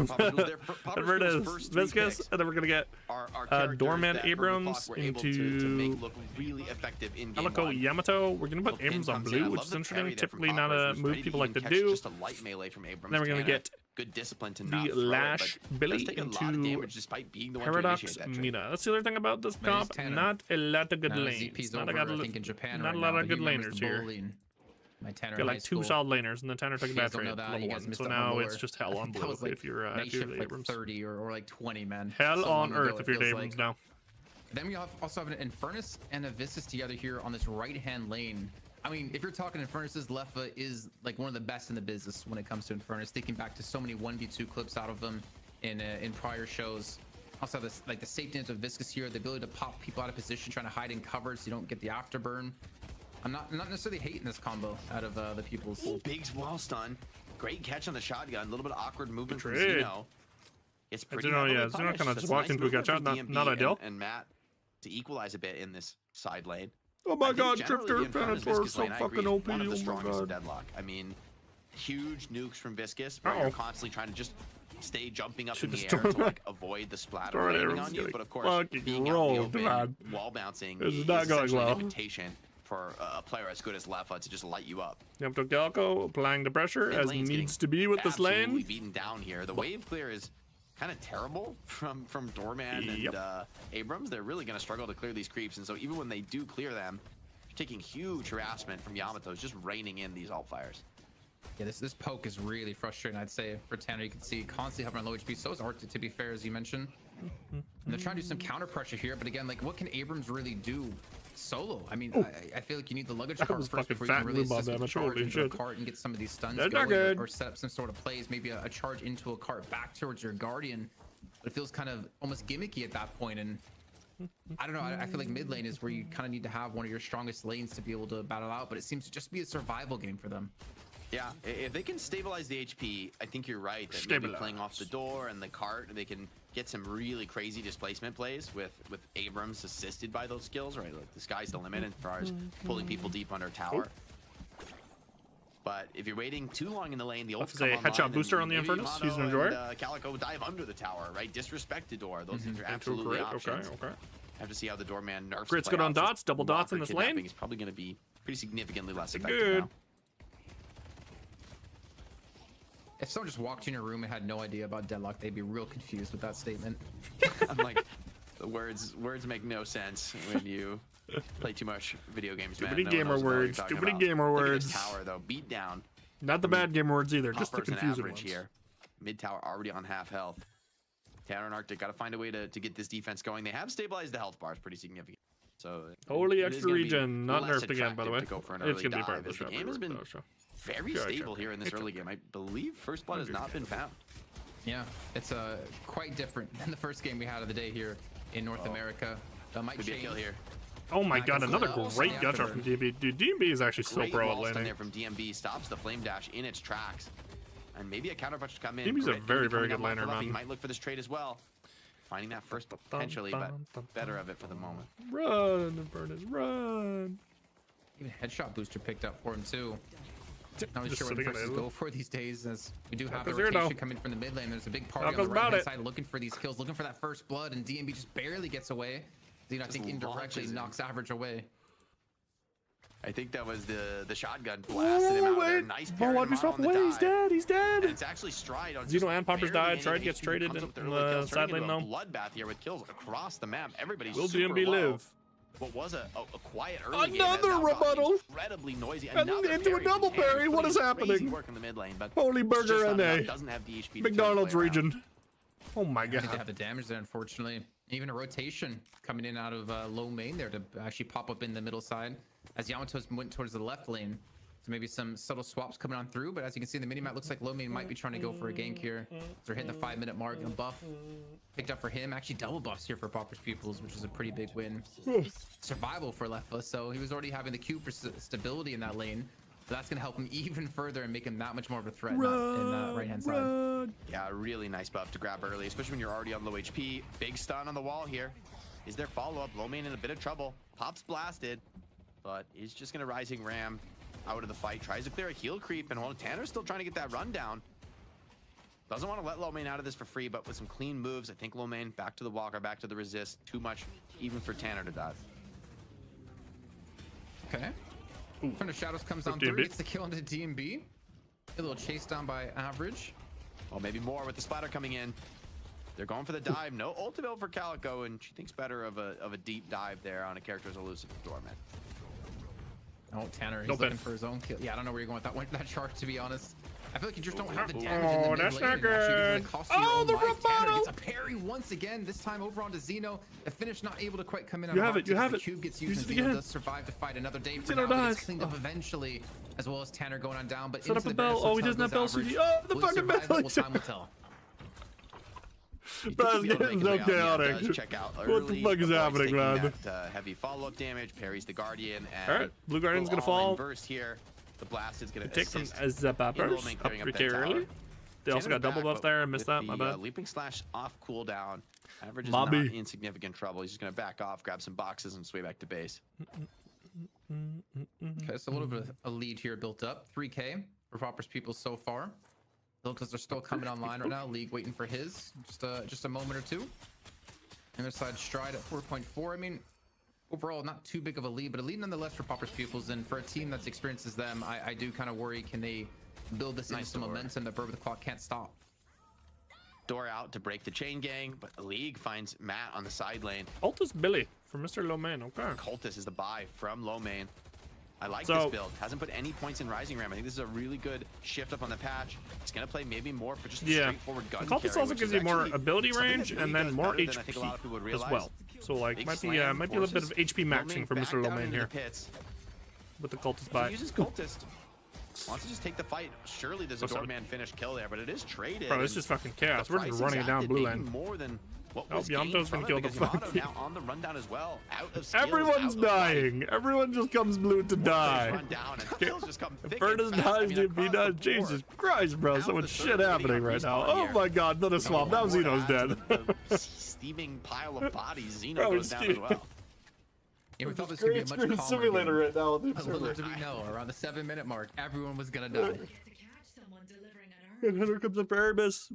Viscous, and then we're gonna get Doorman Abrams into really effective in Calico Yamato. We're gonna put Abrams on blue, which is interesting. Typically not a move people like to do. Just a light melee from Abrams. Then we're gonna get good discipline to the Lash Billy into Paradox Mina. That's the other thing about this comp. Not a lot of good lanes. Not a lot of good laners here. My Tanner got like 2 solid laners, and the Tanner took a bad trade level 1. So now it's just hell on blue if you're Abrams. 30 or like 20, man. Hell on earth if you're Abrams now. Then we also have an Infernus and a Viscous together here on this right-hand lane. I mean, if you're talking Infernuses, Leffa is like one of the best in the business when it comes to Infernus. Thinking back to so many 1v2 clips out of them in prior shows. Also this like the safety net of Viscous here, the ability to pop people out of position, trying to hide in cover so you don't get the afterburn. I'm not necessarily hating this combo out of the Pupils. Big wall stun, great catch on the shotgun, a little bit of awkward movement from Zeno. It's pretty. Zeno kind of just walked into a gut shot, not ideal. And Matt to equalize a bit in this side lane. Oh my God, Drifter Venator so fucking OP. One of the strongest in Deadlock. I mean, huge nukes from Viscous, where you're constantly trying to just stay jumping up in the air to like avoid the splatter landing on you. But of course, being out in the open, wall bouncing is essentially an invitation for a player as good as Leffa to just light you up. Yep, to Galco applying the pressure as needs to be with this lane. Absolutely beaten down here. The wave clear is kind of terrible from Doorman and Abrams. They're really going to struggle to clear these creeps, and so even when they do clear them, you're taking huge harassment from Yamato's just raining in these alt fires. Yeah, this poke is really frustrating, I'd say, for Tanner. You can see constantly having a low HP. So is Arctic, to be fair, as you mentioned. And they're trying to do some counter pressure here, but again, like, what can Abrams really do solo? I mean, I feel like you need the luggage cart first before you can really assist with the charge into a cart and get some of these stuns going, or set up some sort of plays, maybe a charge into a cart back towards your Guardian. But it feels kind of almost gimmicky at that point, and I don't know, I feel like mid lane is where you kind of need to have one of your strongest lanes to be able to battle out, but it seems to just be a survival game for them. Yeah, if they can stabilize the HP, I think you're right that maybe playing off the door and the cart, they can get some really crazy displacement plays with Abrams assisted by those skills, right? Like, the sky's the limit as far as pulling people deep under tower. But if you're waiting too long in the lane, the ult come online, headshot booster on the Infernus. He's an enjoyer. Calico dive under the tower, right? Disrespect the door. Those things are absolutely options. Okay. Have to see how the doorman nerfs. Grit's good on dots, double dots in this lane. He's probably going to be pretty significantly less effective now. If someone just walked in your room and had no idea about Deadlock, they'd be real confused with that statement. I'm like, the words make no sense when you play too much video games, man. Stupid gamer words. Stupid gamer words. Look at this tower though, beat down. Not the bad gamer words either, just the confusing ones. Here. Mid tower already on half health. Tanner and Arctic got to find a way to get this defense going. They have stabilized the health bars pretty significant. So holy extra regen, not nerfed again, by the way. It's gonna be part of the game has been very stable here in this early game. I believe First Blood has not been found. Yeah, it's quite different than the first game we had of the day here in North America. Might be a kill here. Oh my God, another great gut shot from DMB. Dude, DMB is actually so pro at laning. There from DMB stops the flame dash in its tracks, and maybe a counter punch to come in. DMB's a very, very good laner, man. He might look for this trade as well. finding that first potentially, but better of it for the moment. Run, Burners, run. Even headshot booster picked up for him too. Not really sure what versus go for these days, as we do have the rotation coming from the mid lane. There's a big party on the right hand side looking for these kills, looking for that first blood, and DMB just barely gets away. Xeno, I think, indirectly knocks Average away. I think that was the shotgun blasted him out there. Nice parry on the dive. He's dead. He's dead. And it's actually Stride on Xeno and Poppers died. Stride gets traded in the side lane though. Bloodbath here with kills across the map. Everybody's Will super DMB low. live? What was a quiet early game Another rebuttal. Incredibly noisy. And into a double parry. What is happening? Work in the mid lane, but Holy burger NA. Doesn't have the HP. McDonald's region. Oh my god. They have the damage there, unfortunately. Even a rotation coming in out of low main there to actually pop up in the middle side, as Yamato's went towards the left lane. So maybe some subtle swaps coming on through, but as you can see in the minimap, looks like low main might be trying to go for a gank here. So they're hitting the 5-minute mark, and buff picked up for him. Actually double buffs here for Pauper's Pupils, which is a pretty big win. Survival for Lefa, so he was already having the Q for stability in that lane. So that's going to help him even further and make him that much more of a threat in that right-hand side. Yeah, really nice buff to grab early, especially when you're already on low HP. Big stun on the wall here. Is there follow-up? Low main in a bit of trouble. Pop's blasted, but is just going to Rising Ram out of the fight. Tries to clear a heal creep, and while Tanner's still trying to get that run down. Doesn't want to let low main out of this for free, but with some clean moves, I think low main back to the walker, back to the resist. Too much even for Tanner to dive. Okay. Thunder Shadows comes on through, gets the kill into DMB. A little chase down by Average. Well, maybe more with the splatter coming in. They're going for the dive. No ultimate for Calico, and she thinks better of a deep dive there on a character as elusive as Doorman. Oh, Tanner, he's looking for his own kill. Yeah, I don't know where you're going with that charge, to be honest. I feel like you just don't have the damage in the mid lane. Not good. Oh, the Tanner gets a parry once again, this time over onto Xeno. The finish not able to quite come in. You have it. The cube gets used, and Xeno does survive to fight another day for now, but it's cleaned up eventually, as well as Tanner going on down. But set up a bell. Oh, he doesn't have bell CD. Oh, the fucking bell. Time will tell. Bro, it's getting so chaotic. Check out what the fuck is happening, man? Heavy follow-up damage, parries the Guardian, and all right, Blue Guardian's gonna fall. Burst here. The blast is gonna take from Zappers up 3k early. They also got double buffs there. I missed that. My bad. Leaping slash off cooldown. Average is not in significant trouble. He's just gonna back off, grab some boxes, and sway back to base. Okay, so a little bit of a lead here built up. 3k for Pauper's People so far. Because they're still coming online right now. League waiting for his. Just a moment or two. Other side Stride at 4.4. I mean, overall, not too big of a lead, but a lead nonetheless for Pauper's Pupils. And for a team that's experienced as them, I do kind of worry, can they build this into some momentum that Bird with the Clock can't stop? Door out to break the chain gang, but the League finds Matt on the side lane. Cultist Billy from Mr. Lomain. Okay. Cultist is the buy from Lomain. I like this build. Hasn't put any points in Rising Ram. I think this is a really good shift up on the patch. It's going to play maybe more for just a straightforward gun carry. Cultist also gives you more ability range and then more HP as well. So like might be a little bit of HP maxing for Mr. Lomain here with the Cultist buy. He uses Cultist. Wants to just take the fight. Surely there's a Doorman finish kill there, but it is traded. Bro, it's just fucking chaos. We're just running it down blue lane. More than what Yamato's gonna kill the fuck. Now on the rundown as well. Out of everyone's dying. Everyone just comes blue to die. If Burners dies, DMB dies. Jesus Christ, bro. So much shit happening right now. Oh my god, another swap. Now Xeno's dead. Steaming pile of bodies. Xeno goes down as well. Yeah, we thought this could be a much calmer simulator right now. Little did we know, around the 7-minute mark, everyone was gonna die. And here comes the Paramus.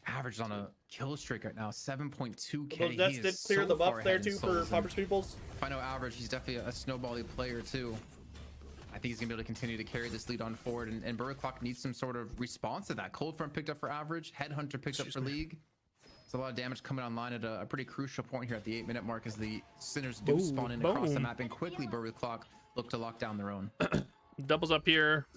Average on a kill streak right now, 7.2k. Those deaths did clear the buff there too for Pauper's Peoples. If I know Average, he's definitely a snowbally player too. I think he's gonna be able to continue to carry this lead on forward, and Bird Clock needs some sort of response to that. Cold Front picked up for Average, Headhunter picked up for League. A lot of damage coming online at a pretty crucial point here at the 8-minute mark as the Sinners do spawn in across the map, and quickly Bird with Clock look to lock down their own. Doubles up here.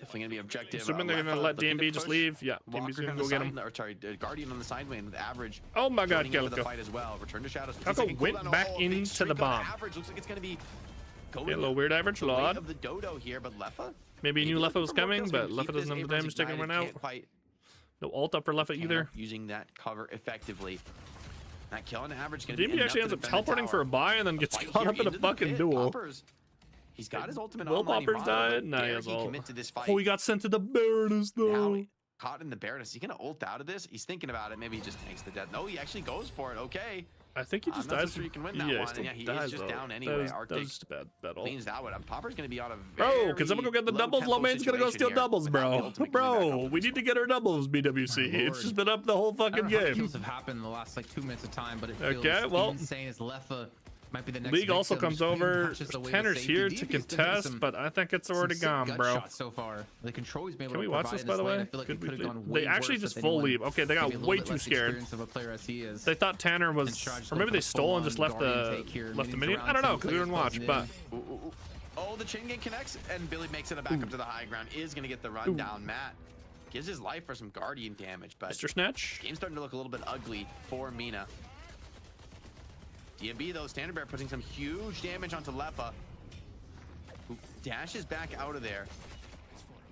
Definitely gonna be objective. Assuming they're gonna let DMB just leave. Yeah, DMB's gonna go get him. Or sorry, Guardian on the side lane with Average. Oh my god, Calico. The fight as well. Return to Shadows. Calico went back into the bomb. Average looks like it's gonna be going a little weird Average lot. Of the dodo here, but Lefa. Maybe he knew Lefa was coming, but Lefa doesn't have the damage taken right now. No ult up for Lefa either. Using that cover effectively. That killing Average gonna DMB actually ends up teleporting for a buy and then gets caught up in a fucking duel. He's got his ultimate Will Poppers died? Nah, he has ult. Oh, he got sent to the Baroness though. caught in the bareness. Is he gonna ult out of this? He's thinking about it. Maybe he just takes the death. No, he actually goes for it. Okay. I think he just I'm not dies. so sure you can win that one. And yeah, he is just down anyway. Arctic just a bad battle. cleans that one. Popper's gonna be on a bro, because I'm gonna go get the doubles. Low main's gonna go steal doubles, bro. Bro, we need to get our doubles, BWC. It's just been up the whole fucking game. Kills have happened in the last like 2 minutes of time, but it feels insane as Leffa might be the next League also victim. comes over. Tanner's here to contest, but I think it's already gone, bro. So far, the control he's been able Can we to watch this, by the way? I feel like Could we gone they actually just full leave. Okay, they got way too scared. They thought Tanner was, or maybe they stole and just left the minion. I don't know, because we didn't watch, but. Oh, the chain gang connects, and Billy makes it back up to the high ground. Is gonna get the rundown. Matt gives his life for some Guardian damage, but Mr. Snatch. Game's starting to look a little bit ugly for Mina. DMB though, Standard Bear putting some huge damage onto Leffa, who dashes back out of there.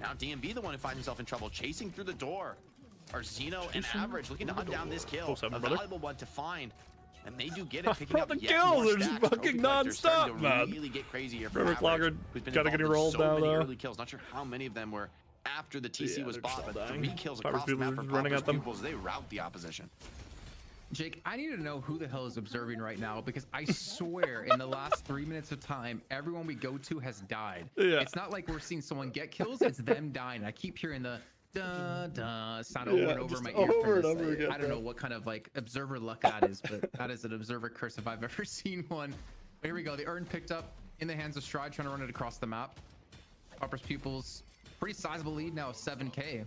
Now DMB the one who finds himself in trouble, chasing through the door. Are Zeno and Average looking to hunt down this kill, a valuable one to find. And they do get it, picking up the yet more kills are just stacks. fucking non-stop, man. Really get crazy here for River Average, Clogger who's been gotta get involved in rolled so now, many though. early kills. Not sure how many of them were after the TC was bought, but dying. 3 kills Popper's across the map for people running Popper's at them. pupils. They rout the opposition. Jake, I need to know who the hell is observing right now, because I swear in the last 3 minutes of time, everyone we go to has died. Yeah. It's not like we're seeing someone get kills, it's them dying. I keep hearing the da sound over and over in my ear. I don't know what kind of like observer luck that is, but that is an observer curse if I've ever seen one. But here we go. The urn picked up in the hands of Stride, trying to run it across the map. Popper's pupils, pretty sizable lead now of 7K.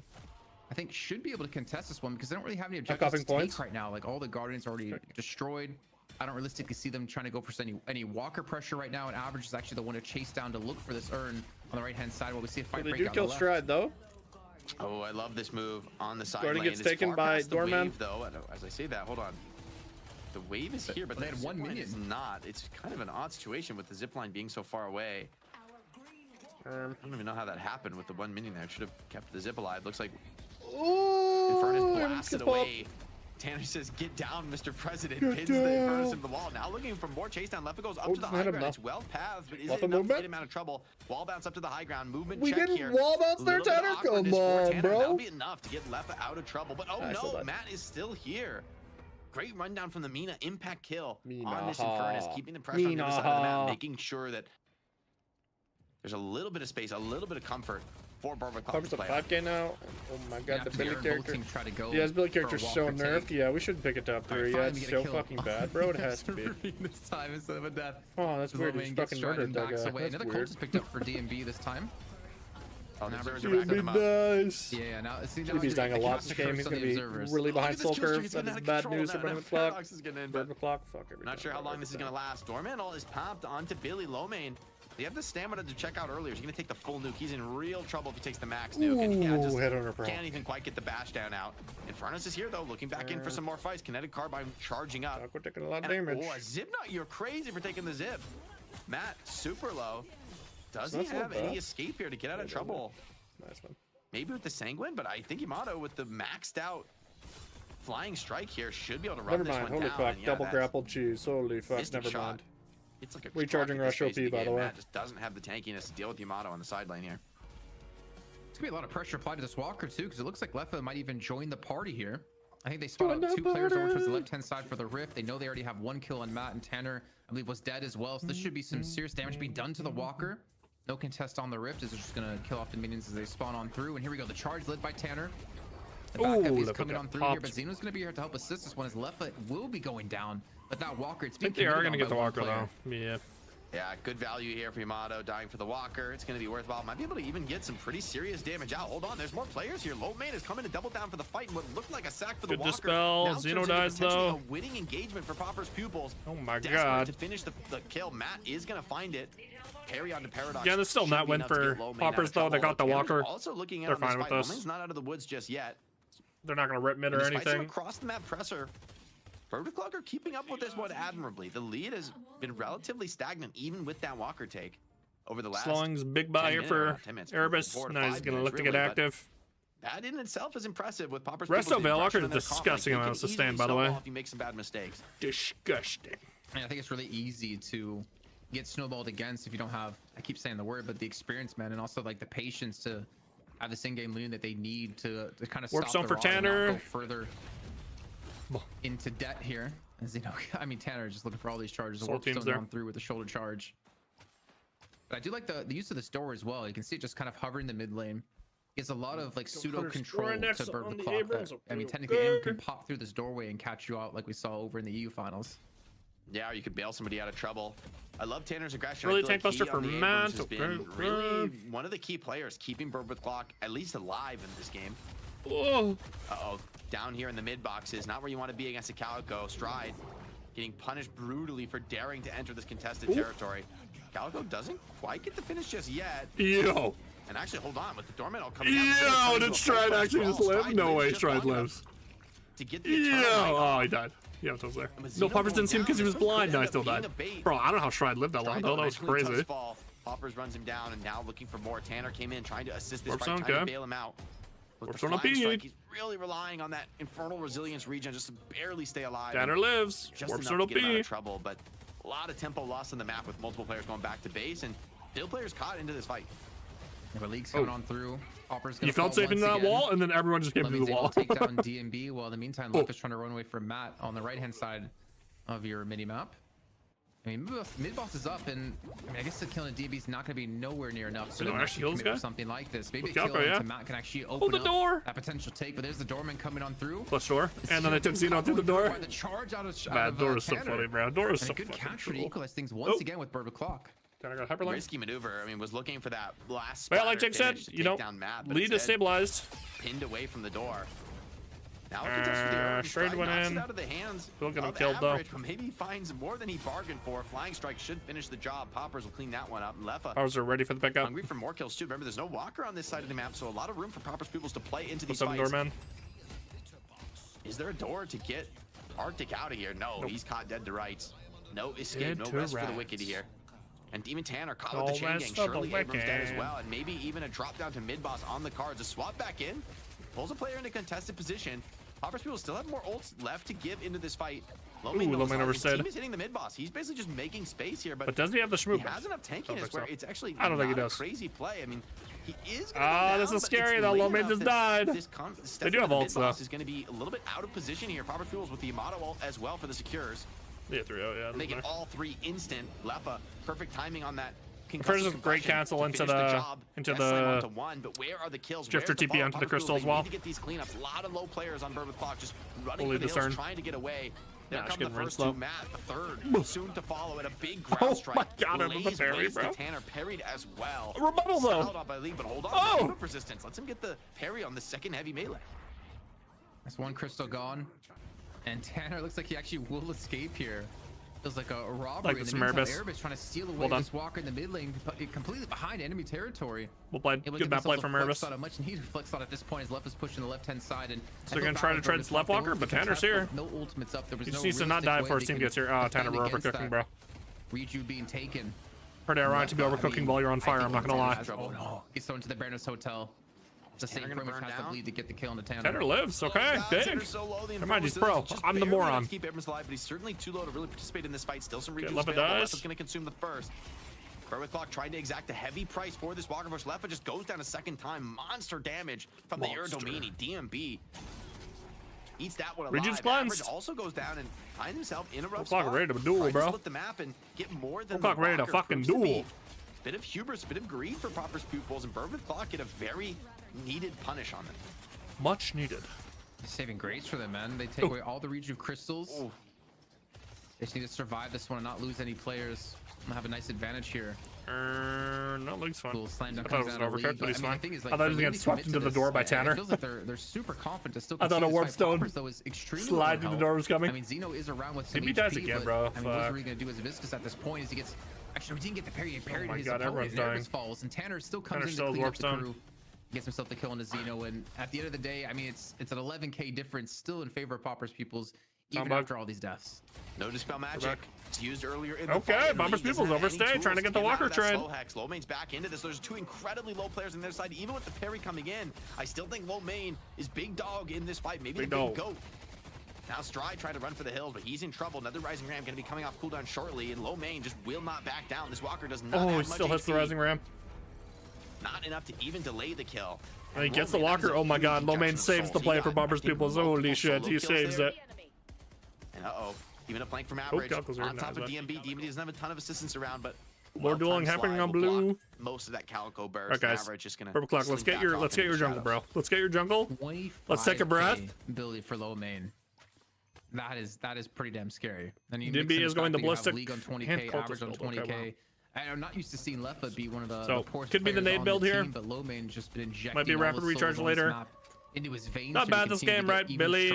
I think should be able to contest this one because they don't really have any objectives to take right now. Like all the Guardians already destroyed. I don't realistically see them trying to go for any walker pressure right now. And Average is actually the one to chase down to look for this urn on the right hand side while we see a fight break out. They do kill Stride though. Oh, I love this move on the side Guardian lane. gets taken by Doorman. Though, as I say that, hold on. The wave is here, but they had 1 minion. It's not. It's kind of an odd situation with the zipline being so far away. I don't even know how that happened with the 1 minion there. It should have kept the zip alive. Looks like Infernus blasted away. Tanner says, "Get down, Mr. President." Pins the Infernus in the wall. Now looking for more chase down. Leffa goes up to the high ground. It's well pathed, but is it enough to get him out of trouble? Wall bounce up to the high ground. Movement check here. We didn't wall bounce there, Tanner. Come on, bro. That'll be enough to get Leffa out of trouble. But oh no, Matt is still here. Great rundown from the Mina. Impact kill on this Infernus, keeping the pressure on the other side of the map, making sure that there's a little bit of space, a little bit of comfort for Barber Cloud to play. 5K now. Oh my god, the Billy character. Yeah, his Billy character's so nerfed. Yeah, we should pick a top 3. Yeah, it's so fucking bad, bro. It has to be. This time instead of a death. Oh, that's weird. He's fucking murdered that guy. Another Colt is picked up for DMB this time. Oh, now DMB dies. Yeah, now DMB's dying a lot this game. He's gonna be really behind Soul Curve. That is bad news for Burn Clock. Burn Clock, fuck everything. Not sure how long this is gonna last. Dorman is popped onto Billy Lomane. They have the stamina to check out earlier. He's going to take the full nuke. He's in real trouble if he takes the max nuke. And yeah, just can't even quite get the bash down out. Infernus is here, though, looking back in for some more fights. Kinetic Carbine charging up. We're taking a lot of damage. Oh, a zip nut. You're crazy for taking the zip. Matt, super low. Does he have any escape here to get out of trouble? Nice one. Maybe with the Sanguine, but I think Yamato with the maxed out flying strike here should be able to run this one down. Holy fuck, double grappled cheese. Holy fuck, never mind. It's like a recharging rush OP, by the way. Matt just doesn't have the tankiness to deal with Yamato on the side lane here. It's gonna be a lot of pressure applied to this Walker too, because it looks like Leffa might even join the party here. I think they spot out 2 players over towards the left-hand side for the Rift. They know they already have 1 kill on Matt, and Tanner, I believe, was dead as well. So this should be some serious damage being done to the Walker. No contest on the Rift, is just gonna kill off the minions as they spawn on through. And here we go, the charge led by Tanner. The back heavy is coming on through here, but Zeno's gonna be here to help assist this one as Leffa will be going down. But that Walker, it's been they are gonna get the Walker though. Yeah. Yeah, good value here for Yamato, dying for the Walker. It's going to be worthwhile. Might be able to even get some pretty serious damage out. Hold on, there's more players here. Low main is coming to double down for the fight. What looked like a sack for the Walker. Dispel. Zeno dies though. A winning engagement for Popper's pupils. Oh my god. To finish the kill. Matt is going to find it. Carry on to Paradox. Yeah, there's still not win for Poppers though. They got the Walker. Also looking at They're fine with this. Low main's not out of the woods just yet. They're not going to rip mid or anything. Across the map presser. Clock are keeping up with this one admirably. The lead has been relatively stagnant, even with that Walker take over the last. Slowing's big buy here for Erebus. Now he's going to look to get active. That in itself is impressive with Popper's. Resto Walker is disgusting amount of sustain, by the way. If you make some bad mistakes. Disgusting. And I think it's really easy to get snowballed against if you don't have, I keep saying the word, but the experience, man, and also like the patience to have this in-game lead that they need to kind of Warp stop zone for Tanner. Go further into debt here. As you know, I mean, Tanner is just looking for all these charges. The warp zone on through with the shoulder charge. But I do like the use of this door as well. You can see it just kind of hovering the mid lane. It's a lot of like pseudo control to burn the clock. I mean, technically, anyone can pop through this doorway and catch you out like we saw over in the EU finals. Yeah, or you could bail somebody out of trouble. I love Tanner's aggression. Really tank buster for Matt. Has been really one of the key players keeping Bird with Clock at least alive in this game. Oh. Uh-oh. Down here in the mid boxes, not where you want to be against a Calico. Stride getting punished brutally for daring to enter this contested territory. Calico doesn't quite get the finish just yet. Yo. And actually, hold on, with the Dorman all coming out. Yo, did Stride actually just live? No way, Stride lives. To get the oh, he died. Yeah, I was there. No, Poppers didn't see him because he was blind. No, I still died. Bro, I don't know how Stride lived that long. That was crazy. Poppers runs him down, and now looking for more. Tanner came in trying to assist this fight, trying to bail him out. With the flying strike, he's really relying on that infernal resilience regen just to barely stay alive. Tanner lives. Just enough to get him out of trouble, but a lot of tempo lost on the map with multiple players going back to base, and still players caught into this fight. Yeah, but League's coming on through. Popper's gonna he felt safe in that wall, and then everyone just came through the wall. Take down DMB, while in the meantime, Luke is trying to run away from Matt on the right-hand side of your mini-map. I mean, mid-boss is up, and I mean, I guess the killing DMB is not going to be nowhere near enough to actually commit for something like this. Maybe a kill into Matt can actually open the door. That potential take, but there's the doorman coming on through. Plus door, and then they took Xeno through the door. The charge out of Man, door is so funny, bro. Door is so good capture to equalize things once again with Bird with Clock. Risky maneuver. I mean, was looking for that last. But like Jake said, you know, lead is stabilized. Pinned away from the door. Now Straight went in. Out of the hands. Still getting killed though. But maybe he finds more than he bargained for. Flying strike should finish the job. Poppers will clean that one up. Leffa. Poppers are ready for the pickup. Hungry for more kills too. Remember, there's no walker on this side of the map, so a lot of room for Poppers pupils to play into these fights. Doorman. Is there a door to get Arctic out of here? No, he's caught dead to rights. No escape, no rest for the wicked here. And Demon Tanner caught with the chain gang. Surely Abrams dead as well. And maybe even a drop down to mid boss on the cards. A swap back in. Pulls a player into contested position. Poppers people still have more ults left to give into this fight. Low main overstayed. Team is hitting the mid boss. He's basically just making space here. But does he have the shmoop? He has enough tankiness where it's actually I don't think he does. A crazy play. I mean, he is. This is scary though. Low main just died. They do have ults though. Is going to be a little bit out of position here. Poppers people with the Yamato ult as well for the secures. Yeah, 3-0, yeah. Make it all three instant. Leffa, perfect timing on that. First is a great cancel into the but where are the kills? Drifter TP onto the crystal as well. Need to get these cleanups. A lot of low players on Bird with Clock just running for the hills, trying to get away. There come the first two. Matt, the third, soon to follow at a big ground strike. Oh my god, I remember the parry, bro. Tanner parried as well. A rebuttal though. Out by League, but hold on. Resistance. Let's him get the parry on the second heavy melee. That's one crystal gone, and Tanner looks like he actually will escape here. Feels like a robbery. Like some Erebus trying to steal away this walker in the mid lane, completely behind enemy territory. We'll play good map play from Erebus. A much needed flex out at this point. His left is pushing the left hand side, and so they're gonna try to trade left walker, but Tanner's here. No ultimates up. There was he just needs to not die before his team gets here. Tanner, we're overcooking, bro. Reju being taken. Pretty ironic to be overcooking while you're on fire. I'm not gonna lie. Oh no! He's thrown to the Baroness Hotel. The same pretty much has to bleed to get the kill on the Tanner. Tanner lives, okay, big. Never mind, he's pro. I'm the moron. Keep Abrams alive, but he's certainly too low to really participate in this fight. Still some rejuice. Leffa's going to consume the first. Bird with Clock trying to exact a heavy price for this walker push. Leffa just goes down a second time. Monster damage from the Iradomini. DMB eats that one alive. Rejuice cleansed. Also goes down and finds himself in a rough spot. Clock ready to duel, bro. Split the map and get more than Clock ready to fucking duel. Bit of hubris, bit of greed for Popper's pupils, and Bird with Clock get a very needed punish on them. Much needed. Saving grace for them, man. They take away all the rejuve crystals. They just need to survive this one and not lose any players. And have a nice advantage here. No, League's fine. Cool. Slam I thought it was an overcooked, but he's fine. I thought he was gonna get swept into the door by Tanner. It feels like they're super confident to still. I thought a warp stone slide through the door was coming. I mean, Xeno is around with some HP, dies again, bro. I mean, what's he gonna do as a Viscus at this point? Is he gets? Actually, we didn't get the parry. He parried his opponent. Everyone's falls, and Tanner still comes in to clean up the crew. Gets himself the kill on the Xeno, and at the end of the day, I mean, it's an 11k difference still in favor of Popper's Pupils, even after all these deaths. No Dispel Magic. It's used earlier in the fight. Okay, Popper's Pupils overstay, trying to get the walker trade. Low main's back into this. There's two incredibly low players on their side. Even with the parry coming in, I still think low main is big dog in this fight. Maybe the big goat. Now Stride trying to run for the hills, but he's in trouble. Another Rising Ram going to be coming off cooldown shortly, and low main just will not back down. This walker does not have much he still hits the Rising Ram. Not enough to even delay the kill. And he gets the walker. Oh my god, Lomain saves the play for Bumpers Peoples. Holy shit, he saves it. And even a flank from average. On top of DMB. DMB doesn't have a ton of assistance around, but more dueling happening on blue. Most of that Calico burst. All right, guys. Average just gonna Purple clock. Let's get your jungle, bro. Let's get your jungle. Let's take a breath. Ability for Lomain. That is pretty damn scary. And DB is going to ballistic. League on 20k, average on 20k. Okay, I'm not used to seeing left foot be one of the could be the nade build here. But Lomain just been injecting might be rapid recharge later. Into his veins. Not bad this game, right? Billy,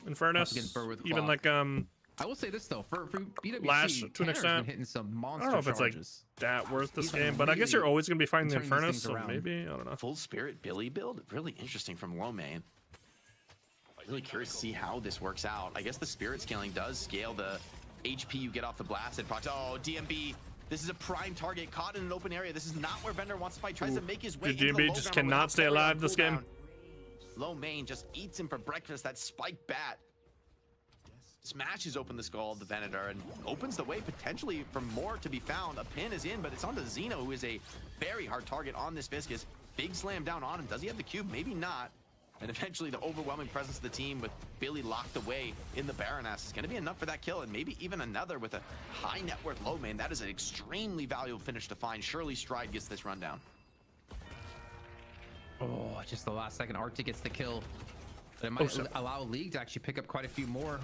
Infernus, even like I will say this though, for BWC, Lash to an extent. Hitting some monster I don't know if it's like that worth this game, but I guess you're always gonna be fighting the Infernus, so maybe I don't know. Full Spirit Billy build, really interesting from Lomain. Really curious to see how this works out. I guess the spirit scaling does scale the HP you get off the blasted procs. Oh, DMB. This is a prime target caught in an open area. This is not where Bender wants to fight. Tries to make his way. DMB just cannot stay alive this game. Lomain just eats him for breakfast. That spike bat smashes open the skull of the Venator and opens the way potentially for more to be found. A pin is in, but it's onto Xeno, who is a very hard target on this Viscous. Big slam down on him. Does he have the cube? Maybe not. And eventually the overwhelming presence of the team with Billy locked away in the Baroness is going to be enough for that kill, and maybe even another with a high net worth Lomain. That is an extremely valuable finish to find. Surely Stride gets this rundown. Oh, just the last second Arctic gets the kill. But it might allow League to actually pick up quite a few more.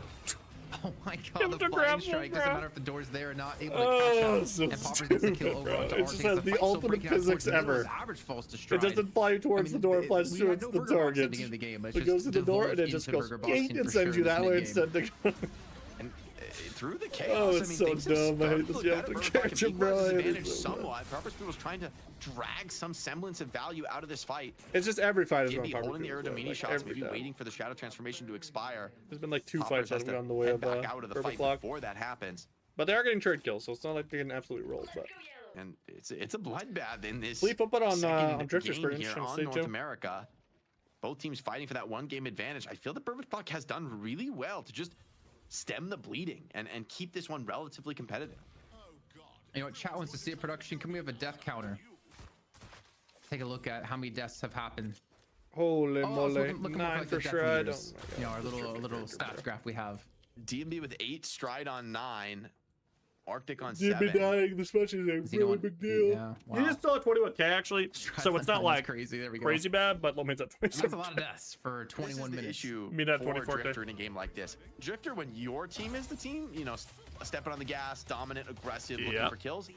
Oh my god, the flying strike. Doesn't matter if the door's there or not. Able to catch up. So and Poppers gets the kill over onto It just has the ultimate physics ever. It doesn't fly towards the door, it flies towards the target. It goes to the door and it just goes and sends you that way instead of and through the chaos. Oh, it's so dumb. I hate this. You have to catch him, bro. Somewhat. Poppers was trying to drag some semblance of value out of this fight. It's just every fight is wrong. Holding the Aerodomini shots, maybe waiting for the shadow transformation to expire. There's been like 2 fights that have gone the way of back out of the fight before that happens. But they are getting trade kills, so it's not like they're getting absolutely rolled. But and it's a bloodbath in this. Sleep up it on Drifters for here on North America. Both teams fighting for that 1-game advantage. I feel that Burbage Clock has done really well to just stem the bleeding and keep this one relatively competitive. You know what, chat wants to see a production. Can we have a death counter? Take a look at how many deaths have happened. Holy moly, 9 for Stride. You know, our little stats graph we have. DMB with 8, Stride on 9, Arctic on 7. DMB dying this match is a really big deal. Yeah, wow. He just still at 21k actually, so it's not like crazy. There we go. Crazy bad, but Lomain's at 27. That's a lot of deaths for 21 minutes. Issue at for 24 Drifter in a game like this. Drifter, when your team is the team, you know, stepping on the gas, dominant, aggressive, looking for kills,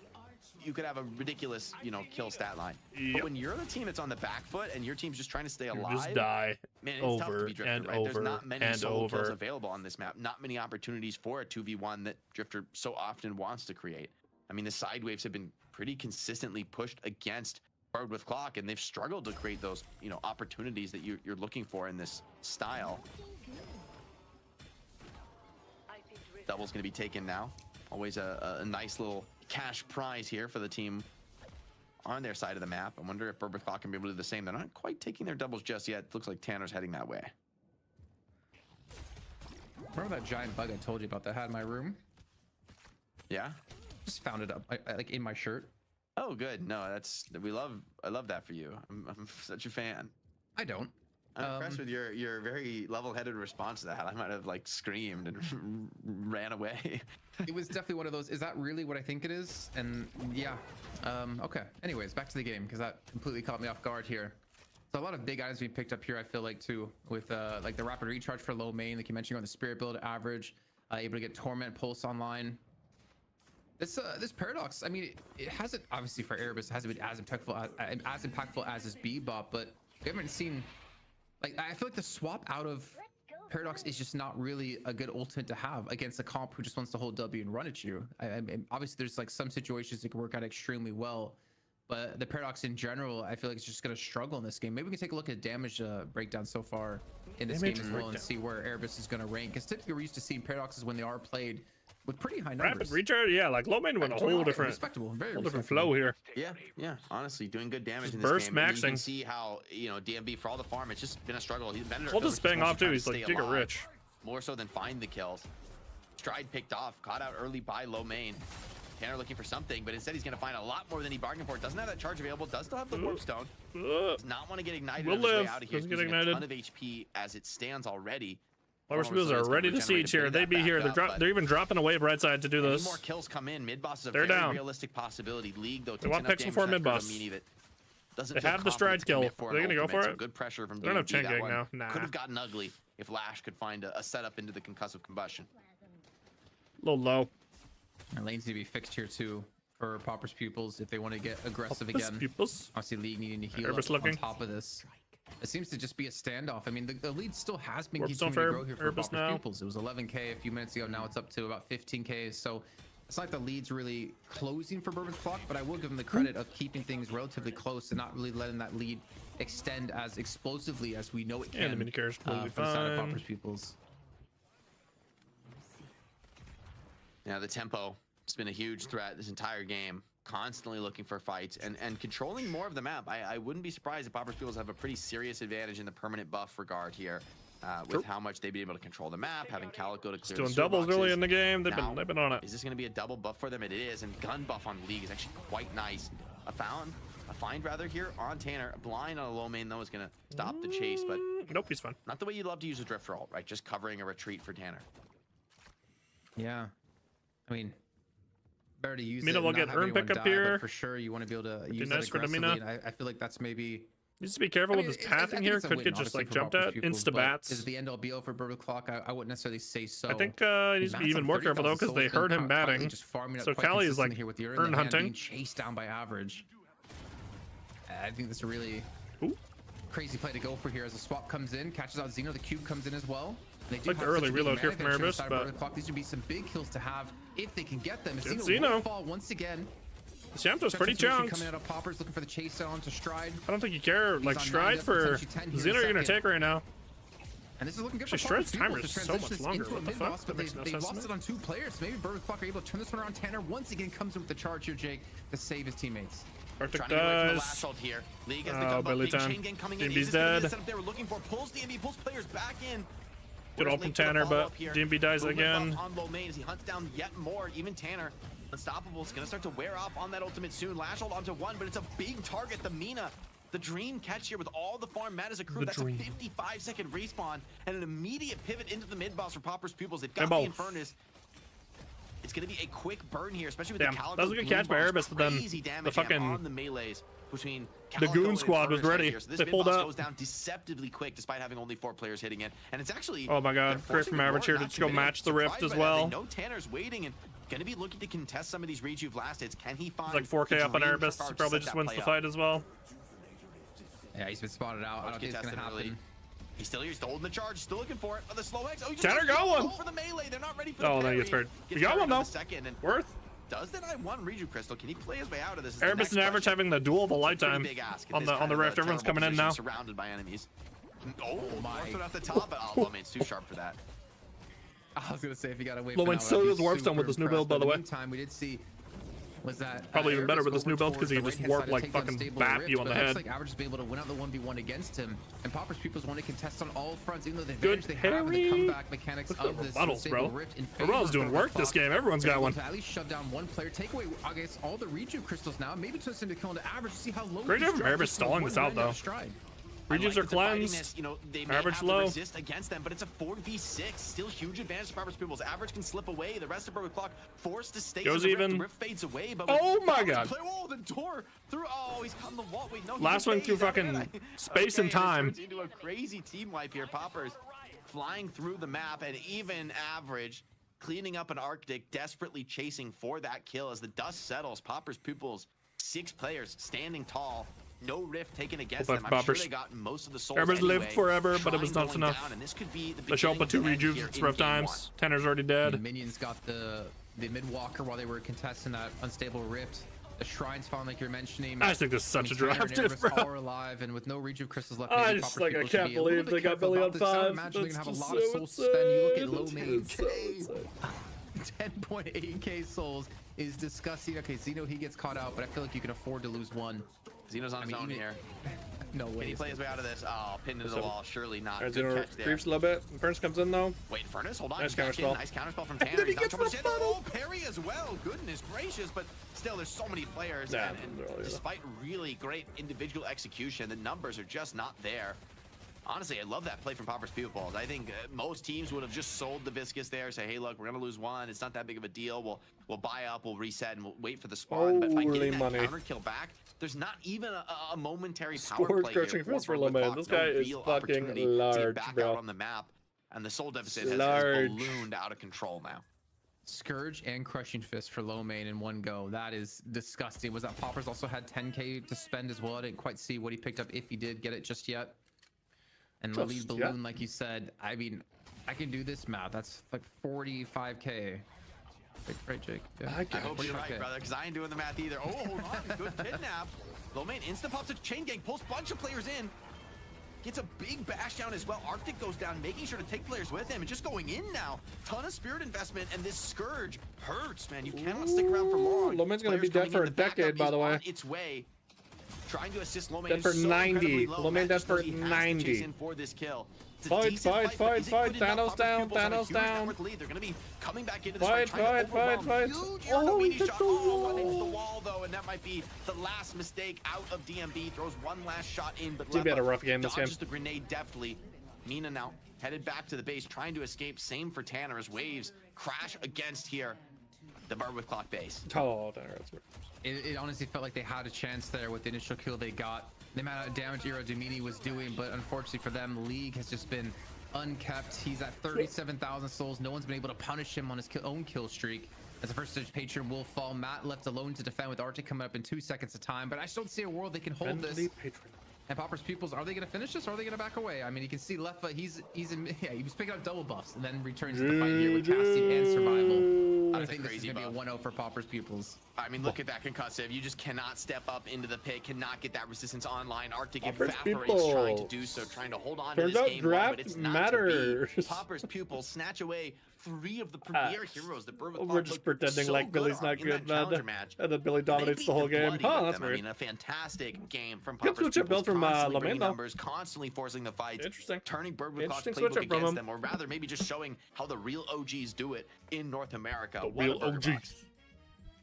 you could have a ridiculous, you know, kill stat line. But when you're the team that's on the back foot and your team's just trying to stay alive, just die man, it's tough to be Drifter, right? There's not many solo kills available on this map. Not many opportunities for a 2v1 that Drifter so often wants to create. I mean, the side waves have been pretty consistently pushed against Bird with Clock, and they've struggled to create those, you know, opportunities that you're looking for in this style. Double's going to be taken now. Always a nice little cash prize here for the team on their side of the map. I wonder if Bird with Clock can be able to do the same. They're not quite taking their doubles just yet. It looks like Tanner's heading that way. Remember that giant bug I told you about that I had in my room? Yeah? Just found it up, like in my shirt. Oh, good. No, I love that for you. I'm such a fan. I don't. I'm impressed with your very level-headed response to that. I might have like screamed and ran away. It was definitely one of those, is that really what I think it is? And yeah, okay. Anyways, back to the game, because that completely caught me off guard here. So a lot of big items we picked up here, I feel like, too, with like the rapid recharge for Lomain, like you mentioned, on the Spirit build average, able to get Torment Pulse online. This Paradox, I mean, it hasn't, obviously for Erebus, it hasn't been as impactful as this Bebop, but we haven't seen, like, I feel like the swap out of Paradox is just not really a good ultimate to have against a comp who just wants to hold W and run at you. I mean, obviously there's like some situations that can work out extremely well, but the Paradox in general, I feel like it's just going to struggle in this game. Maybe we can take a look at damage breakdown so far in this game as well and see where Erebus is going to rank. Because typically we're used to seeing Paradoxes when they are played with pretty high numbers. Rapid recharge, yeah, like Lomain went a whole different, different flow here. Yeah, honestly, doing good damage in this burst game. Maxing. You can see how, you know, DMB for all the farm, it's just been a struggle. Well, just spinning off too. He's like Giga Rich. More so than find the kills. Stride picked off, caught out early by Lomain. Tanner looking for something, but instead he's going to find a lot more than he bargained for. Doesn't have that charge available. Does still have the warp stone. Does not want to get ignited on his way out of here. He's using a ton of HP as it stands already. Popper's Peoples are ready to siege here. They be here. They're even dropping a wave right side to do this. More kills come in. Mid boss is a They're very down. realistic possibility. League though. They want Pixel for mid boss. They have the stride kill. Are they gonna go for it? Good pressure from. They don't have chain gang now. Nah. Could have gotten ugly if Lash could find a setup into the concussive combustion. A little low. Our lanes need to be fixed here too for Popper's Pupils if they want to get aggressive again. Pupils. Obviously, League needing to heal up on top of this. It seems to just be a standoff. I mean, the lead still has been continuing to grow here for Popper's Pupils. It was 11K a few minutes ago. Now it's up to about 15K. So it's not the lead's really closing for Bourbon's Clock, but I will give them the credit of keeping things relatively close and not really letting that lead extend as explosively as we know it can. And the mini carrier is completely for the side of Popper's Pupils. Yeah, the tempo has been a huge threat this entire game. Constantly looking for fights and controlling more of the map. I wouldn't be surprised if Popper's Peoples have a pretty serious advantage in the permanent buff regard here, with how much they've been able to control the map, having Calico to clear doing doubles early in the game. They've been on it. Is this going to be a double buff for them? It is, and gun buff on League is actually quite nice. A find rather here on Tanner. A blind on a low main though is going to stop the chase, but nope, he's fine. Not the way you'd love to use a drift roll, right? Just covering a retreat for Tanner. Yeah, I mean, better to use Mina will get urn pickup here. For sure, you want to be able to use it aggressively. I feel like that's maybe. Needs to be careful with his pathing here. Could get just like jumped at. Insta bats. Is it the end all be all for Bourbon Clock? I wouldn't necessarily say so. I think he needs to be even more careful though because they heard him batting. So Cali is like urn hunting. Being chased down by average. I think that's a really crazy play to go for here as the swap comes in, catches out Xeno. The cube comes in as well. They do like the early reload here from Erebus, but these would be some big kills to have if they can get them. Xeno fall once again. Yamto's pretty chunked. Coming out of Poppers, looking for the chase on to Stride. I don't think you care. Like Stride for Xeno, you're gonna take right now. And this is looking good. Actually, Stride's timer is so much longer. What the fuck? That makes no sense. They lost it on 2 players. Maybe Bourbon Clock are able to turn this one around. Tanner once again comes in with the charge here, Jake, to save his teammates. Arctic does. Here. League has the gun buff. Chain gang coming in. DMB's dead. The setup they were looking for. Pulls DMB, pulls players back in. Good ult from Tanner, but DMB dies again. On low main as he hunts down yet more. Even Tanner, unstoppable, is gonna start to wear off on that ultimate soon. Lash hold onto 1, but it's a big target. The Mina, the dream catch here with all the farm mat as a crew. That's a 55-second respawn and an immediate pivot into the mid boss for Popper's Pupils. They've got the Infernus. It's gonna be a quick burn here, especially with the Calico. That was a good catch by Erebus, but then the fucking on the melees between the goon squad was ready. So they pulled up. Goes down deceptively quick despite having only 4 players hitting it, and it's actually. Oh my god! Great from Average here to just go match the rift as well. They know Tanner's waiting and gonna be looking to contest some of these rejuve last hits. Can he find? It's like 4K up on Erebus. He probably just wins the fight as well. Yeah, he's been spotted out. I don't think it's gonna happen. He's still here, he's holding the charge, still looking for it. Oh, the slow X. Oh, Tanner got one! For the melee. They're not ready for the oh, no, he gets paired. You got one though. Worth. Does deny 1 Reju Crystal? Can he play his way out of this? Erebus and Average having the duel of a lifetime on the rift. Everyone's coming in now. Surrounded by enemies. Oh my! At the top, but low main's too sharp for that. I was gonna say if you got away. Low main still is warp stone with this new build, by the way. Meantime, we did see. Was that probably even better with this new build because he can just warp like fucking bap you on the head. Like Average has been able to win out the 1v1 against him, and Popper's Peoples want to contest on all fronts, even though the advantage they have in the comeback mechanics of this unstable rift. Rebuttals doing work this game. Everyone's got one. At least shut down 1 player, take away I guess all the Reju crystals now. Maybe turn him to kill into Average to see how low. Great job from Erebus stalling this out though. Rejuves are cleansed. You know, they may Average have low. to resist against them, but it's a 4v6. Still huge advantage for Popper's Peoples. Average can slip away. The rest of Bourbon Clock forced to stay. Goes even. The rift fades away, but oh my god. Oh, the door through. Oh, he's caught in the wall. Wait, no. Last one through fucking space and time. Into a crazy team wipe here. Poppers flying through the map, and even Average cleaning up an Arctic, desperately chasing for that kill as the dust settles. Popper's Pupils, 6 players standing tall. No rift taken against them. I'm sure they got most of the souls Erebus anyway. lived forever, but it was not enough. Down, and this could be the they show up with 2 rejuves, it's rough times. Tanner's already dead. The minions got the mid-walker while they were contesting that unstable rift. The shrines found, like you're mentioning. I just think this is such a drive, bro. All are alive, and with no rejuve crystals left. I just like I can't believe they got Billy on 5. Imagine they're gonna have a lot of souls to spend. You look at low main. 10.8k souls is disgusting. Okay, Xeno he gets caught out, but I feel like you can afford to lose 1. Xeno's on his own here. No way. Can he play his way out of this? Oh, pinned into the wall. Surely not. Alright, Good catch there. creeps a little bit. Furnace comes in though. Wait, Furnace, hold on. Nice counterspell. Nice counterspell from Tanner. He's not trouble. Oh, parry as well. Goodness gracious. But still, there's so many players. Nah, and despite really great individual execution, the numbers are just not there. Honestly, I love that play from Popper's Pupils. I think most teams would have just sold the Viscous there, say, hey, look, we're going to lose one. It's not that big of a deal. We'll buy up, we'll reset, and we'll wait for the spawn. But by getting that counter kill back, there's not even a momentary power play here. For Loman. This guy is fucking large, back bro. out on the map, and the soul deficit has ballooned out of control now. Scourge and Crushing Fist for Lomain in one go. That is disgusting. Was that Poppers also had 10k to spend as well? I didn't quite see what he picked up, if he did get it just yet. And the lead balloon, like you said, I mean, I can do this math. That's like 45k. Right, Jake? Yeah. I hope you're right, brother, because I ain't doing the math either. Oh, hold on. Good kidnap. Lomain insta pops a chain gang, pulls a bunch of players in. Gets a big bash down as well. Arctic goes down, making sure to take players with him and just going in now. Ton of spirit investment, and this Scourge hurts, man. You cannot stick around for long. Lomain's going to be dead for a decade, by the way. Its way. Trying to assist Lomain. Dead for 90. Lomain dead for 90. For this kill. Fight. Thanos down. They're going to be coming back into this fight. Oh, he shot. Oh, into the wall, though, and that might be the last mistake out of DMB. Throws one last shot in, but DMB had a rough game this game. Dodges the grenade deftly. Mina now headed back to the base, trying to escape. Same for Tanner as waves crash against here the Bird with Clock base. Oh, Tanner. It honestly felt like they had a chance there with the initial kill they got. The amount of damage Iro Domini was doing, but unfortunately for them, League has just been unkept. He's at 37,000 souls. No one's been able to punish him on his own kill streak. As the first stage patron will fall, Matt left alone to defend with Arctic coming up in 2 seconds of time. But I still don't see a world they can hold this. And Popper's Pupils, are they going to finish this or are they going to back away? I mean, you can see Leffa, he was picking up double buffs and then returns to the fight here with casting and survival. I think this is going to be a 1-0 for Popper's Pupils. I mean, look at that concussive. You just cannot step up into the pit, cannot get that resistance online. Arctic evaporates trying to do so, trying to hold on to this game, but it's not to be. Popper's Pupils snatch away 3 of the premier heroes. The We're just pretending like Billy's not good, man. And then Billy dominates the whole game. Huh, that's weird. I mean, a fantastic game from Popper's Pupils. Build from Lomain, numbers, constantly forcing the fights. Interesting. Turning Bird with Clock's playbook against them, or rather maybe just showing how the real OGs do it in North America. The real OGs.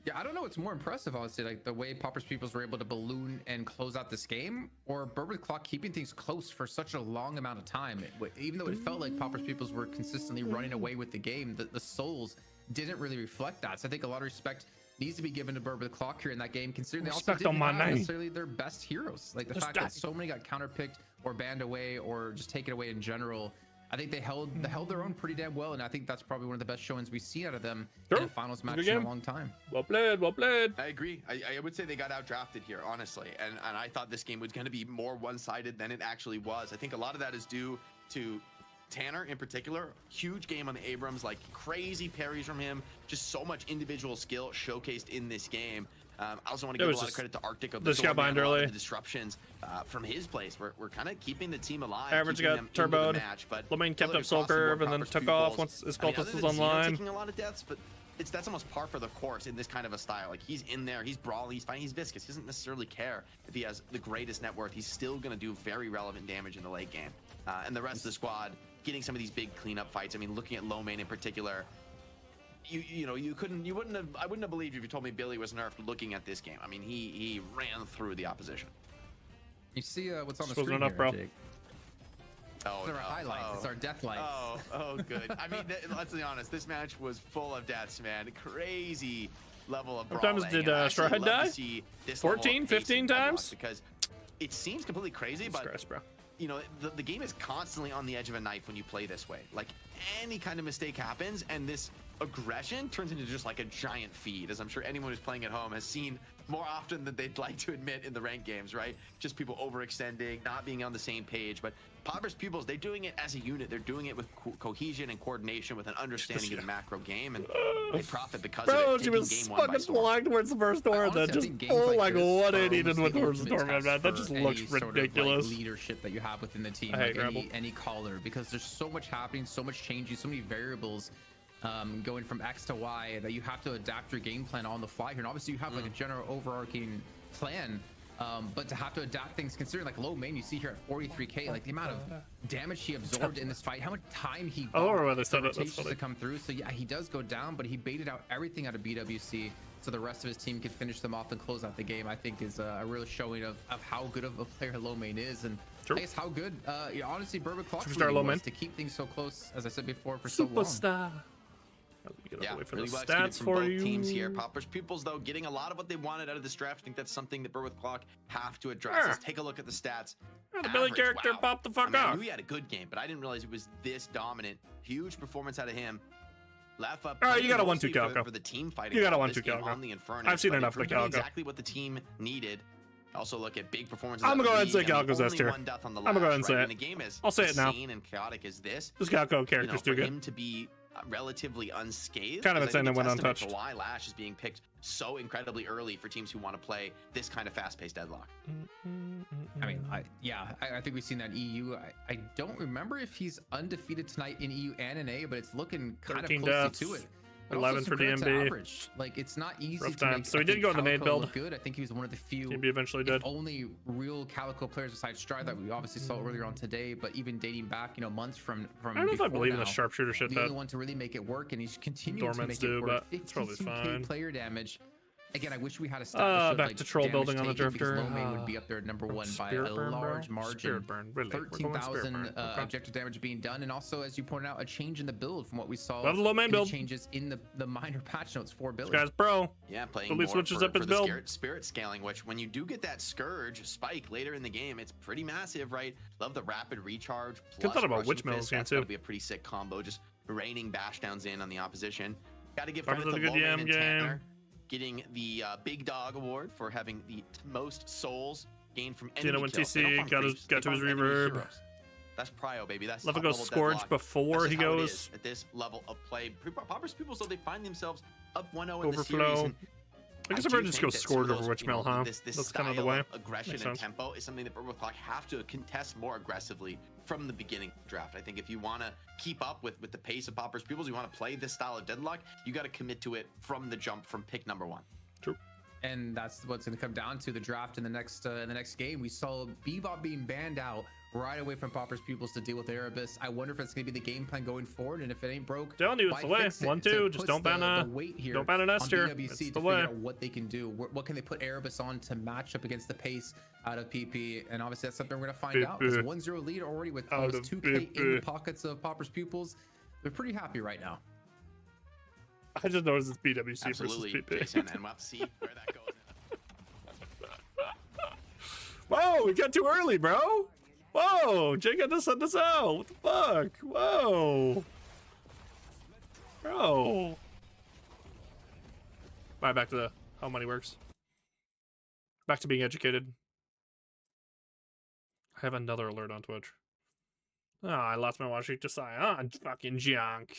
Yeah, I don't know what's more impressive, honestly, like the way Popper's Pupils were able to balloon and close out this game, or Bird with Clock keeping things close for such a long amount of time. Even though it felt like Popper's Pupils were consistently running away with the game, the souls didn't really reflect that. So I think a lot of respect needs to be given to Bird with Clock here in that game, considering they also didn't have necessarily their best heroes. Like the fact that so many got counterpicked or banned away or just taken away in general. I think they held their own pretty damn well, and I think that's probably one of the best showings we've seen out of them in a finals match in a long time. Well played. I agree. I would say they got outdrafted here, honestly, and I thought this game was going to be more one-sided than it actually was. I think a lot of that is due to Tanner in particular. Huge game on the Abrams, like crazy parries from him, just so much individual skill showcased in this game. I also want to give a lot of credit to Arctic of the disruptions from his place. We're kind of keeping the team alive. Average got turboed. But Lomain kept up soul curve and then took off once his cultist was online. Taking a lot of deaths, but that's almost par for the course in this kind of a style. Like he's in there, he's brawling, he's fighting, he's viscous. He doesn't necessarily care if he has the greatest net worth. He's still going to do very relevant damage in the late game. And the rest of the squad getting some of these big cleanup fights. I mean, looking at Lomain in particular. I wouldn't have believed you if you told me Billy was nerfed looking at this game. I mean, he ran through the opposition. You see what's on the screen here, bro. Jake? Oh, it's our highlights. It's our death lights. Oh, good. I mean, let's be honest. This match was full of deaths, man. Crazy level of brawling. How many times did Strawhead die? 14, 15 times? Because it seems completely crazy, but you know, the game is constantly on the edge of a knife when you play this way. Like any kind of mistake happens, and this aggression turns into just like a giant feed, as I'm sure anyone who's playing at home has seen more often than they'd like to admit in the ranked games, right? Just people overextending, not being on the same page. But Popper's Pupils, they're doing it as a unit. They're doing it with cohesion and coordination, with an understanding of the macro game, and they profit because of it. She was fucking flying towards the first door, and then just pull like 180 and went towards the door, man. That just looks ridiculous. Sort of like leadership that you have within the team, like any caller, because there's so much happening, so much changing, so many variables. Going from X to Y, that you have to adapt your game plan on the fly here. And obviously you have like a general overarching plan, But to have to adapt things, considering like low main, you see here at 43k, like the amount of damage he absorbed in this fight, how much time he got to come through. So yeah, he does go down, but he baited out everything out of BWC, so the rest of his team can finish them off and close out the game. I think is a real showing of how good of a player low main is, and I guess how good, honestly, Bourbon Clock was to keep things so close, as I said before, for so long. Yeah, really well executed from both teams here. Pauper's Pupils, though, getting a lot of what they wanted out of this draft. I think that's something that Berwick Clock have to address. Let's take a look at the stats. The Billy character popped the fuck off. I knew he had a good game, but I didn't realize it was this dominant. Huge performance out of him. Laugh up. All right, you got a 1-2 Calco. For the team fighting. You got a 1-2 Calco. On the Inferno. I've seen enough of the Calco. Exactly what the team needed. Also look at big performances. I'm gonna go ahead and say Calco's S tier. I'm gonna go ahead and say it. I'll say it now. And chaotic as this Calco character's too good. For him to be relatively unscathed. Kind of insane that went untouched. Why Lash is being picked so incredibly early for teams who want to play this kind of fast-paced Deadlock. I mean, I think we've seen that in EU. I don't remember if he's undefeated tonight in EU and in A, but it's looking kind of close to it. 11 for DMB. Like, it's not easy Rough to make. So he did go in the nade build. Good. I think he was one of the few. DMB eventually did. Only real Calico players besides Stride that we obviously saw earlier on today, but even dating back, months from. I don't know if I believe in the sharpshooter shit. The only one to really make it work, and he's continuing to make it work. 52k player damage. Again, I wish we had a stat back to troll building on the drifter. Low main would be up there at number 1 by a large margin. 13,000 objective damage being done, and also, as you pointed out, a change in the build from what we saw. Love the low main build. Changes in the minor patch notes for Billy. This guy's pro. Yeah, playing more switches up his build. Spirit scaling, which when you do get that Scourge spike later in the game, it's pretty massive, right? Love the rapid recharge. Good thought about Witchmill's game too. That'd be a pretty sick combo, just raining bash downs in on the opposition. Got to give credit to low main and Tanner. Getting the Big Dog Award for having the most souls gained from enemy kills. TC got to his reverb. That's prio, baby. That's level goes Scourge before he goes. At this level of play, Pauper's Pupils, though, they find themselves up 1-0 in the Overflow. series. I guess I've just go Scourge over Witchmill, huh? That's kind of the way. Aggression and tempo is something that Berwick Clock have to contest more aggressively from the beginning draft. I think if you want to keep up with the pace of Pauper's Pupils, you want to play this style of Deadlock, you got to commit to it from the jump, from pick number 1. True. And that's what's going to come down to the draft in the next game. We saw Bebop being banned out right away from Pauper's Pupils to deal with Erebus. I wonder if it's going to be the game plan going forward, and if it ain't broke, telling you it's the way. 1-2, just don't ban an S tier. It's the way. What they can do, what can they put Erebus on to match up against the pace out of PP, and obviously that's something we're going to find out. It's 1-0 lead already with almost 2k in the pockets of Pauper's Pupils. They're pretty happy right now. I just noticed it's BWC Absolutely, versus PP. Jason, and we'll have to see where that goes. Whoa, we got too early, bro. Whoa, Jake had to send this out. What the fuck? Whoa. Bro. All right, back to how money works. Back to being educated. I have another alert on Twitch. I lost my watch to sign on. Fucking junk.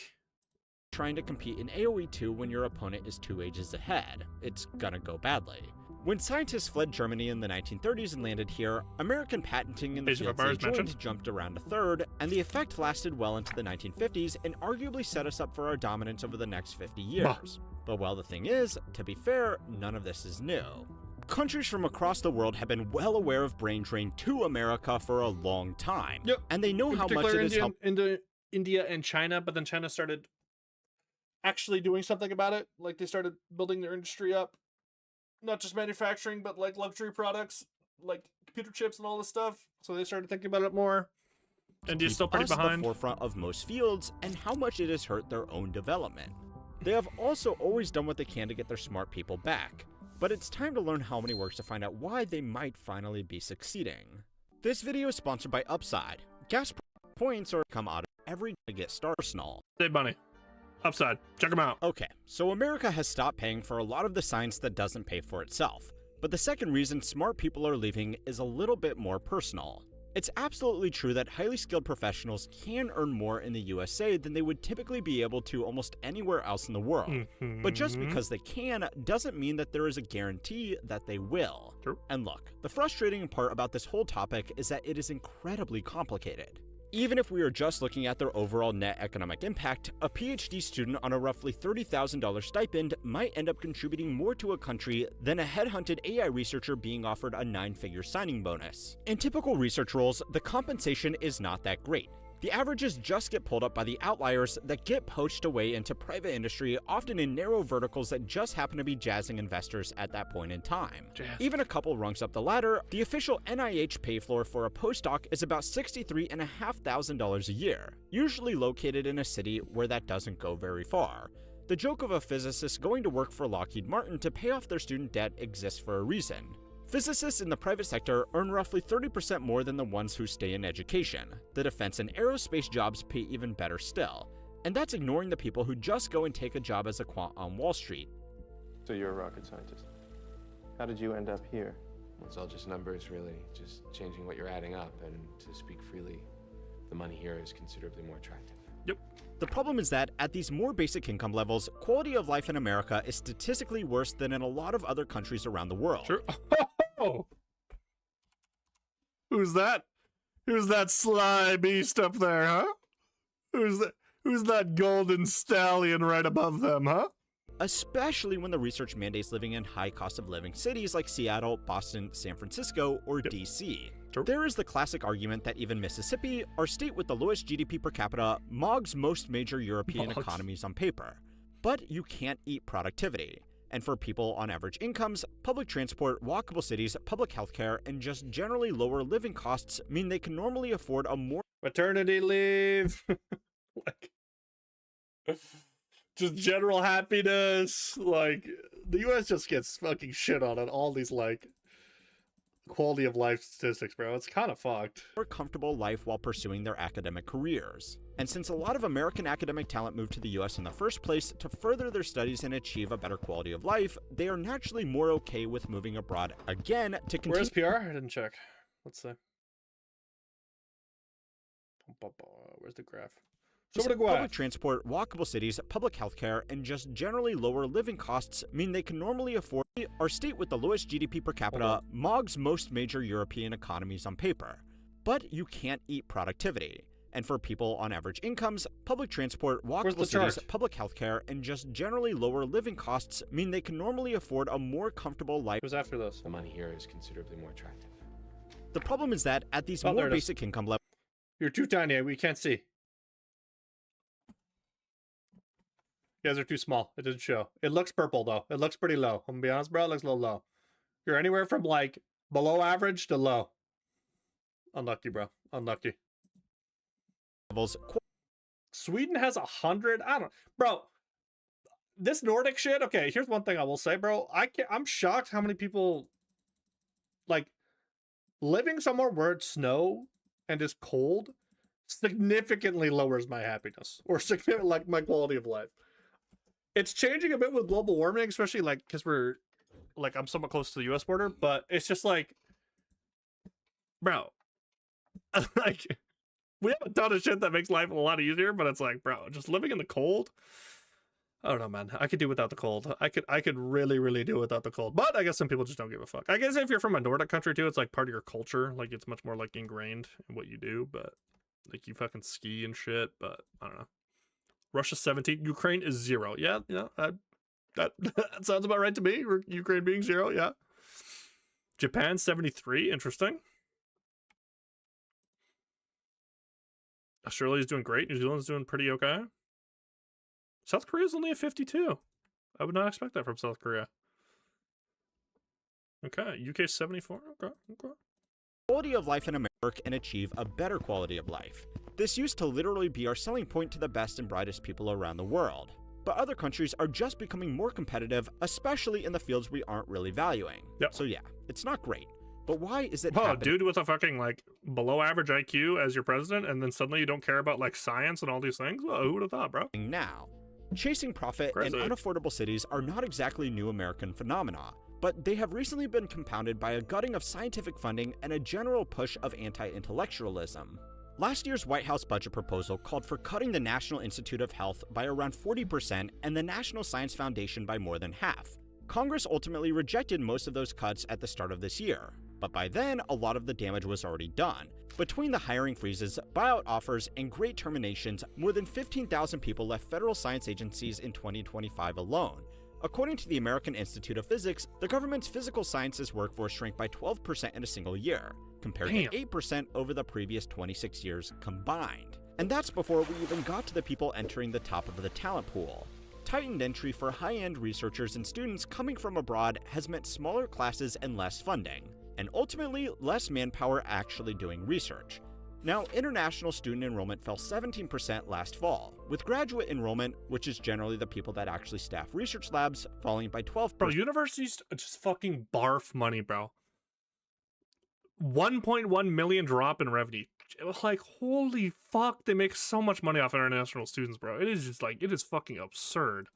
Trying to compete in AoE 2 when your opponent is 2 ages ahead. It's gonna go badly. When scientists fled Germany in the 1930s and landed here, American patenting in the fields they joined jumped around a third, and the effect lasted well into the 1950s and arguably set us up for our dominance over the next 50 years. But well, the thing is, to be fair, none of this is new. Countries from across the world have been well aware of brain drain to America for a long time, and they know how much it has helped into India and China, but then China started actually doing something about it. Like, they started building their industry up. Not just manufacturing, but like luxury products, like computer chips and all this stuff. So they started thinking about it more. India's still pretty behind. The forefront of most fields, and how much it has hurt their own development. They have also always done what they can to get their smart people back. But it's time to learn how many works to find out why they might finally be succeeding. This video is sponsored by Upside. Gas points are come out of every to get Star Snarl. Save money. Upside. Check them out. Okay, so America has stopped paying for a lot of the science that doesn't pay for itself. But the second reason smart people are leaving is a little bit more personal. It's absolutely true that highly skilled professionals can earn more in the USA than they would typically be able to almost anywhere else in the world. But just because they can doesn't mean that there is a guarantee that they will. True. And look, the frustrating part about this whole topic is that it is incredibly complicated. Even if we are just looking at their overall net economic impact, a PhD student on a roughly $30,000 stipend might end up contributing more to a country than a headhunted AI researcher being offered a 9-figure signing bonus. In typical research roles, the compensation is not that great. The averages just get pulled up by the outliers that get poached away into private industry, often in narrow verticals that just happen to be jazzing investors at that point in time. Even a couple rungs up the ladder, the official NIH pay floor for a postdoc is about $63,500 a year, usually located in a city where that doesn't go very far. The joke of a physicist going to work for Lockheed Martin to pay off their student debt exists for a reason. Physicists in the private sector earn roughly 30% more than the ones who stay in education. The defense and aerospace jobs pay even better still. And that's ignoring the people who just go and take a job as a quant on Wall Street. So you're a rocket scientist. How did you end up here? It's all just numbers, really. Just changing what you're adding up, and to speak freely, the money here is considerably more attractive. Yep. The problem is that at these more basic income levels, quality of life in America is statistically worse than in a lot of other countries around the world. Sure. Oh, who's that? Who's that sly beast up there, huh? Who's that golden stallion right above them, huh? Especially when the research mandates living in high cost of living cities like Seattle, Boston, San Francisco, or DC. Sure. There is the classic argument that even Mississippi, our state with the lowest GDP per capita, mogs most major European economies on paper. But you can't eat productivity. And for people on average incomes, public transport, walkable cities, public healthcare, and just generally lower living costs mean they can normally afford a more maternity leave, like just general happiness. Like the U.S. just gets fucking shit on all these like quality of life statistics, bro. It's kind of fucked. More comfortable life while pursuing their academic careers. And since a lot of American academic talent moved to the US in the first place to further their studies and achieve a better quality of life, they are naturally more okay with moving abroad again to continue. Where's PR? I didn't check. Let's see. Where's the graph? So public transport, walkable cities, public healthcare, and just generally lower living costs mean they can normally afford. Our state with the lowest GDP per capita mogs most major European economies on paper. But you can't eat productivity. And for people on average incomes, public transport, walkable cities, public healthcare, and just generally lower living costs mean they can normally afford a more comfortable life. Who's after this? The money here is considerably more attractive. The problem is that at these more basic income levels, you're too tiny. We can't see. You guys are too small. It doesn't show. It looks purple though. It looks pretty low. I'm gonna be honest, bro. It looks a little low. You're anywhere from like below average to low. Unlucky, bro. Unlucky. Sweden has 100. I don't, bro. This Nordic shit. Okay, here's one thing I will say, bro. I'm shocked how many people like living somewhere where it's snow and is cold significantly lowers my happiness or like my quality of life. It's changing a bit with global warming, especially like because we're like I'm somewhat close to the U.S. border, but it's just like, bro, like. We have a ton of shit that makes life a lot easier, but it's like, bro, just living in the cold. I don't know, man. I could do without the cold. I could really, really do without the cold. But I guess some people just don't give a fuck. I guess if you're from a Nordic country too, it's like part of your culture. Like it's much more like ingrained in what you do. But like you fucking ski and shit. But I don't know. Russia's 17. Ukraine is 0. Yeah, that sounds about right to me. Ukraine being 0. Yeah. Japan 73. Interesting. Australia's doing great. New Zealand's doing pretty okay. South Korea's only at 52. I would not expect that from South Korea. Okay, UK 74. Okay. Quality of life in America and achieve a better quality of life. This used to literally be our selling point to the best and brightest people around the world. But other countries are just becoming more competitive, especially in the fields we aren't really valuing. Yep. So yeah, it's not great. But why is it happening? Dude with a fucking like below average IQ as your president, and then suddenly you don't care about like science and all these things? Well, who would have thought, bro? Now, chasing profit and unaffordable cities are not exactly new American phenomena, but they have recently been compounded by a gutting of scientific funding and a general push of anti-intellectualism. Last year's White House budget proposal called for cutting the National Institute of Health by around 40% and the National Science Foundation by more than half. Congress ultimately rejected most of those cuts at the start of this year. but by then, a lot of the damage was already done. Between the hiring freezes, buyout offers, and great terminations, more than 15,000 people left federal science agencies in 2025 alone. According to the American Institute of Physics, the government's physical sciences workforce shrank by 12% in a single year, compared to 8% over the previous 26 years combined. And that's before we even got to the people entering the top of the talent pool. Tightened entry for high-end researchers and students coming from abroad has meant smaller classes and less funding, and ultimately less manpower actually doing research. Now, international student enrollment fell 17% last fall, with graduate enrollment, which is generally the people that actually staff research labs, falling by 12%. Bro, universities just fucking barf money, bro. 1.1 million drop in revenue. It was like, holy fuck, they make so much money off international students, bro. It is just like, it is fucking absurd.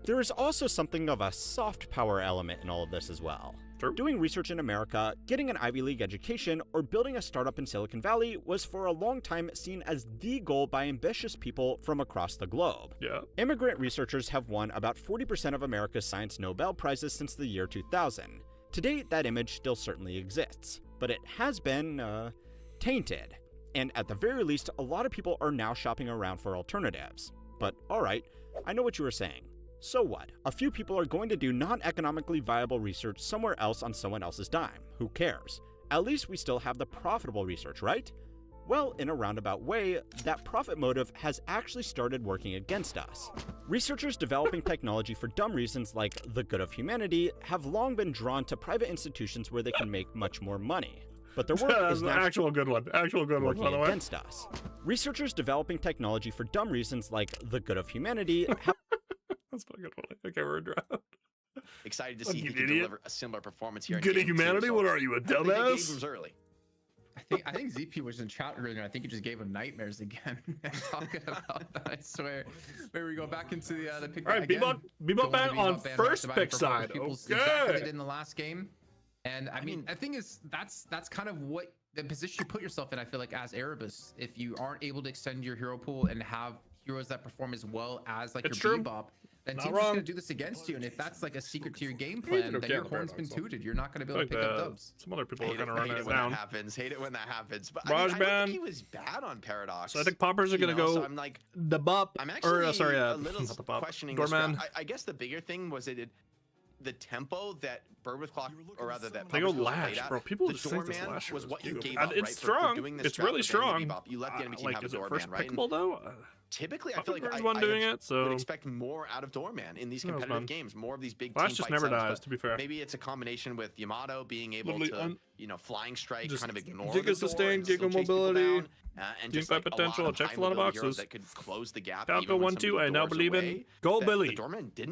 There is also something of a soft power element in all of this as well. Doing research in America, getting an Ivy League education, or building a startup in Silicon Valley was for a long time seen as the goal by ambitious people from across the globe. Yeah. Immigrant researchers have won about 40% of America's science Nobel Prizes since the year 2000. Today, that image still certainly exists, but it has been, tainted. And at the very least, a lot of people are now shopping around for alternatives. But alright, I know what you were saying. So what? A few people are going to do non-economically viable research somewhere else on someone else's dime. Who cares? At least we still have the profitable research, right? Well, in a roundabout way, that profit motive has actually started working against us. Researchers developing technology for dumb reasons like the good of humanity have long been drawn to private institutions where they can make much more money. But their work is actual good one, by the way. Against us. Researchers developing technology for dumb reasons like the good of humanity have That's fucking funny. Okay, we're drowned. Excited to see if he can deliver a similar performance here. Good at humanity? What are you, a dumbass? Early. I think ZP was in chat earlier, and I think he just gave him nightmares again. Talking about that, I swear. Maybe we go back into the pick. All right, Bebop ban on first pick side. Okay. Exactly they did in the last game, and I mean, the thing is, that's kind of what the position you put yourself in. I feel like as Erebus, if you aren't able to extend your hero pool and have heroes that perform as well as like your Bebop, then teams are gonna do this against you, and if that's like a secret to your game plan, then your horn's been tooted. You're not gonna be able to pick up dubs. Some other people are gonna run it down. Hate it when that happens. But Raj I don't think he was bad on Paradox. So I think poppers are gonna go. So I'm like the bop. I'm actually a little not the bop. questioning. Doorman. I guess the bigger thing was the tempo that Burbage Clock, or rather that they go lash, bro. People just think this lash was what you gave up, it's strong. It's really strong. You let the enemy team have a Doorman, right? Though? Typically, I feel like I would expect more out of Doorman in these competitive games. More of these big team just never dies, to be fair. Maybe it's a combination with Yamato being able to, flying strike, kind of ignore Giga sustain, Giga mobility, and just like potential. Checks a lot of boxes. That could close the gap. Falco 1-2. I now believe in. Go Billy.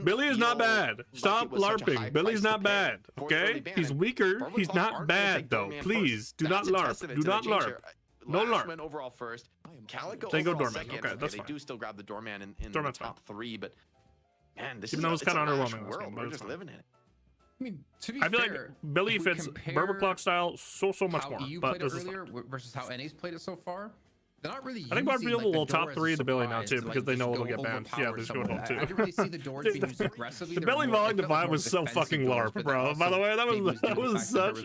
Billy is not bad. Stop LARPing. Billy's not bad. Okay, he's weaker. He's not bad though. Please do not LARP. Do not LARP. No LARP. Went overall first. Calico they go overall Doorman. Second. Okay, that's they fine. do still grab the Doorman in the top 3, but man, this is kind of underwhelming. World. We're just living in it. I mean, to be fair, I feel like Billy fits Burbage Clock style so much more. How you played it earlier versus how NA's played it so far. They're not really. I think Barbie will top 3 the Billy now too, because they know it'll get banned. Yeah, they're just going home too. I didn't really see the doors being used aggressively. The Billy volume divide was so fucking LARP, bro. By the way, that was such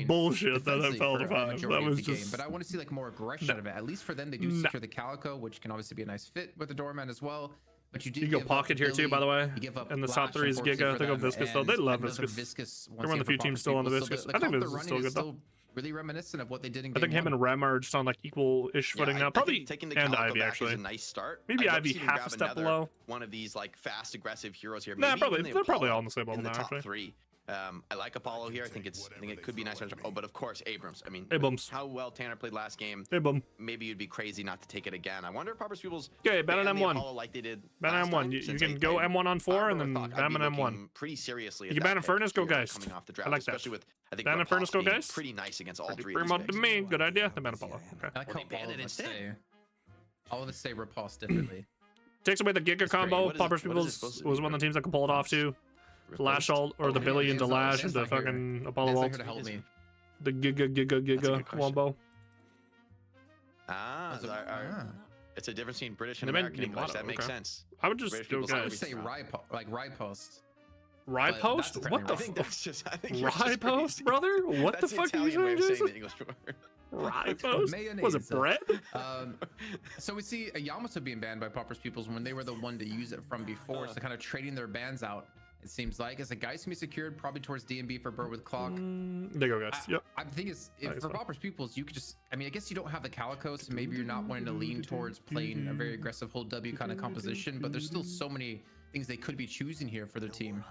bullshit that I fell to 5. That was just. But I want to see like more aggression out of it. At least for them, they do secure the Calico, which can obviously be a nice fit with the Doorman as well. But you do. You go Pocket here too, by the way. And the top 3 is Giga. They go Viscous though. They love Viscous. They're one of the few teams still on the Viscous. I think Viscous is still good though. Really reminiscent of what they did in I think him and Rem are just on like equal-ish footing now. Probably and Ivy actually. Is a nice start. Maybe Ivy half a step below. One of these like fast aggressive heroes here. Nah, probably they're probably all on the same level now. Top actually. 3. I like Apollo here. I think it could be nice. Oh, but of course Abrams. I mean, Abrams. How well Tanner played last game. Abrams. Maybe you'd be crazy not to take it again. I wonder if Poppers people's. Okay, ban on M1. Like they did. Ban on M1. You can go M1 on 4 and then ban on M1. Pretty seriously. You can ban on Furnace, go Geist. I like that. Especially with I think ban on Furnace, go Geist. Pretty nice against all 3. Pretty much to me. Good idea. The ban Apollo. Okay. I like how all of us say repulse differently. Takes away the Giga combo. Poppers people's was one of the teams that could pull it off too. Lash ult or the Billy into Lash and the fucking Apollo ult. The Giga wombo. It's a difference between British and American English. That makes sense. I would just go I would say riposte. Rye post? What the fuck? Rye post, brother? What the fuck are you trying to do? Rye post? Was it bread? So we see a Yamato being banned by Pauper's Pupils when they were the one to use it from before. So kind of trading their bans out. It seems like as a guy's gonna be secured probably towards DMB for Bird with Clock. There you go, guys. Yep. I think it's for Pauper's Pupils, you could just. I mean, I guess you don't have the Calico, so maybe you're not wanting to lean towards playing a very aggressive hold W kind of composition. But there's still so many things they could be choosing here for their team.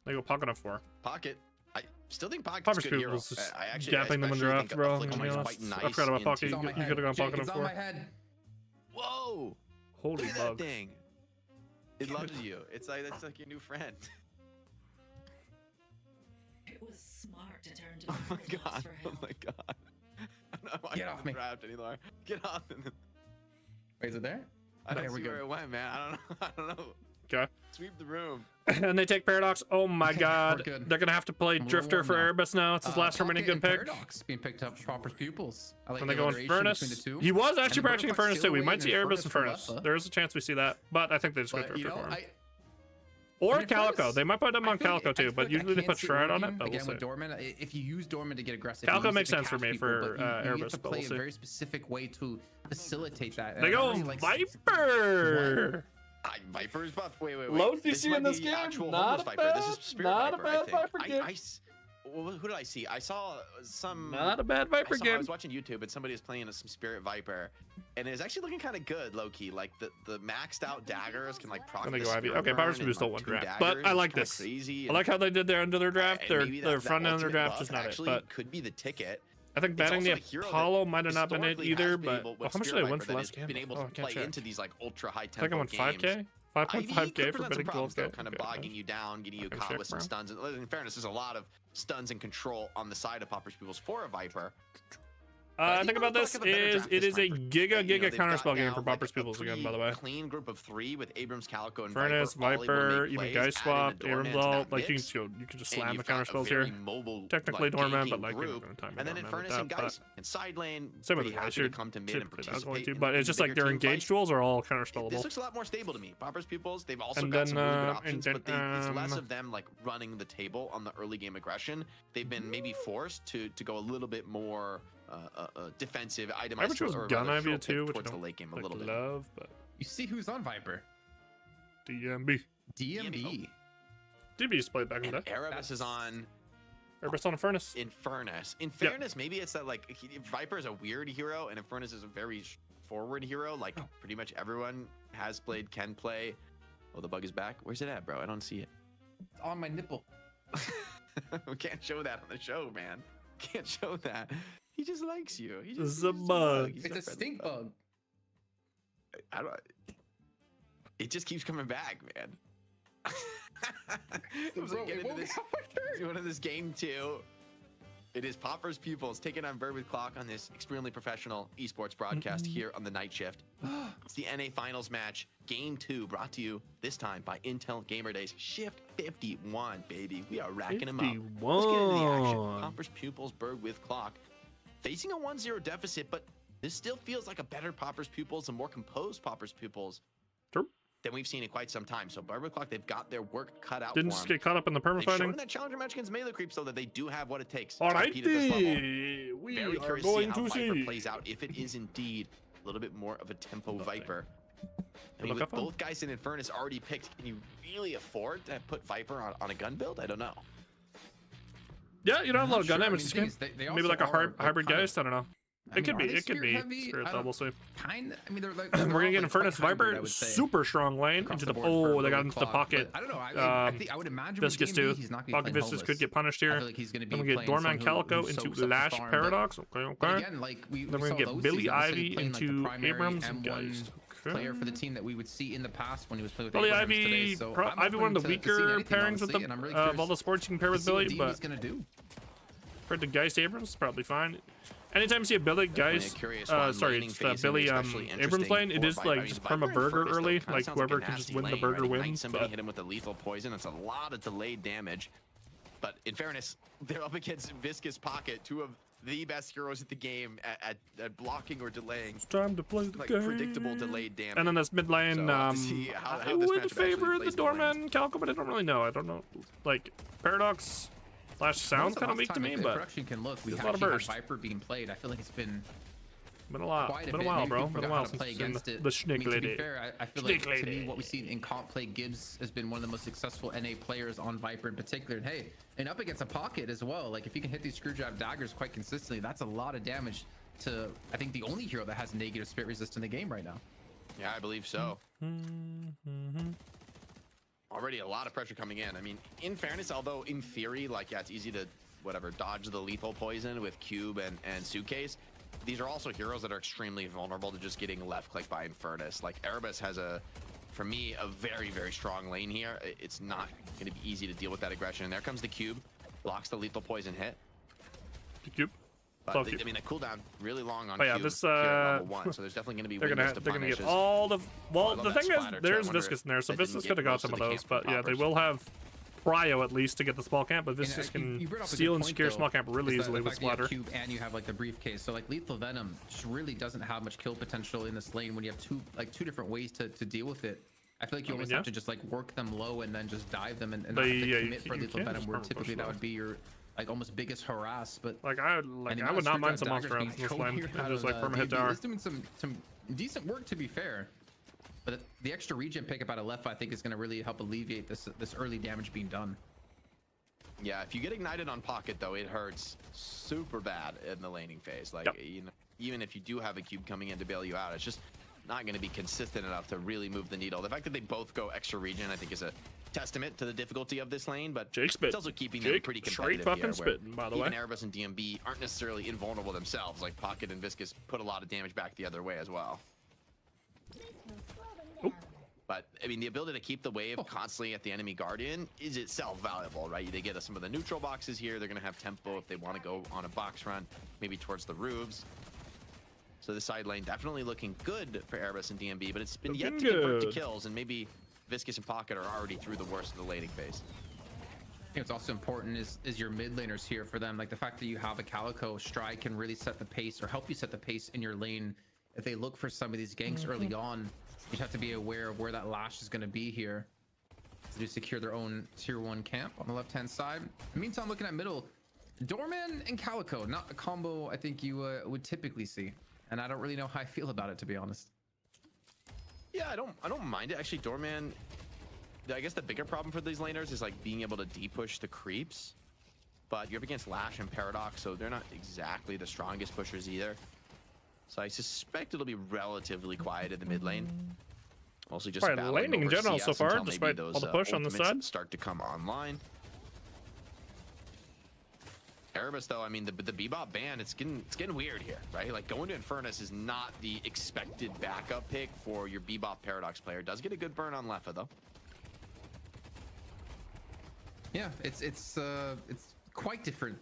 They go Pocket on 4. Pocket. I still think Pocket's Pauper's good hero. Just I actually gapping them in draft, bro. Quite nice. I forgot about Pocket. You could have gone Pocket on 4. Whoa! Holy Look at bug. that thing. It loves you. It's like that's like your new friend. It was smart to turn to Oh my god! Oh my god! I don't know why Get off me! Draft anymore. Get off! Wait, is it there? I don't see where it went, man. I don't know. Okay. Sweep the room. And they take Paradox. Oh my god. They're gonna have to play Drifter for Erebus now. It's his last remaining good pick. Paradox being picked up for Pauper's Pupils. I like and they go in Furnace. He was actually practicing Furnace too. We might see Erebus and Furnace. There is a chance we see that, but I think they just go Drifter for him. Or Calico. They might put them on Calico too, but usually they put Shroud on it. But we'll see. With Dorman, if you use Dorman to get aggressive, Calico makes sense for me for Erebus. You have to play a very specific way to facilitate that. They go Viper. Viper is buff. Wait. Low CC in this game. Not a bad, This is Spirit not Viper, a bad Viper game. Who did I see? I saw some. Not a bad Viper game. I was watching YouTube and somebody was playing some Spirit Viper, and it was actually looking kind of good, low key. Like the maxed out daggers can like proc. Okay, Power's Boost still one draft, but I like this. I like how they did their end of their draft. Their front end of their draft is not it, but could be the ticket. I think banning the Apollo might have not been it either, but how much did I win for last game? Been able to play into these like ultra high tempo I think I won 5K. 5.5K for betting 12K. Kind of bogging you down, getting you caught with some stuns. And in fairness, there's a lot of stuns and control on the side of Pauper's Pupils for a Viper. Think about this is it is a giga counterspell game for Pauper's Pupils again, by the way. Clean group of 3 with Abrams, Calico, and Furnace, Viper, even Guy Swap, Abrams ult. Like you can just slam the counterspells here. Technically Dormant, but like you're gonna time it. And then in Furnace and Guys and side lane, same with the Guys. You're typically not going to, but it's just like their engaged duels are all counterspellable. This looks a lot more stable to me. Pauper's Pupils, they've also got some really good options, but it's less of them like running the table on the early game aggression. They've been maybe forced to go a little bit more defensive itemized or gun idea too, which towards the late game a little bit. But you see who's on Viper? DMB is played back in the day. Erebus is on. Erebus on a Furnace. In Furnace. In fairness, maybe it's that like Viper is a weird hero and Furnace is a very forward hero. Like pretty much everyone has played, can play. Oh, the bug is back. Where's it at, bro? I don't see it. It's on my nipple. We can't show that on the show, man. Can't show that. He just likes you. This is a bug. It's a stink bug. I don't. It just keeps coming back, man. Going into this game too. It is Pauper's Pupils taking on Bird with Clock on this extremely professional esports broadcast here on the night shift. It's the NA Finals match, Game 2, brought to you this time by Intel Gamer Days. Shift 51, baby. We are racking them up. Let's get into the action. Pauper's Pupils, Bird with Clock. Facing a 1-0 deficit, but this still feels like a better Pauper's Pupils, a more composed Pauper's Pupils than we've seen in quite some time. So Bird with Clock, they've got their work cut out Didn't for them. get caught up in the perma They've fighting. shown in that challenger match against melee creeps, though, that they do have what it takes All to right, compete at this level. we Very are curious going to to see how Viper see. plays out, if it is indeed a little bit more of a tempo Viper. I mean, with both guys in Infernus already picked, can you really afford to put Viper on a gun build? I don't know. Yeah, you don't have a lot of gun damage. Maybe like a hybrid Geist. I don't know. It could be. It could be. Spirit double sweep. Kind of. I mean, they're like. We're gonna get Infernus Viper. Super strong lane into the. Oh, they got into the pocket. I don't know. I would imagine Viscous too. Pocket Viscous could get punished here. Then we get Dormant Calico into Lash Paradox. Okay. Again, like then we're gonna get Billy Ivy into Abrams and Geist. Player for the team that we would see in the past when he was playing with Billy Ivy. Ivy one of the weaker pairings with them of all the sports you can pair with Billy, but for the Geist Abrams, probably fine. Anytime you see a Billy Geist, it's Billy Abrams lane, it is like just perma burger early, like whoever can just win the burger wins. Somebody hit him with a lethal poison. That's a lot of delayed damage. But in fairness, they're up against Viscous Pocket, two of the best heroes at the game at blocking or delaying. It's time to play the like game. Predictable delayed damage. And then this mid lane, So I would favor the Doorman Calico, but I don't really know. I don't know. Like Paradox / Sounds kind of weak to me, but production can look. We a lot of actually burst. have Viper being played. I feel like it's been a lot. Quite a Been a bit. while, Maybe bro. we Been a forgot while how to play since against it. the Snake To Lady. be fair, I feel Snake like to Lady. me, what we've seen in comp play, Gibbs has been one of the most successful NA players on Viper in particular. And hey, and up against a pocket as well. Like if you can hit these screwdriver daggers quite consistently, that's a lot of damage to, I think, the only hero that has negative spirit resist in the game right now. Yeah, I believe so. Already a lot of pressure coming in. I mean, in fairness, although in theory, like, yeah, it's easy to dodge the lethal poison with Cube and Suitcase. These are also heroes that are extremely vulnerable to just getting left clicked by Infernus. Like Erebus has for me, a very, very strong lane here. It's not going to be easy to deal with that aggression. And there comes the Cube, blocks the lethal poison hit. The Cube. But I mean, the cooldown really long on But yeah, Cube this here at level 1, so there's definitely going to be they're windows to gonna punish. get all the I love the that thing is splatter, there's too. I wonder Viscous in there, so if they didn't Viscous get could have got most some of of the those, camp but yeah, they poppers. will have Prio at least to get the small camp, but Viscous You can brought up a good steal and point, secure though, small camp really is that easily the with fact that you have Splatter. Cube and you have like the briefcase, so like Lethal Venom just really doesn't have much kill potential in this lane when you have two different ways to deal with it. I feel like you almost have to just like work them low and then just dive them and not have to commit for Lethal Venom, where typically that would be your like almost biggest harass. But like I would not mind some monster rounds in this lane. Just like perma hit tower. It's doing some decent work, to be fair. But the extra regen pickup out of left, I think, is going to really help alleviate this early damage being done. Yeah, if you get ignited on pocket, though, it hurts super bad in the laning phase. Like, you know, even if you do have a Cube coming in to bail you out, it's just not going to be consistent enough to really move the needle. The fact that they both go extra regen, I think, is a testament to the difficulty of this lane, but it's also keeping them pretty competitive here, spitting, by the way. Even Erebus and DMB aren't necessarily invulnerable themselves. Like, Pocket and Viscous put a lot of damage back the other way as well. But, I mean, the ability to keep the wave constantly at the enemy Guardian is itself valuable, right? They get some of the neutral boxes here. They're going to have tempo if they want to go on a box run, maybe towards the roofs. So the side lane definitely looking good for Erebus and DMB, but it's been yet to convert to kills, and maybe Viscous and Pocket are already through the worst of the laning phase. I think what's also important is your mid laners here for them. Like the fact that you have a Calico, Stride can really set the pace or help you set the pace in your lane. If they look for some of these ganks early on, you have to be aware of where that lash is going to be here to secure their own tier 1 camp on the left hand side. In the meantime, looking at middle, Doorman and Calico, not a combo I think you would typically see, and I don't really know how I feel about it, to be honest. Yeah, I don't mind it. Actually, Doorman, I guess the bigger problem for these laners is like being able to de-push the creeps, but you're up against Lash and Paradox, so they're not exactly the strongest pushers either. So I suspect it'll be relatively quiet in the mid lane. Mostly just laning in general so far, despite all the push on the side. Start to come online. Erebus, though, I mean, the Bebop ban, it's getting weird here, right? Like, going to Infernus is not the expected backup pick for your Bebop Paradox player. Does get a good burn on Lefa, though. Yeah, it's quite different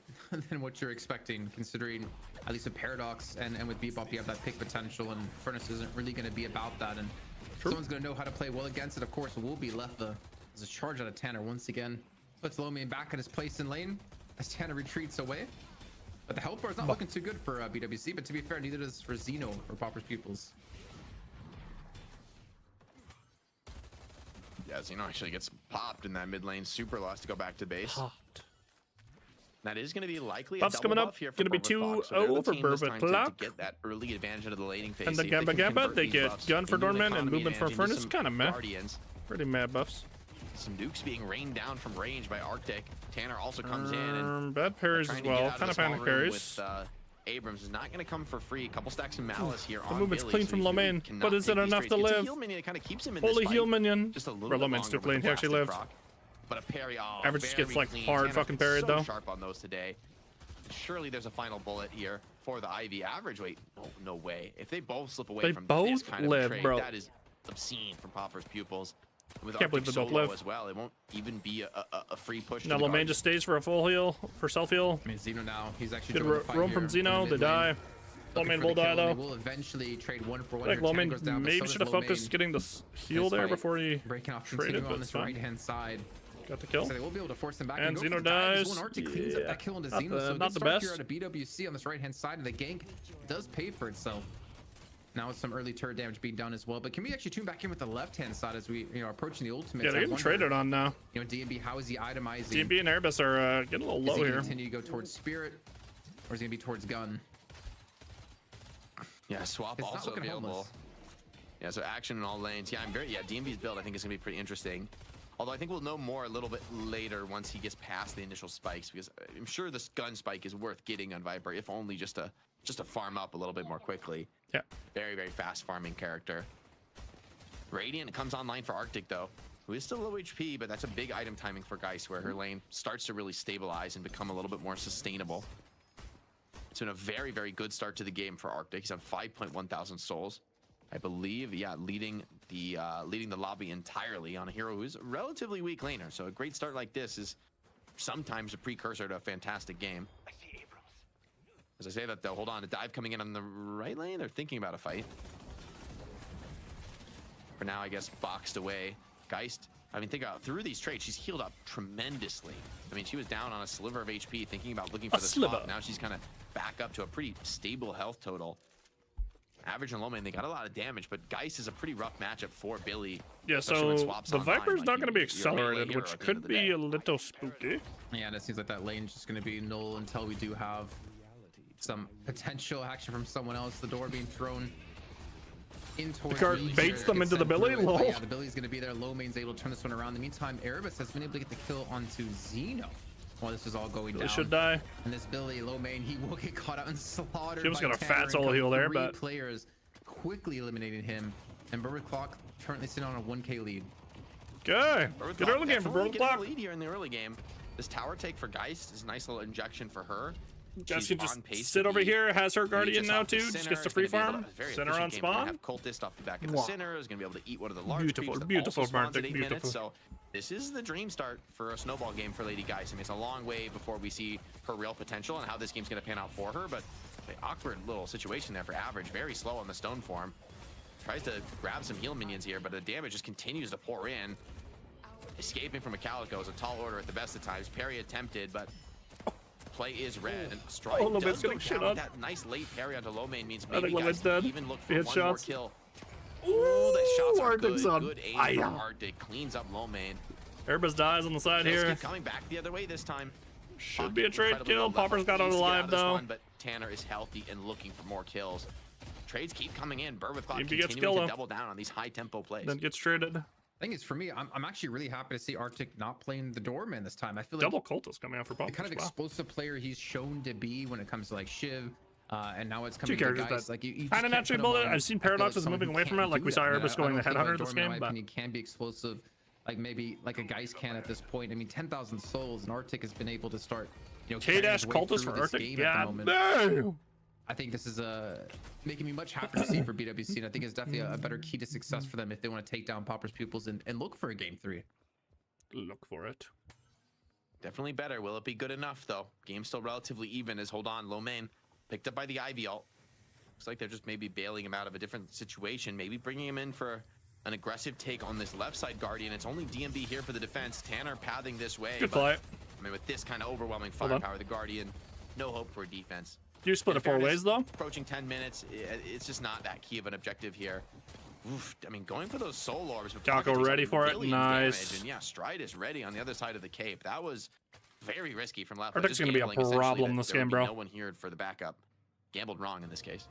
than what you're expecting, considering at least with Paradox and with Bebop you have that pick potential, and Furnace isn't really going to be about that, and someone's going to know how to play well against it. Of course, it will be Lefa. As a charge out of Tanner once again puts Lomian back in his place in lane as Tanner retreats away. But the health bar is not looking too good for BWC, but to be fair, neither does for Xeno or Pauper's Pupils. Yeah, Xeno actually gets popped in that mid lane. Super lost to go back to base. Popped. That is going to be likely Buff's a double coming up. buff here for Going to be 2-0 for Burbot to get that early advantage into the laning phase. And the Gamba, they get Gun for Dorman and Movement for Furnace. Kind of meh. Pretty mad buffs. Some dukes being rained down from range by Arctic. Tanner also comes in and bad parries as well. Kind of panic parries. With Abrams is not going to come for free. A couple stacks of Malice here the on movement's Billy, clean so from really Lomain, but is it enough to live? Heal minion that kind of keeps him in Holy this heal fight. minion. Just a little Bro, bit Lomain's still longer clean. with He actually lived. proc. But a parry, Average just gets like clean. hard Tanner's fucking been parried so though. Sharp on those today. Surely there's a final bullet here for the Ivy. Average weight, no way. If they both slip away from this kind of live, trade, bro. that is obscene from Pauper's Pupils. With Can't believe Arctic they both solo live. as well, it won't even be a free push. Now Lomain just stays for a full heal, for self heal. I mean, Xeno now, he's actually Good doing the fight roam here from Xeno, they die. Lomain will die though. They will eventually trade 1-for-1. Like Lomain maybe should have focused getting the heal there before he breaking off traded, on but this it's fine. right hand side. Got the kill. So they will be able to force them back. And Xeno dies. One Arctic cleans up that kill into Xeno. So not the start best. here out of BWC on this right-hand side of the gank does pay for itself. Now with some early turret damage being done as well. But can we actually tune back in with the left-hand side as we, you know, approaching the ultimate? Yeah, they're getting traded on now. You know, DMB, how is he itemizing? DMB and Erebus are getting a little low here. Continue to go towards Spirit, or is he gonna be towards Gun? Yeah, swap It's also available. homeless. Yeah, so action in all lanes. Yeah, DMB's build I think is gonna be pretty interesting. Although I think we'll know more a little bit later once he gets past the initial spikes, because I'm sure this gun spike is worth getting on Viper, if only just to farm up a little bit more quickly. Yeah. Very, very fast farming character. Radiant comes online for Arctic though, who is still low HP, but that's a big item timing for Geist, where her lane starts to really stabilize and become a little bit more sustainable. It's been a very, very good start to the game for Arctic. He's on 5.1 thousand souls, I believe. Yeah, leading the lobby entirely on a hero who's a relatively weak laner. So a great start like this is sometimes a precursor to a fantastic game. As I say that though, hold on, a dive coming in on the right lane. They're thinking about a fight. For now, I guess boxed away. Geist, I mean, think about through these trades, she's healed up tremendously. I mean, she was down on a sliver of HP, thinking about looking for the swap. Now she's kind of back up to a pretty stable health total. Average and low man, they got a lot of damage, but Geist is a pretty rough matchup for Billy. Yeah, so the Viper's not going to be accelerated, which could be a little spooky. Yeah, and it seems like that lane's just going to be null until we do have some potential action from someone else. The door being thrown in towards the card baits them into the Billy. Lol. Yeah, the Billy's going to be there. Low main's able to turn this one around. In the meantime, Erebus has been able to get the kill onto Xeno while this is all going down. They should die. And this Billy, low main, he will get caught out and slaughtered. She was got a fat solo heal there, but players quickly eliminated him. And Burber Clock currently sitting on a 1K lead. Okay, good early game for Burber Clock. Lead here in the early game. This tower take for Geist is a nice little injection for her. Jess can just sit over here, has her Guardian now too, just gets to free farm. Center on spawn. Have Cultist off the back of the center, is going to be able to eat one of the large creeps that beautiful, also spawns at 8 beautiful. minutes. So this is the dream start for a snowball game for Lady Geist. I mean, it's a long way before we see her real potential and how this game's going to pan out for her, but the awkward little situation there for Average. Very slow on the stone form. Tries to grab some heal minions here, but the damage just continues to pour in. Escaping from a Calico is a tall order at the best of times. Parry attempted, but play is red. And Strike does go down with that nice late parry onto low main means maybe Geist can even look for one more kill. Ooh, the shots are good. Good aim from Arctic. Cleans up low main. Erebus dies on the side here. Coming back the other way this time. Should be a trade kill. Popper's got out alive though. But Tanner is healthy and looking for more kills. Trades keep coming in. Burr with Clock continuing to double down on these high tempo plays. Then gets traded. I think it's for me. I'm actually really happy to see Arctic not playing the doorman this time. I feel like double cultist coming out for Popper. The kind of explosive player he's shown to be when it comes to like Shiv, and now it's coming to guys like you kind of naturally bullet. I've seen Paradoxes moving away from it, like we saw Erebus going the headhunter this game, but he can be explosive, like maybe like a Geist can at this point. I mean, 10,000 souls, and Arctic has been able to start, you know, K-dash cultist for Arctic. Yeah, no. I think this is making me much happier to see for BWC, and I think it's definitely a better key to success for them if they want to take down Popper's pupils and look for a game 3. Look for it. Definitely better. Will it be good enough though? Game's still relatively even as hold on, low main picked up by the Ivy ult. Looks like they're just maybe bailing him out of a different situation, maybe bringing him in for an aggressive take on this left side Guardian. It's only DMB here for the defense. Tanner pathing this way. Good play. I mean, with this kind of overwhelming firepower, the Guardian, no hope for defense. You split it 4 ways though. Approaching 10 minutes, it's just not that key of an objective here. Oof, I mean, going for those soul orbs. Jocko ready for it. Nice. And yeah, Stride is ready on the other side of the cape. That was very risky from left. Arctic's going to be a problem this game, bro. No one here for the backup. Gambled wrong in this case.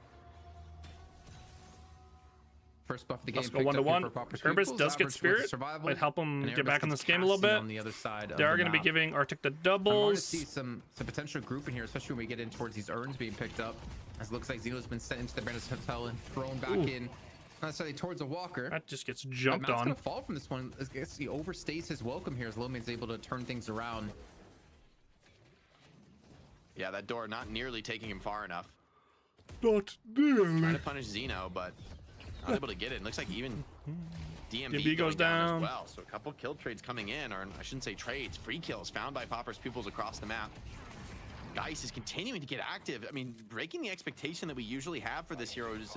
First buff of the game. Let's go 1-1. Erebus does get Spirit. Might help him get back in this game a little bit. On the other side they are going to be giving Arctic the doubles. I want to see some potential group in here, especially when we get in towards these urns being picked up. As it looks like Xeno's been sent into the Brandis Hotel and thrown back in. Not necessarily towards a walker. That just gets jumped on. on. Going to fall from this one. I guess he overstays his welcome here as Loman's able to turn things around. Yeah, that door not nearly taking him far enough. Not nearly. Trying to punish Xeno, but not able to get it. It looks like even DMB goes down as well. So a couple kill trades coming in, or I shouldn't say trades, free kills found by Popper's pupils across the map. Geist is continuing to get active. I mean, breaking the expectation that we usually have for this hero is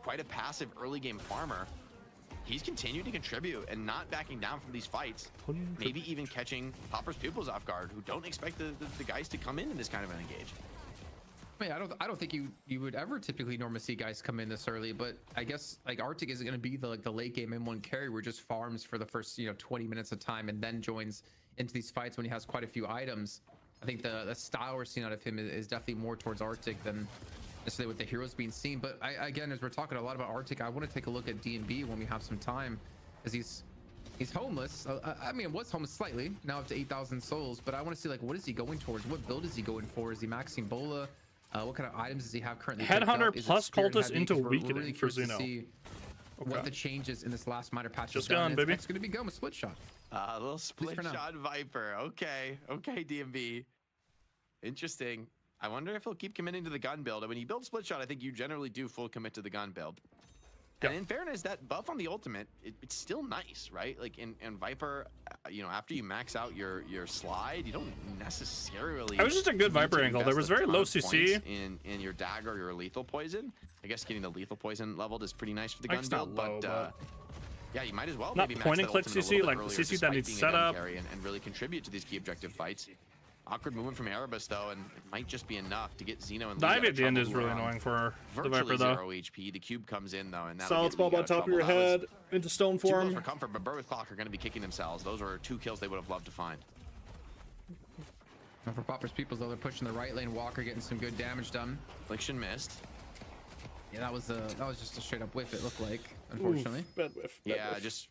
quite a passive early game farmer. he's continued to contribute and not backing down from these fights. Maybe even catching Popper's pupils off guard, who don't expect the guys to come in this kind of an engage. I mean, I don't think you would ever typically normally see guys come in this early, but I guess like Arctic isn't going to be the late game M1 carry where just farms for the first 20 minutes of time and then joins into these fights when he has quite a few items. I think the style we're seeing out of him is definitely more towards Arctic than necessarily with the heroes being seen. But again, as we're talking a lot about Arctic, I want to take a look at D&B when we have some time, because he's homeless. I mean, was homeless slightly, now up to 8,000 souls, but I want to see like what is he going towards? What build is he going for? Is he maxing Bola? What kind of items does he have currently? Headhunter plus cultist into weakening really for curious Xeno. to see what the changes in this last minor patch Just has done. gone, baby. It's going to be gun with split shot. A little split shot Viper. Okay, DMB. Interesting. I wonder if he'll keep committing to the gun build. When you build split shot, I think you generally do full commit to the gun build. And in fairness, that buff on the ultimate, it's still nice, right? Like in Viper, after you max out your slide, you don't necessarily. It was just a good Viper angle. There was very low CC in your dagger or your lethal poison. I guess getting the lethal poison leveled is pretty nice for the gun It's build, not low, but yeah, you might as well not maybe point max and click that ultimate CC, like the earlier CC that despite needs being a set gun up. carry and really contribute to these key objective fights. Awkward movement from Erebus though, and it might just be enough to get Xeno and Dive at the end is really annoying for the Viper though. 0 HP. The cube comes in though, and that'll Solid get spell League on out of top of your trouble. That head into stone was too close form. for comfort, but Bird with Clock are going to be kicking themselves. Those were 2 kills they would have loved to find. And for Popper's Peoples though, they're pushing the right lane. Walker getting some good damage done. Affliction missed. Yeah, that was just a straight up whiff. It looked like, unfortunately. Ooh, bad whiff. Yeah, just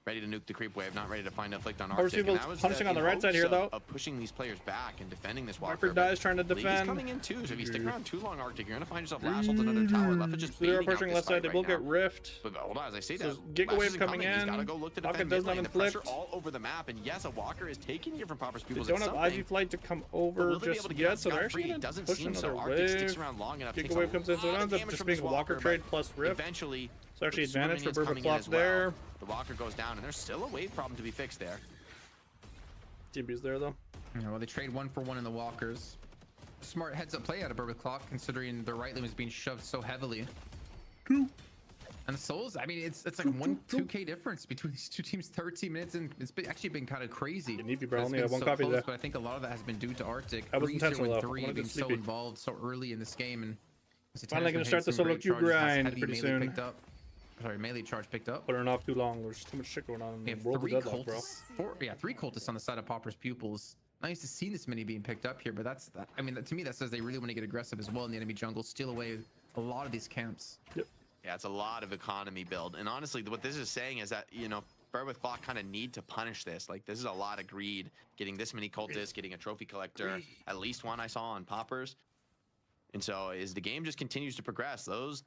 ready to nuke the creep wave, not ready to find Afflict on Popper's Arctic. Peoples And that was punching on the right side here, though. Of pushing these players back and defending this Walker. Viper dies trying to League is defend. coming in too, so if you stick around too long, Arctic, you're gonna find yourself last ult another tower. Left is just So they're baiting out pushing this left side. fight They right will now. get rift. But hold on, as I say So that, Giga Lash Wave isn't coming He's in. gotta go look to Rocket defend does mid not lane. The pressure inflict. all over the map, and yes, a Walker is taking you from Popper's They Peoples. don't It's have something. IG flight to come But over will they be just able to get yet, so they're gun actually free? going It to doesn't push seem so. another Arctic sticks wave. around long enough. Giga takes a Wave comes in, so it lot of ends up damage just from being this a Walker but trade plus rift. Eventually, So actually with super advantage for minions Bird coming in Clock as well, there. the Walker goes down, and there's still a wave problem to be fixed there. DB's there though. Yeah, well, they trade 1-for-1 in the Walkers. Smart heads up play out of Bird with Clock, considering the right lane was being shoved so heavily. And the Souls, I mean, it's like 2K difference between these two teams. 13 minutes, and it's actually been kind of crazy. You need to, bro. It's Only been got one so copy close, there. but I think a lot of that has been due to Arctic. That was intentional though. 3 I wanna being get so sleepy. involved so early in this game, and Finally gonna start the solo queue grind pretty soon. Picked up. Sorry, melee charge picked up. Putting it off too long. There's too much shit going on We in have the world of 3 Deadlock, bro. cultists. 3 cultists on the side of Popper's Pupils. Not used to seeing this many being picked up here, but I mean, to me, that says they really want to get aggressive as well in the enemy jungle, steal away a lot of these camps. Yep. Yeah, it's a lot of economy build. And honestly, what this is saying is that, Bird with Clock kind of need to punish this. Like, this is a lot of greed. Getting this many cultists, getting a trophy collector, at least one I saw on Poppers. And so as the game just continues to progress, those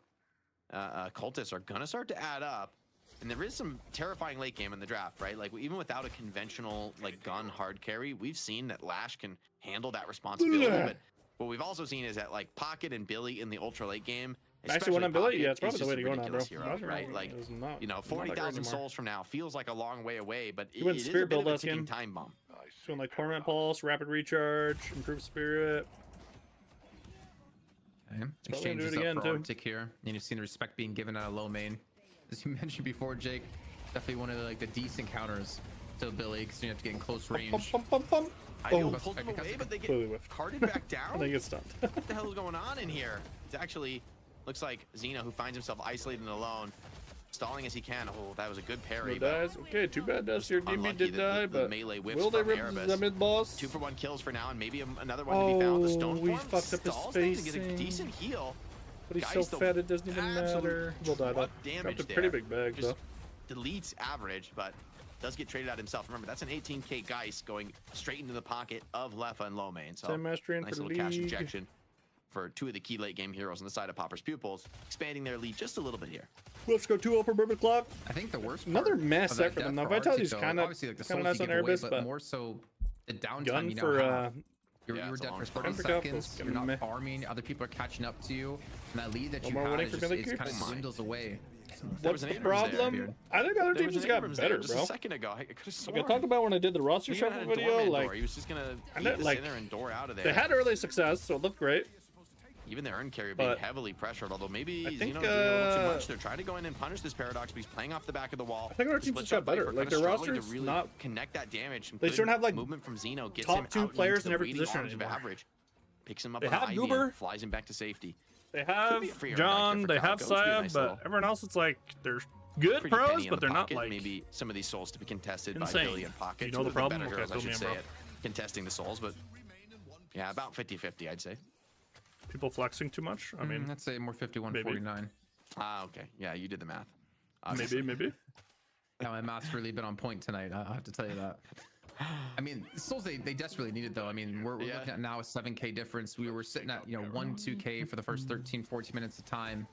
cultists are going to start to add up. And there is some terrifying late game in the draft, right? Like, even without a conventional, like, gun hard carry, we've seen that Lash can handle that responsibility. But what we've also seen is that, like, Pocket and Billy in the ultra late game, Actually, when I'm Billy, yeah, it's probably is the way to just a go now, bro. ridiculous hero, right? Like, It's not- not that 40,000 great anymore. souls from now feels like a long way away, but He it went is a Spirit bit build of a last ticking game. time bomb. Doing like Torment Pulse, Rapid Recharge, Improved Spirit. Okay. Probably Exchanges gonna do it up again, for too. Arctic here, and you've seen the respect being given out of low main. As you mentioned before, Jake, definitely one of the decent counters to Billy, because you have to get in close range. I know, pulled them away, but they Completely get whiffed. carted back down. And they get stunned. What the hell is going on in here? It's actually looks like Xeno, who finds himself isolated and alone, stalling as he can. Oh, that was a good parry. No but dies. Okay, too bad deaths here. DB unlucky did that die, the but melee whips will they from rip Erebus. the mid boss? 2-for-1 kills for now, and maybe another one to be found. The stone we form fucked up his stalls things and get a spacing. decent heal. But he's Guys, so the fat it doesn't even absolute matter. We'll die though. truck damage Dropped a pretty there. big bag Just though. deletes average, but does get traded out himself. Remember, that's an 18k Geist going straight into the pocket of Lefa and low main. So Time mastery in nice for little cash League. injection for 2 of the key late game heroes on the side of Popper's Pupils, expanding their lead just a little bit here. Let's go 2-0 for Bourbon Clock. I think the worst Another part mass of set that for them. death Now Vitality's Arctic, kind of obviously, like the souls nice you on give away, Erebus, but but more so the downtime gun you now for have. You're it's a dead long for farm. 30 Pick up, seconds. let's You're not give him farming. Other people are catching up to you, and that lead that One you more had winning is for just Billy it's Creep. kind of Oh my. dwindles away. There what's was an the Abrams there. problem? I think other There teams was just an got Abrams better, there just bro. a second ago. I could have Like sworn. I talked about when I did the roster He even shuffle had a video, doorman like door. He was just gonna I beat know, the like, center and door out of there. they had early success, so it looked great. Even the Urn carrier being heavily pressured, although maybe he's doing a little too much. They're trying to go in and punish this Paradox, but he's playing off the back of the wall. I think our team's just got better. Like their roster's really not connect that damage. They shouldn't have like movement from Xeno gets top him two out players in into every the position arms of anymore. average. Picks him up They on have Ivy Goober. and flies him back to safety. They have John, they have Syab, but everyone else, it's like they're good Pretty pros, penny in but the they're pocket. not like Maybe some of these souls to be contested insane. by Billy and Pocket. You know the problem? Okay, Heroes, I fill me should in, say bro. it. Contesting the souls, but yeah, about 50-50, I'd say. People flexing too much. I mean, I'd say more 51-49. Ah, okay. Yeah, you did the math. Maybe. Yeah, my math's really been on point tonight. I have to tell you that. I mean, souls they desperately need it though. I mean, we're looking at now a 7K difference. We were sitting at 1-2K for the first 13-14 minutes of time.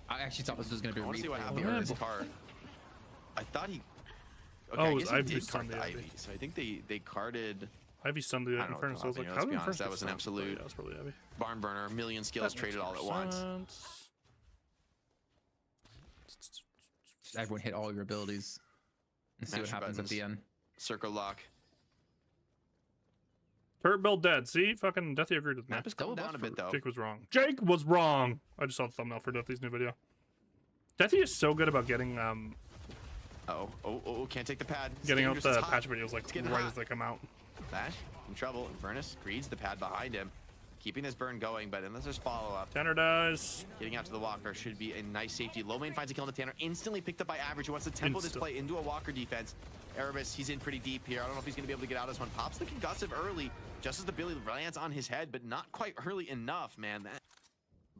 I actually thought this was going to be a I want to see what replay. happened with this card. I thought he. Okay, I guess he did card the Ivy. So I think they carded. Ivy stunned the Inferno, so I was like, let's be honest, that was an absolute barn burner. Million skills traded all at once. Everyone hit all your abilities and see what happens at the end. Circle lock. Turret build dead. See, fucking Deathy agreed with me. Map is going down a bit though. Jake was wrong. Jake was wrong. I just saw the thumbnail for Deathy's new video. Deathy is so good about getting can't take the pad. Getting out the patch videos like right as they come out. Flash in trouble. Infernus greeds the pad behind him, keeping this burn going. But unless there's follow up, Tanner dies. Getting out to the Walker should be a nice safety. Low main finds a kill on the Tanner. Instantly picked up by Average, who wants to tempo this play into a Walker defense. Erebus, he's in pretty deep here. I don't know if he's going to be able to get out of this one. Pops the concussive early, just as the Billy lands on his head, but not quite early enough, man. That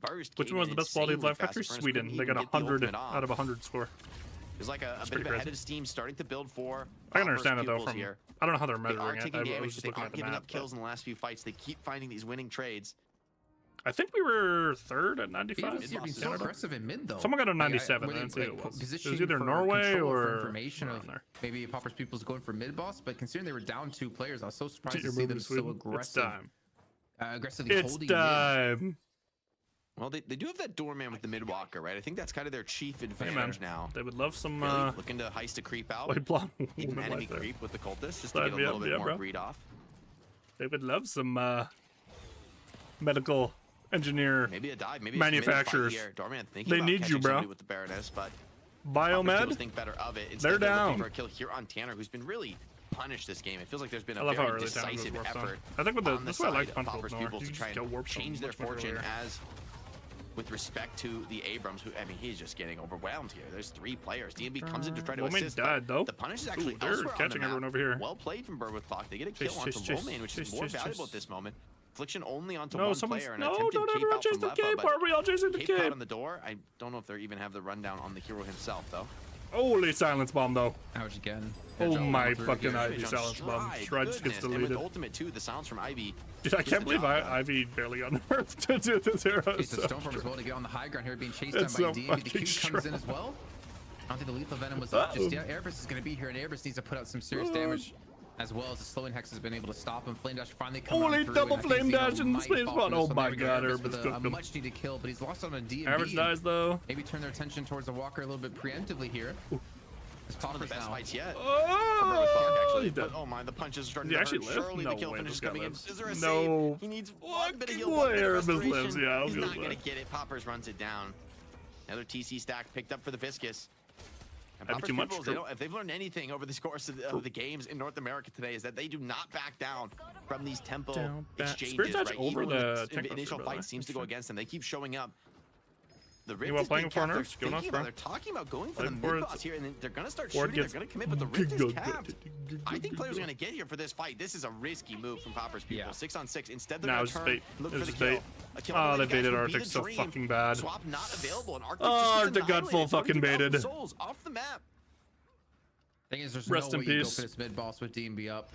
burst. Which one was the best quality of life factory? Sweden. They got 100 out of 100 score. There's like a bit of a head of steam starting to build for. I can understand it though. From here. I don't know how they're measuring it. I was just they looking aren't at the giving map, up kills in the last few fights. They keep finding these winning trades. I think we were third at 95. You're being so aggressive in mid though. Someone got a 97. I didn't see who it was. It was either Norway or information of maybe Pauper's People's going for mid boss, but considering they were down 2 players, I was so surprised to see them so aggressive. Aggressively holding mid. Well, they do have that doorman with the mid walker, right? I think that's kind of their chief advantage now. They would love some really looking to heist a creep out. Even enemy creep with the cultist just to get a little bit more greed off. They would love some medical engineer maybe a dive, maybe manufacturers. Doorman they need you, bro. With the Baroness, but Biomed, think better of it. They're down. For a kill here on Tanner, who's been really punished this game. It feels like there's been a very decisive effort. I think with the this is why I like Pauper's People to try and change their fortune as with respect to the Abrams, who I mean, he's just getting overwhelmed here. There's 3 players. DMB comes in to try to assist. Died, though. The punish is actually they're catching everyone over here. Well played from Bird with Clock. They get a kill onto Romain, which is more valuable at this moment. Affliction only onto one player and attempted cape out from Leffa, but cape out on the door. I don't know if they even have the rundown on the hero himself, though. Holy silence bomb, though. Ouch again. Oh my fucking Ivy silence bomb. Stride just gets deleted. And with ultimate too, the sounds from Ivy. Dude, I can't believe Ivy barely got nerfed to do this hero. It's a Stormform as well to get on the high ground here, being chased down by DMB. The Q comes in as well. I don't think the lethal venom was up just yet. Erebus is going to be here, and Erebus needs to put out some serious damage, as well as the slowing hex has been able to stop him. Flame dash finally coming Holy double flame dash in the space spot. Oh my god, Erebus cooked him. Much needed kill, but he's lost on a DMB. Average dies though. Maybe turn their attention towards the Walker a little bit preemptively here. It's one of the best fights yet. Oh my, the punches are starting to hurt. Surely the kill finish is coming in. Is there a no. save? He needs one bit of heal. Boy, Erebus lives, yeah. He's not going to get it. Poppers runs it down. Another TC stack picked up for the Viscous. And Poppers too much. if they've learned anything over the course of the games in North America today, is that they do not back down from these tempo exchanges. Right? Over the initial fight seems to go against them. They keep showing up. The Rift is playing for nerfs? they're talking about going for the mid-boss here, and they're going to start shooting, they're going to commit, but the Rift is capped. I think players are going to get here for this fight. This is a risky move from Pauper's People. 6 on 6. Instead, they're going to turn, look for the kill. Oh, they baited Arctic so fucking bad. Swap not available, and Arctic got full fucking baited. Souls off the map. Thing is, there's no way you go for this mid-boss with DMB up.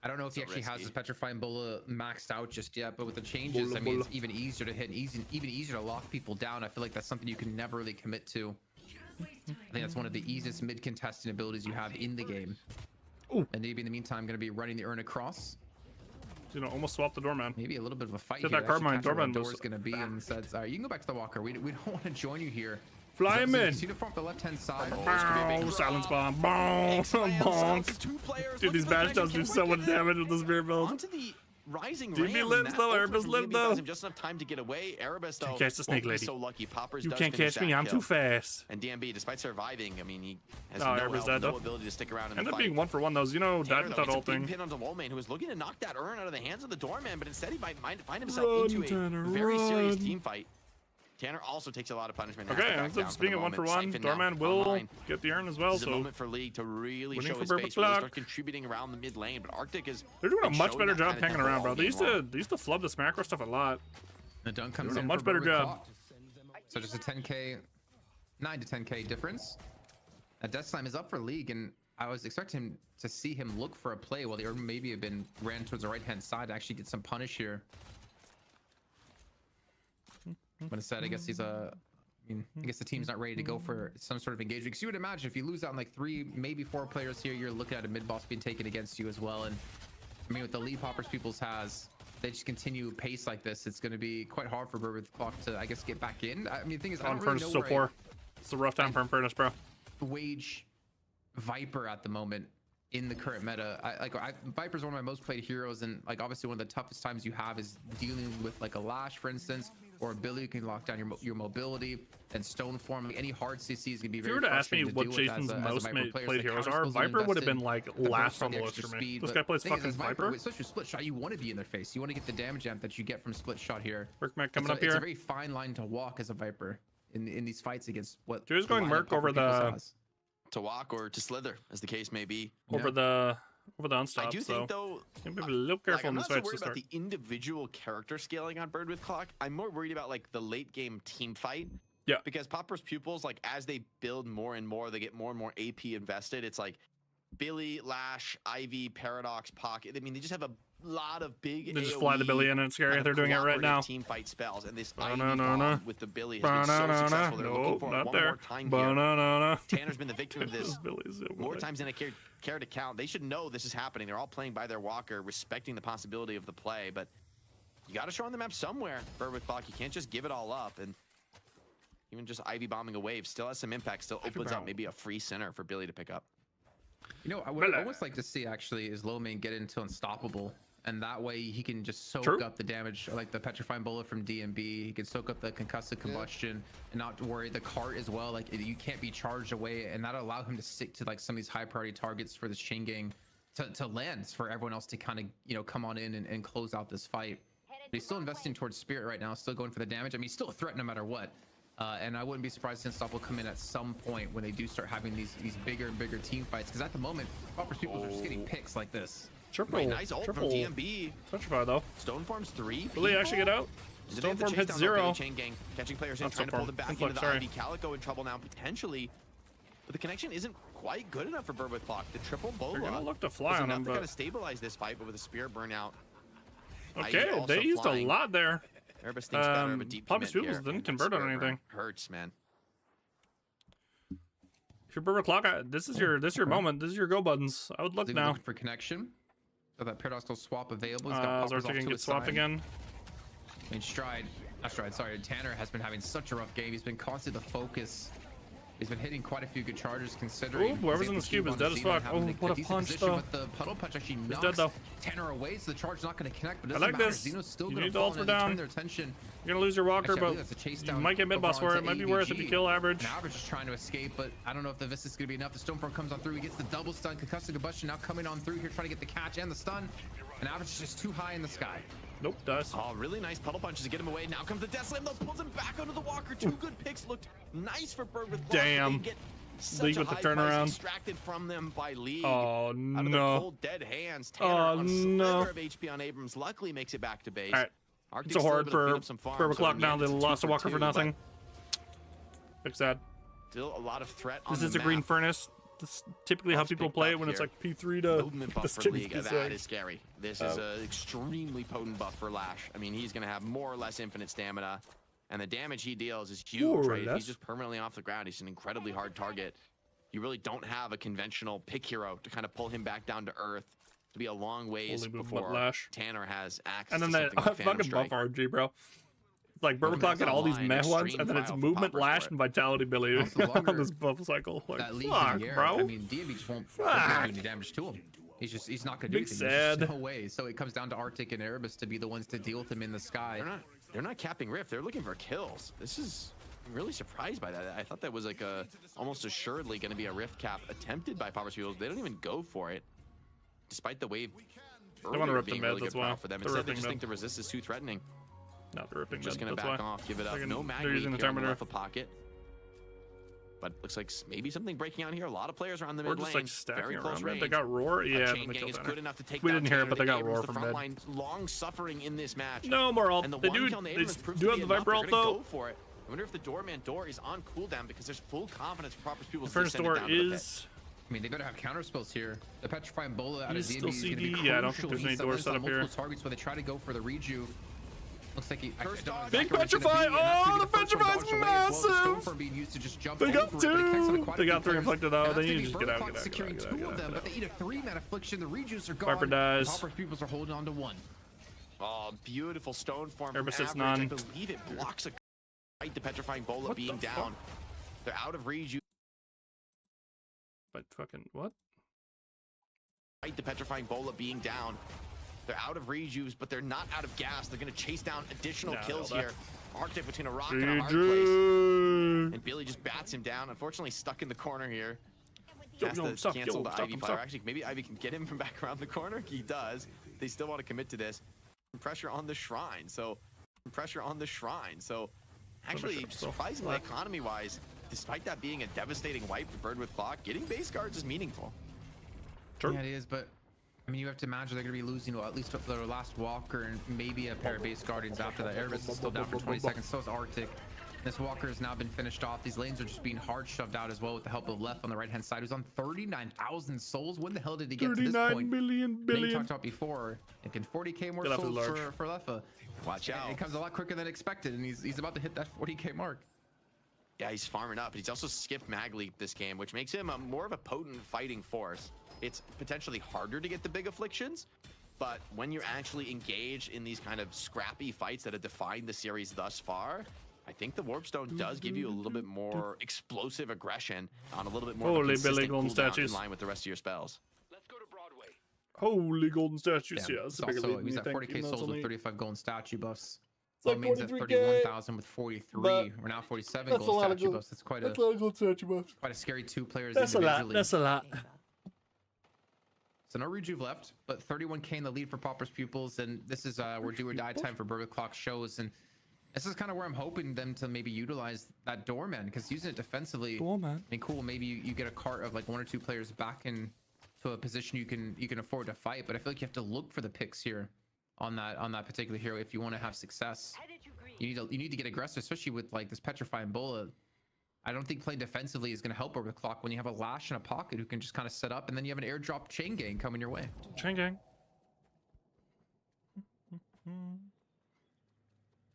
I don't know if he actually has his Petrifying Bola maxed out just yet, but with the changes, I mean, it's even easier to hit, even easier to lock people down. I feel like that's something you can never really commit to. I think that's one of the easiest mid-contesting abilities you have in the game. Ooh. And maybe in the meantime, going to be running the Urn across. You know, almost swap the doorman. Maybe a little bit of a fight here. That Carmine doorman was going to be, and says, "All right, you can go back to the Walker. We don't want to join you here." Fly him in. See the front, the left-hand side. Silence bomb. Bonk. Dude, these bash does do so much damage with the spear build. rising DB lives though. Erebus lives though. Just enough time to get away. Erebus though. Can't catch the snake lady. So lucky. Poppers. You can't catch me. I'm too fast. And DMB, despite surviving, I mean, he has no ability to stick around in the fight. Ended up being 1-for-1 though. You know, died with that whole thing. Pin onto Lowmain, who was looking to knock that urn out of the hands of the doorman, but instead he might find himself into a very serious team fight. Tanner also takes a lot of punishment. Okay, ends up being a 1-for-1. Doorman will get the urn as well. This is so a moment for League to really show his face, really start contributing around the mid lane. But Arctic is they're doing a much better job hanging around, bro. They used to flub this macro stuff a lot. The dunk comes in a much better job. So just a 10k, 9 to 10k difference. Death Slime is up for League, and I was expecting to see him look for a play while the urn maybe have been ran towards the right hand side to actually get some punish here. But instead, I guess he's I guess the team's not ready to go for some sort of engagement. Because you would imagine if you lose out on like 3, maybe 4 players here, you're looking at a mid boss being taken against you as well. And I mean, with the lead poppers Peoples has, they just continue pace like this. It's going to be quite hard for Bird Clock to, I guess, get back in. I mean, the thing is, I don't really know so poor. It's a rough time for Infernus, bro. Wage Viper at the moment in the current meta. Viper's one of my most played heroes, and like obviously one of the toughest times you have is dealing with like a Lash, for instance, or a Billy who can lock down your mobility, and Stone Form. Like any hard CC is gonna be very. If you were to ask me what Jason's most played heroes are, Viper would have been like last on the list for me. This guy plays fucking Viper. Especially split shot, you want to be in their face. You want to get the damage amp that you get from split shot here. Merc coming up here. It's a very fine line to walk as a Viper in these fights against what. Drew's going Merc over the. To walk or to slither, as the case may be. Over the unstop. I do think though, be a little careful in this fight to start. I'm not so worried about the individual character scaling on Bird with Clock. I'm more worried about like the late game team fight. Yeah. Because Popper's pupils, like as they build more and more, they get more and more AP invested. It's like Billy, Lash, Ivy, Paradox, Pocket. I mean, they just have a lot of big. They just fly the Billy in and it's scary. They're doing it right now. Team fight spells, and this Ivy with the Billy has been so successful. They're looking for it one more time here. Tanner's been the victim of this more times than I care to count. They should know this is happening. They're all playing by their walker, respecting the possibility of the play, but you got to show on the map somewhere. Berwick Clock, you can't just give it all up, and even just Ivy bombing a wave still has some impact. Still opens up maybe a free center for Billy to pick up. You know, I would almost like to see actually is Lowmain get into Unstoppable. And that way he can just soak up the damage, like the Petrifying Bullet from DMB. He can soak up the Concussive Combustion and not worry the cart as well. Like you can't be charged away, and that'll allow him to stick to like some of these high priority targets for this chain gang to land for everyone else to kind of come on in and close out this fight. But he's still investing towards Spirit right now, still going for the damage. I mean, he's still a threat no matter what. And I wouldn't be surprised if Unstoppable will come in at some point when they do start having these bigger and bigger team fights. Because at the moment, Popper's people are just getting picks like this. Nice ult from DMB. Touchfire though. Stoneform's 3. Will he actually get out? Stoneform hits 0. Chain gang catching players in, trying to pull them back into the Ivy. Calico in trouble now potentially, but the connection isn't quite good enough for Berwick Clock. The triple bola. They're gonna look to fly on him, but kind of stabilize this fight, but with a spear burnout. Okay, they used a lot there. Erebus thinks better of a deep Poppy's Pupils didn't convert on anything. Hurts, man. If you're Berwick Clock, this is your moment. This is your go buttons. I would look now. Looking for connection. So that paradoxical swap available. He's got Zartan can get swapped again. I mean, sorry, Tanner has been having such a rough game. He's been constantly the focus. He's been hitting quite a few good charges considering. Ooh, whoever's in the cube is dead as fuck. Oh, what a punch though. But the puddle punch actually knocks dead, though. Tanner away, so the charge is not going to connect. But I like this. Xeno's still you need to ults down. Their attention. You're gonna lose your walker, but you might get mid boss for it. It might be worth it if you kill average. And average is trying to escape, but I don't know if the Vista is going to be enough. The Stoneform comes on through. He gets the double stun. Concussive Combustion now coming on through here, trying to get the catch and the stun. And average is just too high in the sky. Nope, does. Oh, really nice puddle punches to get him away. Now comes the Death Slam, though, pulls him back onto the walker. 2 good picks looked nice for Bird with Damn. League with the turnaround. Extracted from them by League. Oh no. Out of the cold dead hands. Tanner on slither of HP on Abrams luckily makes it back to base. All right. It's so hard for Berwick Clock now. They lost a walker for nothing. Fix that. Still a lot of threat on This is a green furnace. This is typically how people play it when it's like P3 to movement buff for League. That is scary. This is an extremely potent buff for Lash. I mean, he's going to have more or less infinite stamina, and the damage he deals is huge. Right? If he's just permanently off the ground, he's an incredibly hard target. You really don't have a conventional pick hero to kind of pull him back down to earth. To be a long ways before Lash. Tanner has access. And then to that fucking buff RG, bro. Like Berwick Clock got all these meh ones, and then it's movement, Lash, and Vitality Billy on this buff cycle. Like, fuck, bro. I mean, DMB just won't do any damage to him. He's not gonna do anything. There's just no way. So it comes down to Arctic and Erebus to be the ones to deal with him in the sky. They're not capping Rift. They're looking for kills. I'm really surprised by that. I thought that was like almost assuredly going to be a Rift cap attempted by Popper's Fuels. They don't even go for it, despite the wave. They want to rip the mid. That's why. For them. Instead, they just think the resist is too threatening. Not the ripping. Just going to back off, give it up. No mag lead here on the left of pocket. But looks like maybe something breaking out here. A lot of players are on the mid lane. Just like stacking very close range. They got roar. Yeah, chain gang is good enough to take we didn't hear it, but they got roar from mid. Line, long suffering in this match. No more ult. And the They one do. kill on the They Abrams do have the Viper ult though. go for it. I wonder if the Doorman door is on cooldown because there's full confidence for Popper's People. The first door is. I mean, they better have counter spells here. The Petrifying Bola out of He's DMB still is going to be CD. crucial. Yeah, I don't think there's any doors set up here. Targets where they try to go for the reju. Looks like he big Petrify! Oh, the Petrify's massive! Stormfront being used to just jump they got over two! They got three inflicted though. They need to just get out. Securing two of them, but they eat a 3-man affliction. The rejus are gone. Viper dies. Popper's Peoples are holding on to one. Oh, beautiful stone form. Erebus from hits Average. none. I believe it blocks a fight. The Petrifying Bola being down. They're out of reju. But fucking what? Fight the Petrifying Bola being down. They're out of rejuves, but they're not out of gas. They're going to chase down additional kills here. Arctic between a rock and a hard place. And Billy just bats him down. Unfortunately, stuck in the corner here. Has to cancel the Ivy fire. Actually, maybe Ivy can get him from back around the corner. He does. They still want to commit to this. Pressure on the shrine. So, actually, surprisingly, economy-wise, despite that being a devastating wipe for Bird with Clock, getting base guards is meaningful. Sure. Yeah, it is, but I mean, you have to imagine they're going to be losing at least their last Walker and maybe a pair of base guardians after that. Erebus is still down for 20 seconds, so is Arctic. This Walker has now been finished off. These lanes are just being hard shoved out as well with the help of Left on the right-hand side, who's on 39,000 souls. When the hell did he get to this point? 39 billion. We talked about before. It can 40k more souls for Leffa. Watch out. It comes a lot quicker than expected, and he's about to hit that 40k mark. Yeah, he's farming up. He's also skipped mag leap this game, which makes him more of a potent fighting force. It's potentially harder to get the big afflictions, but when you're actually engaged in these kind of scrappy fights that have defined the series thus far, I think the Warpstone does give you a little bit more explosive aggression on a little bit more Holy Billy golden statues in line with the rest of your spells. Let's go to Broadway. Holy golden statues, yeah. It's also, he's at 40k souls with 35 golden statue buffs. It's like means at 31,000 with 43. We're now 47 gold statue buffs. That's quite a scary 2 players individually. That's a lot. So no rejuve left, but 31k in the lead for Popper's Pupils, and this is where do or die time for Burger Clock shows, and this is kind of where I'm hoping them to maybe utilize that Doorman, because using it defensively, I mean, cool, maybe you get a cart of like 1 or 2 players back in to a position you can afford to fight, but I feel like you have to look for the picks here on that particular hero if you want to have success. You need to get aggressive, especially with like this Petrifying Bola. I don't think playing defensively is going to help over the clock when you have a Lash in a pocket who can just kind of set up, and then you have an airdrop chain gang coming your way. Chain gang.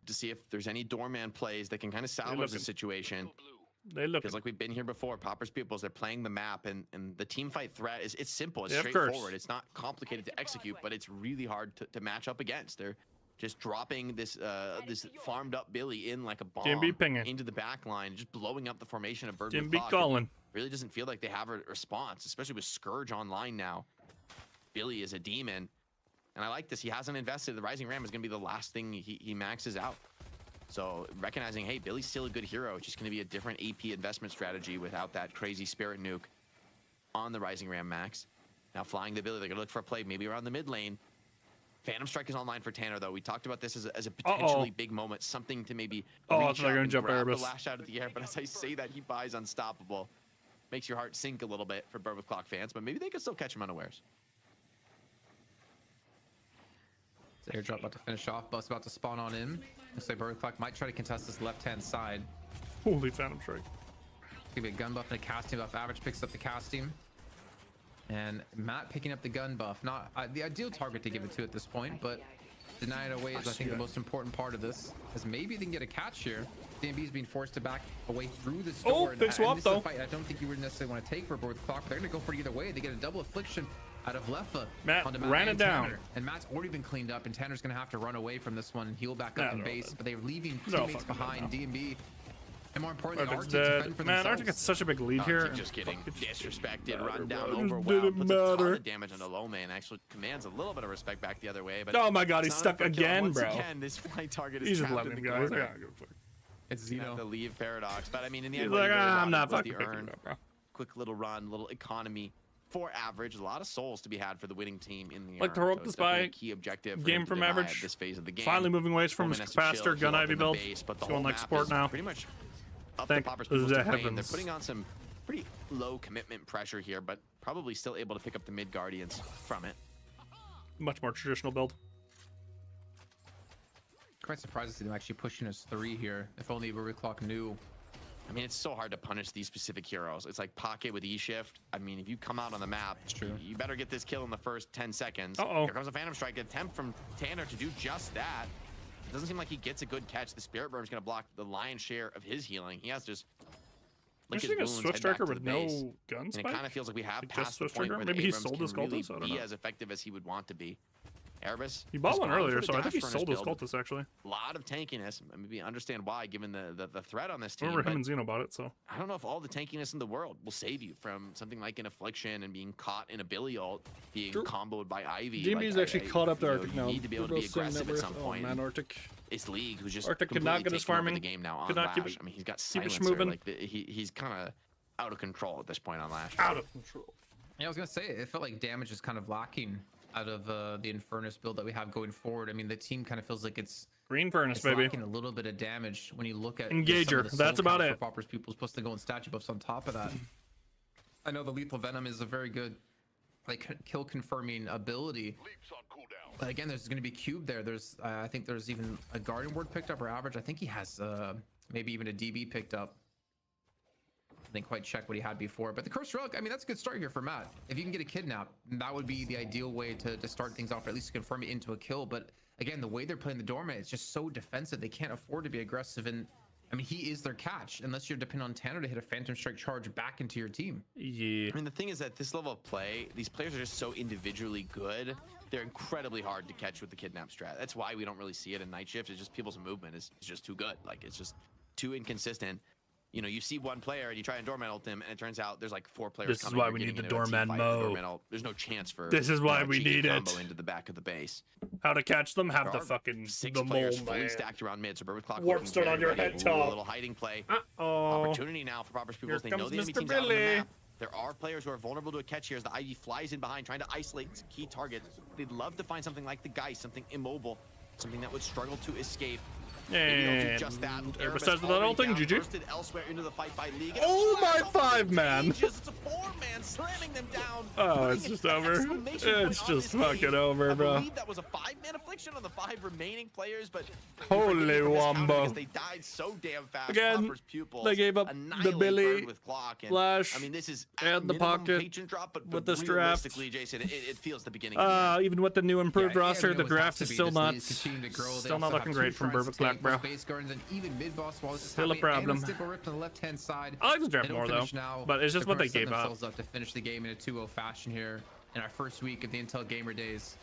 To see if there's any Doorman plays that can kind of salvage the situation. Because like we've been here before, Popper's Pupils, they're playing the map, and the team fight threat it's simple, it's straightforward. It's not complicated to execute, but it's really hard to match up against. They're just dropping this farmed up Billy in like a bomb into the back line, just blowing up the formation of Bird with Clock. Really doesn't feel like they have a response, especially with Scourge online now. Billy is a demon, and I like this. He hasn't invested. The Rising Ram is going to be the last thing he maxes out. So recognizing, hey, Billy's still a good hero. It's just going to be a different AP investment strategy without that crazy Spirit Nuke on the Rising Ram max. Now flying the Billy, they're going to look for a play, maybe around the mid lane. Phantom Strike is online for Tanner, though. We talked about this as a potentially big moment, something to maybe reach out and grab the Lash out of the air. But as I say that, he buys Unstoppable. Makes your heart sink a little bit for Bird with Clock fans, but maybe they could still catch him unawares. Airdrop about to finish off. Bus about to spawn on in. Looks like Bird with Clock might try to contest this left-hand side. Holy Phantom Strike. It's going to be a gun buff and a casting buff. Average picks up the casting. And Matt picking up the gun buff. Not the ideal target to give it to at this point, but deny it away is, I think, the most important part of this. As maybe they can get a catch here. DMB is being forced to back away through the door. Oh, big swap, though. I don't think you would necessarily want to take for Bird with Clock. They're going to go for it either way. They get a double affliction out of Leffa. Matt ran it down. Tanner. And Matt's already been cleaned up, and Tanner's going to have to run away from this one and heal back up in base. But they're leaving teammates behind. DMB And more importantly, Arctic's dead. Man, Arctic gets such a big lead here. Just getting disrespected, run down overwhelmed, puts a ton of damage on the low man. Actually commands a little bit of respect back the other way. But oh my god, he's stuck again, bro. Once again, this flight target is he's just trapped letting in the him go. corner. It's Zeno. Have to leave Paradox, but I mean, in the he's end, like, really I'm not was fucking picking it up, bro. Quick little run, little economy for average. A lot of souls to be had for the winning team in the like to rope this by key objective game from average. This phase of the game. Finally moving away from his capacitor gun Ivy build. Going like sport now. Pretty much up the Popper's people's domain. They're putting on some pretty low commitment pressure here, but probably still able to pick up the mid Guardians from it. Much more traditional build. Quite surprised to see them actually pushing us 3 here. If only Clock knew. I mean, it's so hard to punish these specific heroes. It's like Pocket with E-Shift. I mean, if you come out on the map, you better get this kill in the first 10 seconds. Here comes a Phantom Strike. Attempt from Tanner to do just that. It doesn't seem like he gets a good catch. The Spirit Burn is going to block the lion's share of his healing. He has to just lick his wounds, Swift head back Striker to with the base. no gun spike? And it kind of feels like we have like passed the point where maybe he Abrams sold his can really cultist. I don't be know. as effective as he would want to be. Erebus. He bought one earlier, for so the I think he Dash sold his Furnace build. cultist actually. A lot of tankiness. Maybe understand why, given the threat on this team. I remember him but and Xeno bought it, so. I don't know if all the tankiness in the world will save you from something like an Affliction and being caught in a Billy ult, being comboed by Ivy. DMB's actually caught up to Arctic now. You need to be able to be aggressive at some point. Man, Arctic. It's League who's just Arctic could not get his farming. The game now on could not Lash. I mean, he's got silencer. moving. Like he's kind of out of control at this point on Lash. Out of control. Yeah, I was gonna say it felt like damage is kind of lacking out of the Infernus build that we have going forward. I mean, the team kind of feels like it's Green Furnace, baby. Lacking a little bit of damage when you look at Engager. That's about it. Poppers people supposed to go and statue buffs on top of that. I know the Lethal Venom is a very good like kill confirming ability. But again, there's going to be cube there. There's I think there's even a Guardian Ward picked up or average. I think he has maybe even a DB picked up. I didn't quite check what he had before, but the Cursed Relic, I mean, that's a good start here for Matt. If you can get a kidnap, that would be the ideal way to start things off, or at least confirm it into a kill. But again, the way they're playing the Dormant, it's just so defensive. They can't afford to be aggressive. And I mean, he is their catch, unless you're depending on Tanner to hit a Phantom Strike charge back into your team. Yeah. I mean, the thing is that this level of play, these players are just so individually good. They're incredibly hard to catch with the kidnap strat. That's why we don't really see it in Night Shift. It's just people's movement is just too good. Like, it's just too inconsistent. You know, you see one player and you try and Doorman ult him, and it turns out there's like 4 players. This is why we need the Doorman mode. There's no chance for. This is why we need it. Into the back of the base. How to catch them? Have the fucking 6 the players mold, fully man. stacked around mid. So Burwood Clock. Warp stone on your head top. A little hiding play. Uh-oh. Opportunity now for Poppers people. They know the enemy team's out on the map. There are players who are vulnerable to a catch here as the Ivy flies in behind, trying to isolate key targets. They'd love to find something like the Geist, something immobile, something that would struggle to escape. And just that. Erebus with that ulting, GG. Elsewhere into the fight by League. Oh my 5-man! It's a 4-man slamming them down. Oh, it's just over. It's just fucking over, bro. I believe that was a 5-man affliction on the 5 remaining players, but holy wombo! They died so damn fast. Again, they gave up the Billy, Flash, I mean, this is and the pocket drop, but with this draft. Jason, it feels the beginning. Even with the new improved roster, the draft is still not looking great from Burwood Clock, bro. And even mid boss while this is still a problem. Ripped on the left hand side. I like the draft more though, but it's just what they gave up. To finish the game in a 2-0 fashion here in our first week of the Intel Gamer Days.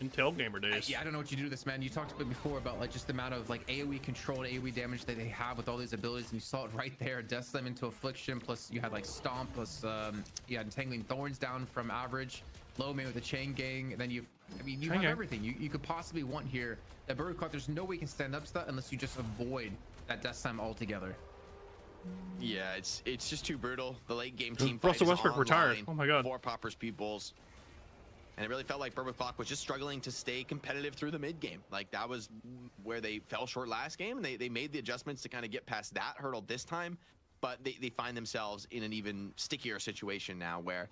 Intel Gamer Days. Yeah, I don't know what you do to this, man. You talked about before about like just the amount of like AoE control and AoE damage that they have with all these abilities, and you saw it right there. Death Slam into Affliction, plus you had like Stomp, plus you had Entangling Thorns down from average, Low Man with the Chain Gang, and then you have everything you could possibly want here. That Burwood Clock, there's no way you can stand up to that unless you just avoid that Death Slam altogether. Yeah, it's just too brutal. The late game team fight Russell Westbrook retired. Oh my god. 4 Poppers peoples. And it really felt like Burwood Clock was just struggling to stay competitive through the mid game. Like that was where they fell short last game, and they made the adjustments to kind of get past that hurdle this time. But they find themselves in an even stickier situation now where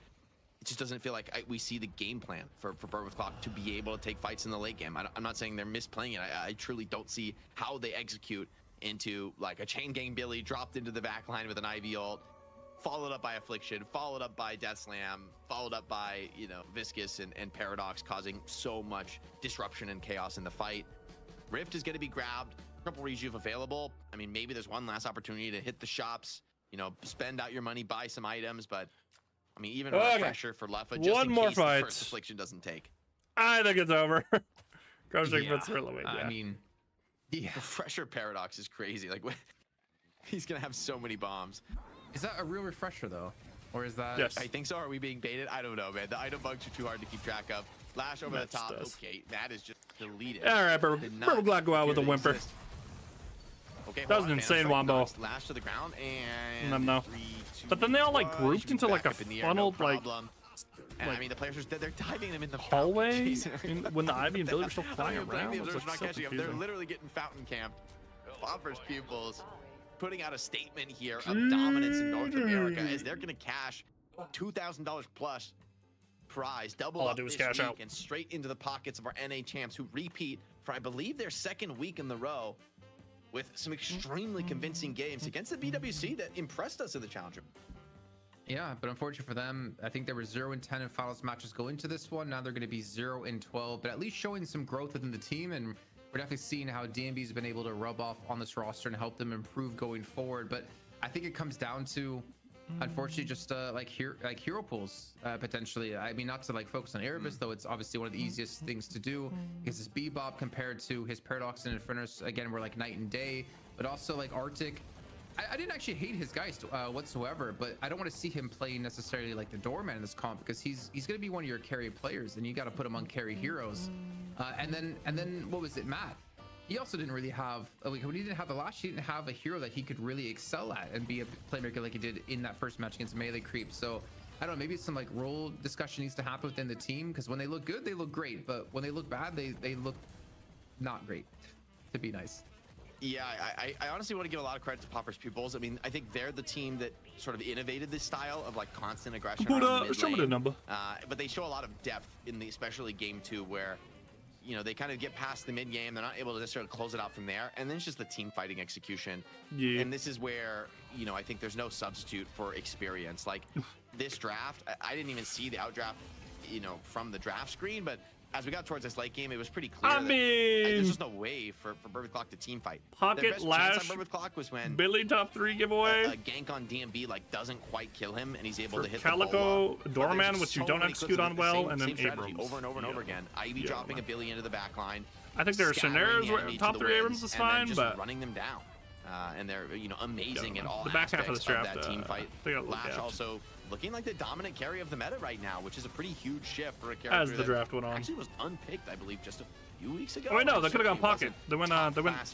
it just doesn't feel like we see the game plan for Burwood Clock to be able to take fights in the late game. I'm not saying they're misplaying it. I truly don't see how they execute into like a Chain Gang Billy dropped into the back line with an IV ult, followed up by Affliction, followed up by Death Slam, followed up by, you know, Viscous and Paradox, causing so much disruption and chaos in the fight. Rift is going to be grabbed, triple rejuve available. I mean, maybe there's one last opportunity to hit the shops, you know, spend out your money, buy some items, but I mean, even a refresher for Leffa, just in case the first Affliction doesn't take. I think it's over. Crushing puts her away. I mean, Refresher Paradox is crazy. Like, He's gonna have so many bombs. Is that a real refresher though? Or is that? Yes. I think so. Are we being baited? I don't know, man. The item bugs are too hard to keep track of. Lash over the top. Okay, that is just deleted. All right, Purple Glock go out with a whimper. Okay, that was an insane wombo. Lash to the ground and no. 3, 2, But then they all like grouped into like a funneled like. And, I mean, the players are they're diving them in the hallway when the Ivy and Billy were still flying around. The observers not catching them. They're literally getting fountain camped. Popper's pupils putting out a statement here of dominance in North America as they're going to cash $2,000 plus prize, double up this week and straight into the pockets of our NA champs who repeat for I believe their second week in the row with some extremely convincing games against the BWC that impressed us in the Challenger. Yeah, but unfortunately for them, I think they were 0-10 in finals matches going into this one. Now they're going to be 0-12, but at least showing some growth within the team. And we're definitely seeing how DMB's been able to rub off on this roster and help them improve going forward. But I think it comes down to, unfortunately, just like hero pools potentially. I mean, not to like focus on Erebus, though it's obviously one of the easiest things to do because his Bebop compared to his Paradox and Infernos, again, were like night and day. But also like Arctic. I didn't actually hate his Geist whatsoever, but I don't want to see him play necessarily like the doorman in this comp because he's going to be one of your carry players, and you got to put him on carry heroes. And then what was it, Matt? He also didn't really have when he didn't have the Lash, he didn't have a hero that he could really excel at and be a playmaker like he did in that first match against Melee Creep. So I don't know, maybe some like role discussion needs to happen within the team because when they look good, they look great, but when they look bad, they look not great, to be nice. Yeah, I honestly want to give a lot of credit to Popper's pupils. I mean, I think they're the team that sort of innovated this style of like constant aggression. Show me the number. But they show a lot of depth in the, especially game 2, where you know they kind of get past the mid game. They're not able to necessarily close it out from there, and then it's just the team fighting execution. Yeah. And this is where I think there's no substitute for experience. Like this draft, I didn't even see the outdraft, from the draft screen, but as we got towards this late game, it was pretty clear. There's just no way for Burbeth Clock to team fight. Pocket Lash. Burbeth Clock was when Billy top 3 giveaway. A gank on DMB doesn't quite kill him, and he's able to hit Calico, the Doorman, which you don't execute on well, and then Abrams over and over and over again. Ivy dropping a Billy into the back line. I think there are scenarios where top 3 Abrams is fine, but running them down. And they're amazing at all the back half of this draft, that team fight. Lash also looking like the dominant carry of the meta right now, which is a pretty huge shift for a character as the draft went on. Actually was unpicked, I believe, just a few weeks ago. Oh wait, no, they could have gone Pocket. They went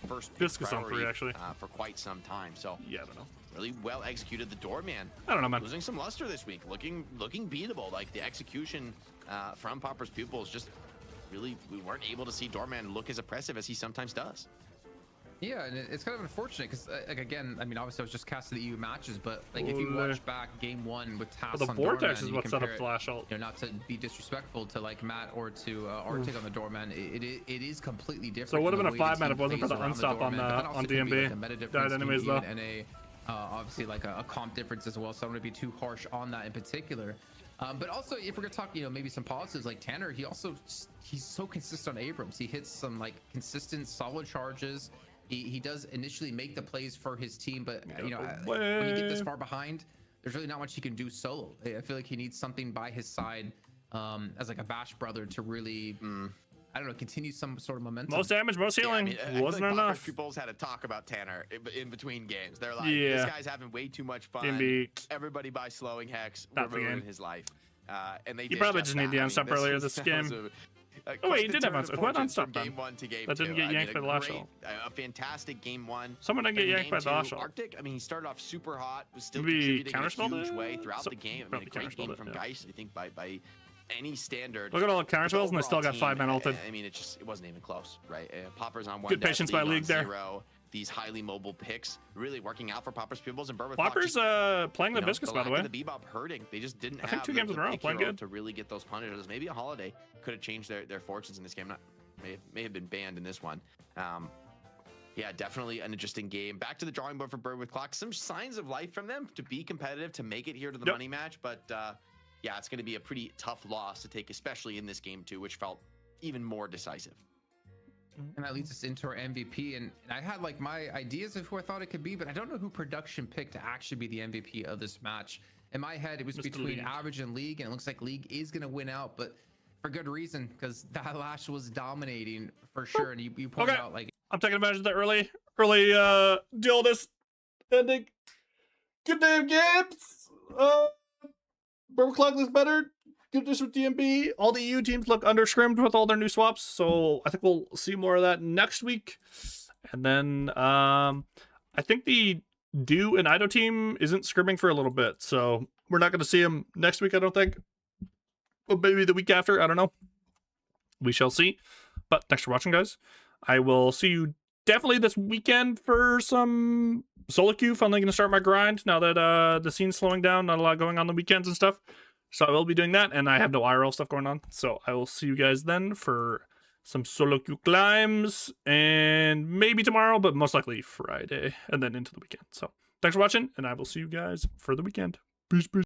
first Viscous on 3 actually for quite some time. So yeah, I don't know. Really well executed. The Doorman. I don't know, man. Losing some luster this week. Looking beatable. Like the execution from Popper's pupils just really we weren't able to see Doorman look as oppressive as he sometimes does. Yeah, and it's kind of unfortunate because, like, again, I mean, obviously I was just casting the EU matches, but like if you watch back game 1 with Tass the on Vortex Doorman, is what set up Flash ult. Not to be disrespectful to like Matt or to Arctic on the Doorman, it is completely different. So it would have been a 5-man if it wasn't for the unstop on DMB. Like Died anyways though. And obviously like a comp difference as well. So I'm gonna be too harsh on that in particular. But also, if we're gonna talk, maybe some positives like Tanner, he's so consistent on Abrams. He hits some like consistent, solid charges. He does initially make the plays for his team, but when you get this far behind, there's really not much he can do solo. I feel like he needs something by his side as like a Bash brother to really, I don't know, continue some sort of momentum. Most damage, most healing. Wasn't enough. Pupils had to talk about Tanner in between games. They're like, this guy's having way too much fun. Everybody buy slowing Hex. We're ruining his life. And they probably just need the unstop earlier this game. Oh wait, he did have unstop. What unstop then? Game 1 to game that didn't 2. get yanked by the Lash ult. A fantastic game 1. Someone didn't get yanked by the Lash ult. Arctic, I mean, he started off super hot, was still Maybe contributing in a huge way throughout the game. I mean, a great game from Geist, I think, by any standard. Look at all the counter spells, and they still got 5-man ulted. I mean, it wasn't even close, right? Popper's on 1. Good patience by League there. 0. These highly mobile picks really working out for Popper's pupils, and Burbeth Popper's playing the Viscous, by the way. The Bebop hurting. They just didn't have 2 games in a row playing good to really get those punishes. Maybe a Holiday could have changed their fortunes in this game. May have been banned in this one. Yeah, definitely an interesting game. Back to the drawing board for Burbeth Clock. Some signs of life from them to be competitive, to make it here to the money match. But yeah, it's going to be a pretty tough loss to take, especially in this game 2, which felt even more decisive. And that leads us into our MVP. And I had like my ideas of who I thought it could be, but I don't know who production picked to actually be the MVP of this match. In my head, it was between Average and League, and it looks like League is going to win out, but for good reason, because that Lash was dominating for sure. And you pointed out like, I'm taking advantage of the early deal this ending. Good damn games. Purple Clock looks better. Good news with DMB. All the EU teams look under-scrimmed with all their new swaps, so I think we'll see more of that next week. And then I think the Do and Ido team isn't scrimming for a little bit, so we're not going to see them next week, I don't think. Or maybe the week after, I don't know. We shall see. But thanks for watching, guys. I will see you definitely this weekend for some solo queue. Finally going to start my grind now that the scene's slowing down. Not a lot going on the weekends and stuff. So I will be doing that, and I have no IRL stuff going on. So I will see you guys then for some solo queue climbs, and maybe tomorrow, but most likely Friday, and then into the weekend. So thanks for watching, and I will see you guys for the weekend. Peace, peace.